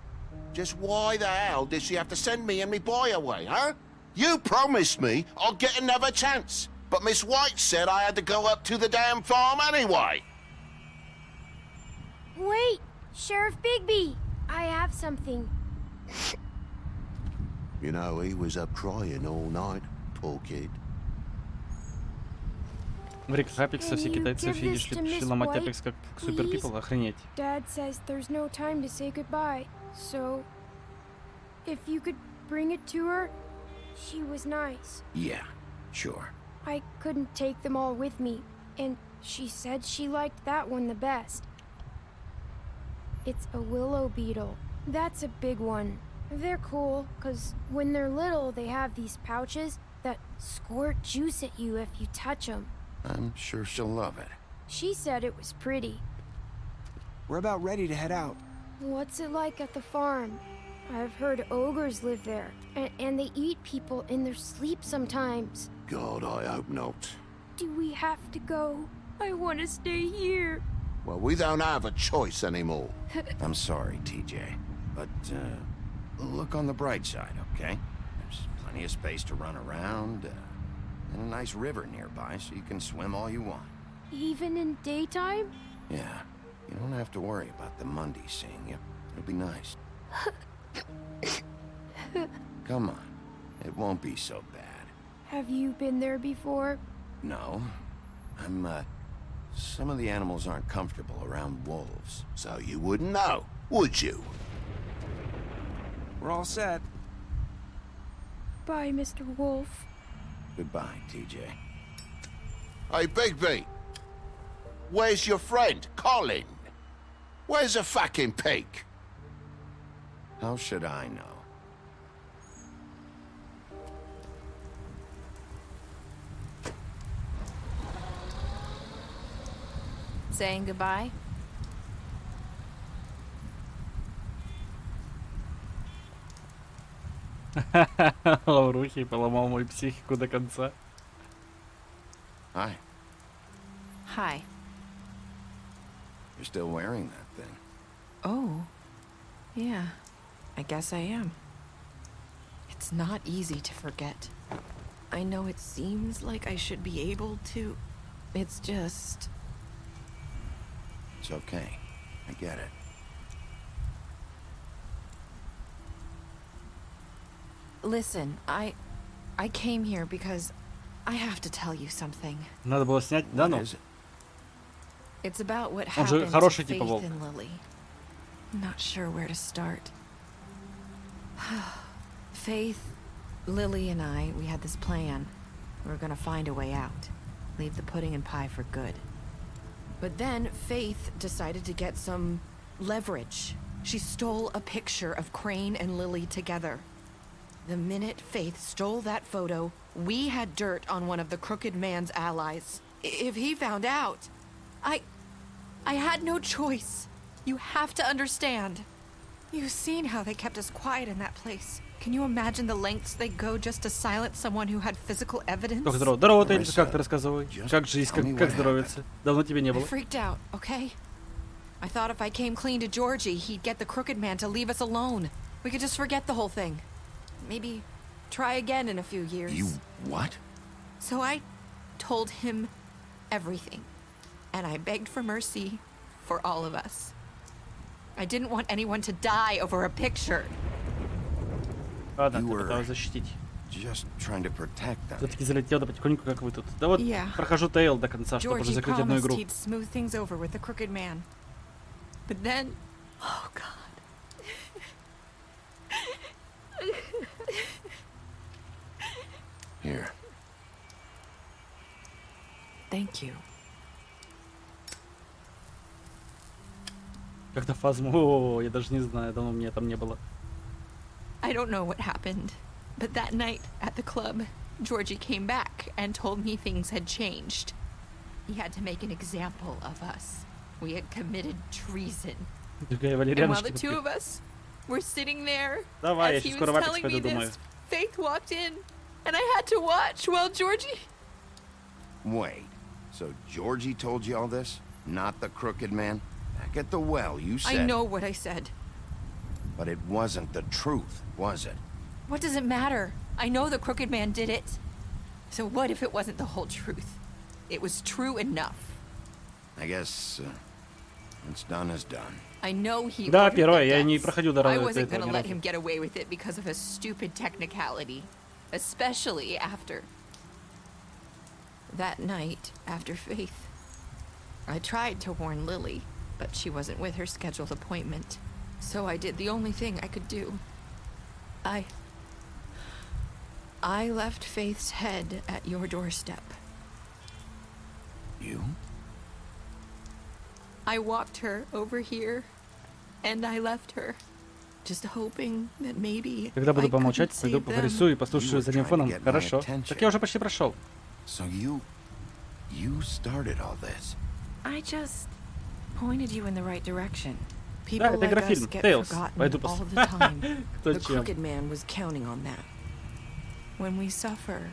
S2: Just why the hell did she have to send me and me boy away, huh? You promised me I'd get another chance, but Miss White said I had to go up to the damn farm anyway.
S13: Wait, Sheriff Bigby, I have something.
S2: You know, he was up crying all night, poor kid.
S3: В реках Апекса все китайцы,
S13: give
S3: видишь
S13: this to
S3: ли, пришли
S13: Miss
S3: ломать
S13: White,
S3: Апекс как Супер Пипл, охренеть.
S13: Dad says there's no time to say goodbye, so if you could bring it to her, she was nice.
S8: Yeah, sure.
S13: I couldn't take them all with me, and she said she liked that one the best. It's a willow beetle. That's a big one. They're cool, because when they're little, they have these pouches that squirt juice at you if you touch them.
S8: I'm sure she'll love it.
S13: She said it was pretty.
S6: We're about ready to head out.
S13: What's it like at the farm? I've heard ogres live there, and they eat people in their sleep sometimes.
S16: God, I hope not.
S13: Do we have to go? I want to stay here.
S16: Well, we don't have a choice anymore.
S8: I'm sorry, TJ, but look on the bright side, okay? There's plenty of space to run around, and a nice river nearby so you can swim all you want.
S13: Even in daytime?
S8: Yeah, you don't have to worry about the Mundies seeing you. It'll be nice. Come on, it won't be so bad.
S13: Have you been there before?
S8: No, some of the animals aren't comfortable around wolves.
S16: So you wouldn't know, would you?
S6: We're all set.
S13: Bye, Mr. Wolf.
S8: Goodbye, TJ.
S16: Hey, Bigby. Where's your friend, Colin? Where's the fucking pig?
S8: How should I know?
S20: Saying goodbye?
S3: Лаврухи поломал мою психику до конца.
S8: Hi.
S20: Hi.
S8: You're still wearing that thing.
S20: Oh. Yeah. I guess I am. It's not easy to forget. I know it seems like I should be able to. It's just...
S8: It's okay. I get it.
S20: Listen, I came here because I have to tell you something.
S3: Надо было снять, да, ну?
S20: It's about what
S3: Он же
S20: happened
S3: хороший
S20: to
S3: типа
S20: Faith
S3: волк.
S20: and Lily. I'm not sure where to start. Faith, Lily, and I, we had this plan. We were gonna find a way out. Leave the pudding and pie for good. But then Faith decided to get some leverage. She stole a picture of Crane and Lily together. The minute Faith stole that photo, we had dirt on one of the Crooked Man's allies. If he found out, I had no choice. You have to understand. You've seen how they kept us quiet in that place. Can you imagine the lengths they go just to silence someone who had physical evidence?
S3: Как здорово. Здорово, Тейнс, как ты рассказывай? Как жизнь, как здоровится? Давно тебя не
S20: I
S3: было.
S20: freaked out, okay? I thought if I came clean to Georgie, he'd get the Crooked Man to leave us alone. We could just forget the whole thing. Maybe try again in a few years.
S8: You what?
S20: So I told him everything. And I begged for mercy for all of us. I didn't want anyone to die over a picture.
S3: Ладно, ты пыталась защитить.
S8: Just trying to protect them.
S3: Все-таки залетел, да потихоньку, как вы тут. Да вот,
S20: Yeah.
S3: прохожу Тейл до конца, чтобы уже
S20: Georgie
S3: закрыть одну
S20: promised
S3: игру.
S20: he'd smooth things over with the Crooked Man. But then... Oh, God.
S8: Here.
S20: Thank you.
S3: Как-то фазму, о, я даже не знаю, давно меня там не было.
S20: I don't know what happened, but that night at the club, Georgie came back and told me things had changed. He had to make an example of us. We had committed treason.
S3: Другая
S20: And while
S3: валерьяночка.
S20: the two of us were sitting there,
S3: Давай, я
S20: as he
S3: сейчас
S20: was
S3: скоро в Апекс
S20: telling me
S3: пойду, думаю.
S20: this, Faith walked in, and I had to watch while Georgie...
S8: Wait, so Georgie told you all this? Not the Crooked Man? Back at the well, you said...
S20: I know what I said.
S8: But it wasn't the truth, was it?
S20: What does it matter? I know the Crooked Man did it. So what if it wasn't the whole truth? It was true enough.
S8: I guess what's done is done.
S20: I know he
S3: Да,
S20: ordered
S3: первое,
S20: the
S3: я не
S20: deaths.
S3: проходил до
S20: I
S3: этого
S20: wasn't gonna
S3: ни
S20: let
S3: разу.
S20: him get away with it because of a stupid technicality. Especially after... That night, after Faith. I tried to warn Lily, but she wasn't with her scheduled appointment. So I did the only thing I could do. I left Faith's head at your doorstep.
S8: You?
S20: I walked her over here, and I left her, just hoping that maybe
S3: Когда буду
S20: I
S3: помолчать,
S20: couldn't
S3: пойду
S20: save them.
S3: порисую и послушаю задним фоном. Хорошо. Так я уже почти прошел.
S8: So you started all this.
S20: I just pointed you in the right direction.
S4: People
S3: это
S4: like
S3: игрофильм.
S4: us get
S3: Tales.
S4: forgotten
S3: Пойду
S4: all
S3: посмотрю.
S4: the time.
S3: Кто
S4: The
S3: чем.
S4: Crooked Man was counting on that. When we suffer,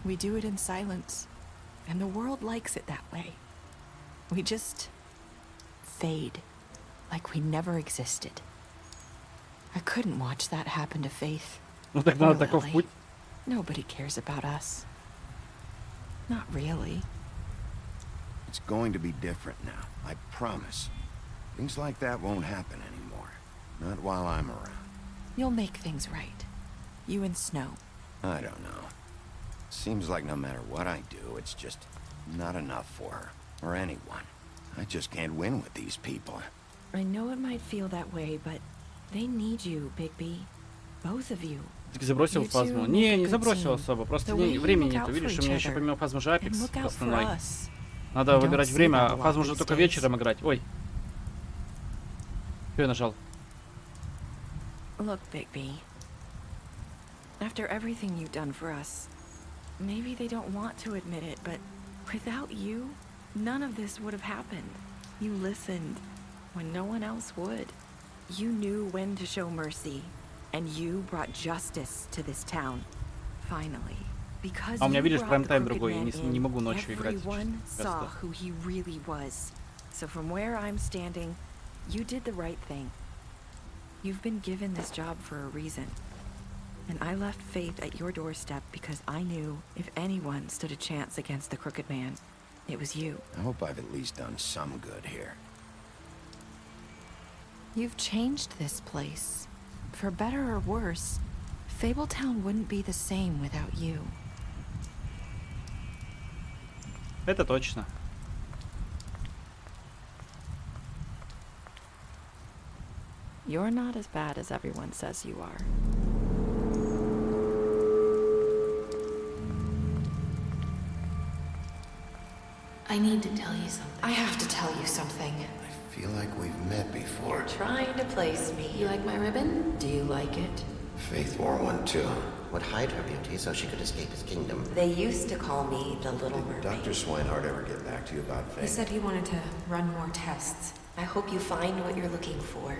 S4: we do it in silence, and the world likes it that way. We just fade, like we never existed. I couldn't watch that happen to Faith.
S3: Ну так надо таков путь.
S4: Nobody cares about us. Not really.
S8: It's going to be different now, I promise. Things like that won't happen anymore. Not while I'm around.
S4: You'll make things right. You and Snow.
S8: I don't know. Seems like no matter what I do, it's just not enough for her, or anyone. I just can't win with these people.
S4: I know it might feel that way, but they need you, Bigby. Both of you.
S3: Ты забросил фазму? Не забросил особо. Просто времени нету. Видишь, у меня еще помимо фазмы же Апекс основной. Надо выбирать время, а фазму уже только вечером играть. Ой. Что я нажал?
S4: Look, Bigby. After everything you've done for us, maybe they don't want to admit it, but without you, none of this would have happened. You listened when no one else would. You knew when to show mercy, and you brought justice to this town. Finally. Because
S3: А у меня,
S4: you
S3: видишь,
S4: brought the
S3: прайм-тайм
S4: Crooked
S3: другой, я
S4: Man
S3: не
S4: in,
S3: могу ночью играть.
S4: everyone saw
S3: Часто.
S4: who he really was. So from where I'm standing, you did the right thing. You've been given this job for a reason. And I left Faith at your doorstep because I knew if anyone stood a chance against the Crooked Man, it was you.
S8: I hope I've at least done some good here.
S4: You've changed this place. For better or worse, Fabletown wouldn't be the same without you.
S3: Это точно.
S4: You're not as bad as everyone says you are.
S12: I need to tell you something.
S20: I have to tell you something.
S8: I feel like we've met before.
S20: You're trying to place me.
S12: You like my ribbon?
S20: Do you like it?
S8: Faith wore one too.
S15: Would hide her beauty so she could escape his kingdom.
S20: They used to call me the Little
S8: Did
S20: Mermaid.
S8: Dr. Swinehart ever get back to you about Faith?
S12: He said he wanted to run more tests.
S15: I hope you find what you're looking for.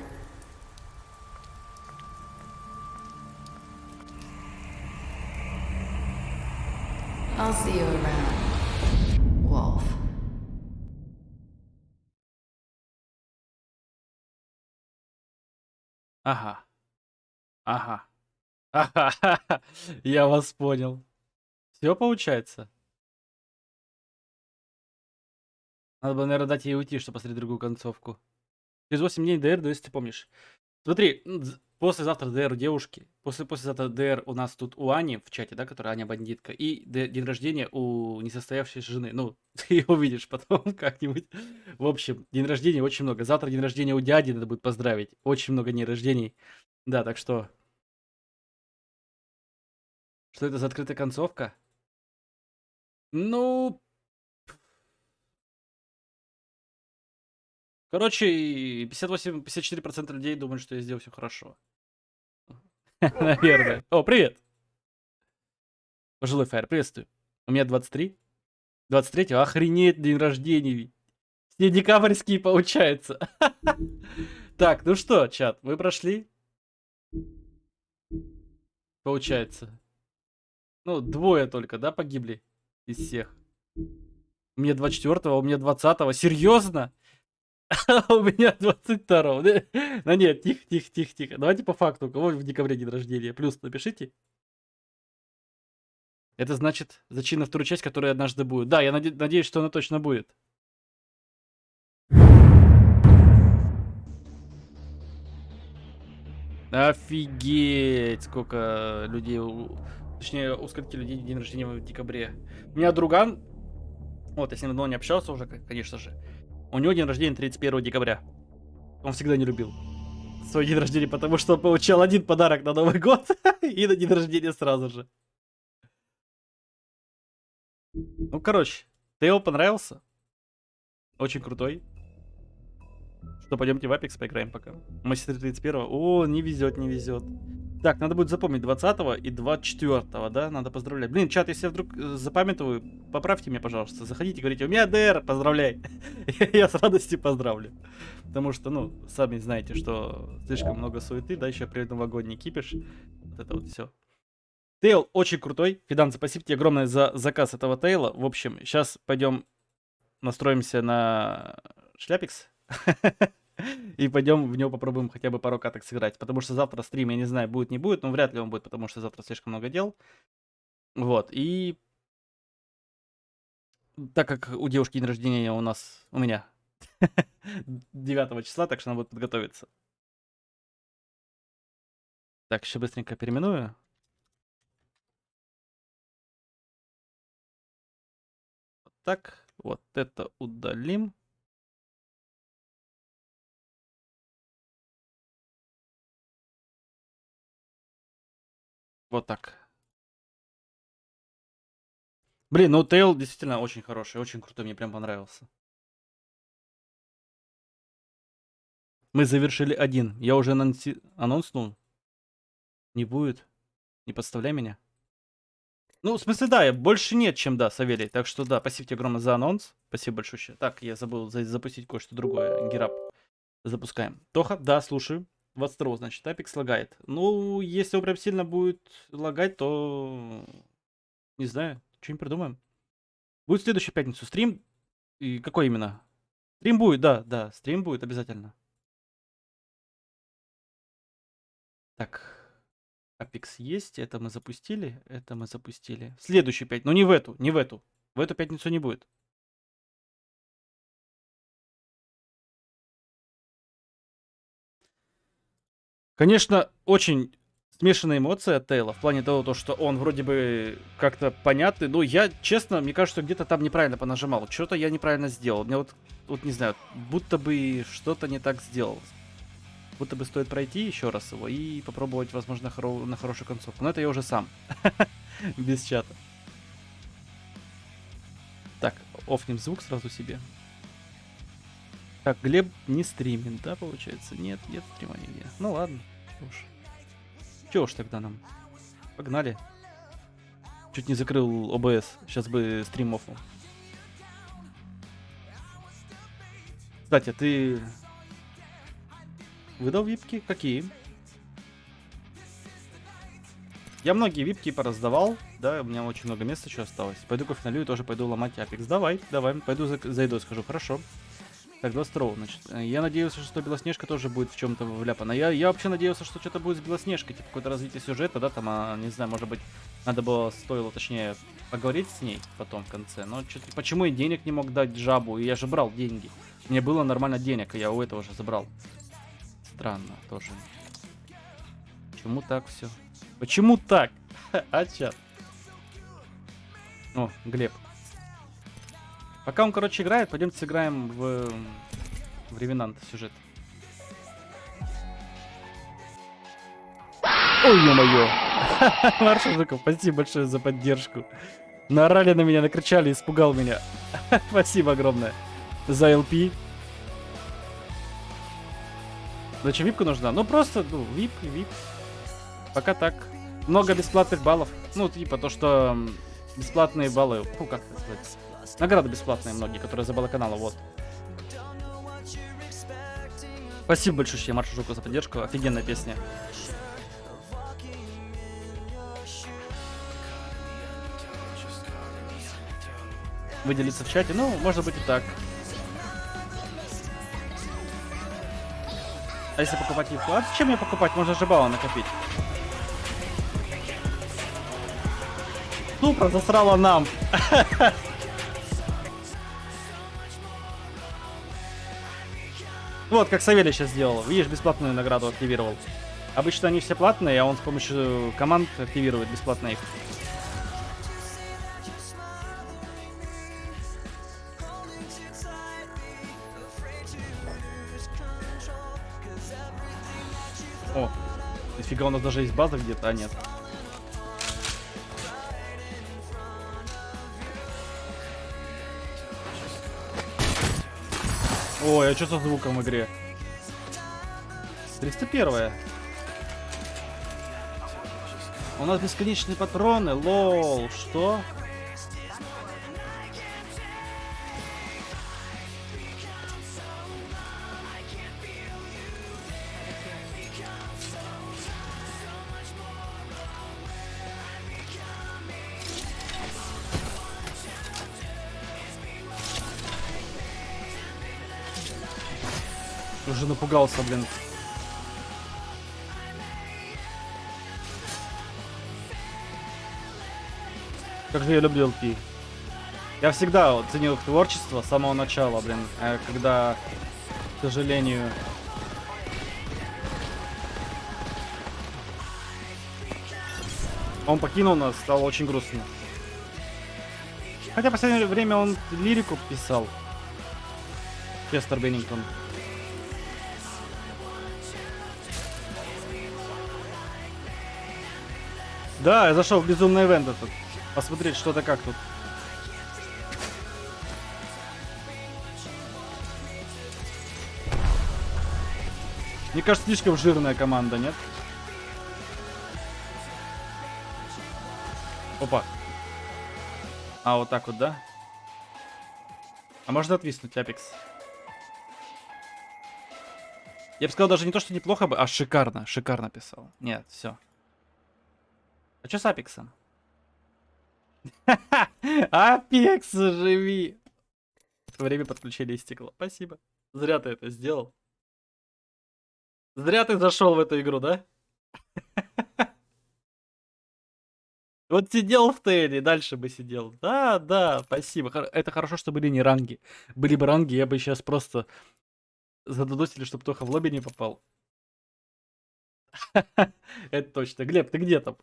S12: I'll see you around, Wolf.
S3: Ага. Ага. Ага. Я вас понял. Все получается. Надо было, наверное, дать ей уйти, чтобы посмотреть другую концовку. Через 8 дней ДР, если ты помнишь. Смотри, послезавтра ДР у девушки. Послезавтра ДР у нас тут у Ани в чате, да, которая Аня бандитка. И день рождения у несостоявшейся жены. Ну, ты ее увидишь потом как-нибудь. В общем, день рождения очень много. Завтра день рождения у дяди, надо будет поздравить. Очень много дней рождений. Да, так что... Что это за открытая концовка? Ну... Короче, 58-54% людей думают, что я сделал все хорошо. Наверное. О, привет! Пожилой Фаер, приветствую. У меня 23. 23-го, охренеть, день рождения. Все декабрьские получается. Так, ну что, чат, вы прошли? Получается. Ну, двое только, да, погибли из всех. У меня 24-го, у меня 20-го. Серьезно? У меня 22-го. Да нет, тихо. Давайте по факту. У кого в декабре день рождения? Плюс напишите. Это значит зачин на вторую часть, которая однажды будет. Да, я надеюсь, что она точно будет. Офигеть, сколько людей... Точнее, у скольки людей день рождения в декабре. У меня друган... Вот, я с ним давно не общался уже, конечно же. У него день рождения 31 декабря. Он всегда не любил свой день рождения, потому что он получал один подарок на Новый год и на день рождения сразу же. Ну, короче, Тейл понравился. Очень крутой. Что, пойдемте в Apex поиграем пока. Мы с 31-го. О, не везет. Так, надо будет запомнить 20-го и 24-го, да? Надо поздравлять. Блин, чат, если я вдруг запамятоваю, поправьте меня, пожалуйста. Заходите, говорите, у меня ДР, поздравляй. Я с радостью поздравлю. Потому что, ну, сами знаете, что слишком много суеты, да, еще предновогодний кипиш. Вот это вот все. Тейл очень крутой. Фидан, спасибо тебе огромное за заказ этого Тейла. В общем, сейчас пойдем настроимся на шляпикс. И пойдем в него попробуем хотя бы пару каток сыграть. Потому что завтра стрим, я не знаю, будет, не будет. Но вряд ли он будет, потому что завтра слишком много дел. Вот, и... Так как у девушки день рождения у меня 9 числа, так что она будет подготовиться. Так, еще быстренько переименую. Вот так, вот это удалим. Вот так. Блин, ну Тейл действительно очень хороший, очень крутой, мне прям понравился. Мы завершили один. Я уже анонснул. Не будет. Не подставляй меня. Ну, в смысле, да, больше нет, чем да, Савелий. Так что да, спасибо тебе огромное за анонс. Спасибо большое. Так, я забыл запустить кое-что другое. Герап. Запускаем. Тоха, да, слушаю. 22, значит, Апекс лагает. Ну, если он прям сильно будет лагать, то... Не знаю. Что-нибудь придумаем. Будет в следующую пятницу стрим. И какой именно? Стрим будет, да, стрим будет обязательно. Так. Apex есть, это мы запустили, это мы запустили. Следующую пятницу, но не в эту, не в эту. В эту пятницу не будет. Конечно, очень... смешанные эмоции от Тейла, в плане того, что он вроде бы как-то понятный, но я, честно, мне кажется, что где-то там неправильно понажимал, что-то я неправильно сделал, мне вот не знаю, будто бы что-то не так сделал, будто бы стоит пройти еще раз его и попробовать, возможно, на хорошую концовку, но это я уже сам, без чата. Так, офнем звук сразу себе. Так, Глеб не стримит, да, получается? Нет стрима нигде. Ну ладно, что уж. Чего уж тогда нам? Погнали. Чуть не закрыл ОБС. Сейчас бы стрим оффнул. Кстати, ты выдал випки? Какие? Я многие випки пораздавал. Да, у меня очень много места еще осталось. Пойду кофе и тоже пойду ломать Апекс. Давай. Пойду зайду, скажу. Хорошо. Так, 22, значит. Я надеялся, что Белоснежка тоже будет в чем-то вляпана. Я вообще надеялся, что что-то будет с Белоснежкой, типа какое-то развитие сюжета, да, там, не знаю, может быть, стоило, точнее, поговорить с ней потом в конце. Но почему я денег не мог дать жабу? Я же брал деньги. Мне было нормально денег, и я у этого же забрал. Странно тоже. Почему так все? Почему так? А чат. О, Глеб. Пока он, короче, играет, пойдемте сыграем в Ревенант сюжет. Ой, ё-моё. Маршал Жуков, спасибо большое за поддержку. Наорали на меня, накричали, испугал меня. Спасибо огромное за ЛП. Зачем випка нужна? Ну просто, вип. Пока так. Много бесплатных баллов. Ну, типа то, что бесплатные баллы. Фу, как это сказать? Награды бесплатные многие, которые за баллы канала, вот. Спасибо большое, Маршу Жуку, за поддержку. Офигенная песня. Выделиться в чате, ну, может быть и так. А если покупать випку? А зачем мне покупать? Можно же баллы накопить. Супра засрала нам. Вот, как Савелий сейчас сделал. Видишь, бесплатную награду активировал. Обычно они все платные, а он с помощью команд активирует бесплатно их. О, нифига, у нас даже есть база где-то, а нет. Ой, а что со звуком в игре? 301. У нас бесконечные патроны, лол, что? Уже напугался, блин. Как же я люблю LP. Я всегда вот ценил их творчество с самого начала, блин. Когда, к сожалению... Он покинул нас, стало очень грустно. Хотя в последнее время он лирику писал. Честер Беннингтон. Да, я зашел в безумный ивент этот. Посмотреть что-то как тут. Мне кажется, слишком жирная команда, нет? Опа. А, вот так вот, да? А можно отвиснуть, Апекс? Я бы сказал, даже не то, что неплохо бы, а шикарно. Шикарно писал. Нет, все. А что с Апексом? Апекс, живи! Время подключения истекло. Спасибо. Зря ты это сделал. Зря ты зашел в эту игру, да? Вот сидел в Тейле, дальше бы сидел. Да, да, спасибо. Это хорошо, что были не ранги. Были бы ранги, я бы сейчас просто задудосили, чтобы Тоха в лобби не попал. Это точно. Глеб, ты где там?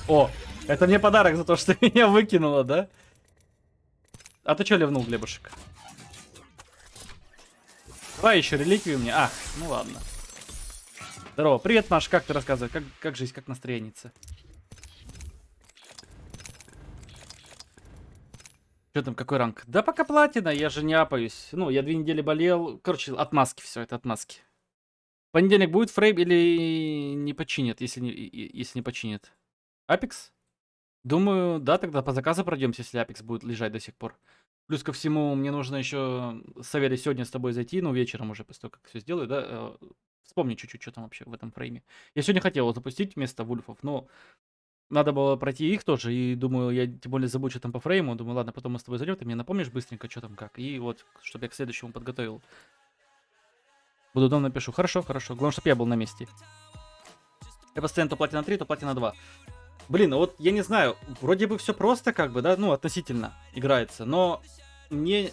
S3: О, это мне подарок за то, что меня выкинуло, да? А ты что ливнул, Глебушек? Давай еще реликвию мне. А, ну ладно. Здорово. Привет, Маш, как ты рассказывай? Как жизнь, как настроение-то? Что там, какой ранг? Да пока платина, я же не апаюсь. Ну, я 2 недели болел. Короче, отмазки все, это отмазки. В понедельник будет фрейм или не починят, если не починят? Апекс? Думаю, да, тогда по заказу пройдемся, если Апекс будет лежать до сих пор. Плюс ко всему, мне нужно еще, Савелий, сегодня с тобой зайти, ну, вечером уже, после того, как все сделаю, да, вспомни чуть-чуть, что там вообще в этом фрейме. Я сегодня хотел его запустить вместо вульфов, но надо было пройти их тоже, и думаю, я тем более забыл, что там по фрейму, думаю, ладно, потом мы с тобой зайдем, ты мне напомнишь быстренько, что там как, и вот, чтобы я к следующему подготовил. Буду дома, напишу. Хорошо, хорошо, главное, чтобы я был на месте. Я постоянно то платина 3, то платина 2. Блин, вот я не знаю, вроде бы все просто как бы, да, ну, относительно играется, но мне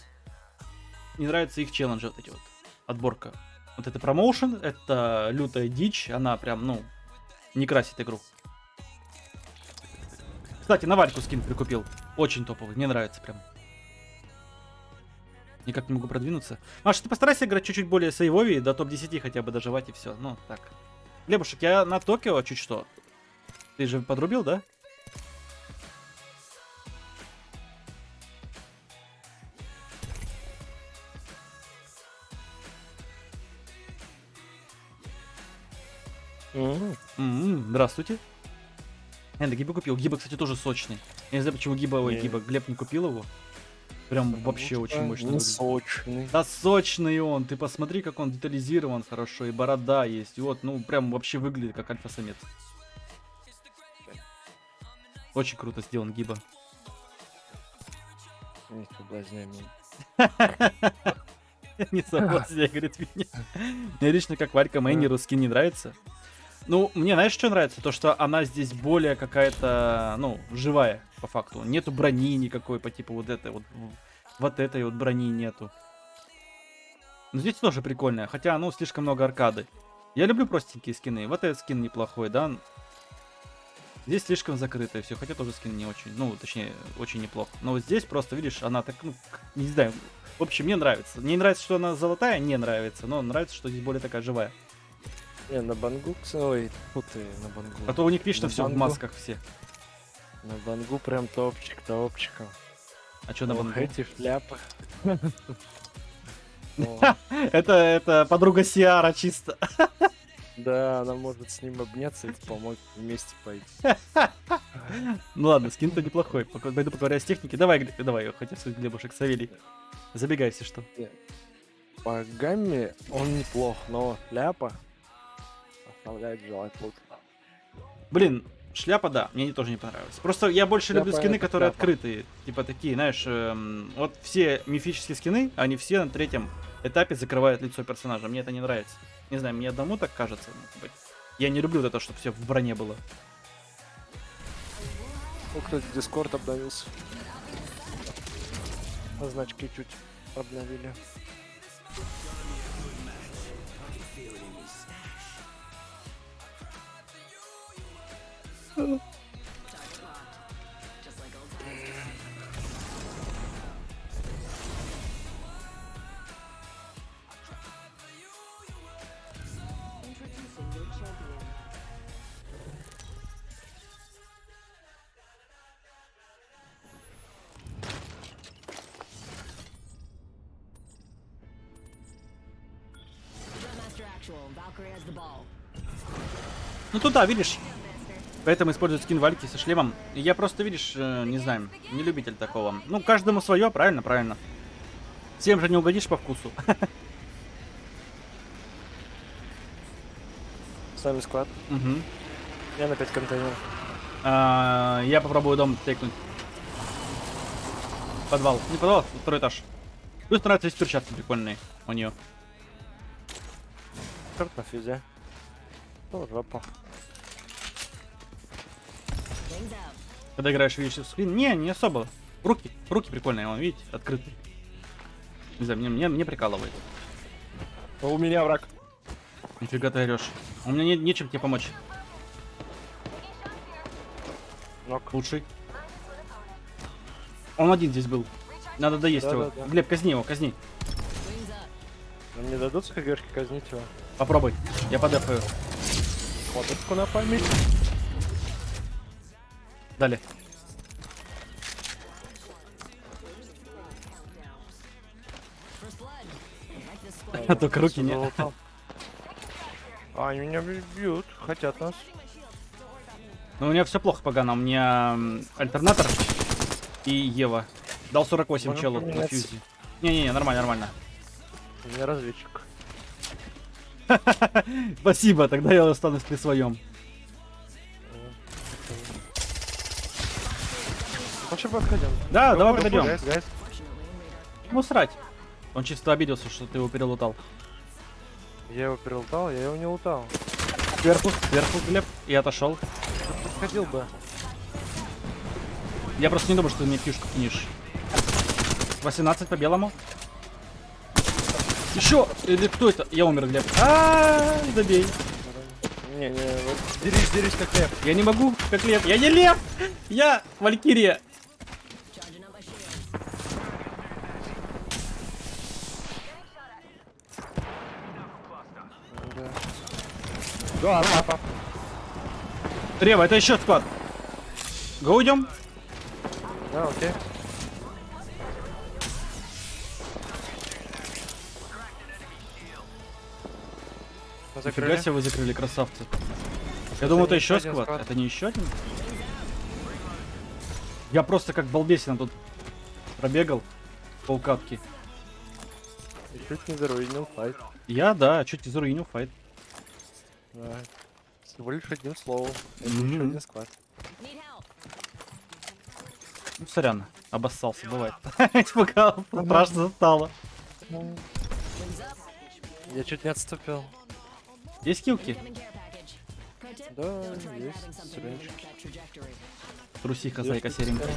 S3: не нравятся их челленджи вот эти вот, отборка. Вот это промоушен, это лютая дичь, она прям, ну, не красит игру. Кстати, на Вальку скин прикупил, очень топовый, мне нравится прям. Никак не могу продвинуться. Маша, ты постарайся играть чуть-чуть более сейвовее, до топ-10 хотя бы доживать и все, ну, так. Глебушек, я на Токио чуть что. Ты же подрубил, да? Здравствуйте. Я Гиба купил. Гиба, кстати, тоже сочный. Я не знаю, почему Гиба, Глеб не купил его. Прям вообще очень мощный.
S18: Не сочный.
S3: Да сочный он. Ты посмотри, как он детализирован хорошо. И борода есть. И вот, ну, прям вообще выглядит как альфа-самец. Очень круто сделан Гиба.
S18: Не соблазняй меня.
S3: Не соблазняй, говорит меня. Мне лично как Валька Мейнеру скин не нравится. Ну, мне знаешь, что нравится? То, что она здесь более какая-то, ну, живая, по факту. Нету брони никакой по типу вот этой вот этой вот брони нету. Но здесь тоже прикольная, хотя, ну, слишком много аркады. Я люблю простенькие скины. Вот этот скин неплохой, да? Здесь слишком закрытое все, хотя тоже скин не очень, ну, точнее, очень неплохо. Но вот здесь просто, видишь, она так, ну, не знаю. В общем, мне нравится. Мне не нравится, что она золотая, не нравится, но нравится, что здесь более такая живая.
S18: Не, на Бангу, ой, фу ты, на Бангу.
S3: А то у них вечно все в масках все.
S18: На Бангу прям топчик топчиком.
S3: А что на Бангу?
S18: Эти шляпы.
S3: Это подруга Сиара чисто.
S18: Да, она может с ним обняться и помочь вместе пойти.
S3: Ну ладно, скин-то неплохой. Пойду поговорю с техникой. Давай, хотя с Глебушек, Савелий. Забегай, если что.
S18: По гамме он неплох, но ляпа оставляет желать лучшего.
S3: Блин, Шляпа, да, мне тоже не понравилась. Просто я больше люблю
S18: Шляпа
S3: скины,
S18: это
S3: которые
S18: шляпа.
S3: открытые. Типа такие, знаешь, вот все мифические скины, они все на третьем этапе закрывают лицо персонажа. Мне это не нравится. Не знаю, мне одному так кажется. Может быть. Я не люблю вот это, чтобы все в броне было.
S18: Ну, кстати, Дискорд обновился. А значки чуть обновили.
S3: Ну туда, видишь? Поэтому используют скин Вальки со шлемом. И я просто, видишь, не знаю, не любитель такого. Ну, каждому свое, правильно, правильно. Всем же не угодишь по вкусу.
S18: Сами склад.
S3: Угу.
S18: Я на 5 контейнеров.
S3: Я попробую дом тейкнуть. Подвал. Не подвал, второй этаж. Плюс нравятся есть перчатки прикольные у нее.
S18: Черт на физе. Ну, жопа.
S3: Когда играешь, видишь скрин. Не особо. Руки прикольные, вон, видите, открытые. Не знаю, мне прикалывает.
S18: У меня враг.
S3: Нифига ты орешь. У меня нечем тебе помочь.
S18: Нок.
S3: Лучший. Он один здесь был. Надо доесть
S18: Да,
S3: его.
S18: да, да.
S3: Глеб, казни его, казни.
S18: Нам не дадут с ХГшки казнить его.
S3: Попробуй. Я подефаю.
S18: Фоточку на память.
S3: Далее. А только руки не.
S18: А, они меня бьют, хотят нас.
S3: Ну у меня все плохо погано. У меня альтернатор и Ева. Дал 48
S18: Можно
S3: челу на
S18: поменяться.
S3: фьюзе. Не, нормально, нормально.
S18: У меня разведчик.
S3: Спасибо, тогда я останусь при своем.
S18: Вообще подходим.
S3: Да,
S18: Go,
S3: давай
S18: go,
S3: подойдем.
S18: guys, guys.
S3: Ну срать. Он чисто обиделся, что ты его перелутал.
S18: Я его перелутал, я его не лутал.
S3: Сверху, Глеб, и отошел.
S18: Подходил бы.
S3: Я просто не думал, что ты мне фишку кинешь. 18 по белому. Еще! Или кто это? Я умер, Глеб. Добей.
S18: Не, вот дерись как лев.
S3: Я не могу, как лев. Я не лев! Я Валькирия.
S18: Да, папа.
S3: Рева, это еще склад. Го уйдем.
S18: Да, окей.
S3: Нифига себе вы закрыли, красавцы. Я думал, это еще
S18: один
S3: склад.
S18: склад.
S3: Это не еще один? Я просто как балбесина тут пробегал полкатки.
S18: И чуть не заруинил файт.
S3: Я, да, чуть не заруинил файт.
S18: Да. Всего лишь одним словом. Это
S3: Мгм.
S18: еще один склад.
S3: Ну, сорян, обоссался, бывает. Испугался, страшно стало.
S18: Я чуть не отступил.
S3: Есть килки?
S18: Да, есть. Сиренчики.
S3: Трусиха, зайка серенькая.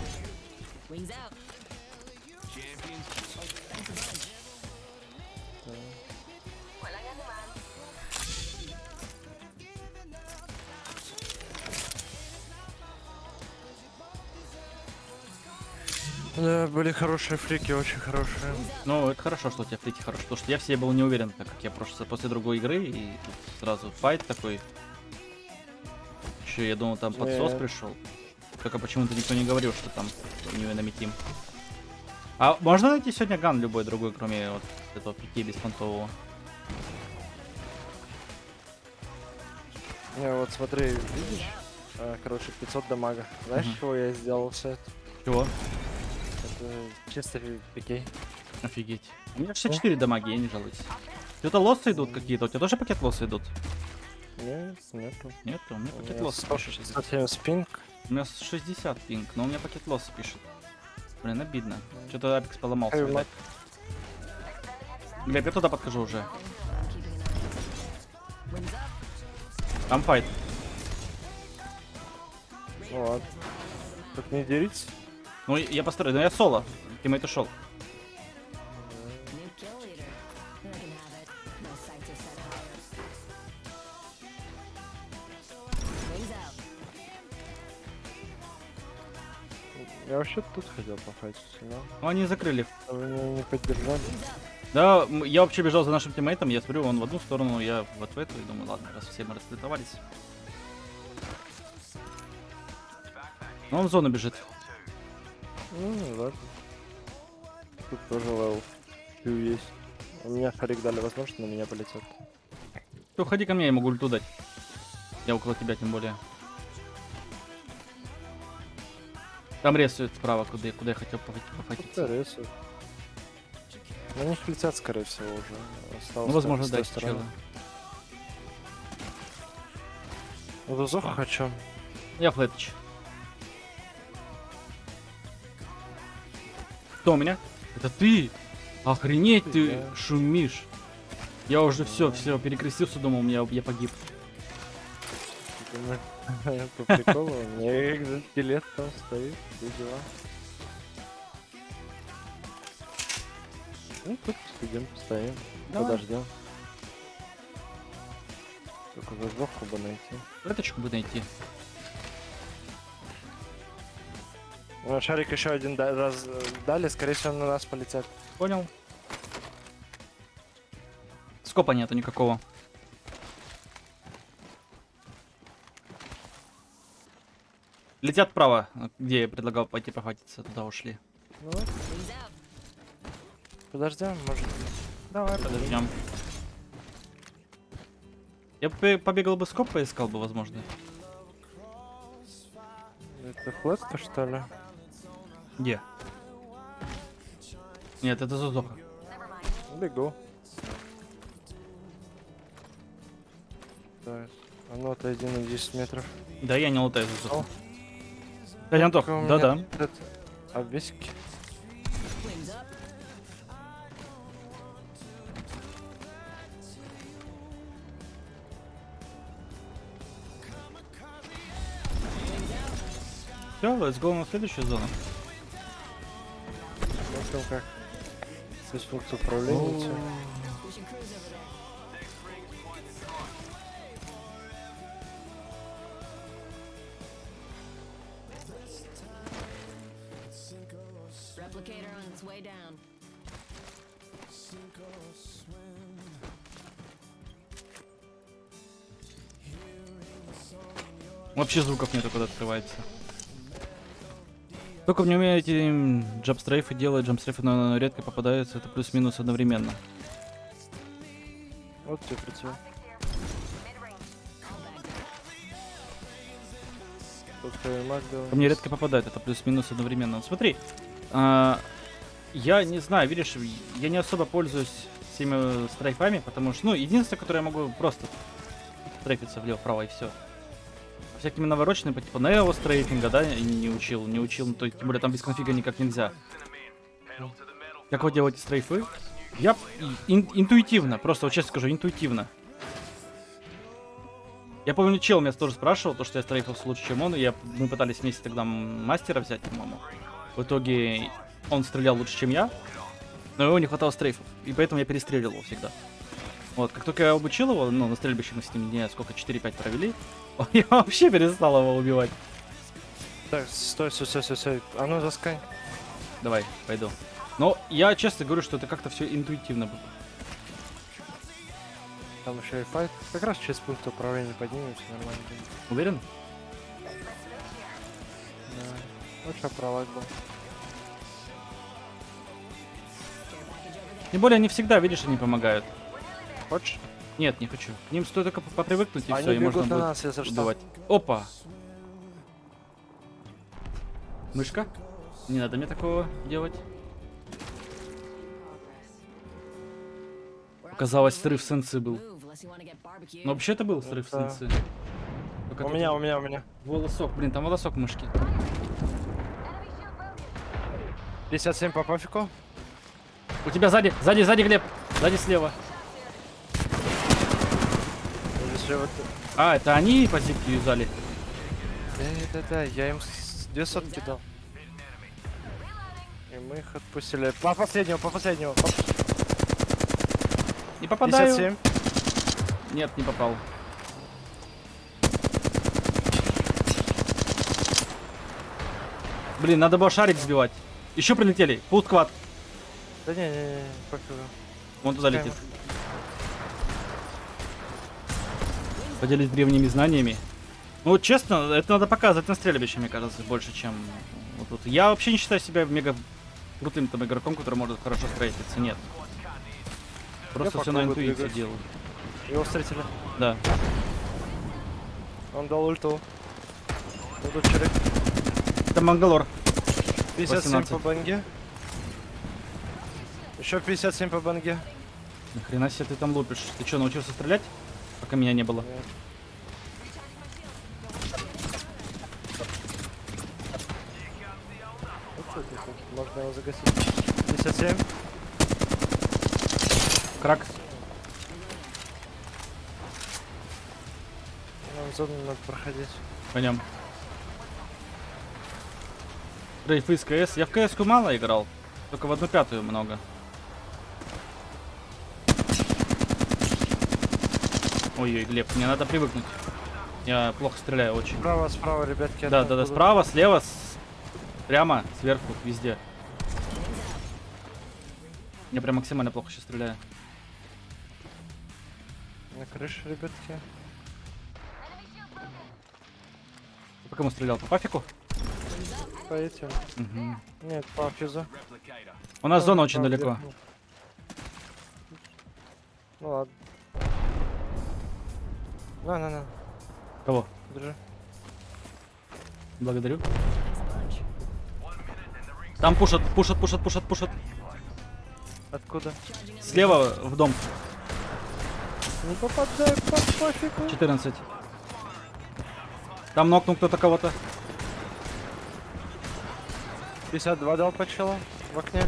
S18: Да, были хорошие фрики, очень хорошие.
S3: Ну, это хорошо, что у тебя фрики хорошо, потому что я в себе был не уверен, так как я просто после другой игры и тут сразу файт такой. Еще я думал, там подсос пришел. Только почему-то никто не говорил, что там не наметим. А можно найти сегодня ган любой другой, кроме вот этого пики беспонтового?
S18: Не, вот смотри, видишь? Короче, 500 дамага. Знаешь, чего я сделал все это?
S3: Чего?
S18: Это чисто пикей.
S3: Офигеть. У меня 64 дамаги, я не жалуюсь. Что-то лоссы идут какие-то, у тебя тоже пакет лоссы идут?
S18: Нет, нету.
S3: Нет, у меня
S18: У
S3: пакет
S18: меня
S3: лосса пишет.
S18: 167 пинг.
S3: У меня 60 пинг, но у меня пакет лосса пишет. Блин, обидно. Что-то Апекс поломался,
S18: Эй,
S3: видать. Глеб, я туда подхожу уже. Там файт.
S18: Ну ладно. Тут не дерись.
S3: Ну, я построю, но я соло. Тиммейт ушел.
S18: Я вообще тут хотел пофайтиться, но...
S3: Ну, они закрыли.
S18: Вы меня не поддержали.
S3: Да, я вообще бежал за нашим тиммейтом, я смотрю, он в одну сторону, я вот в эту, и думаю, ладно, раз все мы расплетовались. Но он в зону бежит.
S18: Ну, ладно. Тут тоже левел. Есть. У меня фарик дали возможность, на меня полетят.
S3: Ты уходи ко мне, я могу ульту дать. Я около тебя тем более. Там рисует справа, куда я хотел пофатиться.
S18: Тут рисует. На них летят, скорее всего, уже. Осталось
S3: Ну, возможно,
S18: с
S3: да,
S18: той стороны.
S3: сначала.
S18: Ну, дозох хочу.
S3: Я флетч. Кто у меня? Это ты? Охренеть, ты
S18: Да.
S3: шумишь. Я уже все перекрестился, думал, я погиб.
S18: По приколу, у меня экзоскелет там стоит, все дела. Ну, тут сидим, стоим,
S3: Давай.
S18: подождем. Только зажжёвку бы найти.
S3: Флеточку бы найти.
S18: Ну, шарик еще один раз дали, скорее всего, на нас полетят.
S3: Понял. Скопа нету никакого. Летят вправо, где я предлагал пойти пофатиться, туда ушли.
S18: Ну, вот. Подождем, может.
S3: Давай, подождем. Я бы побегал бы скоп поискал бы, возможно.
S18: Это флэшка, что ли?
S3: Где? Нет, это Зузоха.
S18: Бегу. Так, а ну отойди на 10 метров.
S3: Да, я не лутаю Зузоху. Да, Антох,
S18: У меня
S3: да-да.
S18: этот обвесики.
S3: Все, let's go на следующую зону.
S18: Смотрим как. Здесь функция управления.
S7: Replicator on its way down.
S3: Вообще звуков нету, когда открывается. Только не умеете джампстрейфы делать, джампстрейфы но редко попадаются, это плюс-минус одновременно.
S18: Вот тебе прицел.
S3: Ко мне редко попадает, это плюс-минус одновременно. Вот смотри, я не знаю, видишь, я не особо пользуюсь всеми стрейфами, потому что, ну, единственное, которое я могу просто стрейфиться влево-вправо и все. Всякими навороченными, по типу нео стрейфинга, да, не учил, ну, то есть, тем более там без конфига никак нельзя. Как вот делать стрейфы? Я интуитивно, просто вот честно скажу, интуитивно. Я помню, чел меня тоже спрашивал, то, что я стрейфился лучше, чем он, и мы пытались вместе тогда мастера взять, по-моему. В итоге он стрелял лучше, чем я, но его не хватало стрейфов, и поэтому я перестреливал всегда. Вот, как только я обучил его, ну, на стрельбище мы с ним, не знаю, сколько, 4-5 провели, я вообще перестал его убивать.
S18: Так, стой. А ну заскань.
S3: Давай, пойду. Но я честно говорю, что это как-то все интуитивно было.
S18: Там еще и файт. Как раз через пункт управления поднимемся, нормально будет.
S3: Уверен?
S18: Да. Вот что пролаг был.
S3: Тем более они всегда, видишь, они помогают.
S18: Хочешь?
S3: Нет, не хочу. К ним стоит только попривыкнуть и
S18: Они
S3: все, и можно
S18: бегут на
S3: будет
S18: нас, если что.
S3: убивать. Опа! Мышка? Не надо мне такого делать. Оказалось, срыв сенсы был. Ну, вообще это был срыв снится.
S18: У меня.
S3: Волосок, блин, там волосок мышки.
S18: 57 по пофигу.
S3: У тебя сзади, Глеб. Сзади слева. А, это они позитки юзали?
S18: Да, я им 200 кидал. И мы их отпустили. По последнему.
S3: Не попадаю.
S18: 57.
S3: Нет, не попал. Блин, надо было шарик сбивать. Еще прилетели. Full squad.
S18: Да не, пофигу.
S3: Вон туда летит. Поделись древними знаниями. Ну, вот честно, это надо показывать на стрельбище, мне кажется, больше, чем вот тут. Я вообще не считаю себя мега крутым там игроком, который может хорошо строиться. Нет. Просто все на интуиции делаю.
S18: Его встретили?
S3: Да.
S18: Он дал ульту. Тут череп.
S3: Это Мангалор.
S18: 57
S3: 18.
S18: по банге. Еще 57 по банге.
S3: Нахрена себе ты там лупишь? Ты что, научился стрелять? Пока меня не было.
S18: Нет. Можно его загасить. 57.
S3: Крак.
S18: Нам зону надо проходить.
S3: Пойдем. Рейф из КС. Я в КС-ку мало играл. Только в 1/5 много. Ой-ой, Глеб, мне надо привыкнуть. Я плохо стреляю очень.
S18: Справа, ребятки.
S3: Да, справа, слева, прямо, сверху, везде. Я прям максимально плохо сейчас стреляю.
S18: На крыше, ребятки.
S3: Ты по кому стрелял? По пафику?
S18: По этим.
S3: Угу.
S18: Нет, по фьюзу.
S3: У нас зона очень далеко.
S18: Ну ладно. На.
S3: Кого?
S18: Держи.
S3: Благодарю. Там пушат.
S18: Откуда?
S3: Слева в дом.
S18: Не попадай по пофигу.
S3: 14. Там нокнул кто-то кого-то.
S18: 52 дал по челу в окне.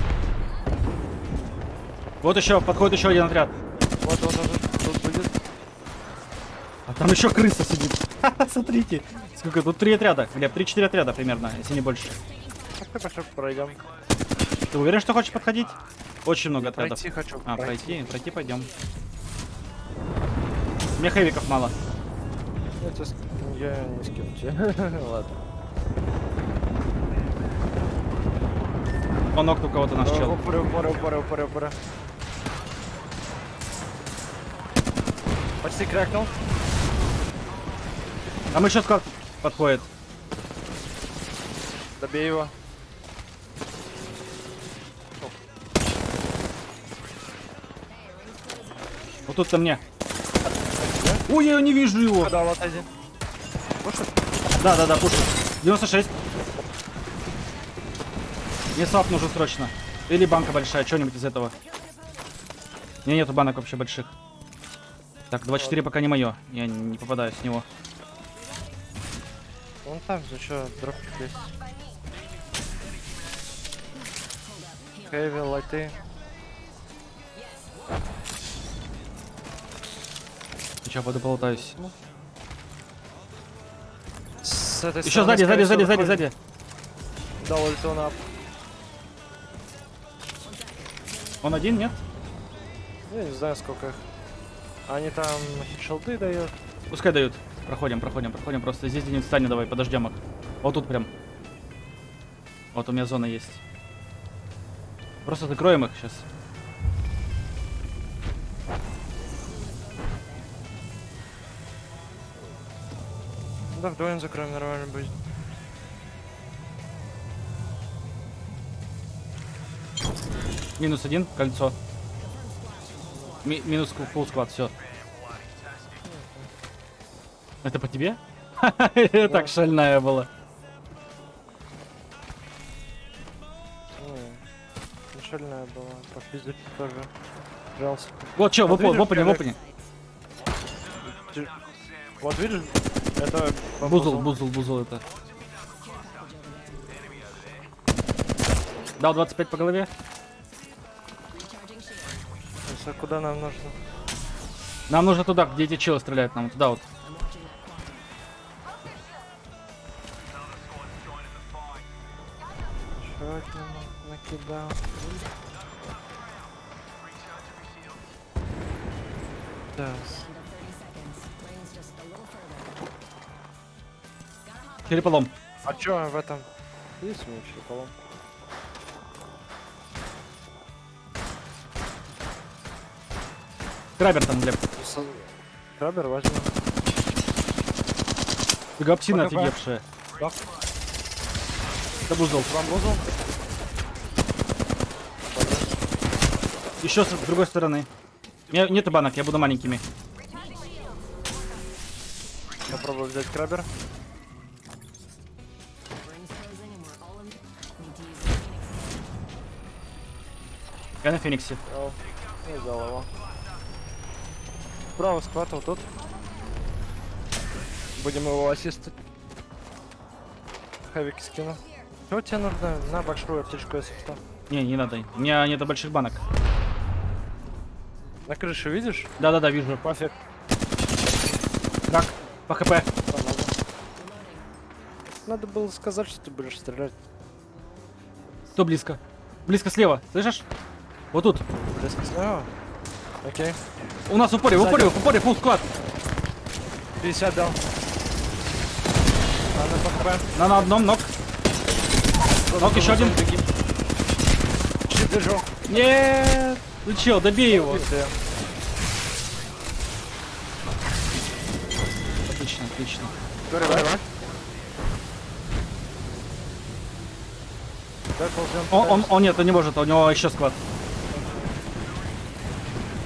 S3: Вот еще, подходит еще один отряд.
S18: Вот, тут будет.
S3: А там еще крыса сидит. Смотрите. Сколько? Тут 3 отряда. Глеб, 3-4 отряда примерно, если не больше.
S18: Пошли пройдем.
S3: Ты уверен, что хочешь подходить? Очень много отрядов.
S18: Пройти хочу.
S3: А, пройти пойдем. Мне хэвиков мало.
S18: Я не скину тебе. Ладно.
S3: Он нокнул кого-то наш чел.
S18: Упоры. Почти крякнул.
S3: Там еще склад подходит.
S18: Добей его.
S3: Вот тут-то мне. Ой, я не вижу его.
S18: Да, вот один. Пушит?
S3: Да, пушит. 96. Мне свап нужен срочно. Или банка большая, что-нибудь из этого. У меня нету банок вообще больших. Так, 24 пока не мое. Я не попадаю с него.
S18: Вон там же что, дропчик есть. Хэви, лайты.
S3: Сейчас пойду полутаюсь.
S18: Еще
S3: сзади.
S18: Дал ульту на ап.
S3: Он один, нет?
S18: Я не знаю сколько их. Они там шилды дают.
S3: Пускай дают. Проходим. Просто здесь где-нибудь встань, давай, подождем их. Вот тут прям. Вот у меня зона есть. Просто закроем их сейчас.
S18: Да, вдвоем закроем, нормально будет.
S3: Минус 1, кольцо. Минус full squad, все. Это по тебе? Так шальная была.
S18: Шальная была. Попиздить тоже. Пожалуйста.
S3: Вот что, в опыне.
S18: Вот видишь? Это
S3: Бузул это. Дал 25 по голове.
S18: А куда нам нужно?
S3: Нам нужно туда, где эти челы стреляют, нам туда вот.
S18: Чё от него накидал? Да.
S3: Череполом.
S18: А чё в этом? Есть у меня череполом?
S3: Крабер там, Глеб.
S18: Крабер возьму.
S3: Гапсина офигевшая. Это бузол.
S18: Вам бузол?
S3: Еще с другой стороны. У меня нету банок, я буду маленькими.
S18: Попробую взять крабер.
S3: Я на Фениксе.
S18: Не взял его. Справа сквад вот тут. Будем его ассистить. Хэвик скину. Что тебе нужно? На большую аптечку, если что.
S3: Не надо. У меня нету больших банок.
S18: На крыше видишь?
S3: Да, вижу.
S18: Пофиг.
S3: Рак. По ХП.
S18: Надо было сказать, что ты будешь стрелять.
S3: Кто близко? Близко слева, слышишь? Вот тут.
S18: Близко слева? Окей.
S3: У нас в упоре, фулл склад.
S18: 50 дал. Надо по ХП.
S3: На одном ног. Ног еще один.
S18: Держу.
S3: Нет. Ты чё, добей его. Отлично.
S18: Давай.
S3: Он нет, он не может, у него еще склад.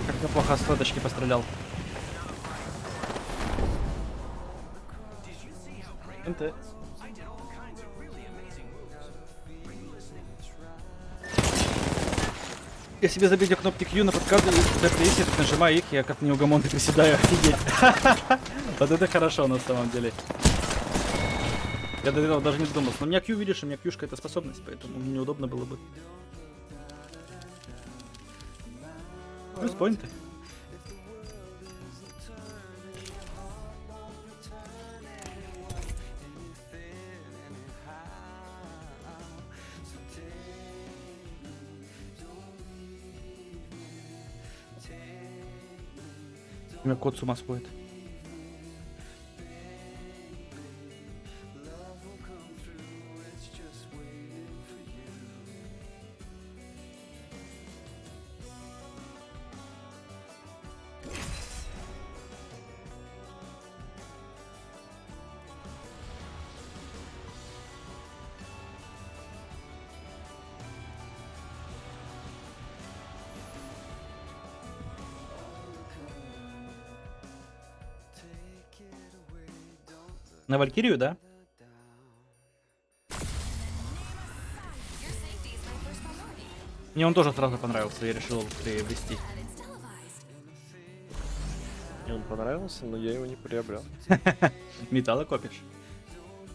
S3: Как неплохо с флеточки пострелял. НТ. Я себе забил кнопки Q на подказы ДПС, я нажимаю их, я как неугомонный приседаю, офигеть. Вот это хорошо на самом деле. Я до этого даже не думал. Но у меня Q, видишь, у меня Q-шка это способность, поэтому мне удобно было бы. Плюс поинты. У меня кот с ума сходит. На Валькирию, да? Мне он тоже сразу понравился, я решил приобрести.
S18: Мне он понравился, но я его не приобрел.
S3: Металлы копишь?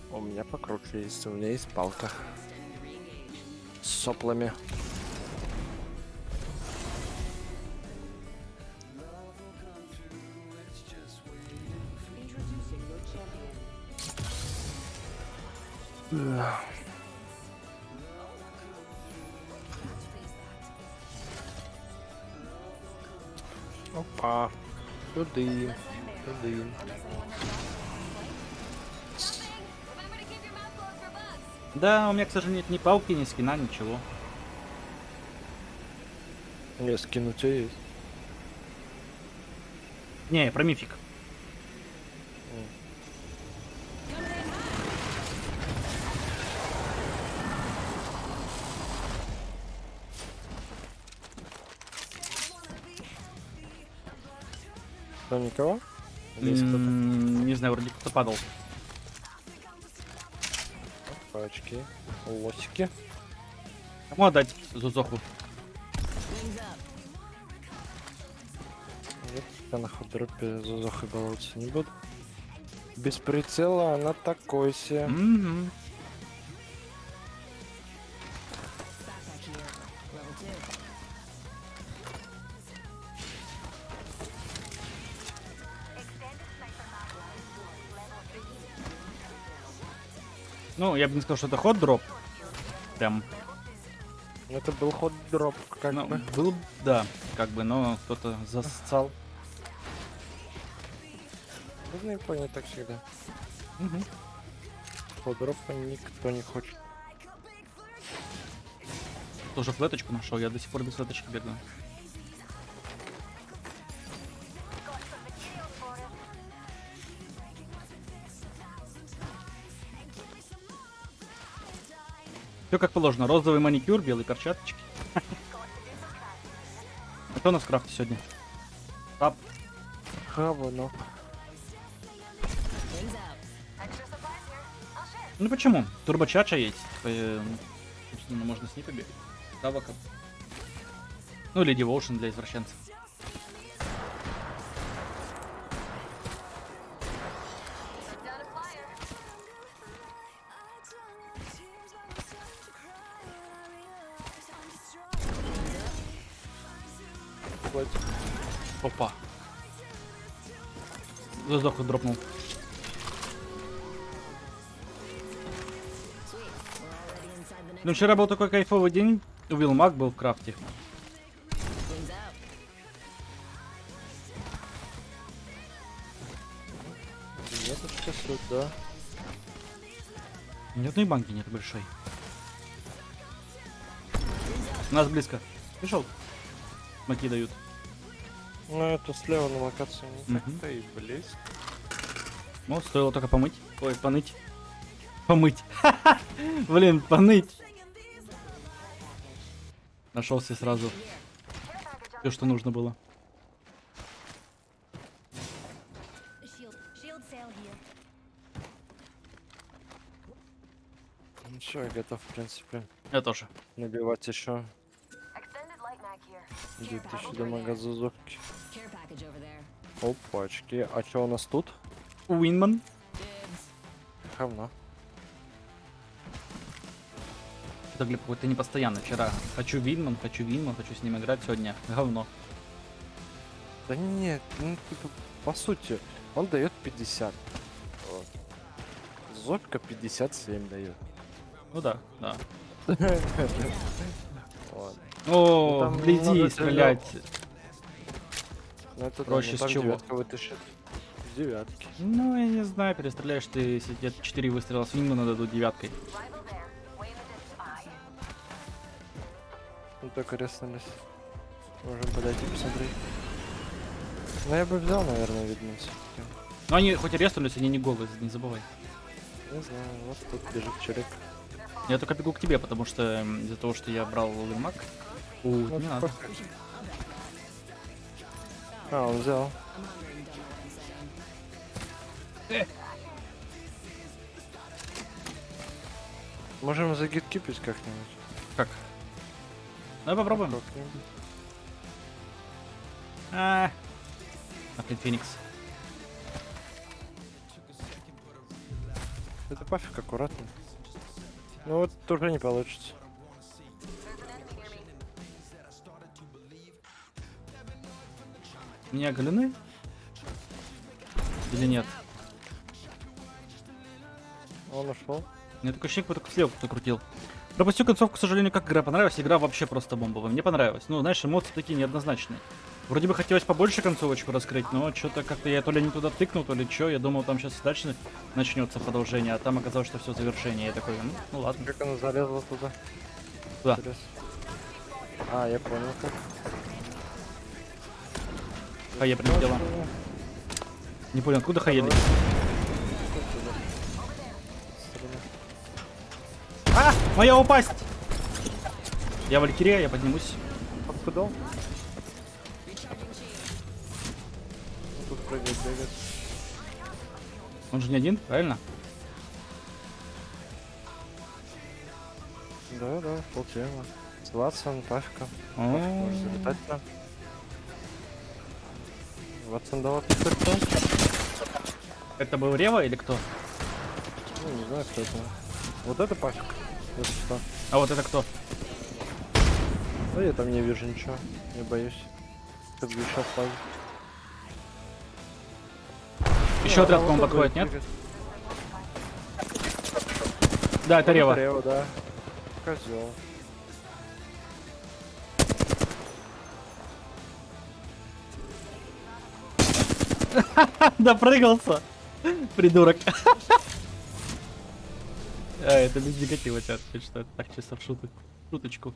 S18: У меня покруче есть, у меня есть палка. С соплами. Опа. Туды.
S3: Да, у меня, к сожалению, нет ни палки, ни скина, ничего.
S18: Не, скин у тебя есть.
S3: Не, про мифик.
S18: Там никого?
S3: Не знаю, вроде кто-то падал.
S18: Пачки. Лосики.
S3: Кому отдать Зузоху?
S18: Нет, я на ходропе за Зохой баловаться не буду. Без прицела она такой себе.
S3: Ну, я бы не сказал, что это хот-дроп. Прям.
S18: Это был хот-дроп, как
S3: Ну,
S18: бы.
S3: был, да, как бы, но кто-то засцал.
S18: В Японии так всегда. Хот-дропа никто не хочет.
S3: Тоже флеточку нашел, я до сих пор без флеточки бегаю. Все как положено. Розовый маникюр, белые перчаточки. А что у нас в крафте сегодня? Тап.
S18: Хавано.
S3: Ну почему? Турбочача есть. Собственно, можно с ней побегать. Тавака. Ну или Devotion для извращенцев. Опа. Воздуху дропнул. Ну, вчера был такой кайфовый день. Вилмак был в крафте.
S18: Веточка сюда.
S3: Ни одной банки нет большой. У нас близко. Пришел. Маки дают.
S18: Ну, это слева на локации не
S3: Мгм.
S18: так-то и близко.
S3: Ну, стоило только помыть. Ой, поныть. Помыть. Блин, поныть. Нашелся сразу. Все, что нужно было.
S18: Ну все, я готов, в принципе.
S3: Я тоже.
S18: Набивать еще. 2000 дамага зазубки. Опачки. А что у нас тут?
S3: Уинман.
S18: Говно.
S3: Это, Глеб, какой-то непостоянно. Вчера хочу Винман, хочу с ним играть. Сегодня говно.
S18: Да нет, ну типа, по сути, он дает 50. Вот. Зопка 57 дает.
S3: Ну да, да.
S18: Ладно.
S3: О,
S18: Ну, там
S3: вблизи
S18: много
S3: стрелять.
S18: Ну это
S3: Проще
S18: да, ну,
S3: с
S18: там
S3: чего?
S18: девятка вытащит. С девятки.
S3: Ну, я не знаю, перестреляешь ты, если тебе 4 выстрела с Винмана дадут девяткой.
S18: Ну только реснулись. Можем подойти посмотреть. Ну я бы взял, наверное, видно все-таки.
S3: Но они хоть и рестнулись, они не голые, не забывай.
S18: Не знаю, вот тут бежит человек.
S3: Я только бегу к тебе, потому что из-за того, что я брал Вилмак.
S18: Ну,
S3: Не надо.
S18: А, он взял. Можем загидкипить как-нибудь.
S3: Как? Давай попробуем. А, блин, Феникс.
S18: Это пофиг, аккуратно. Ну вот тоже не получится.
S3: Не оголены? Или нет?
S18: Он ушел.
S3: Мне такое ощущение, как только слева кто-то крутил. Пропустил концовку, к сожалению, как игра понравилась. Игра вообще просто бомбовая. Мне понравилось. Ну, знаешь, эмоции такие неоднозначные. Вроде бы хотелось побольше концовочку раскрыть, но что-то как-то я то ли не туда тыкнул, то ли что. Я думал, там сейчас дальше начнется продолжение, а там оказалось, что все завершение. Я такой, ну ладно.
S18: Как она залезла туда?
S3: Куда?
S18: Интересно. А, я понял как.
S3: Хае прилетела. Не понял, откуда Хае летит? А! Моя упасть! Я Валькирия, я поднимусь.
S18: Откуда? Тут прыгать, бегать.
S3: Он же не один, правильно?
S18: Да, полтема. С Ватсон, Павка.
S3: О.
S18: Может залетать там. Ватсон дал это кто?
S3: Это был Рева или кто?
S18: Ну, не знаю, кто это. Вот это пафик, если что.
S3: А вот это кто?
S18: Да я там не вижу ничего, не боюсь. Как бы еще фазе.
S3: Еще отряд к вам подходит, нет? Да, это Рева.
S18: Рева, да. Козел.
S3: Допрыгался. Придурок. А, это без негатива, чат. Что это так чисто в шуточку.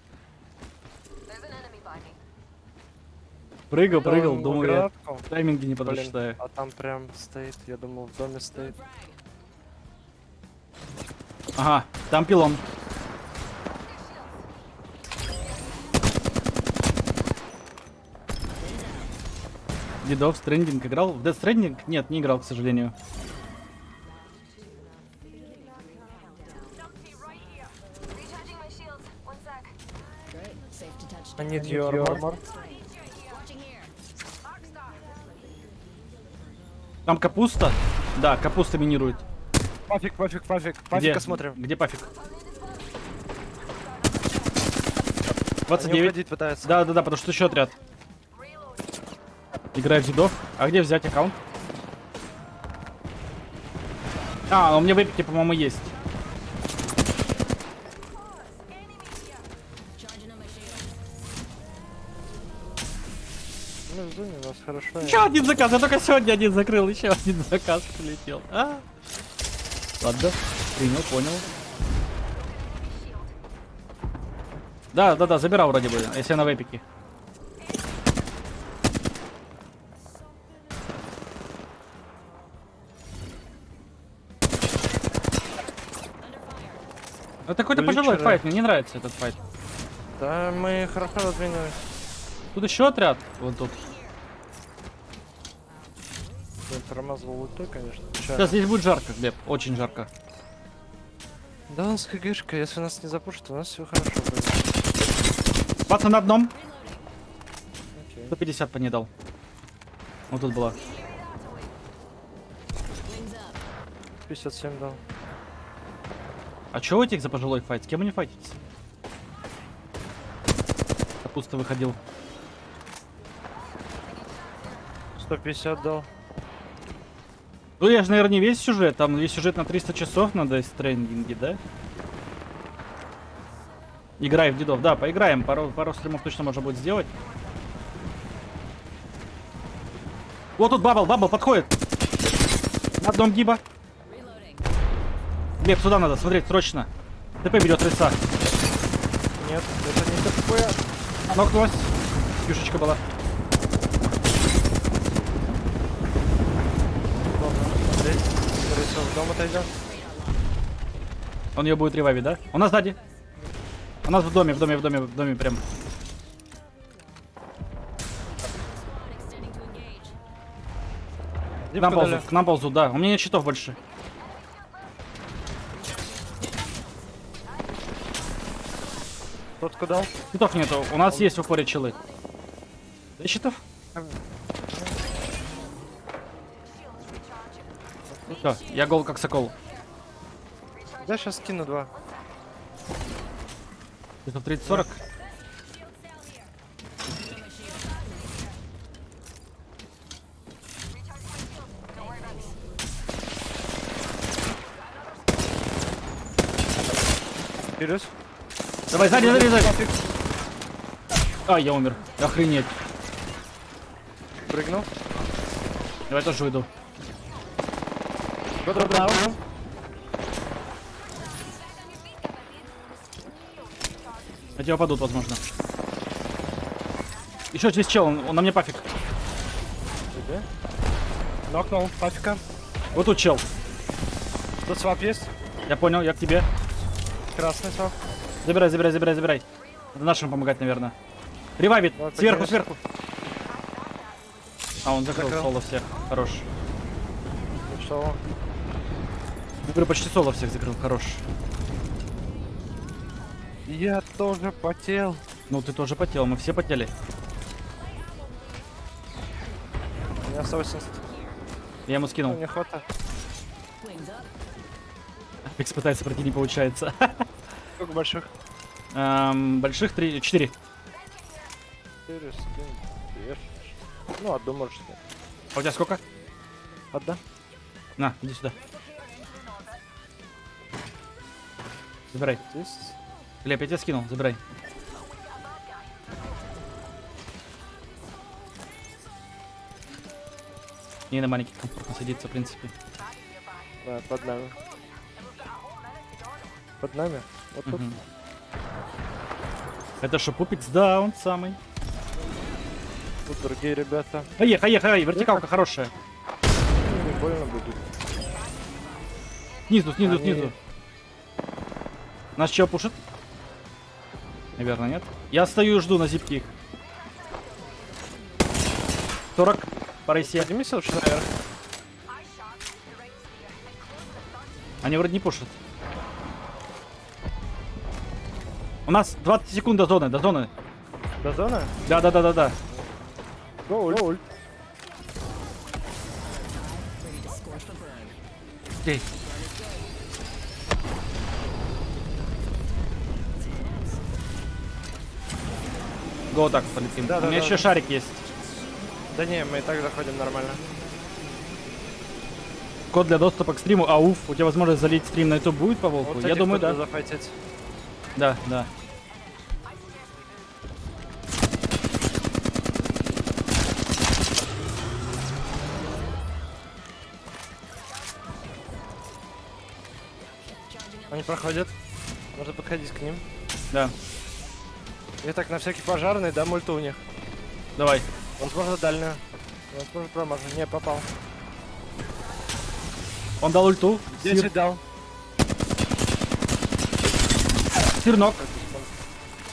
S3: Прыгал, думаю, я тайминги не подсчитаю.
S18: А там прям стоит, я думал, в доме стоит.
S3: Ага, там пилон. Дедов Stranding играл? В Death Stranding? Нет, не играл, к сожалению.
S18: I need your armor.
S3: Там капуста? Да, капуста минирует.
S18: Пафик.
S3: Где?
S18: Пафика смотрим.
S3: Где пафик?
S18: Они
S3: 29.
S18: уходить пытаются.
S3: Да, потому что еще отряд. Играю в дедов. А где взять аккаунт? А, у меня в эпике, по-моему, есть.
S18: Ну, в зоне у нас хорошо.
S3: Еще один заказ, я только сегодня один закрыл, еще один заказ прилетел. А? Ладно, принял, понял. Да, забирал вроде бы, если я на вепике. Это какой-то пожилой файт, мне не нравится этот файт.
S18: Да, мы хорошо раздвинулись.
S3: Тут еще отряд, вот тут.
S18: Я промазывал ультой, конечно.
S3: Сейчас здесь будет жарко, Глеб, очень жарко.
S18: Да, у нас КГшка, если нас не запушат, у нас все хорошо будет.
S3: Пацан на одном. 150 по ней дал. Вот тут была.
S18: 57 дал.
S3: А чё у этих за пожилой файт? С кем они файтятся? Капуста выходил.
S18: 150 дал.
S3: Ну я же, наверное, не весь сюжет. Там весь сюжет на 300 часов на Death Stranding, да? Играй в дедов. Да, поиграем. Пару стримов точно можно будет сделать. Вот тут бабл подходит. На одном гиба. Глеб, сюда надо смотреть срочно. ТП берет рыса.
S18: Нет, это не ТП.
S3: Нокнулась. Юшечка была.
S18: В дом отойдем.
S3: Он ее будет ревайвить, да? У нас сзади. У нас в доме прям. К нам ползут, да. У меня нет щитов больше.
S18: Тот куда?
S3: Щитов нету. У нас есть в упоре челы. Да щитов? Все, я гол как сокол.
S18: Я сейчас скину 2.
S3: Это 30-40.
S18: Вперед.
S3: Давай, сзади. А, я умер. Охренеть.
S18: Прыгнул.
S3: Давай тоже уйду. На тебя падут, возможно. Еще здесь чел, он на мне пафик.
S18: Где? Нокнул, пафика.
S3: Вот тут чел.
S18: Тут свап есть?
S3: Я понял, я к тебе.
S18: Красный свап.
S3: Забирай. Надо нашим помогать, наверное. Ревайвит. Сверху. А, он закрыл соло всех. Хорош.
S18: Соло.
S3: Я говорю, почти соло всех закрыл. Хорош.
S18: Я тоже потел.
S3: Ну, ты тоже потел. Мы все потели.
S18: меня 180.
S3: Я ему скинул.
S18: Не хватает.
S3: Апекс пытается пройти, не получается.
S18: Сколько больших?
S3: Больших 4.
S18: 4 скин. 2. Ну, одну можешь снять.
S3: А у тебя сколько?
S18: Одна.
S3: На, иди сюда. Забирай.
S18: Здесь.
S3: Глеб, я тебя скинул, забирай. Не на маленьких комфортно садиться, в принципе.
S18: Да, под нами. Под нами? Вот тут.
S3: Это что, пупикс? Да, он самый.
S18: Тут другие ребята.
S3: Ехай, вертикалка хорошая.
S18: Не больно будет.
S3: Снизу, снизу. Нас чего пушит? Наверное, нет. Я стою и жду на зипке их. 40 по рейсе.
S18: Поднимись лучше наверх.
S3: Они вроде не пушат. У нас 20 секунд до зоны,
S18: До зоны?
S3: Да.
S18: Ульт.
S3: Окей. Го так полетим.
S18: Да,
S3: У меня
S18: да.
S3: еще шарик есть.
S18: Да не, мы и так заходим нормально.
S3: Код для доступа к стриму. Ауф, у тебя возможность залить стрим на YouTube будет по волку?
S18: Вот
S3: Я
S18: этих
S3: думаю, да.
S18: надо зафайтить.
S3: Да.
S18: Они проходят. Можно подходить к ним.
S3: Да.
S18: И так на всякий пожарный дам ульту у них.
S3: Давай.
S18: Возможно дальнюю. Возможно промажу. Не, попал.
S3: Он дал ульту.
S18: 10 дал.
S3: Сырнок.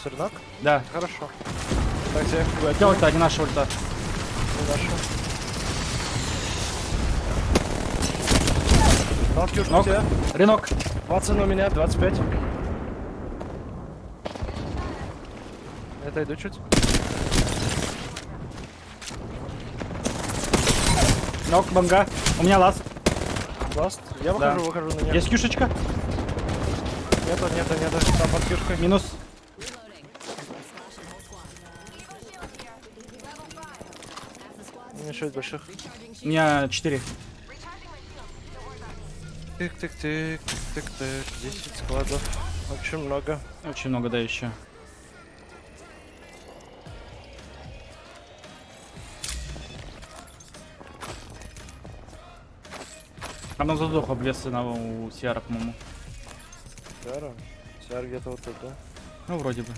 S18: Сырнок?
S3: Да.
S18: Хорошо. Так, все.
S3: У тебя ульта, не наша ульта.
S18: Не наша. Дал кюшку
S3: Нок.
S18: тебе.
S3: Ренок.
S18: 20 у меня, 25. Это иду чуть.
S3: Нок, банга. У меня ласт.
S18: Ласт. Я
S3: Да.
S18: выхожу на нее.
S3: Есть кюшечка?
S18: Нету. Там под кюшкой.
S3: Минус.
S18: Не 6 больших.
S3: У меня 4.
S18: Тык. 10 складов. Очень много.
S3: Очень много, да, еще. Там на задух обвесы у Сиара, по-моему.
S18: Сиар где-то вот тут, да?
S3: Ну, вроде бы.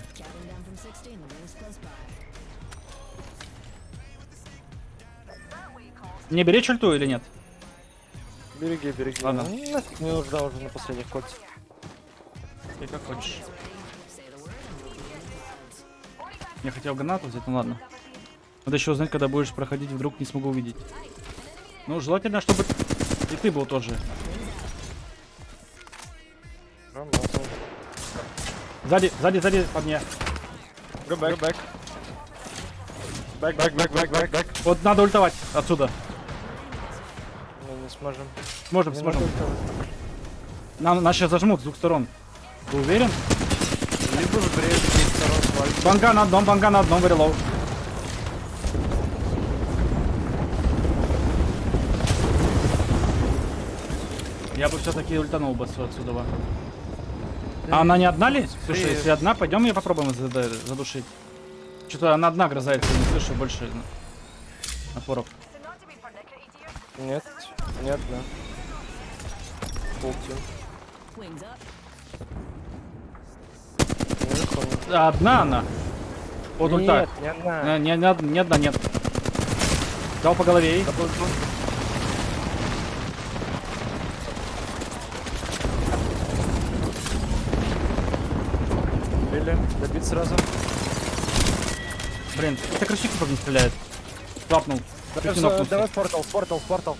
S3: Не беречь ульту или нет?
S18: Береги.
S3: Ладно.
S18: Ну, нафиг не нужна уже на последних кольцах.
S3: Ты как хочешь. Я хотел гранату взять, ну ладно. Надо еще узнать, когда будешь проходить, вдруг не смогу увидеть. Ну, желательно, чтобы и ты был тоже. Сзади, по мне.
S18: Go back. Back.
S3: Вот надо ультовать отсюда.
S18: Мы не сможем.
S3: Сможем.
S18: надо
S3: Нас сейчас зажмут с двух сторон. Ты уверен?
S18: Либо в бреду с двух сторон свалить.
S3: Банга на одном, вырелоу. Я бы все-таки ультанул бы отсюда. А она не одна ли? Слушай, если одна, пойдем ее попробуем задушить. Что-то она одна грызается, не слышу больше напоров.
S18: Нет, да. Полтим.
S3: Одна она. Вот ульта.
S18: Нет, не одна.
S3: Нет. Дал по голове ей.
S18: Добить сразу.
S3: Блин, это красиво как не стреляет. Клапнул.
S18: Давай портал.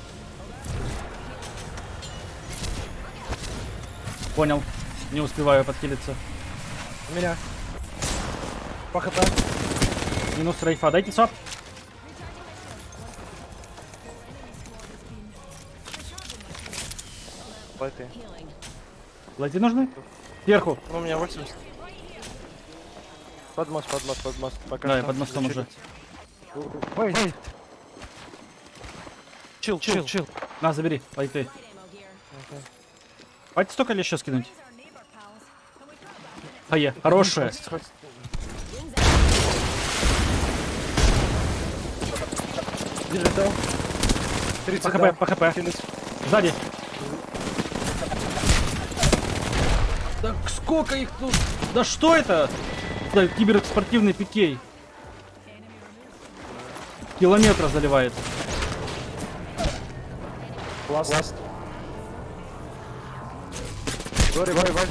S3: Понял. Не успеваю подхилиться.
S18: У меня. По хп.
S3: Минус рейфа. Дайте сап.
S18: Лайты.
S3: Лайты нужны? Сверху.
S18: Ну, у меня 80. Под мост. Пока
S3: Да, я
S18: что
S3: под мостом уже.
S18: Ой. Чил.
S3: На, забери, лайты. Хватит столько ли еще скинуть? Хорошая.
S18: Диджитал.
S3: По хп. Сзади. Так сколько их тут? Да что это? Да, киберспортивный пикей. Километра заливает.
S18: Ласт. Ревайв.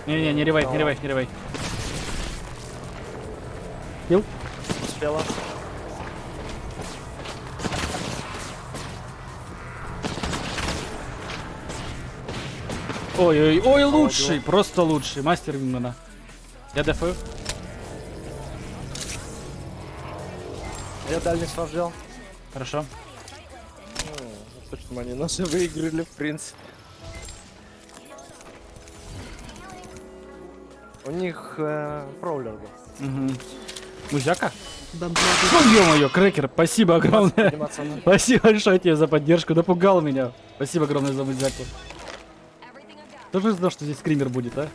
S3: Не ревайв. Килл.
S18: Успела.
S3: Ой, лучший, просто лучший. Мастер Вингмана. Я дефаю.
S18: Я дальний свап взял.
S3: Хорошо.
S18: Точно они нас и выиграли, в принципе. У них проулер был.
S3: Угу. Музяка? Ну, ё-моё, Крекер, спасибо огромное. Спасибо большое тебе за поддержку, напугал меня. Спасибо огромное за музяку. Тоже знал, что здесь скример будет, а?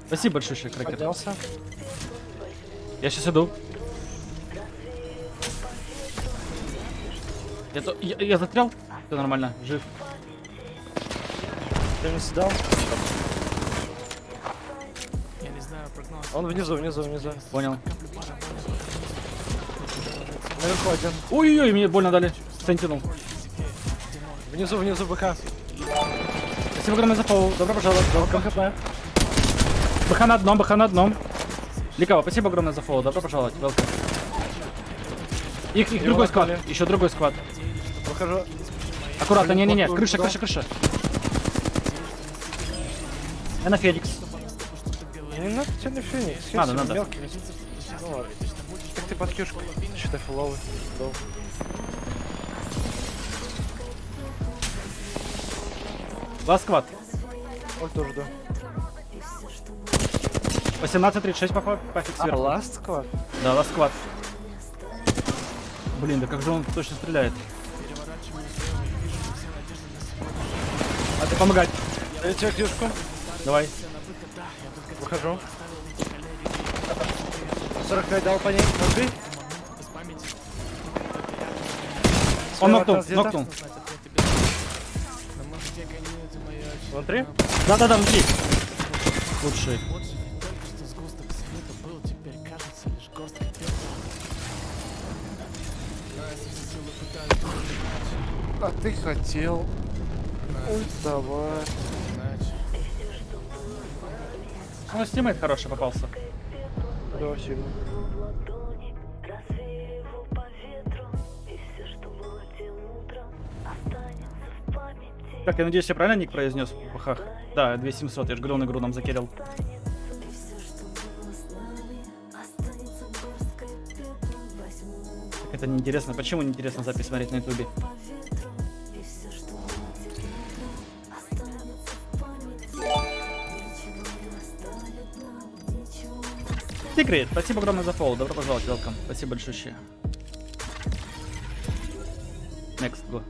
S3: Спасибо большое, Крекер.
S18: Поднялся.
S3: Я сейчас иду. Я застрял? Все нормально, жив.
S18: Ты не сдал? Он внизу.
S3: Понял.
S18: Наверху один.
S3: Ой-ой-ой, мне больно дали. Сентинел.
S18: Внизу БК.
S3: Спасибо огромное за фолл. Добро пожаловать. Welcome. БХ на одном. Ликава, спасибо огромное за фолл. Добро пожаловать. Welcome. Их другой сквад. Еще другой сквад.
S18: Выхожу.
S3: Аккуратно, не-не-не. Крыша. Я на Феникс.
S18: Не надо тебе на Феникс.
S3: Надо.
S18: Мелкий. Ну ладно. Так ты под кишку. Считай фуловый.
S3: Ласт сквад.
S18: Ой, тоже да.
S3: 18-36 пофиг сверху.
S18: Ласт сквад?
S3: Да, ласт сквад. Блин, да как же он точно стреляет? А ты помогать.
S18: Даю тебе кишку.
S3: Давай.
S18: Выхожу. 45 дал по ней. Нажми.
S3: Он нокнул.
S18: Внутри?
S3: Да, внутри. Лучший.
S18: А ты хотел ультовать.
S3: Ну, стимейт хороший попался.
S18: Да, сильно.
S3: Так, я надеюсь, я правильно ник произнес в пахах? Да, 2700, я же говорил, на игру нам закерил. Так это неинтересно. Почему неинтересно запись смотреть на ютубе? Секрет, спасибо огромное за фолл. Добро пожаловать, welcome. Спасибо большое. Next, go.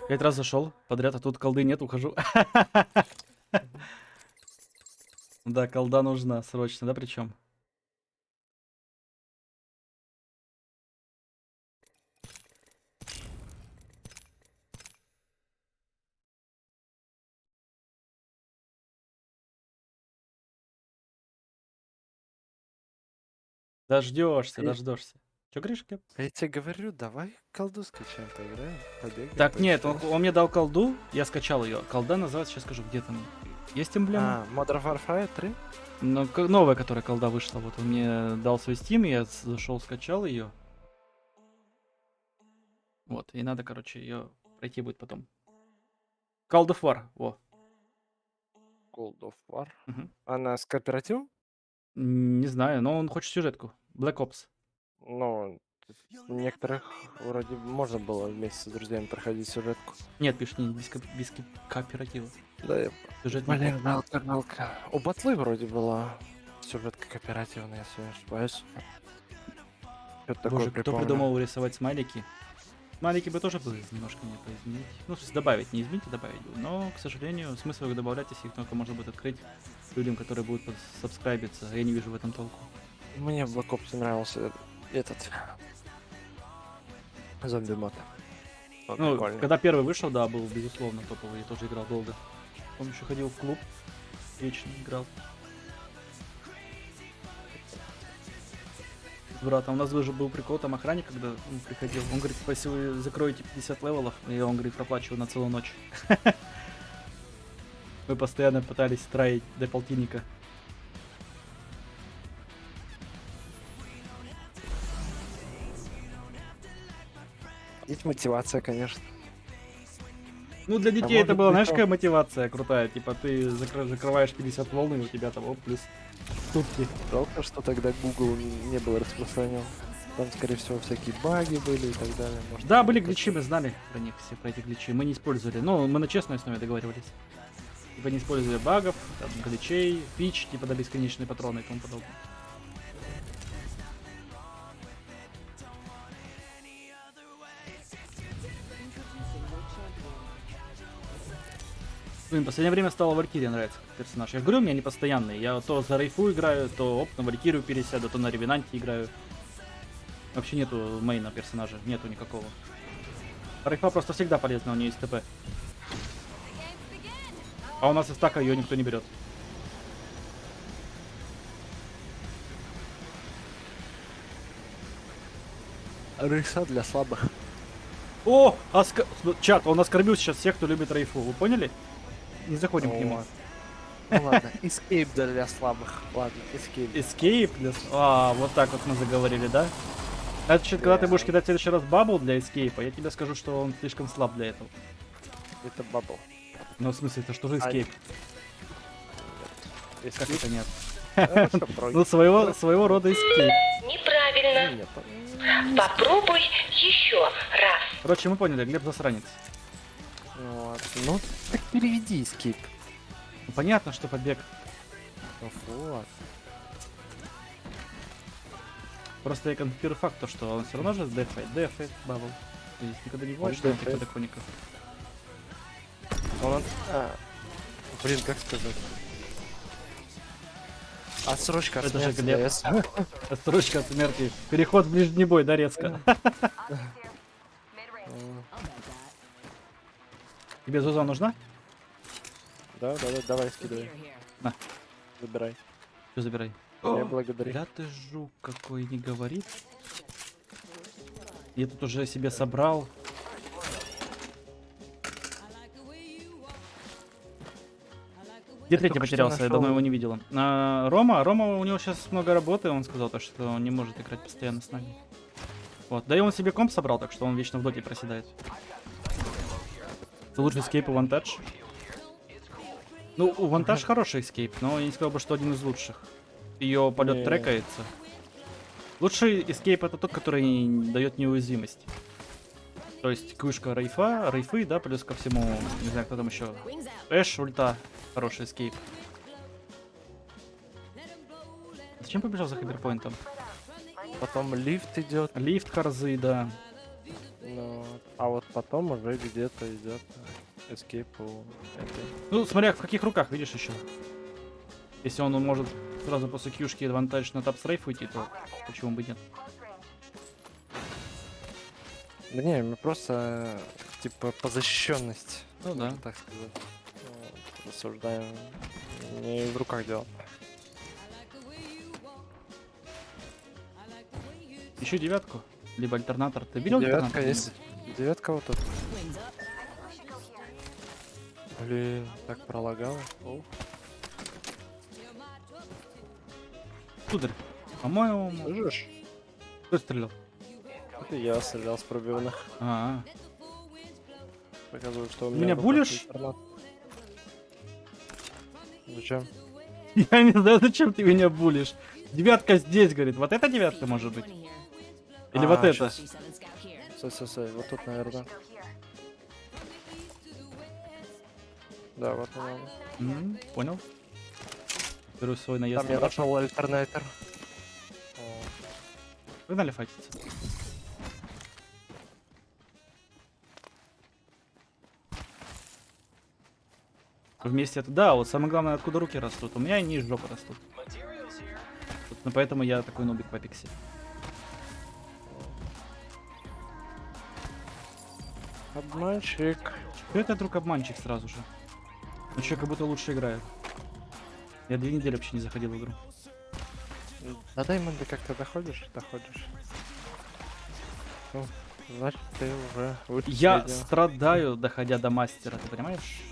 S3: Пять раз зашел подряд, а тут колды нет, ухожу. Да, колда нужна срочно, да, причем? Дождешься. Че говоришь, Кеп?
S18: Я тебе говорю, давай колду скачаем, поиграем, побегаем.
S3: Так, нет, он мне дал колду, я скачал ее. Колда называется, сейчас скажу, где там. Есть эмблема?
S18: Modern Warfare 3?
S3: Ну, новая, которая колда вышла. Вот он мне дал свой Steam, я зашел, скачал ее. Вот, и надо, короче, ее пройти будет потом. Call of War, во.
S18: Gold of War.
S3: Мгм.
S18: Она с кооперативом?
S3: Не знаю, но он хочет сюжетку. Black Ops.
S18: Ну, некоторых вроде можно было вместе с друзьями проходить сюжетку.
S3: Нет, пишет, не без кооператива.
S18: Да, я...
S3: Сюжет не
S18: Блин,
S3: помню.
S18: жалко. У Батлы вроде была сюжетка кооперативная, если я не ошибаюсь. Что-то такое
S3: Боже, кто
S18: припомню.
S3: придумал рисовать смайлики? Смайлики бы тоже бы немножко не поизменить. Ну, в смысле, добавить, не изменить, а добавить бы. Но, к сожалению, смысл их добавлять, если их только можно будет открыть людям, которые будут сабскрайбиться. Я не вижу в этом толку.
S18: Мне в Black Ops нравился этот зомби-мод. Он
S3: Ну,
S18: прикольный.
S3: когда первый вышел, да, был, безусловно, топовый. Я тоже играл долго. Он еще ходил в клуб. Вечно играл. С братом. У нас уже был прикол, там охранник, когда он приходил. Он говорит, типа, если вы закроете 50 левелов, и он, говорит, проплачиваю на целую ночь. Мы постоянно пытались траить до полтинника.
S18: Есть мотивация, конечно.
S3: Ну, для
S18: А
S3: детей это
S18: может
S3: была,
S18: быть,
S3: знаешь,
S18: он-
S3: какая мотивация крутая. Типа, ты закрываешь 50 волн, и у тебя там, оп, плюс сутки.
S18: Жалко, что тогда Google не был распространен. Там, скорее всего, всякие баги были и так далее. Может,
S3: Да, были гличи, мы знали про них, все про эти гличи. Мы не использовали. Ну, мы на честной основе договаривались. Типа не используя багов, там, гличей, пич, типа до бесконечные патроны и тому подобное. Блин, в последнее время стала Валькирия нравится как персонаж. Я говорю, у меня не постоянный. Я то за Рейфу играю, то оп, на Валькирию пересяду, то на Ревенанте играю. Вообще нету мейна персонажа, нету никакого. Рейфа просто всегда полезна, у нее есть ТП. А у нас из стака ее никто не берет.
S18: Рыса для слабых.
S3: О! Чат, он оскорбил сейчас всех, кто любит Рейфу. Вы поняли? Не заходим к нему.
S18: Ну ладно, escape для слабых. Ладно, escape.
S3: Escape для... А, вот так вот мы заговорили, да? Значит, когда ты будешь кидать в следующий раз бабл для эскейпа, я тебе скажу, что он слишком слаб для этого.
S18: Это бабл.
S3: Ну, в смысле, это что же эскейп? Как это нет?
S18: Хорошо, проги.
S3: Ну, своего рода эскейп.
S5: Неправильно. Попробуй еще раз.
S3: Короче, мы поняли, Глеб засранец.
S18: Вот. Ну, так переведи escape.
S3: Ну, понятно, что побег.
S18: Ну, вот.
S3: Просто я конфирую факт, то, что он все равно же дефает бабл. То есть никогда не бывает, что он
S18: дефает.
S3: типа декоников.
S18: Блин, как сказать? Отсрочка от
S3: Это же
S18: смерти
S3: Глеб.
S18: дается.
S3: Отсрочка от смерти. Переход в ближний бой, да, резко. Тебе Зуза нужна?
S18: Да, давай, скидывай.
S3: На.
S18: Забирай.
S3: Что забирай?
S18: Я благодарю.
S3: Да ты жук какой, не говорит. Я тут уже себе собрал. Где третий
S18: только что
S3: потерялся? Я давно
S18: нашел.
S3: его не видел. Рома, у него сейчас много работы, он сказал, то, что он не может играть постоянно с нами. Вот, да и он себе комп собрал, так что он вечно в доте проседает. Это лучший эскейп у Вантаж. Ну, у Вантаж хороший эскейп, но я не сказал бы, что один из лучших. Ее полет
S18: Не.
S3: трекается. Лучший эскейп это тот, который дает неуязвимость. То есть квышка рейфы, да, плюс ко всему, не знаю, кто там еще. Эш, ульта, хороший эскейп. Зачем побежал за хайперпоинтом?
S18: Потом лифт идет.
S3: Лифт харзы, да.
S18: Ну, а вот потом уже где-то идет escape у этой.
S3: Ну, смотря в каких руках, видишь еще. Если он может сразу после кьюшки адвантаж на тапстрейф уйти, то почему бы нет?
S18: Да не, мы просто типа по защищенности.
S3: Ну да.
S18: можно так сказать. Вот, рассуждаем. Не в руках дело.
S3: Еще девятку, либо альтернатор. Ты видел
S18: Девятка
S3: альтернатор?
S18: есть. Девятка вот тут. Блин, так пролагало. Оу.
S3: Сударь, по-моему...
S18: Слышишь?
S3: Кто стрелял?
S18: Это я стрелял с пробивных. Показываю, что у
S3: Ты
S18: меня...
S3: меня
S18: был
S3: булишь?
S18: альтернатор. Зачем?
S3: Я не знаю, зачем ты меня булишь. Девятка здесь, говорит. Вот эта девятка может быть? Или вот это?
S18: Стой. Вот тут, наверное. Да, вот она.
S3: Понял. Беру свой наезд.
S18: Там я нашел альтернатор.
S3: Погнали файтиться. Вместе это... Да, вот самое главное, откуда руки растут. У меня они из жопы растут. Ну, поэтому я такой нубик в Апексе.
S18: Обманщик.
S3: Что это вдруг обманщик сразу же? Ну что, как будто лучше играет. Я 2 недели вообще не заходил в игру.
S18: До Даймонда как-то доходишь? Ну, значит, ты уже выше
S3: Я
S18: среднего.
S3: страдаю, доходя до мастера, ты понимаешь?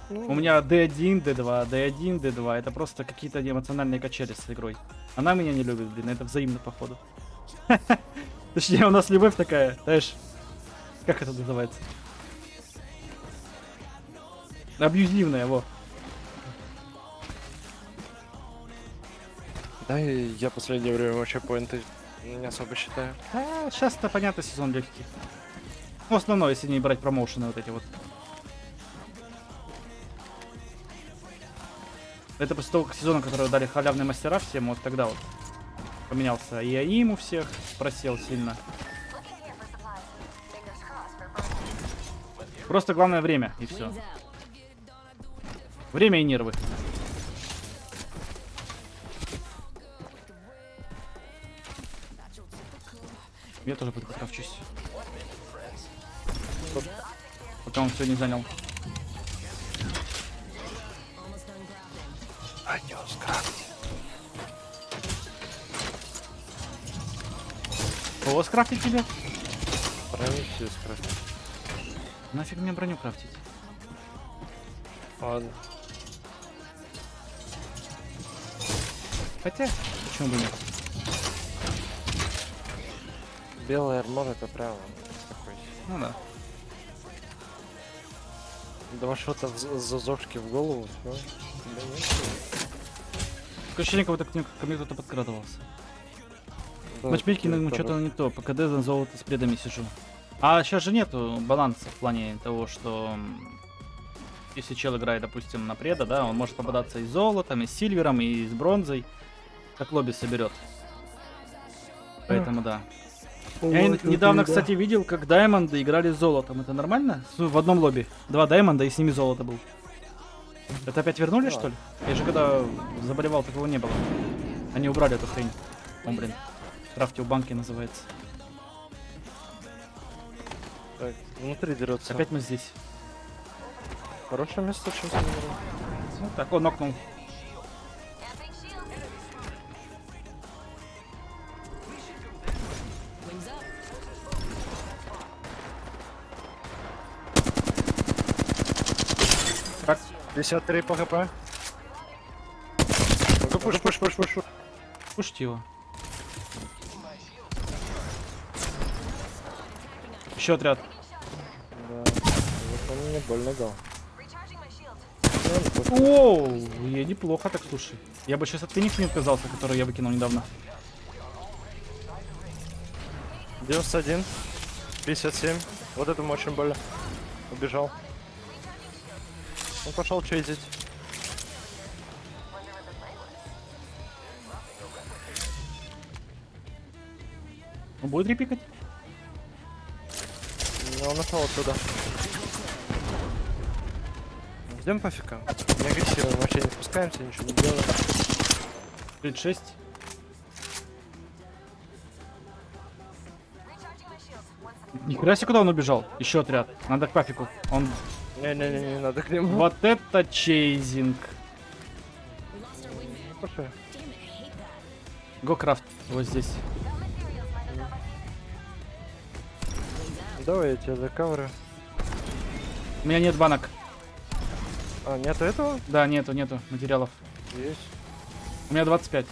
S18: Ну,
S3: У меня D1, D2, D1, D2. Это просто какие-то эмоциональные качели с игрой. Она меня не любит, блин, это взаимно, походу. Точнее, у нас любовь такая, знаешь, как это называется? Абьюзивная, во.
S18: Да, и я последнее время вообще поинты не особо считаю.
S3: Сейчас-то понятно, сезон легкий. Ну, основной, если не брать промоушены вот эти вот. Это после того сезона, который дали халявные мастера всем, вот тогда вот поменялся. И АИМ у всех просел сильно. Просто главное время, и все. Время и нервы. Я тоже подкрафчусь. Пока он все не занял. Кого скрафтить тебе?
S18: Броню все скрафтить.
S3: Нафиг мне броню крафтить?
S18: Ладно.
S3: Хотя, почему бы нет?
S18: Белый армор это прямо такой.
S3: Ну да.
S18: 2 шота зазовшки в голову, все.
S3: Такое ощущение, как будто ко мне кто-то подкрадывался.
S18: Да,
S3: Матчмейкинг что-то не то. По КД за золото с предами сижу. А сейчас же нету баланса в плане того, что если чел играет, допустим, на преда, да, он может попадаться и с золотом, и с сильвером, и с бронзой. Как лобби соберет. Поэтому да. Я недавно, кстати, видел, как даймонды играли с золотом. Это нормально? В одном лобби. 2 даймонда и с ними золото был. Это опять вернули, что ли? Я же когда заболевал, такого не было. Они убрали эту хрень. О, блин. Крафти у банки называется.
S18: Так, внутри дерется.
S3: Опять мы здесь.
S18: Хорошее место, чем ты говорил.
S3: Ну, так, он нокнул.
S18: Так, 53 по хп. Пуш.
S3: Пушьте его. Еще отряд.
S18: Да, вот он мне больно дал.
S3: Оу, я неплохо так, слушай. Я бы сейчас от Феникса не отказался, который я выкинул недавно.
S18: 91, 57. Вот этому очень больно. Убежал. Он пошел чейзить.
S3: Он будет репикать?
S18: Но он ушел оттуда. Ждем пофига. Не агрессируем, вообще не спускаемся, ничего не делаем.
S3: 36. Нихера себе, куда он убежал? Еще отряд. Надо к пафику. Он...
S18: Не надо к нему.
S3: Вот это чейзинг.
S18: Пошли.
S3: Гокрафт. Вот здесь.
S18: Давай я тебя закаврю.
S3: У меня нет банок.
S18: А, нету этого?
S3: Да, нету материалов.
S18: Есть.
S3: У меня 25.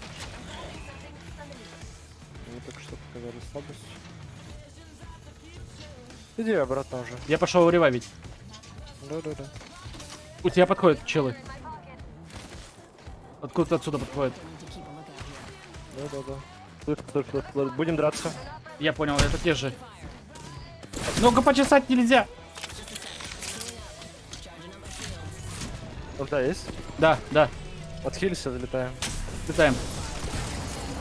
S18: Мне только что показали слабость. Иди обратно уже.
S3: Я пошел ревайвить.
S18: Да.
S3: У тебя подходят челы. Откуда-то отсюда подходит.
S18: Да. Будем драться.
S3: Я понял, это те же. Много почесать нельзя.
S18: Да, есть?
S3: Да.
S18: Отхилься, залетаем.
S3: Летаем.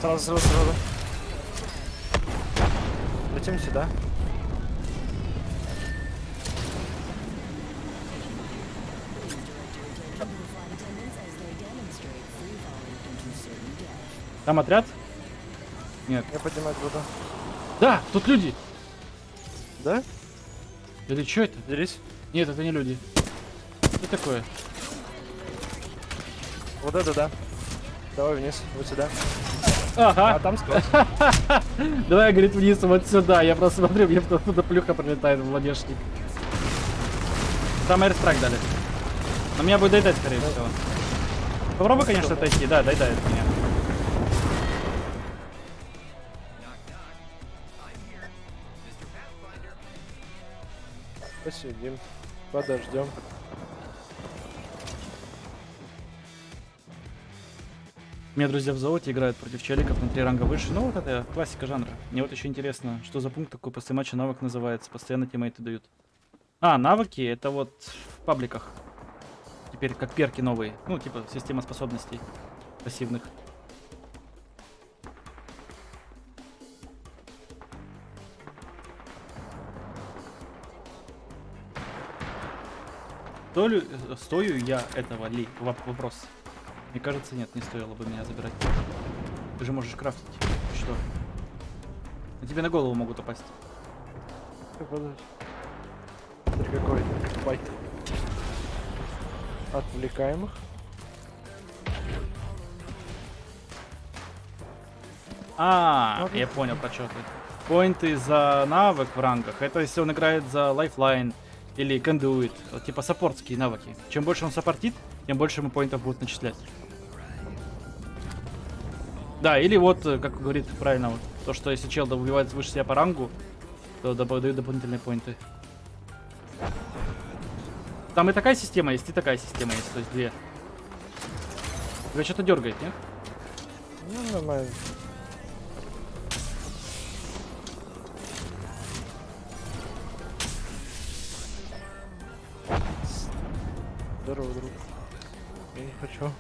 S18: Сразу. Летим сюда.
S3: Там отряд? Нет.
S18: Я поднимать буду.
S3: Да, тут люди.
S18: Да?
S3: Или что это?
S18: Делись.
S3: Нет, это не люди. Что такое?
S18: Вот это да. Давай вниз, вот сюда.
S3: Ага.
S18: А там сквозь.
S3: Давай, говорит, вниз, вот сюда. Я просто смотрю, мне туда плюха прилетает в ладешник. Там аэрстрайк дали. Но меня будет доедать, скорее всего. Попробуй, конечно, отойти. Да, доедает меня.
S18: Посидим. Подождем.
S3: У меня друзья в золоте играют против челиков на 3 ранга выше. Ну вот это классика жанра. Мне вот еще интересно, что за пункт такой после матча навык называется. Постоянно тиммейты дают. А, навыки это вот в пабликах. Теперь как перки новые. Ну, типа система способностей пассивных. Стою я этого ли? Вопрос. Мне кажется, нет, не стоило бы меня забирать. Ты же можешь крафтить. Что? А тебе на голову могут упасть.
S18: Смотри, какой байт. Отвлекаем их. Я понял, про что ты. Поинты за навык в рангах. Это если он играет за Lifeline или Conduit. Вот, типа саппортские навыки. Чем больше он саппортит, тем больше ему поинтов будут начислять. Да, или вот, как говорит правильно, вот, то, что если чел убивает выше себя по рангу, то дают дополнительные поинты. Там и такая система есть, и такая система есть, то есть две. Тебя что-то дергает, нет? Ну, нормально. Здорово, друг. Я не хочу.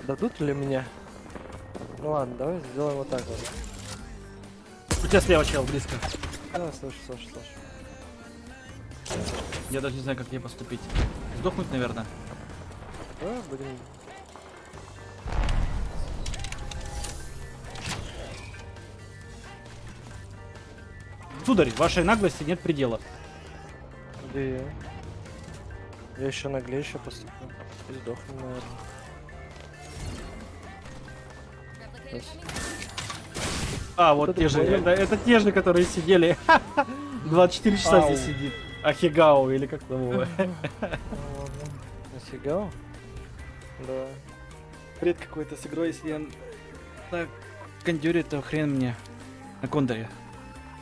S18: Дадут ли мне? Ну ладно, давай сделаем вот так вот.
S3: У тебя слева чел, близко.
S18: Да, слышу.
S3: Я даже не знаю, как мне поступить. Сдохнуть, наверное.
S18: Да, будем.
S3: Сударь, вашей наглости нет предела.
S18: Да я еще наглее еще поступлю. И сдохну, наверное.
S3: А, вот те же. Это те же, которые сидели. 24 часа здесь сидит. Ахигау, или как там его?
S18: Ахигау? Да.
S3: Бред какой-то с игрой, если я на кондюре, то хрен мне. На кондоре.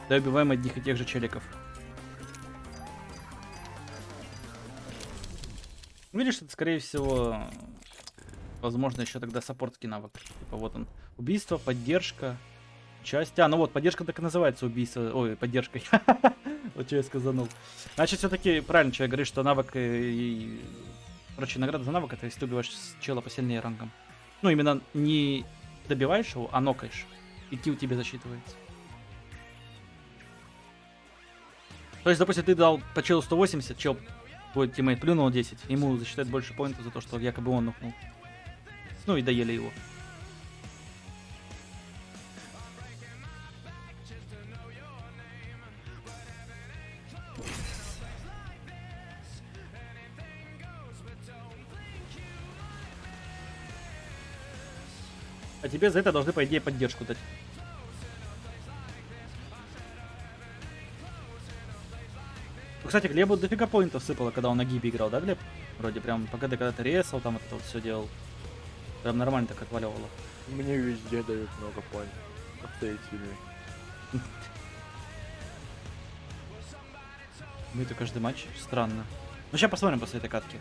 S3: Да убиваем одних и тех же челиков. Видишь, это скорее всего, возможно, еще тогда саппортский навык. Типа вот он. Убийство, поддержка, часть. А, ну вот, поддержка так и называется, убийство. Ой, поддержкой. Вот что я сказанул. Значит, все-таки правильно человек говорит, что навык и... Короче, награда за навык, это если ты убиваешь чела посильнее рангом. Ну, именно не добиваешь его, а нокаешь. И килл тебе засчитывается. То есть, допустим, ты дал по челу 180, чел, твой тиммейт плюнул 10, ему засчитают больше поинтов за то, что якобы он нокнул. Ну и доели его. А тебе за это должны, по идее, поддержку дать. Кстати, Глебу дофига поинтов сыпало, когда он на гибе играл, да, Глеб? Вроде прям, пока ты когда-то ресал, там это вот все делал. Прям нормально так отваливало.
S18: Мне везде дают много поинтов. Обстоятельный.
S3: Мы это каждый матч? Странно. Ну сейчас посмотрим после этой катки.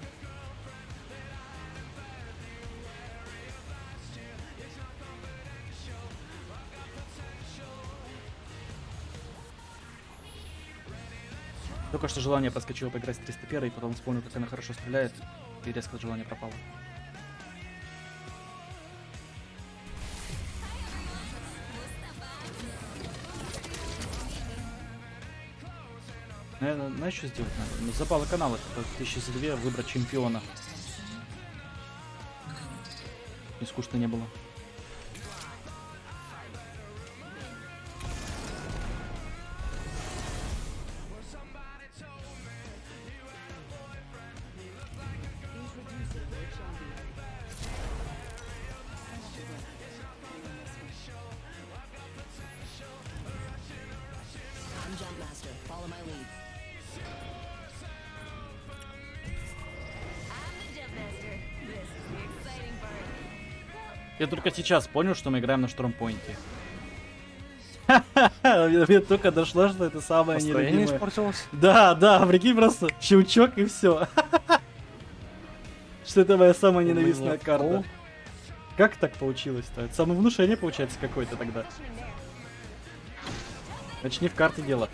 S18: Только что желание проскочило поиграть с 301, и потом вспомнил, как она хорошо стреляет, и резко желание пропало. Наверное, знаешь, что сделать надо? Ну, запалы канала, типа, 1002, выбрать чемпиона. Не скучно не было. Я только сейчас понял, что мы играем на штормпойнте. Мне только дошло, что это самое нелюбимое.
S10: Испортилось?
S18: Да, да, прикинь, просто щелчок и все. Что это моя самая ненавистная карта. Как так получилось-то? Это самовнушение получается какое-то тогда. Значит, не в карте дело.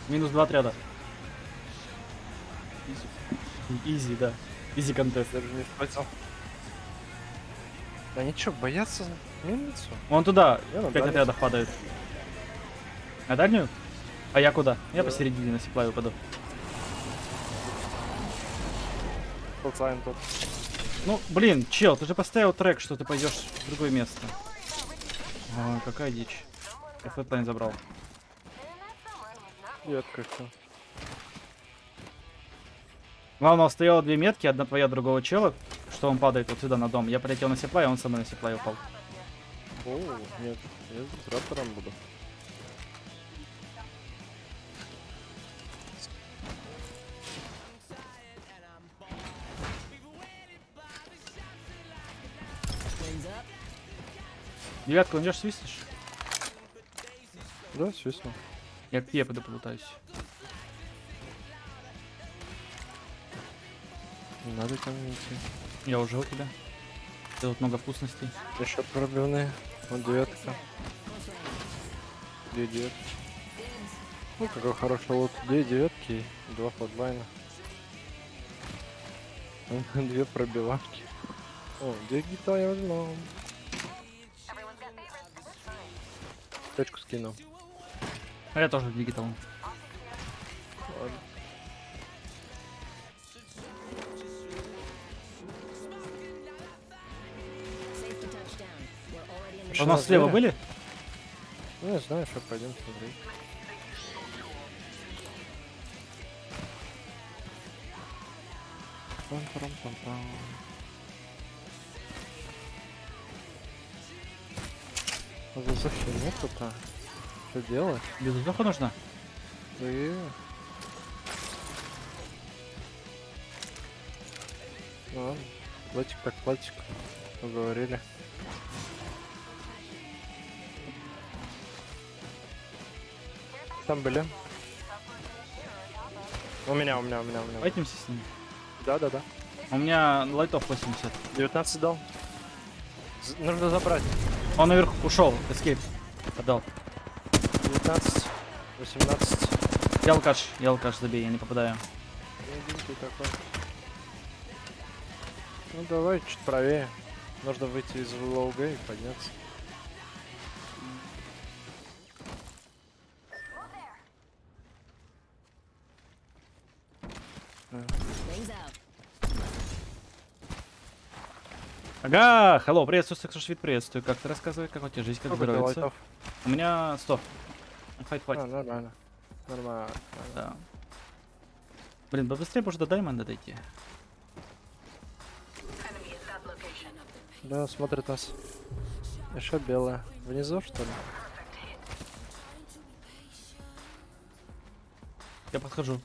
S18: Минус 2 отряда. Изи, да. Изи контест.
S10: Даже не схватил. Да ничего, боятся мельницу?
S18: Вон туда,
S10: Я на
S18: 5
S10: дальнюю.
S18: отрядов падают. На дальнюю? А я куда? Я посередине на сиплай упаду.
S10: Полцайн тут.
S18: Ну, блин, чел, ты же поставил трек, что ты пойдешь в другое место. Ой, какая дичь. Я флэтлайн забрал.
S10: Нет, как-то.
S18: Главное, стояло 2 метки, одна твоя, другого чела, что он падает вот сюда на дом. Я полетел на сиплай, а он со мной на сиплай упал.
S10: О, нет, я с раптором буду.
S18: Девятку найдешь, свистишь?
S10: Да, свистну.
S18: Я к тебе пойду полутаюсь.
S10: Не надо ко мне идти.
S18: Я уже у тебя. Тут много вкусностей.
S10: Еще пробивные. Вот девятка. 2 девятки. Ну, какой хороший лот. 2 девятки и 2 флотлайна. 2 пробивашки. О, 2 гита я возьму. Точку скинул.
S18: А я тоже дигитал. У нас слева были?
S10: Ну, я знаю, что пойдем смотреть. Пам-пам-пам-пам. А воздуха нету-то. Что делать?
S18: Без воздуха нужно?
S10: Ну ладно. Платик так платик. Уговорили. Там были. У меня.
S18: Файтимся с ним?
S10: Да.
S18: У меня лайтов 80.
S10: 19 дал. Нужно забрать.
S18: Он наверху ушел, эскейп. Отдал.
S10: 19, 18.
S18: Я алкаш забей, я не попадаю.
S10: Ты такой. Ну давай, чуть правее. Нужно выйти из лоуга и подняться.
S18: Ага, hello, приветствую, Сексушвит, приветствую. Как ты рассказывай, как у тебя жизнь, как
S10: Сколько
S18: здоровится?
S10: лайтов?
S18: У меня 100. Хватит.
S10: Нормально.
S18: Да. Блин, побыстрее можно до Даймонда дойти.
S10: Да, смотрит нас. Еще белая. Внизу, что ли?
S18: Я подхожу.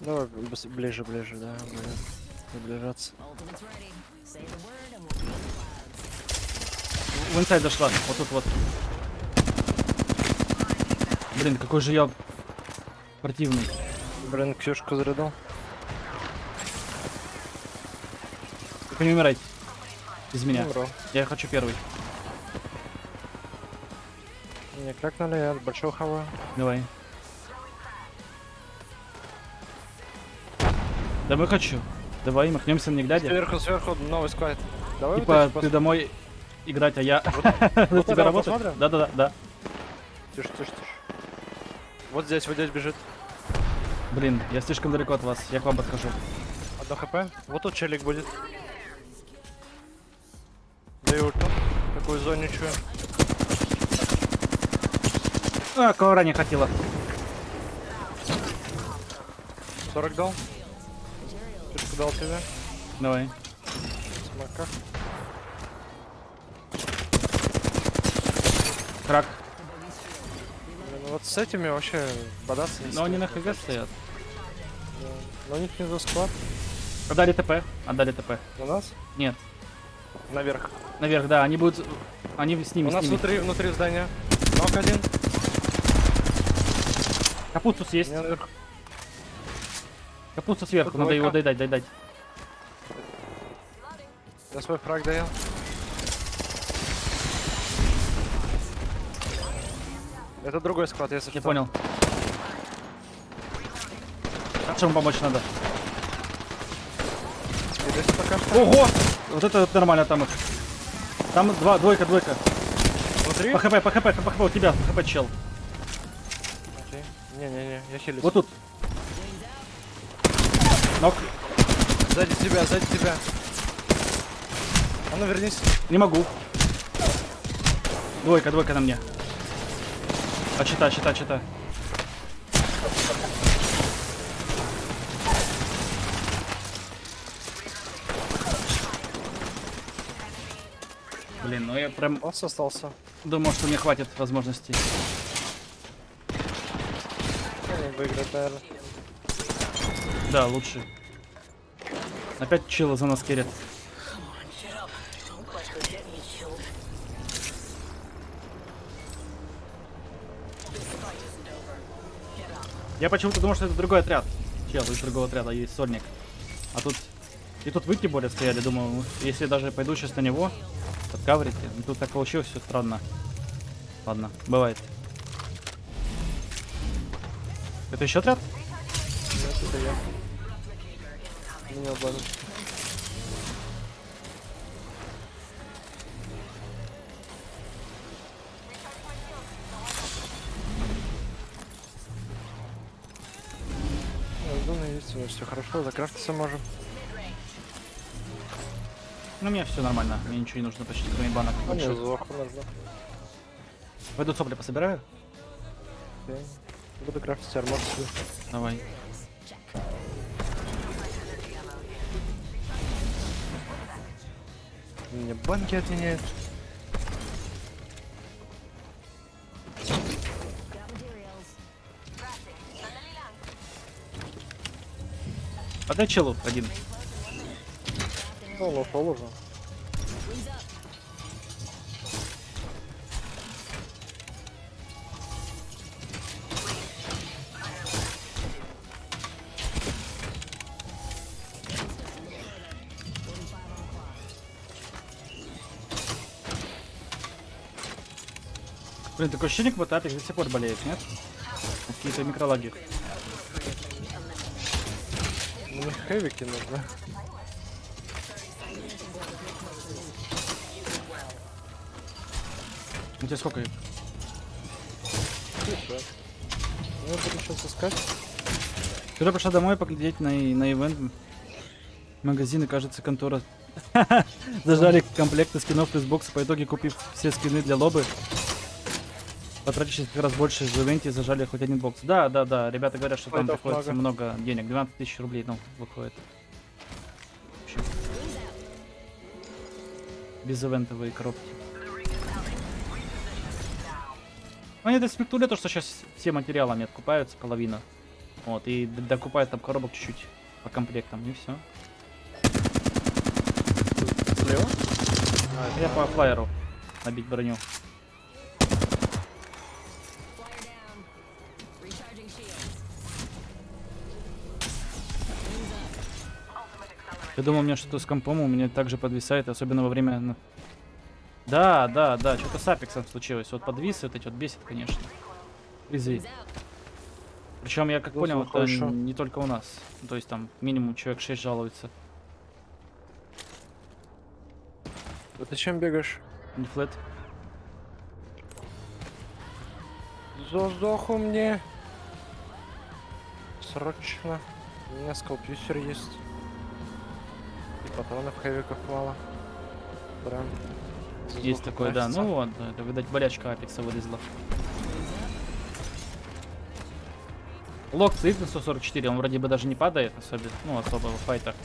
S10: Давай ближе, да, блин. Приближаться. В
S18: инсайд зашла, вот тут вот. Блин, какой же я противный.
S10: Блин, Ксюшку зарядил.
S18: Только не умирайте. Без меня.
S10: Умру.
S18: Я хочу первый.
S10: Не крякнули, я большого хаваю.
S18: Давай. Домой хочу. Давай, махнемся не глядя.
S10: Сверху новый склад. Давай
S18: Типа,
S10: вот
S18: ты домой играть, а я
S10: Вот
S18: на тебя
S10: это
S18: работаю?
S10: посмотрим?
S18: Да.
S10: Тише. Вот здесь бежит.
S18: Блин, я слишком далеко от вас, я к вам подхожу.
S10: Одно хп. Вот тут челик будет. Даю ульту. Такую зонничую.
S18: А, ковра не хватило.
S10: 40 дал. Ксюшку дал тебе.
S18: Давай.
S10: Смока.
S18: Крак.
S10: Блин, ну вот с этими вообще бодаться не
S18: Но они на
S10: стоит,
S18: ХГ
S10: мне
S18: стоят.
S10: кажется. Да. Но у них внизу склад.
S18: Отдали ТП. Отдали ТП.
S10: У нас?
S18: Нет.
S10: Наверх.
S18: Наверх, да, они будут... Они с ними,
S10: У нас
S18: с ними.
S10: внутри здания. Нок один.
S18: Капуцу съесть.
S10: Я наверх.
S18: Капуцу сверху,
S10: Тут
S18: надо его
S10: двойка.
S18: доедать.
S10: Я свой фраг доел. Это другой склад, если
S18: Я
S10: что.
S18: понял. А чем помочь надо?
S10: И здесь пока что.
S18: Ого! Вот это вот нормально там их. Там двойка.
S10: Внутри?
S18: По хп, у тебя, по хп чел.
S10: Окей. Не, я хилюсь.
S18: Вот тут. Нок.
S10: Сзади тебя. А ну вернись.
S18: Не могу. Двойка на мне. А чита. Блин, ну я прям
S10: Босс остался.
S18: думал, что мне хватит возможностей.
S10: Не выиграть, наверное.
S18: Да, лучше. Опять чилы за нас керят. Я почему-то думал, что это другой отряд. Чел из другого отряда, есть сольник. А тут... И тут вы тем более стояли, думаю, ну, если даже пойду сейчас на него, подкаврите. Ну, тут так получилось, все странно. Ладно, бывает. Это еще отряд?
S10: Нет, это я. Меня обманут. Единственное, все хорошо, закрафтиться можем.
S18: Ну, у меня все нормально, мне ничего не нужно почти, кроме банок.
S10: А мне сверху нужно.
S18: Пойду сопли пособираю.
S10: Окей. Буду крафтить армор себе.
S18: Давай.
S10: Мне банки отменяют.
S18: Отдай челу один.
S10: Ну, ушел уже.
S18: Блин, такое ощущение, как будто Апекс до сих пор болеет, нет? Какие-то микролаги.
S10: Мне хэвики нужны.
S18: У тебя сколько их?
S10: Тише. Я буду сейчас искать.
S18: Вчера пришла домой поглядеть на ивент. Магазины, кажется, контора. Зажали комплекты скинов из бокса, по итоге купив все скины для лобы. Потратившись как раз больше в ивенте, зажали хоть один бокс. Да, ребята говорят, что там приходится много денег. 12 тысяч рублей, ну, выходит. Без ивентовые коробки. Ну, они доспектули то, что сейчас все материалами откупаются, половина. Вот, и докупают там коробок чуть-чуть по комплектам, и все.
S10: Слева?
S18: Я по флайеру набить броню. Я думал, у меня что-то с компом, у меня также подвисает, особенно во время... Да, что-то с Апексом случилось. Вот подвис, вот эти вот бесит, конечно. Призы. Причем я как понял, это не только у нас. То есть там минимум человек 6 жалуется.
S10: А ты чем бегаешь?
S18: Не флэт.
S10: Сдоху мне. Срочно. У меня скалпьюсер есть. И патронов хэвиков мало. Прям.
S18: Есть такое, да. Ну вот, это, видать, болячка Апекса вылезла. Лог стоит на 144, он вроде бы даже не падает особо в файтах.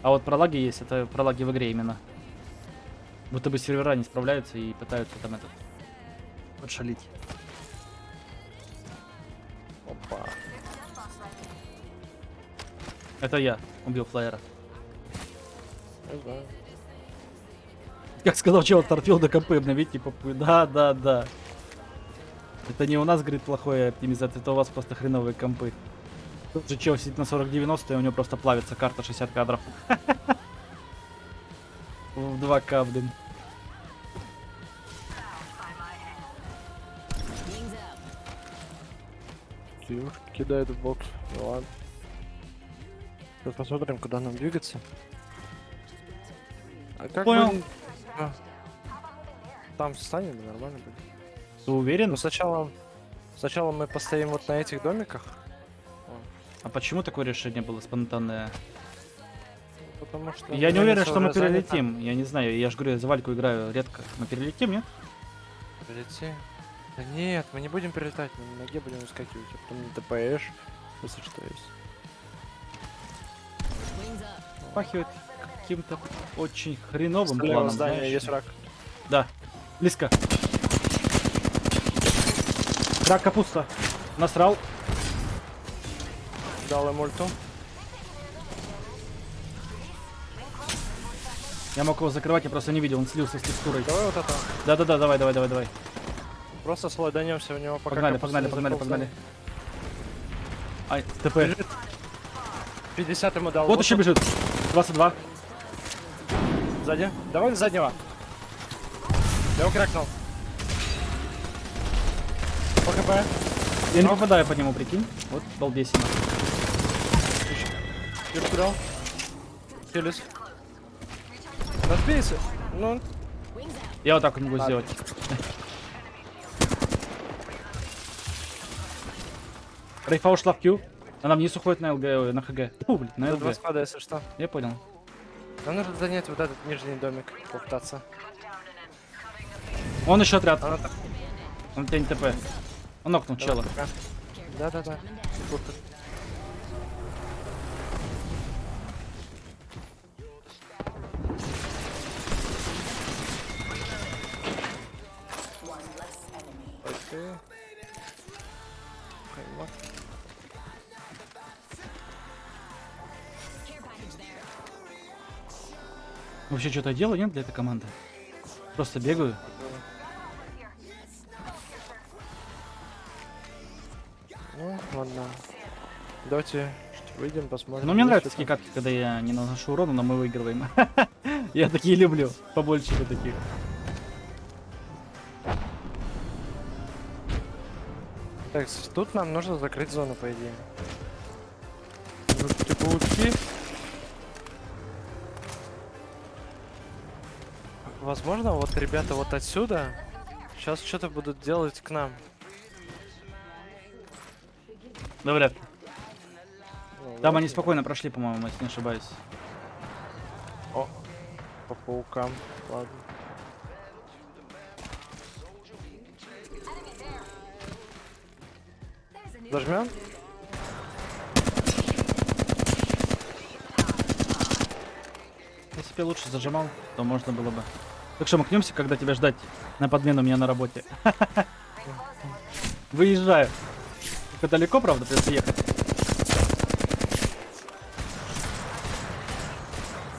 S18: А вот пролаги есть, это пролаги в игре именно. Будто бы сервера не справляются и пытаются там этот подшалить.
S10: Опа.
S18: Это я убил флайера.
S10: Не знаю.
S18: Как сказал чел, Старфилда КП обновить, типа, да. Это не у нас, говорит, плохая оптимизация, это у вас просто хреновые компы. Тут же чел сидит на 40-90, и у него просто плавится карта 60 кадров. В 2К, блин.
S10: Девушка кидает в бокс. Ну ладно. Сейчас посмотрим, куда нам двигаться. А как
S18: Понял.
S10: бы... Там встанем, нормально будет.
S18: Ты уверен?
S10: Ну сначала мы постоим вот на этих домиках.
S18: А почему такое решение было спонтанное?
S10: Потому что...
S18: Я не уверен, что мы перелетим. Я не знаю, я же говорю, я за Вальку играю редко. Мы перелетим, нет?
S10: Перелетим? Да нет, мы не будем перелетать, мы на ноге будем выскакивать, а потом не ТПшь, если что есть.
S18: Пахивает каким-то очень хреновым
S10: Слева
S18: планом,
S10: здание,
S18: знаешь.
S10: есть враг.
S18: Да, близко. Драка пусто. Насрал.
S10: Дал им ульту.
S18: Я мог его закрывать, я просто не видел, он слился с текстурой.
S10: Давай вот это.
S18: Да, давай.
S10: Просто слайданемся в него, пока...
S18: Погнали. Ай, ТП.
S10: 50 ему дал.
S18: Вот еще бежит. 22.
S10: Сзади. Давай с заднего. Я его кракнул. По ХП.
S18: Я не попадаю по нему, прикинь. Вот, балбесина.
S10: Кирку дал. Хилис. Разбейся. Ну.
S18: Я вот так вот могу сделать. Рейфа ушла в Q. Она вниз уходит на ЛГ, на ХГ. Фу, блин, на
S10: Тут
S18: ЛГ.
S10: 2 склада, если что.
S18: Я понял.
S10: Нам нужно занять вот этот нижний домик, попытаться.
S18: Он еще отряд. Он тень ТП. Он нокнул чела.
S10: Да. Супер. Окей.
S18: Вообще что-то делаю, нет, для этой команды? Просто бегаю.
S10: Ну, ладно. Давайте выйдем, посмотрим.
S18: Ну, мне нравятся такие катки, когда я не наношу урона, но мы выигрываем. Я такие люблю. Побольше таких.
S10: Так, тут нам нужно закрыть зону, по идее. Типа утки. Возможно, вот ребята вот отсюда сейчас что-то будут делать к нам.
S18: Да вряд ли.
S10: Ну,
S18: Там они спокойно прошли, по-моему, если не ошибаюсь.
S10: О, по паукам. Ладно. Зажмем?
S18: Если бы я лучше зажимал, то можно было бы. Так что, макнемся, когда тебя ждать на подмену меня на работе. Выезжаю. Только далеко, правда, придется ехать.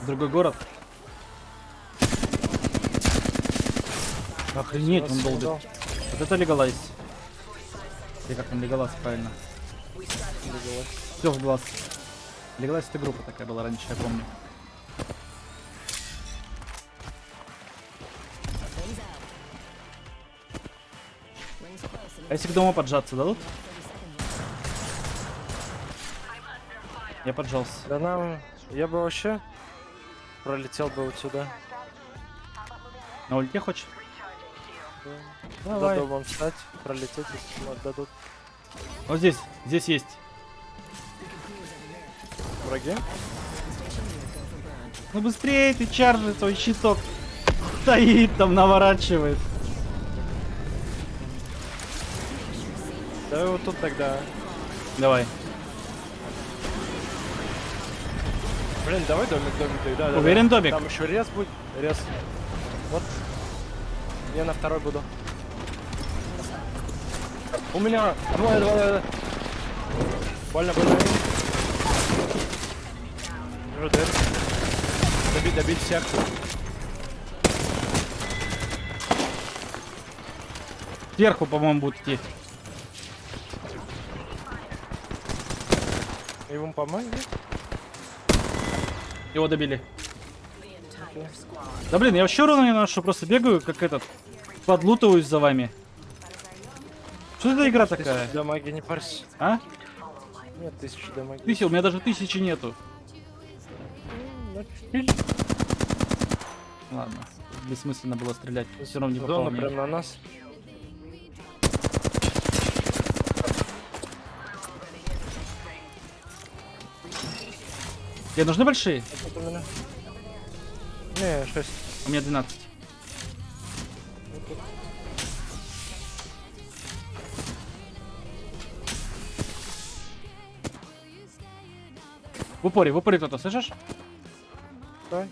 S18: В другой город. Охренеть, он долбит. Вот это легалайз. Или как там легалайз, правильно? Все в глаз. Легалайз это группа такая была раньше, я помню. А если к дому поджаться дадут? Я поджался.
S10: Да нам... Я бы вообще пролетел бы вот сюда.
S18: На ульте хочешь?
S10: Давай. За домом встать, пролететь, если отдадут.
S18: Вот здесь есть.
S10: Враги?
S18: Ну быстрее ты, чаржи, твой щиток. Стоит там, наворачивает.
S10: Давай вот тут тогда.
S18: Давай.
S10: Блин, давай домик. Да,
S18: Уверен,
S10: да.
S18: домик?
S10: Там еще рез будет. Рез. Вот. Я на второй буду. У меня двое. Больно. Держу дверь. Добить всех.
S18: Сверху, по-моему, будут идти.
S10: Ему помоги.
S18: Его добили. Да блин, я вообще ровно не наношу, просто бегаю, как этот, подлутываюсь за вами. Что это игра такая?
S10: 1000 дамаги, не парься.
S18: А?
S10: Нет, 1000 дамаги.
S18: У меня даже 1000 нету. Ладно, бессмысленно было стрелять, все равно не попал.
S10: Зона прям на нас.
S18: Тебе нужны большие?
S10: Не, 6.
S18: У меня 12. В упоре кто-то, слышишь?
S10: Давай.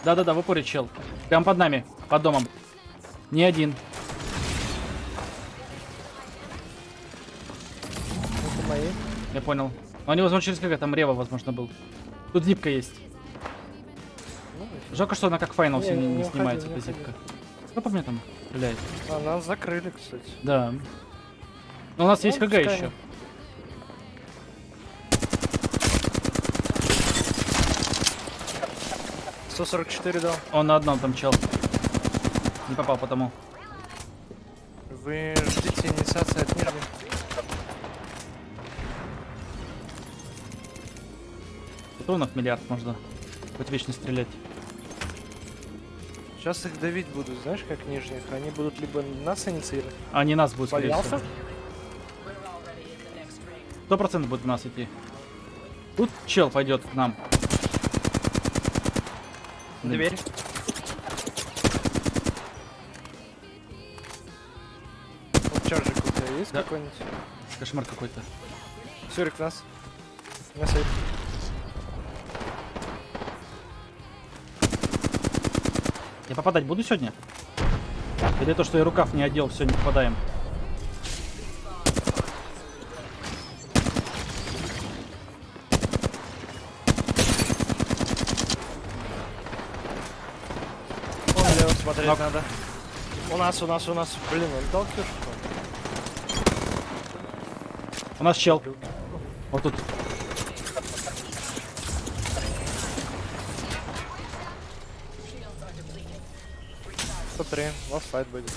S18: Да, в упоре чел. Прям под нами, под домом. Не один.
S10: Это мои.
S18: Я понял. Но они, возможно, через КГ, там Рева, возможно, был. Тут зипка есть. Жалко, что она как файнал все не снимается, эта зипка. Кто по мне там стреляет?
S10: А, нас закрыли, кстати.
S18: Да. Но у нас есть КГ еще.
S10: 144 дал.
S18: Он на одном там чел. Не попал потому.
S10: Вы ждите инициации от нижних.
S18: Патронов миллиард можно. Хоть вечно стрелять.
S10: Сейчас их давить будут, знаешь, как нижних. Они будут либо нас инициировать.
S18: Они нас будут, скорее
S10: Боялся?
S18: всего. 100% будет в нас идти. Тут чел пойдет к нам.
S10: Дверь. Вот чаржик у тебя есть какой-нибудь?
S18: Кошмар какой-то.
S10: Сюрик нас. На сейф.
S18: Я попадать буду сегодня? Или то, что я рукав не одел, все, не попадаем?
S10: Вон лево смотреть надо. У нас. Блин, он дал фишку.
S18: У нас чел. Вот тут.
S10: Смотри, у вас файт будет.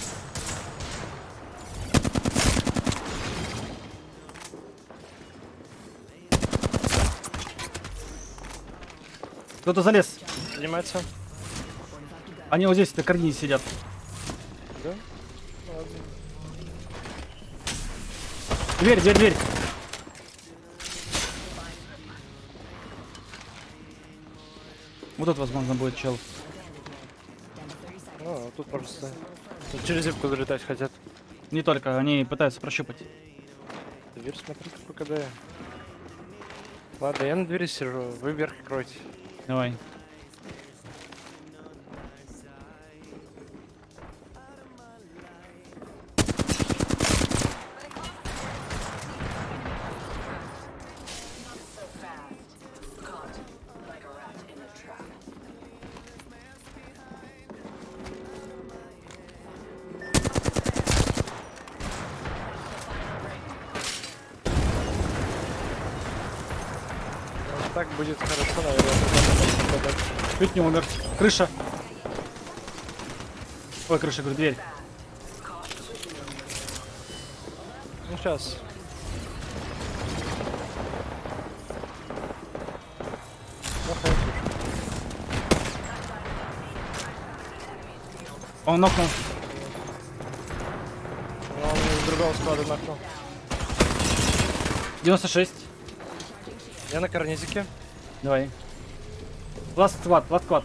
S18: Кто-то залез.
S10: Поднимается.
S18: Они вот здесь на карнизе сидят.
S10: Да? Ладно.
S18: Дверь. Вот тут, возможно, будет чел.
S10: Ну, тут просто через зипку залетать хотят.
S18: Не только, они пытаются прощупать.
S10: Дверь смотри, какой КД. Ладно, я на двери сижу, вы вверх кройте.
S18: Давай.
S10: Так будет хорошо, наверное.
S18: Чуть не умер. Крыша. Ой, крыша, говорю, дверь.
S10: сейчас.
S18: Он нокнул.
S10: Он из другого склада нокнул.
S18: 96.
S10: Я на карнизике.
S18: Давай. Ласт склад.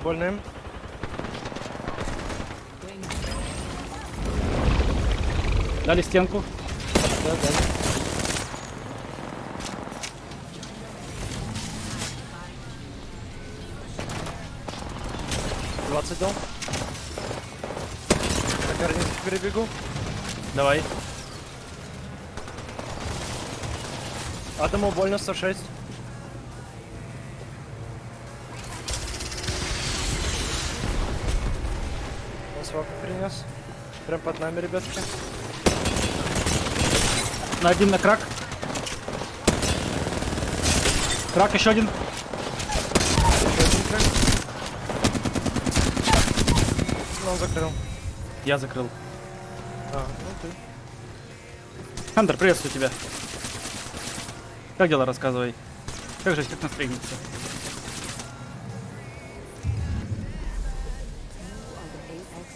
S10: Больно им.
S18: Дали стенку.
S10: Да, дали. Дал. На карнизик перебегу.
S18: Давай.
S10: Адаму больно 106. Он свапу принес. Прям под нами, ребятки.
S18: На один на крак. Крак, еще один.
S10: Еще один крак. Ну, он закрыл.
S18: Я закрыл.
S10: А, ну ты.
S18: Хантер, приветствую тебя. Как дела, рассказывай. Как же, как настроение?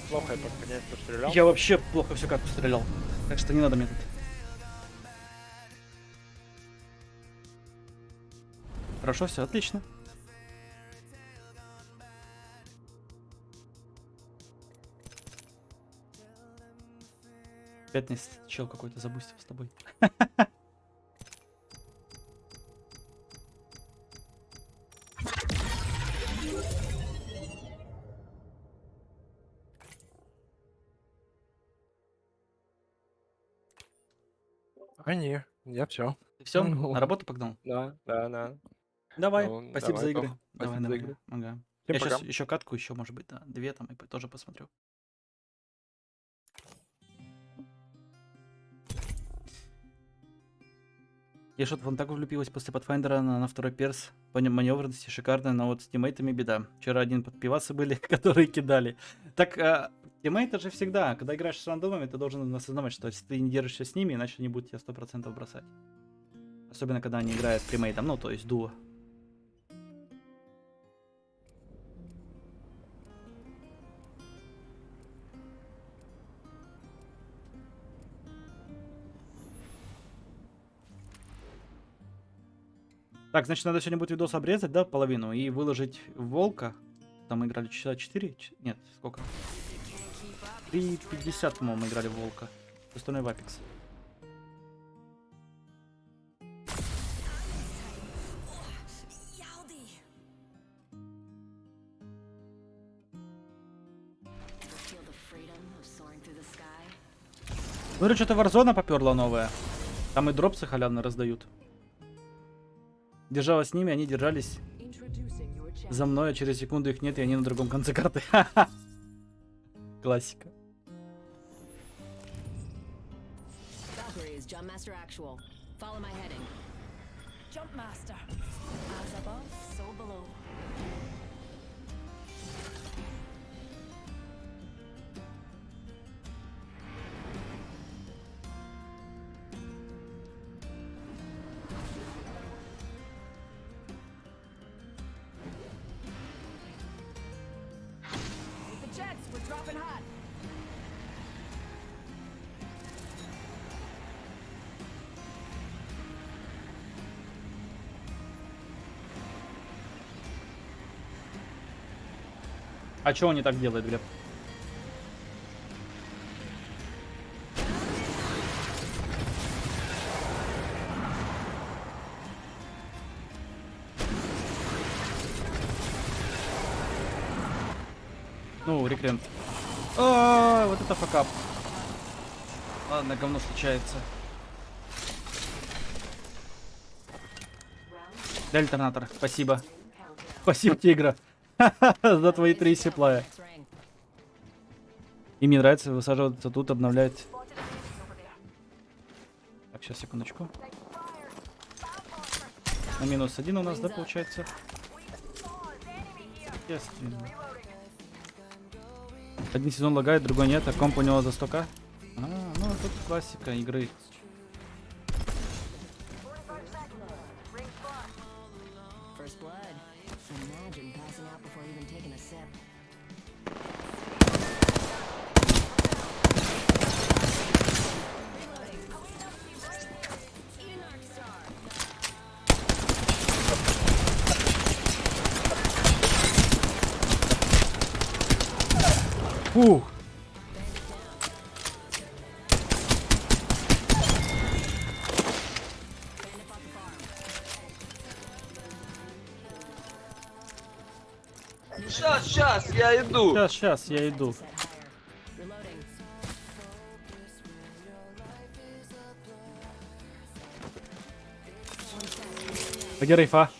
S10: Плохо я подгонять пострелял.
S18: Я вообще плохо все как пострелял. Так что не надо мне тут. Хорошо, все, отлично. Пятница, чел какой-то забустил с тобой.
S10: А не, я все.
S18: Ты все? На работу погнал?
S10: Да.
S18: Давай,
S10: Ну,
S18: спасибо
S10: давай,
S18: за игры.
S10: Тох,
S18: Давай,
S10: спасибо за
S18: давай.
S10: игры.
S18: Ага.
S10: Всем
S18: Я сейчас
S10: пока.
S18: еще катку, еще, может быть, да, 2 там, и тоже посмотрю. Я что-то вон так влюбилась после Pathfinder на второй перс. Маневренности шикарная, но вот с тиммейтами беда. Вчера один подпивасы были, которые кидали. Так, тиммейты же всегда, когда играешь с рандомами, ты должен осознавать, что если ты не держишься с ними, иначе они будут тебя 100% бросать. Особенно, когда они играют примейтом, ну, то есть дуо. Так, значит, надо сегодня будет видос обрезать, да, половину, и выложить в Волка. Там мы играли часа 4? Нет, сколько? 3:50, по-моему, мы играли в Волка. Остальное в Apex. Смотрю, что-то Warzone поперла новая. Там и дропсы халявно раздают. Держалась с ними, они держались за мной, а через секунду их нет, и они на другом конце карты. Классика. А чё он не так делает, Глеб? Ну, рекрент. А, вот это факап. Ладно, говно случается. Да, альтернатор, спасибо. Спасибо, тигра. За твои 3 сиплая. И мне нравится высаживаться тут, обновлять. Так, сейчас, секундочку. На -1 у нас, да, получается? Естественно. Один сезон лагает, другой нет, а комп у него за 100к. тут классика игры. Фух.
S14: Сейчас, я иду.
S18: Сейчас, я иду. Где рейфа?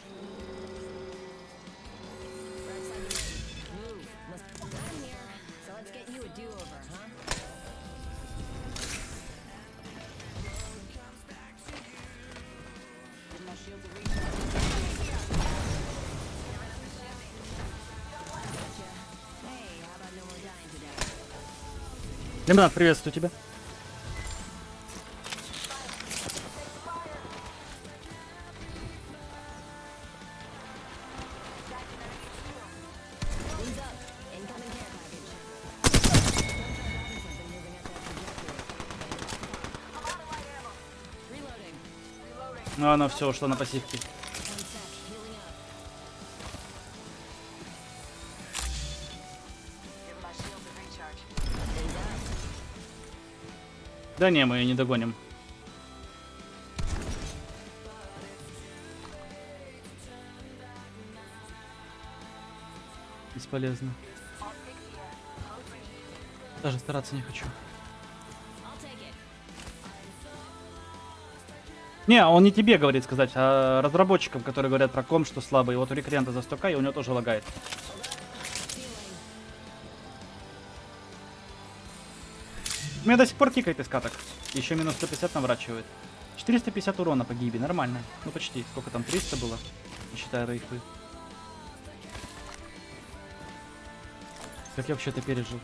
S18: Лимонад, приветствую тебя. Ну, она все ушла на пассивки. Да не, мы ее не догоним. Бесполезно. Даже стараться не хочу. Не, он не тебе говорит сказать, а разработчикам, которые говорят про комп, что слабый. Вот у рекрента за 100к, и у него тоже лагает. У меня до сих пор тикает из каток. Еще минус 150 наворачивает. 450 урона по гибе, нормально. Ну почти. Сколько там, 300 было? Не считая рейфы. Как я вообще это пережил?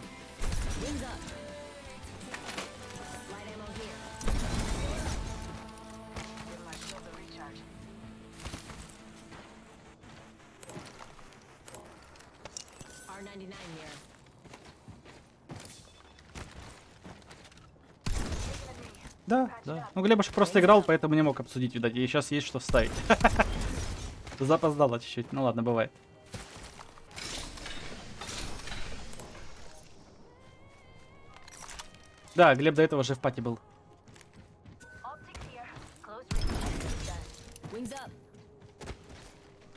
S18: Да, да. Ну, Глебуш просто играл, поэтому не мог обсудить, видать. И сейчас есть что вставить. Запоздало чуть-чуть. Ну ладно, бывает. Да, Глеб до этого же в пати был.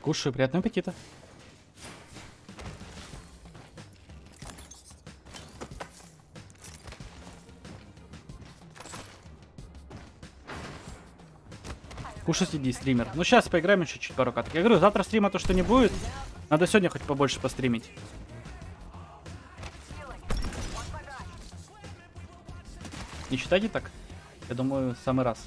S18: Кушаю, приятного аппетита. Кушать иди, стример. Ну сейчас поиграем еще чуть пару каток. Я говорю, завтра стрима то, что не будет. Надо сегодня хоть побольше постримить. Не считайте так? Я думаю, в самый раз.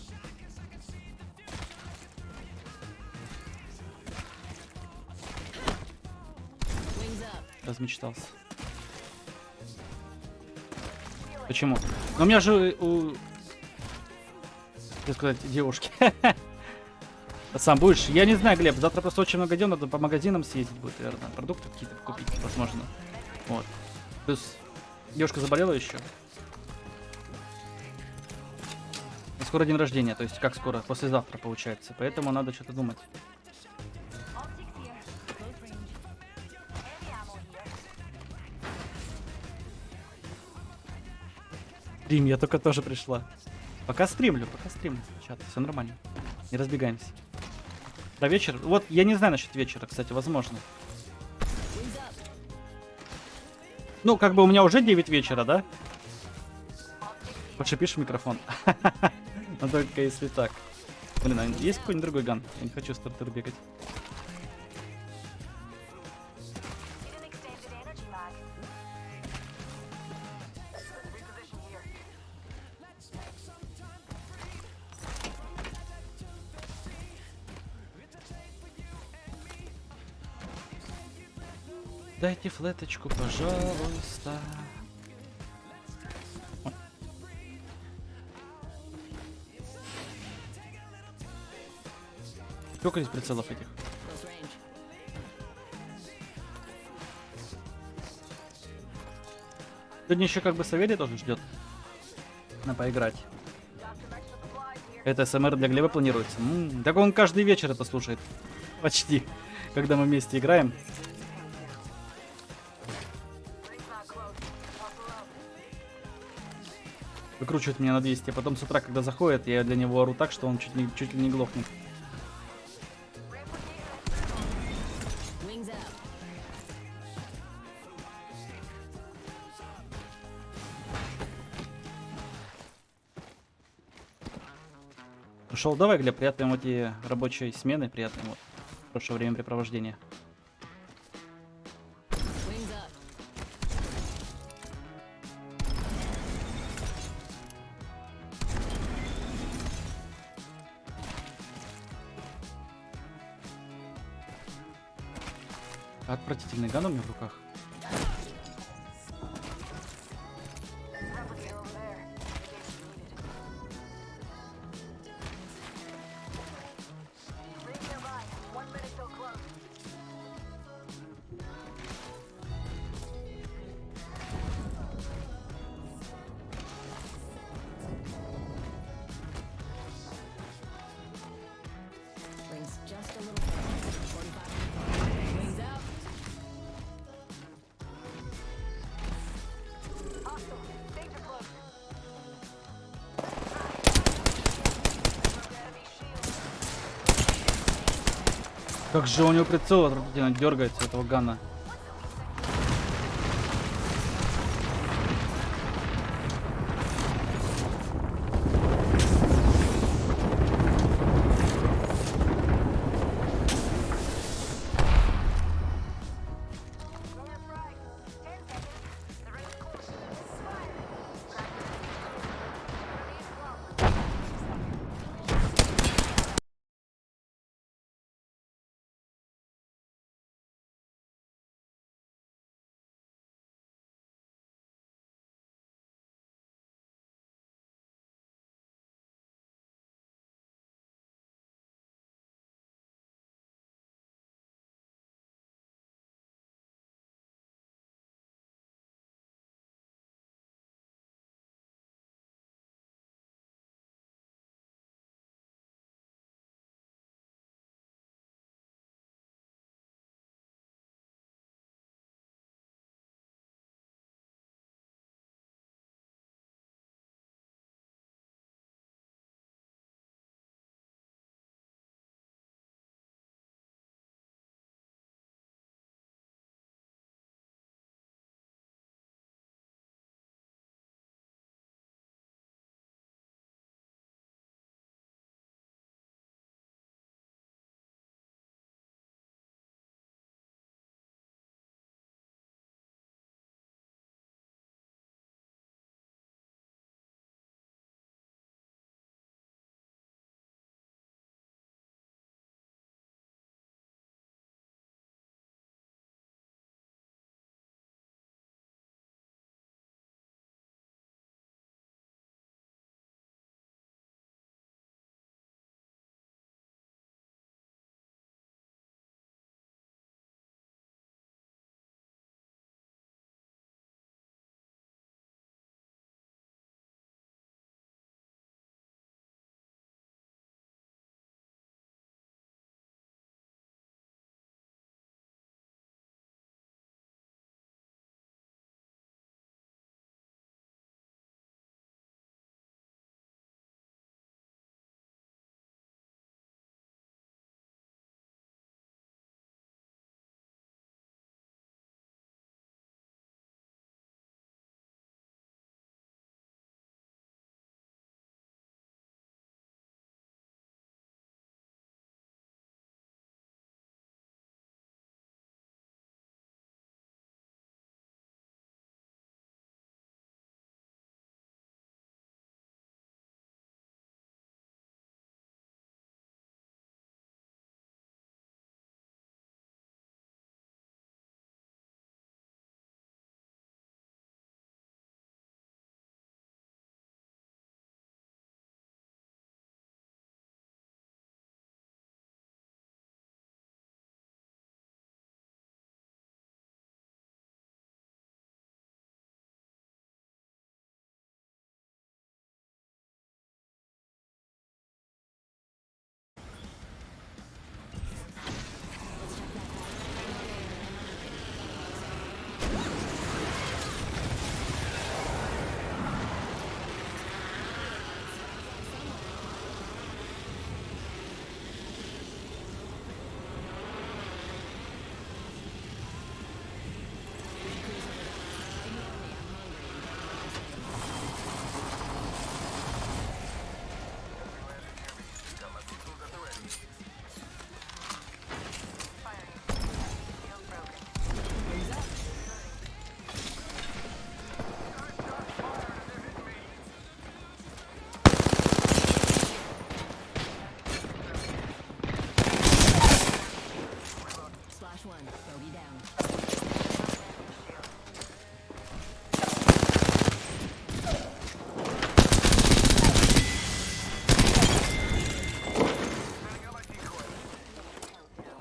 S18: Размечтался. Почему? Но у меня же как сказать, девушки. Сам будешь? Я не знаю, Глеб. Завтра просто очень много дел, надо по магазинам съездить будет, наверное. Продукты какие-то купить, возможно. Вот. Плюс девушка заболела еще. И скоро день рождения, то есть как скоро? Послезавтра получается. Поэтому надо что-то думать. Стрим, я только тоже пришла. Пока стримлю. Чат, все нормально. Не разбегаемся. Про вечер. Вот, я не знаю насчет вечера, кстати, возможно. Ну, как бы у меня уже 9 вечера, да? Подшипишь в микрофон. Но только если так. Блин, а есть какой-нибудь другой ган? Я не хочу стартер бегать. Дайте флеточку, пожалуйста. Сколько здесь прицелов этих? Сегодня еще как бы Савелий тоже ждет на поиграть. Это СМР для Глеба планируется. Так он каждый вечер это слушает. Почти. Когда мы вместе играем. Выкручивает меня на 200, а потом с утра, когда заходит, я для него ору так, что он чуть ли не глохнет. Пошел, давай, Глеб, приятной вот и рабочей смены, приятной вот. Хорошего времяпрепровождения. Отвратительный ган у меня в руках. Как же у него прицел отвратительно дергается этого гана.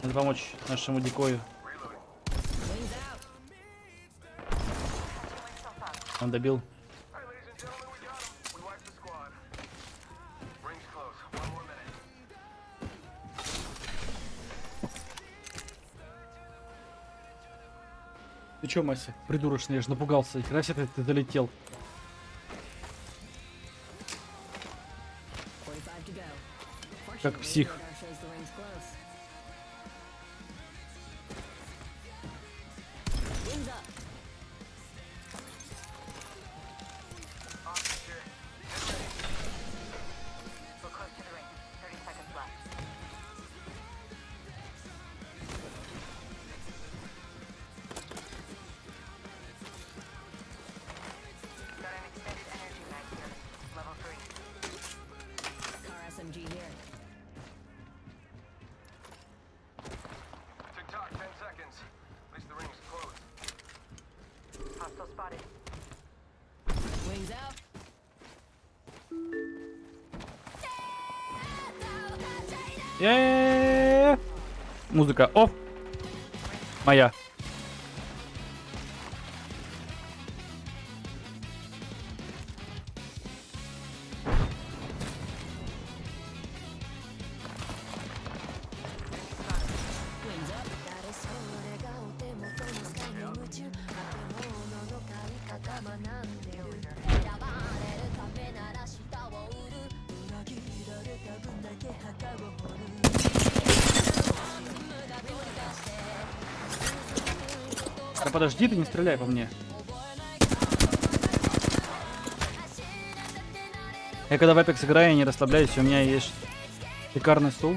S18: Надо помочь нашему дикою. Он добил. Ты чё, Мася? Придурочный, я же напугался. Хера себе ты долетел. Как псих. Музыка. О! Моя. Да подожди, ты не стреляй по мне. Я когда в Apex играю, я не расслабляюсь, у меня есть шикарный стул.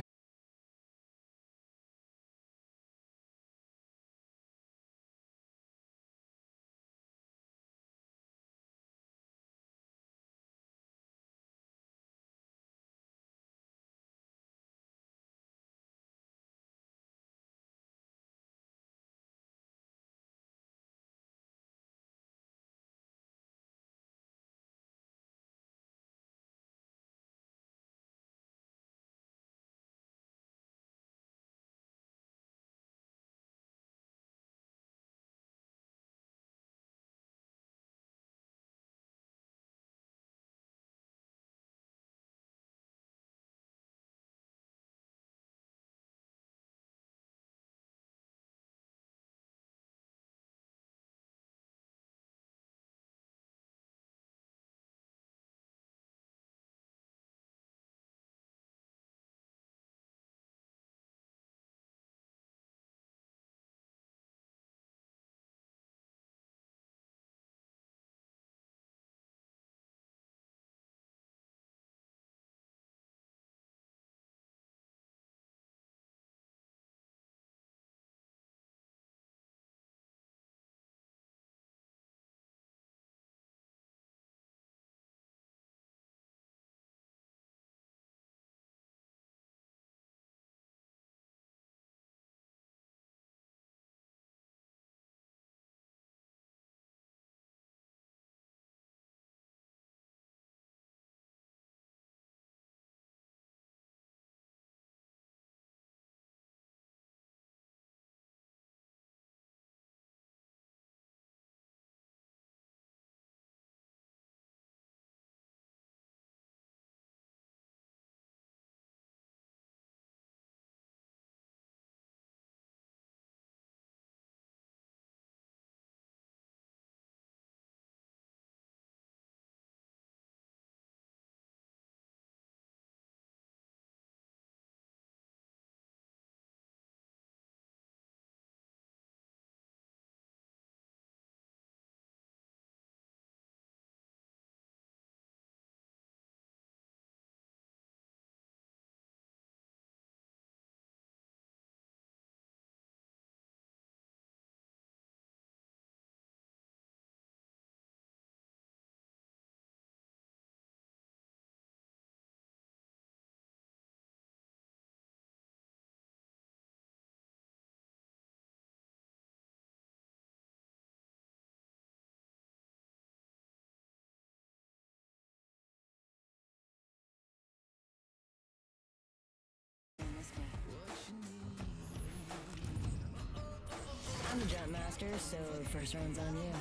S19: I'm the jump master, so first round's on you.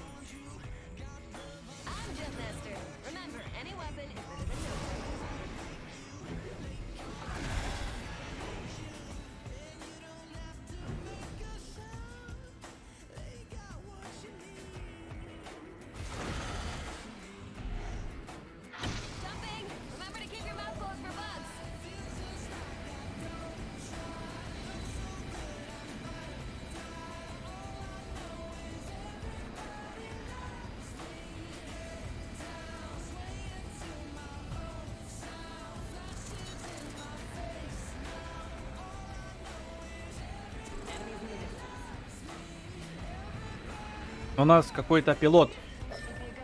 S19: I'm jump master. Remember, any weapon is better than no weapon. Jumping! Remember to keep your mouth closed for bugs.
S18: У нас какой-то пилот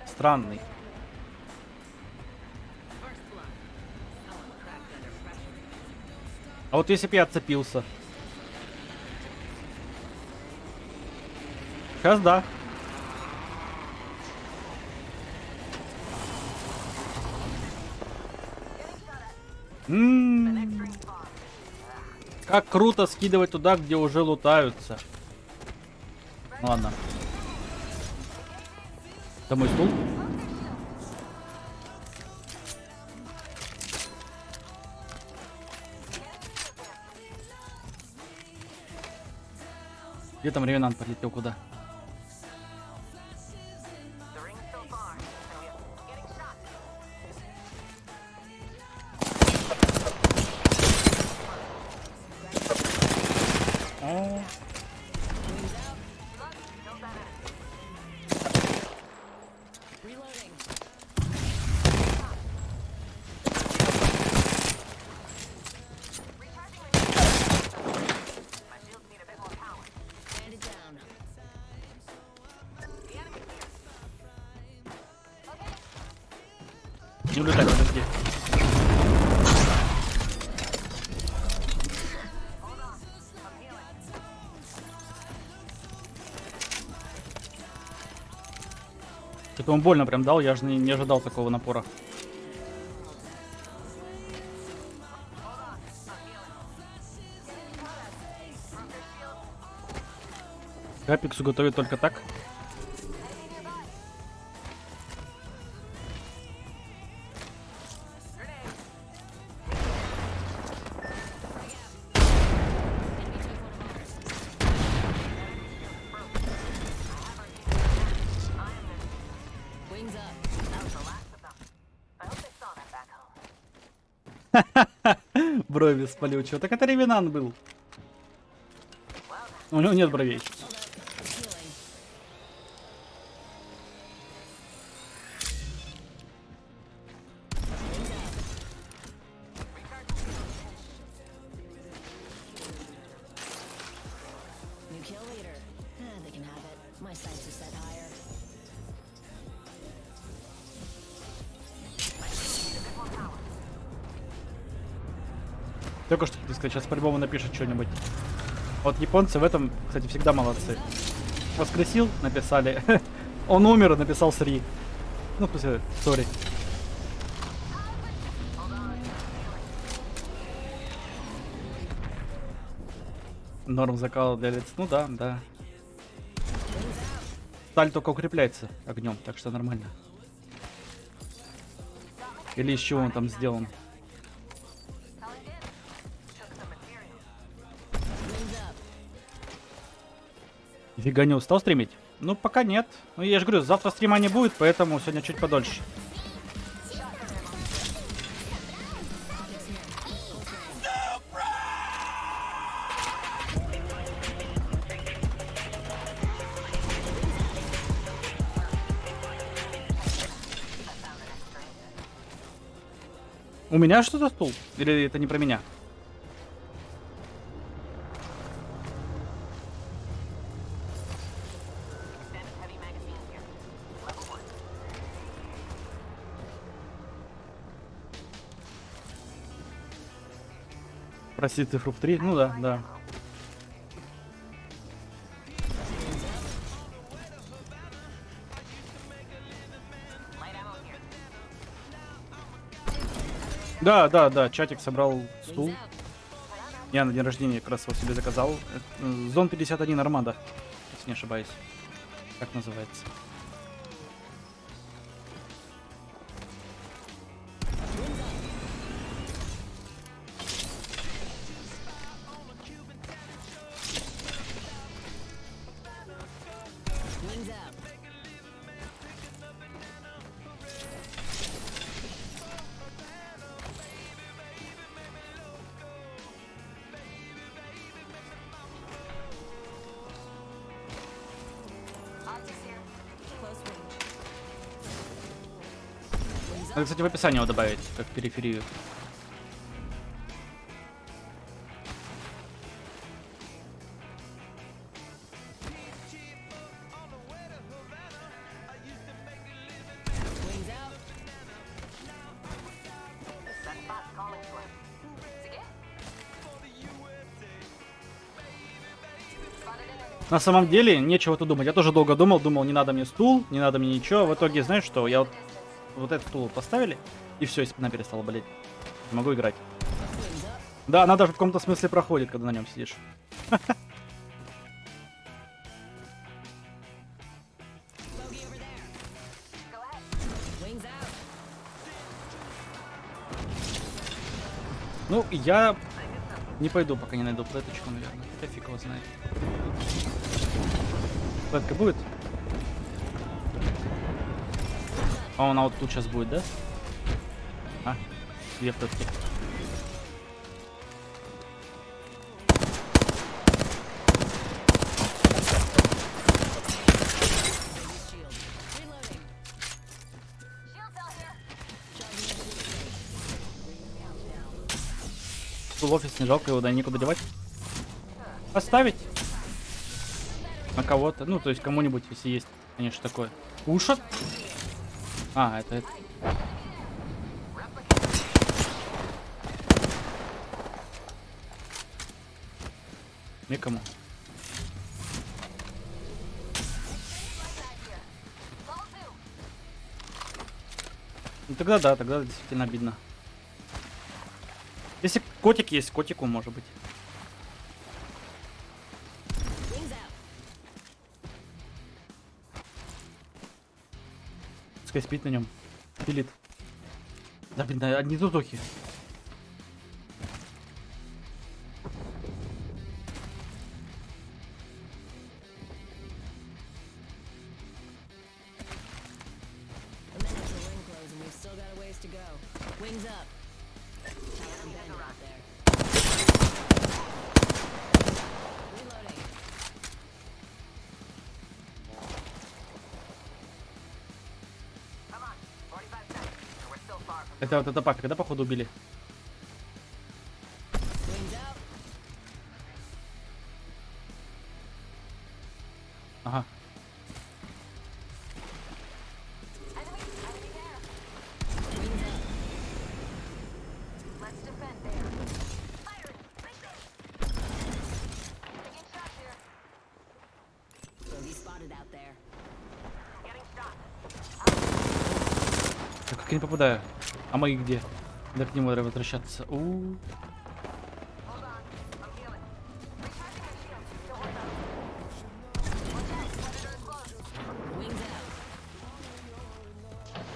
S18: странный. А вот если бы я отцепился. Сейчас да. Как круто скидывать туда, где уже лутаются. Ладно. Это мой стул? Где там Ревенант полетел куда? Не улетай, подожди. Что-то он больно прям дал, я же не ожидал такого напора. Капиксу готовит только так. Брови спалил. Чё? Так это Ревенант был. У него нет бровей. Только что хотел сказать, сейчас по-любому напишет что-нибудь. Вот японцы в этом, кстати, всегда молодцы. Воскресил, написали. Он умер, написал сри. Ну, сори. Норм закала для лиц. Ну да, да. Сталь только укрепляется огнем, так что нормально. Или из чего он там сделан? Фига, не устал стримить? Ну, пока нет. Ну, я же говорю, завтра стрима не будет, поэтому сегодня чуть подольше. У меня что-то стул? Или это не про меня? Прости, цифру в 3. Ну да, да. Да, чатик собрал стул. Я на день рождения как раз его себе заказал. Зон 51 Армада. если не ошибаюсь. Как называется? Надо, кстати, в описании его добавить, как периферию. На самом деле, нечего тут думать. Я тоже долго думал, не надо мне стул, не надо мне ничего. В итоге, знаешь что, я вот этот стул поставили, и все, спина перестала болеть. Не могу играть. Да, она даже в каком-то смысле проходит, когда на нем сидишь. Ну, я не пойду, пока не найду плеточку, наверное. Хотя фиг его знает. Плетка будет? А она вот тут сейчас будет, да? А, две плетки. В офис не жалко его, да, никуда девать. Поставить на кого-то, ну, то есть кому-нибудь, если есть, конечно, такое. Кушать? А, это. Никому. Ну тогда да, тогда действительно обидно. Если котик есть, котику может быть. Пускай спит на нем. Пилит. Да, блин, да, одни тутухи. Это вот это папика, да, походу убили? Ага. Так как я не попадаю. А мои где? Да к нему надо возвращаться.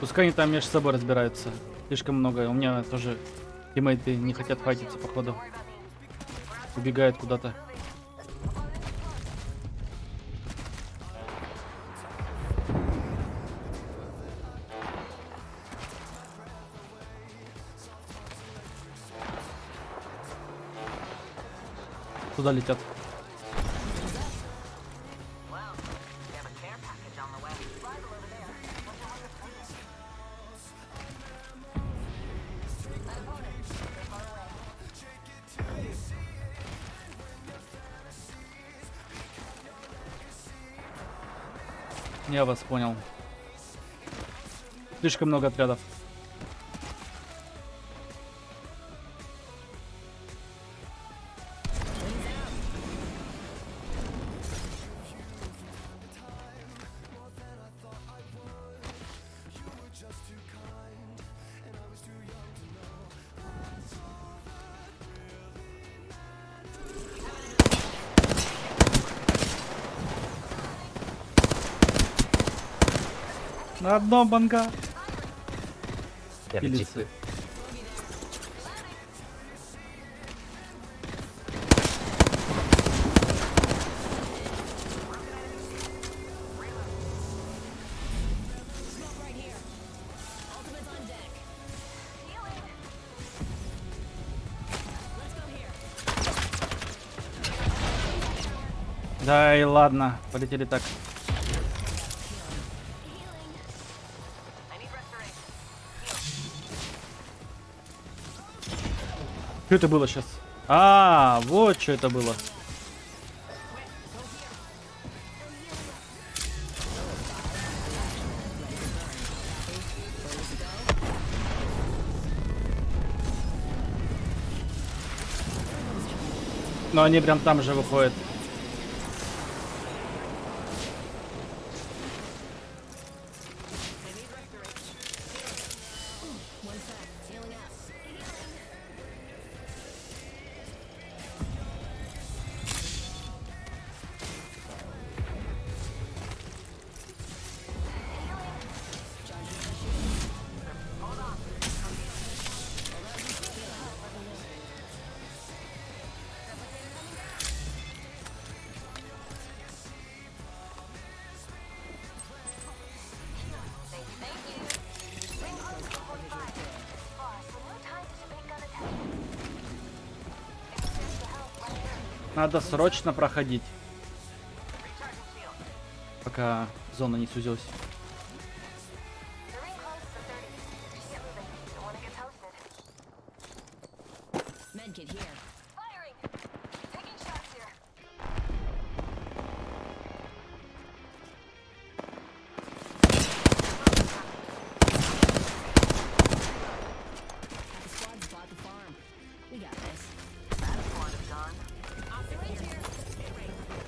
S18: Пускай они там между собой разбираются. Слишком много. У меня тоже тиммейты не хотят файтиться, походу. Убегают куда-то. Туда летят. Я вас понял. Слишком много отрядов. На одном банга.
S21: Пилится.
S18: Пилится. Да и ладно, полетели так. Что это было сейчас? А, вот что это было. Но они прям там же выходят. Надо срочно проходить, пока зона не сузилась.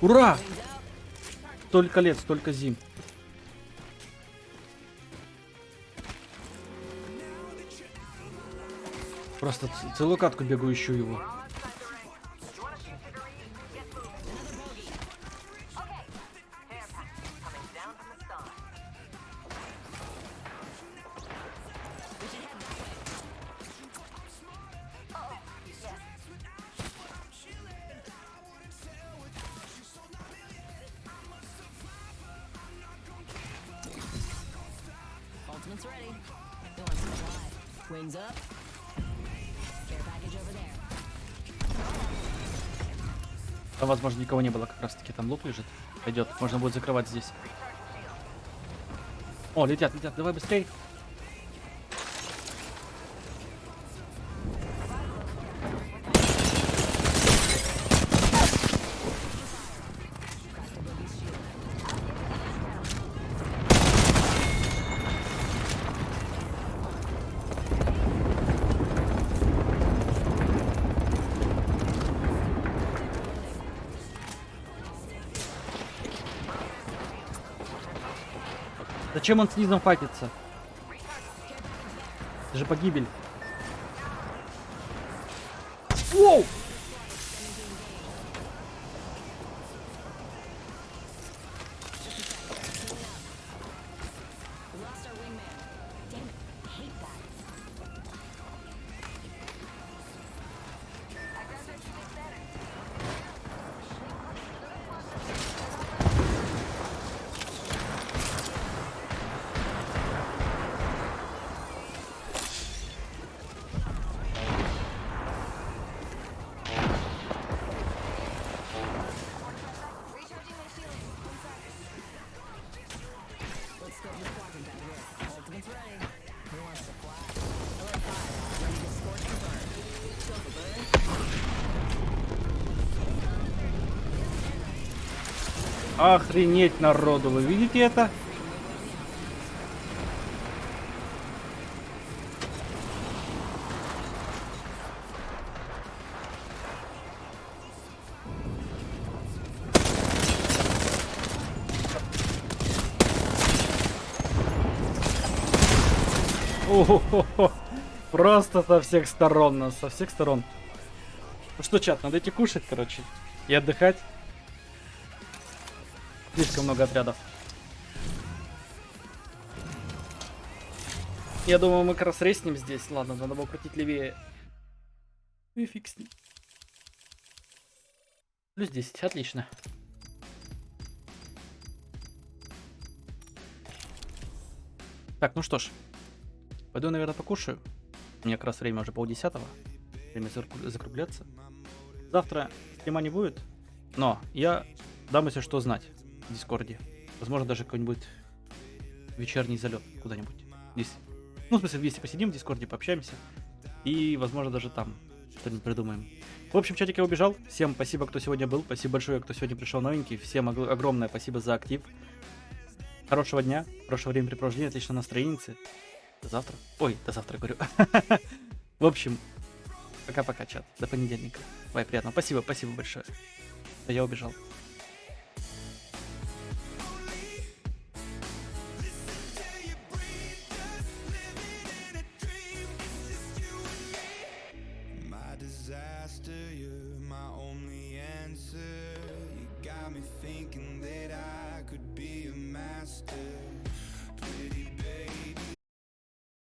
S18: Ура! Столько лет, столько зим. Просто целую катку бегу, ищу его.
S19: Ultimate's ready. Who wants to fly? Wings up. Care package over there.
S18: Там, возможно, никого не было, как раз таки там лук лежит. Пойдет, можно будет закрывать здесь. О, летят, летят, давай быстрей. Зачем он с низом файтится? Это же погибель. Воу! Охренеть народу, вы видите это? О-хо-хо-хо. Просто со всех сторон нас, со всех сторон. Ну что, чат, надо идти кушать, короче, и отдыхать. Слишком много отрядов. Я думаю, мы как раз резнем здесь. Ладно, надо было крутить левее. И фиг с ним. Плюс 10, отлично. Так, ну что ж. Пойду, наверное, покушаю. У меня как раз время уже 9:30. Время закругляться. Завтра стрима не будет. Но я дам, если что, знать в Дискорде. Возможно, даже какой-нибудь вечерний залет куда-нибудь. Здесь. Ну, в смысле, вместе посидим в Дискорде, пообщаемся. И, возможно, даже там что-нибудь придумаем. В общем, чатик я убежал. Всем спасибо, кто сегодня был. Спасибо большое, кто сегодня пришел новенький. Всем огромное спасибо за актив. Хорошего дня, хорошего времяпрепровождения, отличного настроения. До завтра. Ой, до завтра, говорю. В общем, пока-пока, чат. До понедельника. Бай, приятно. Спасибо большое. Я убежал.
S21: Thinking that I could be a master.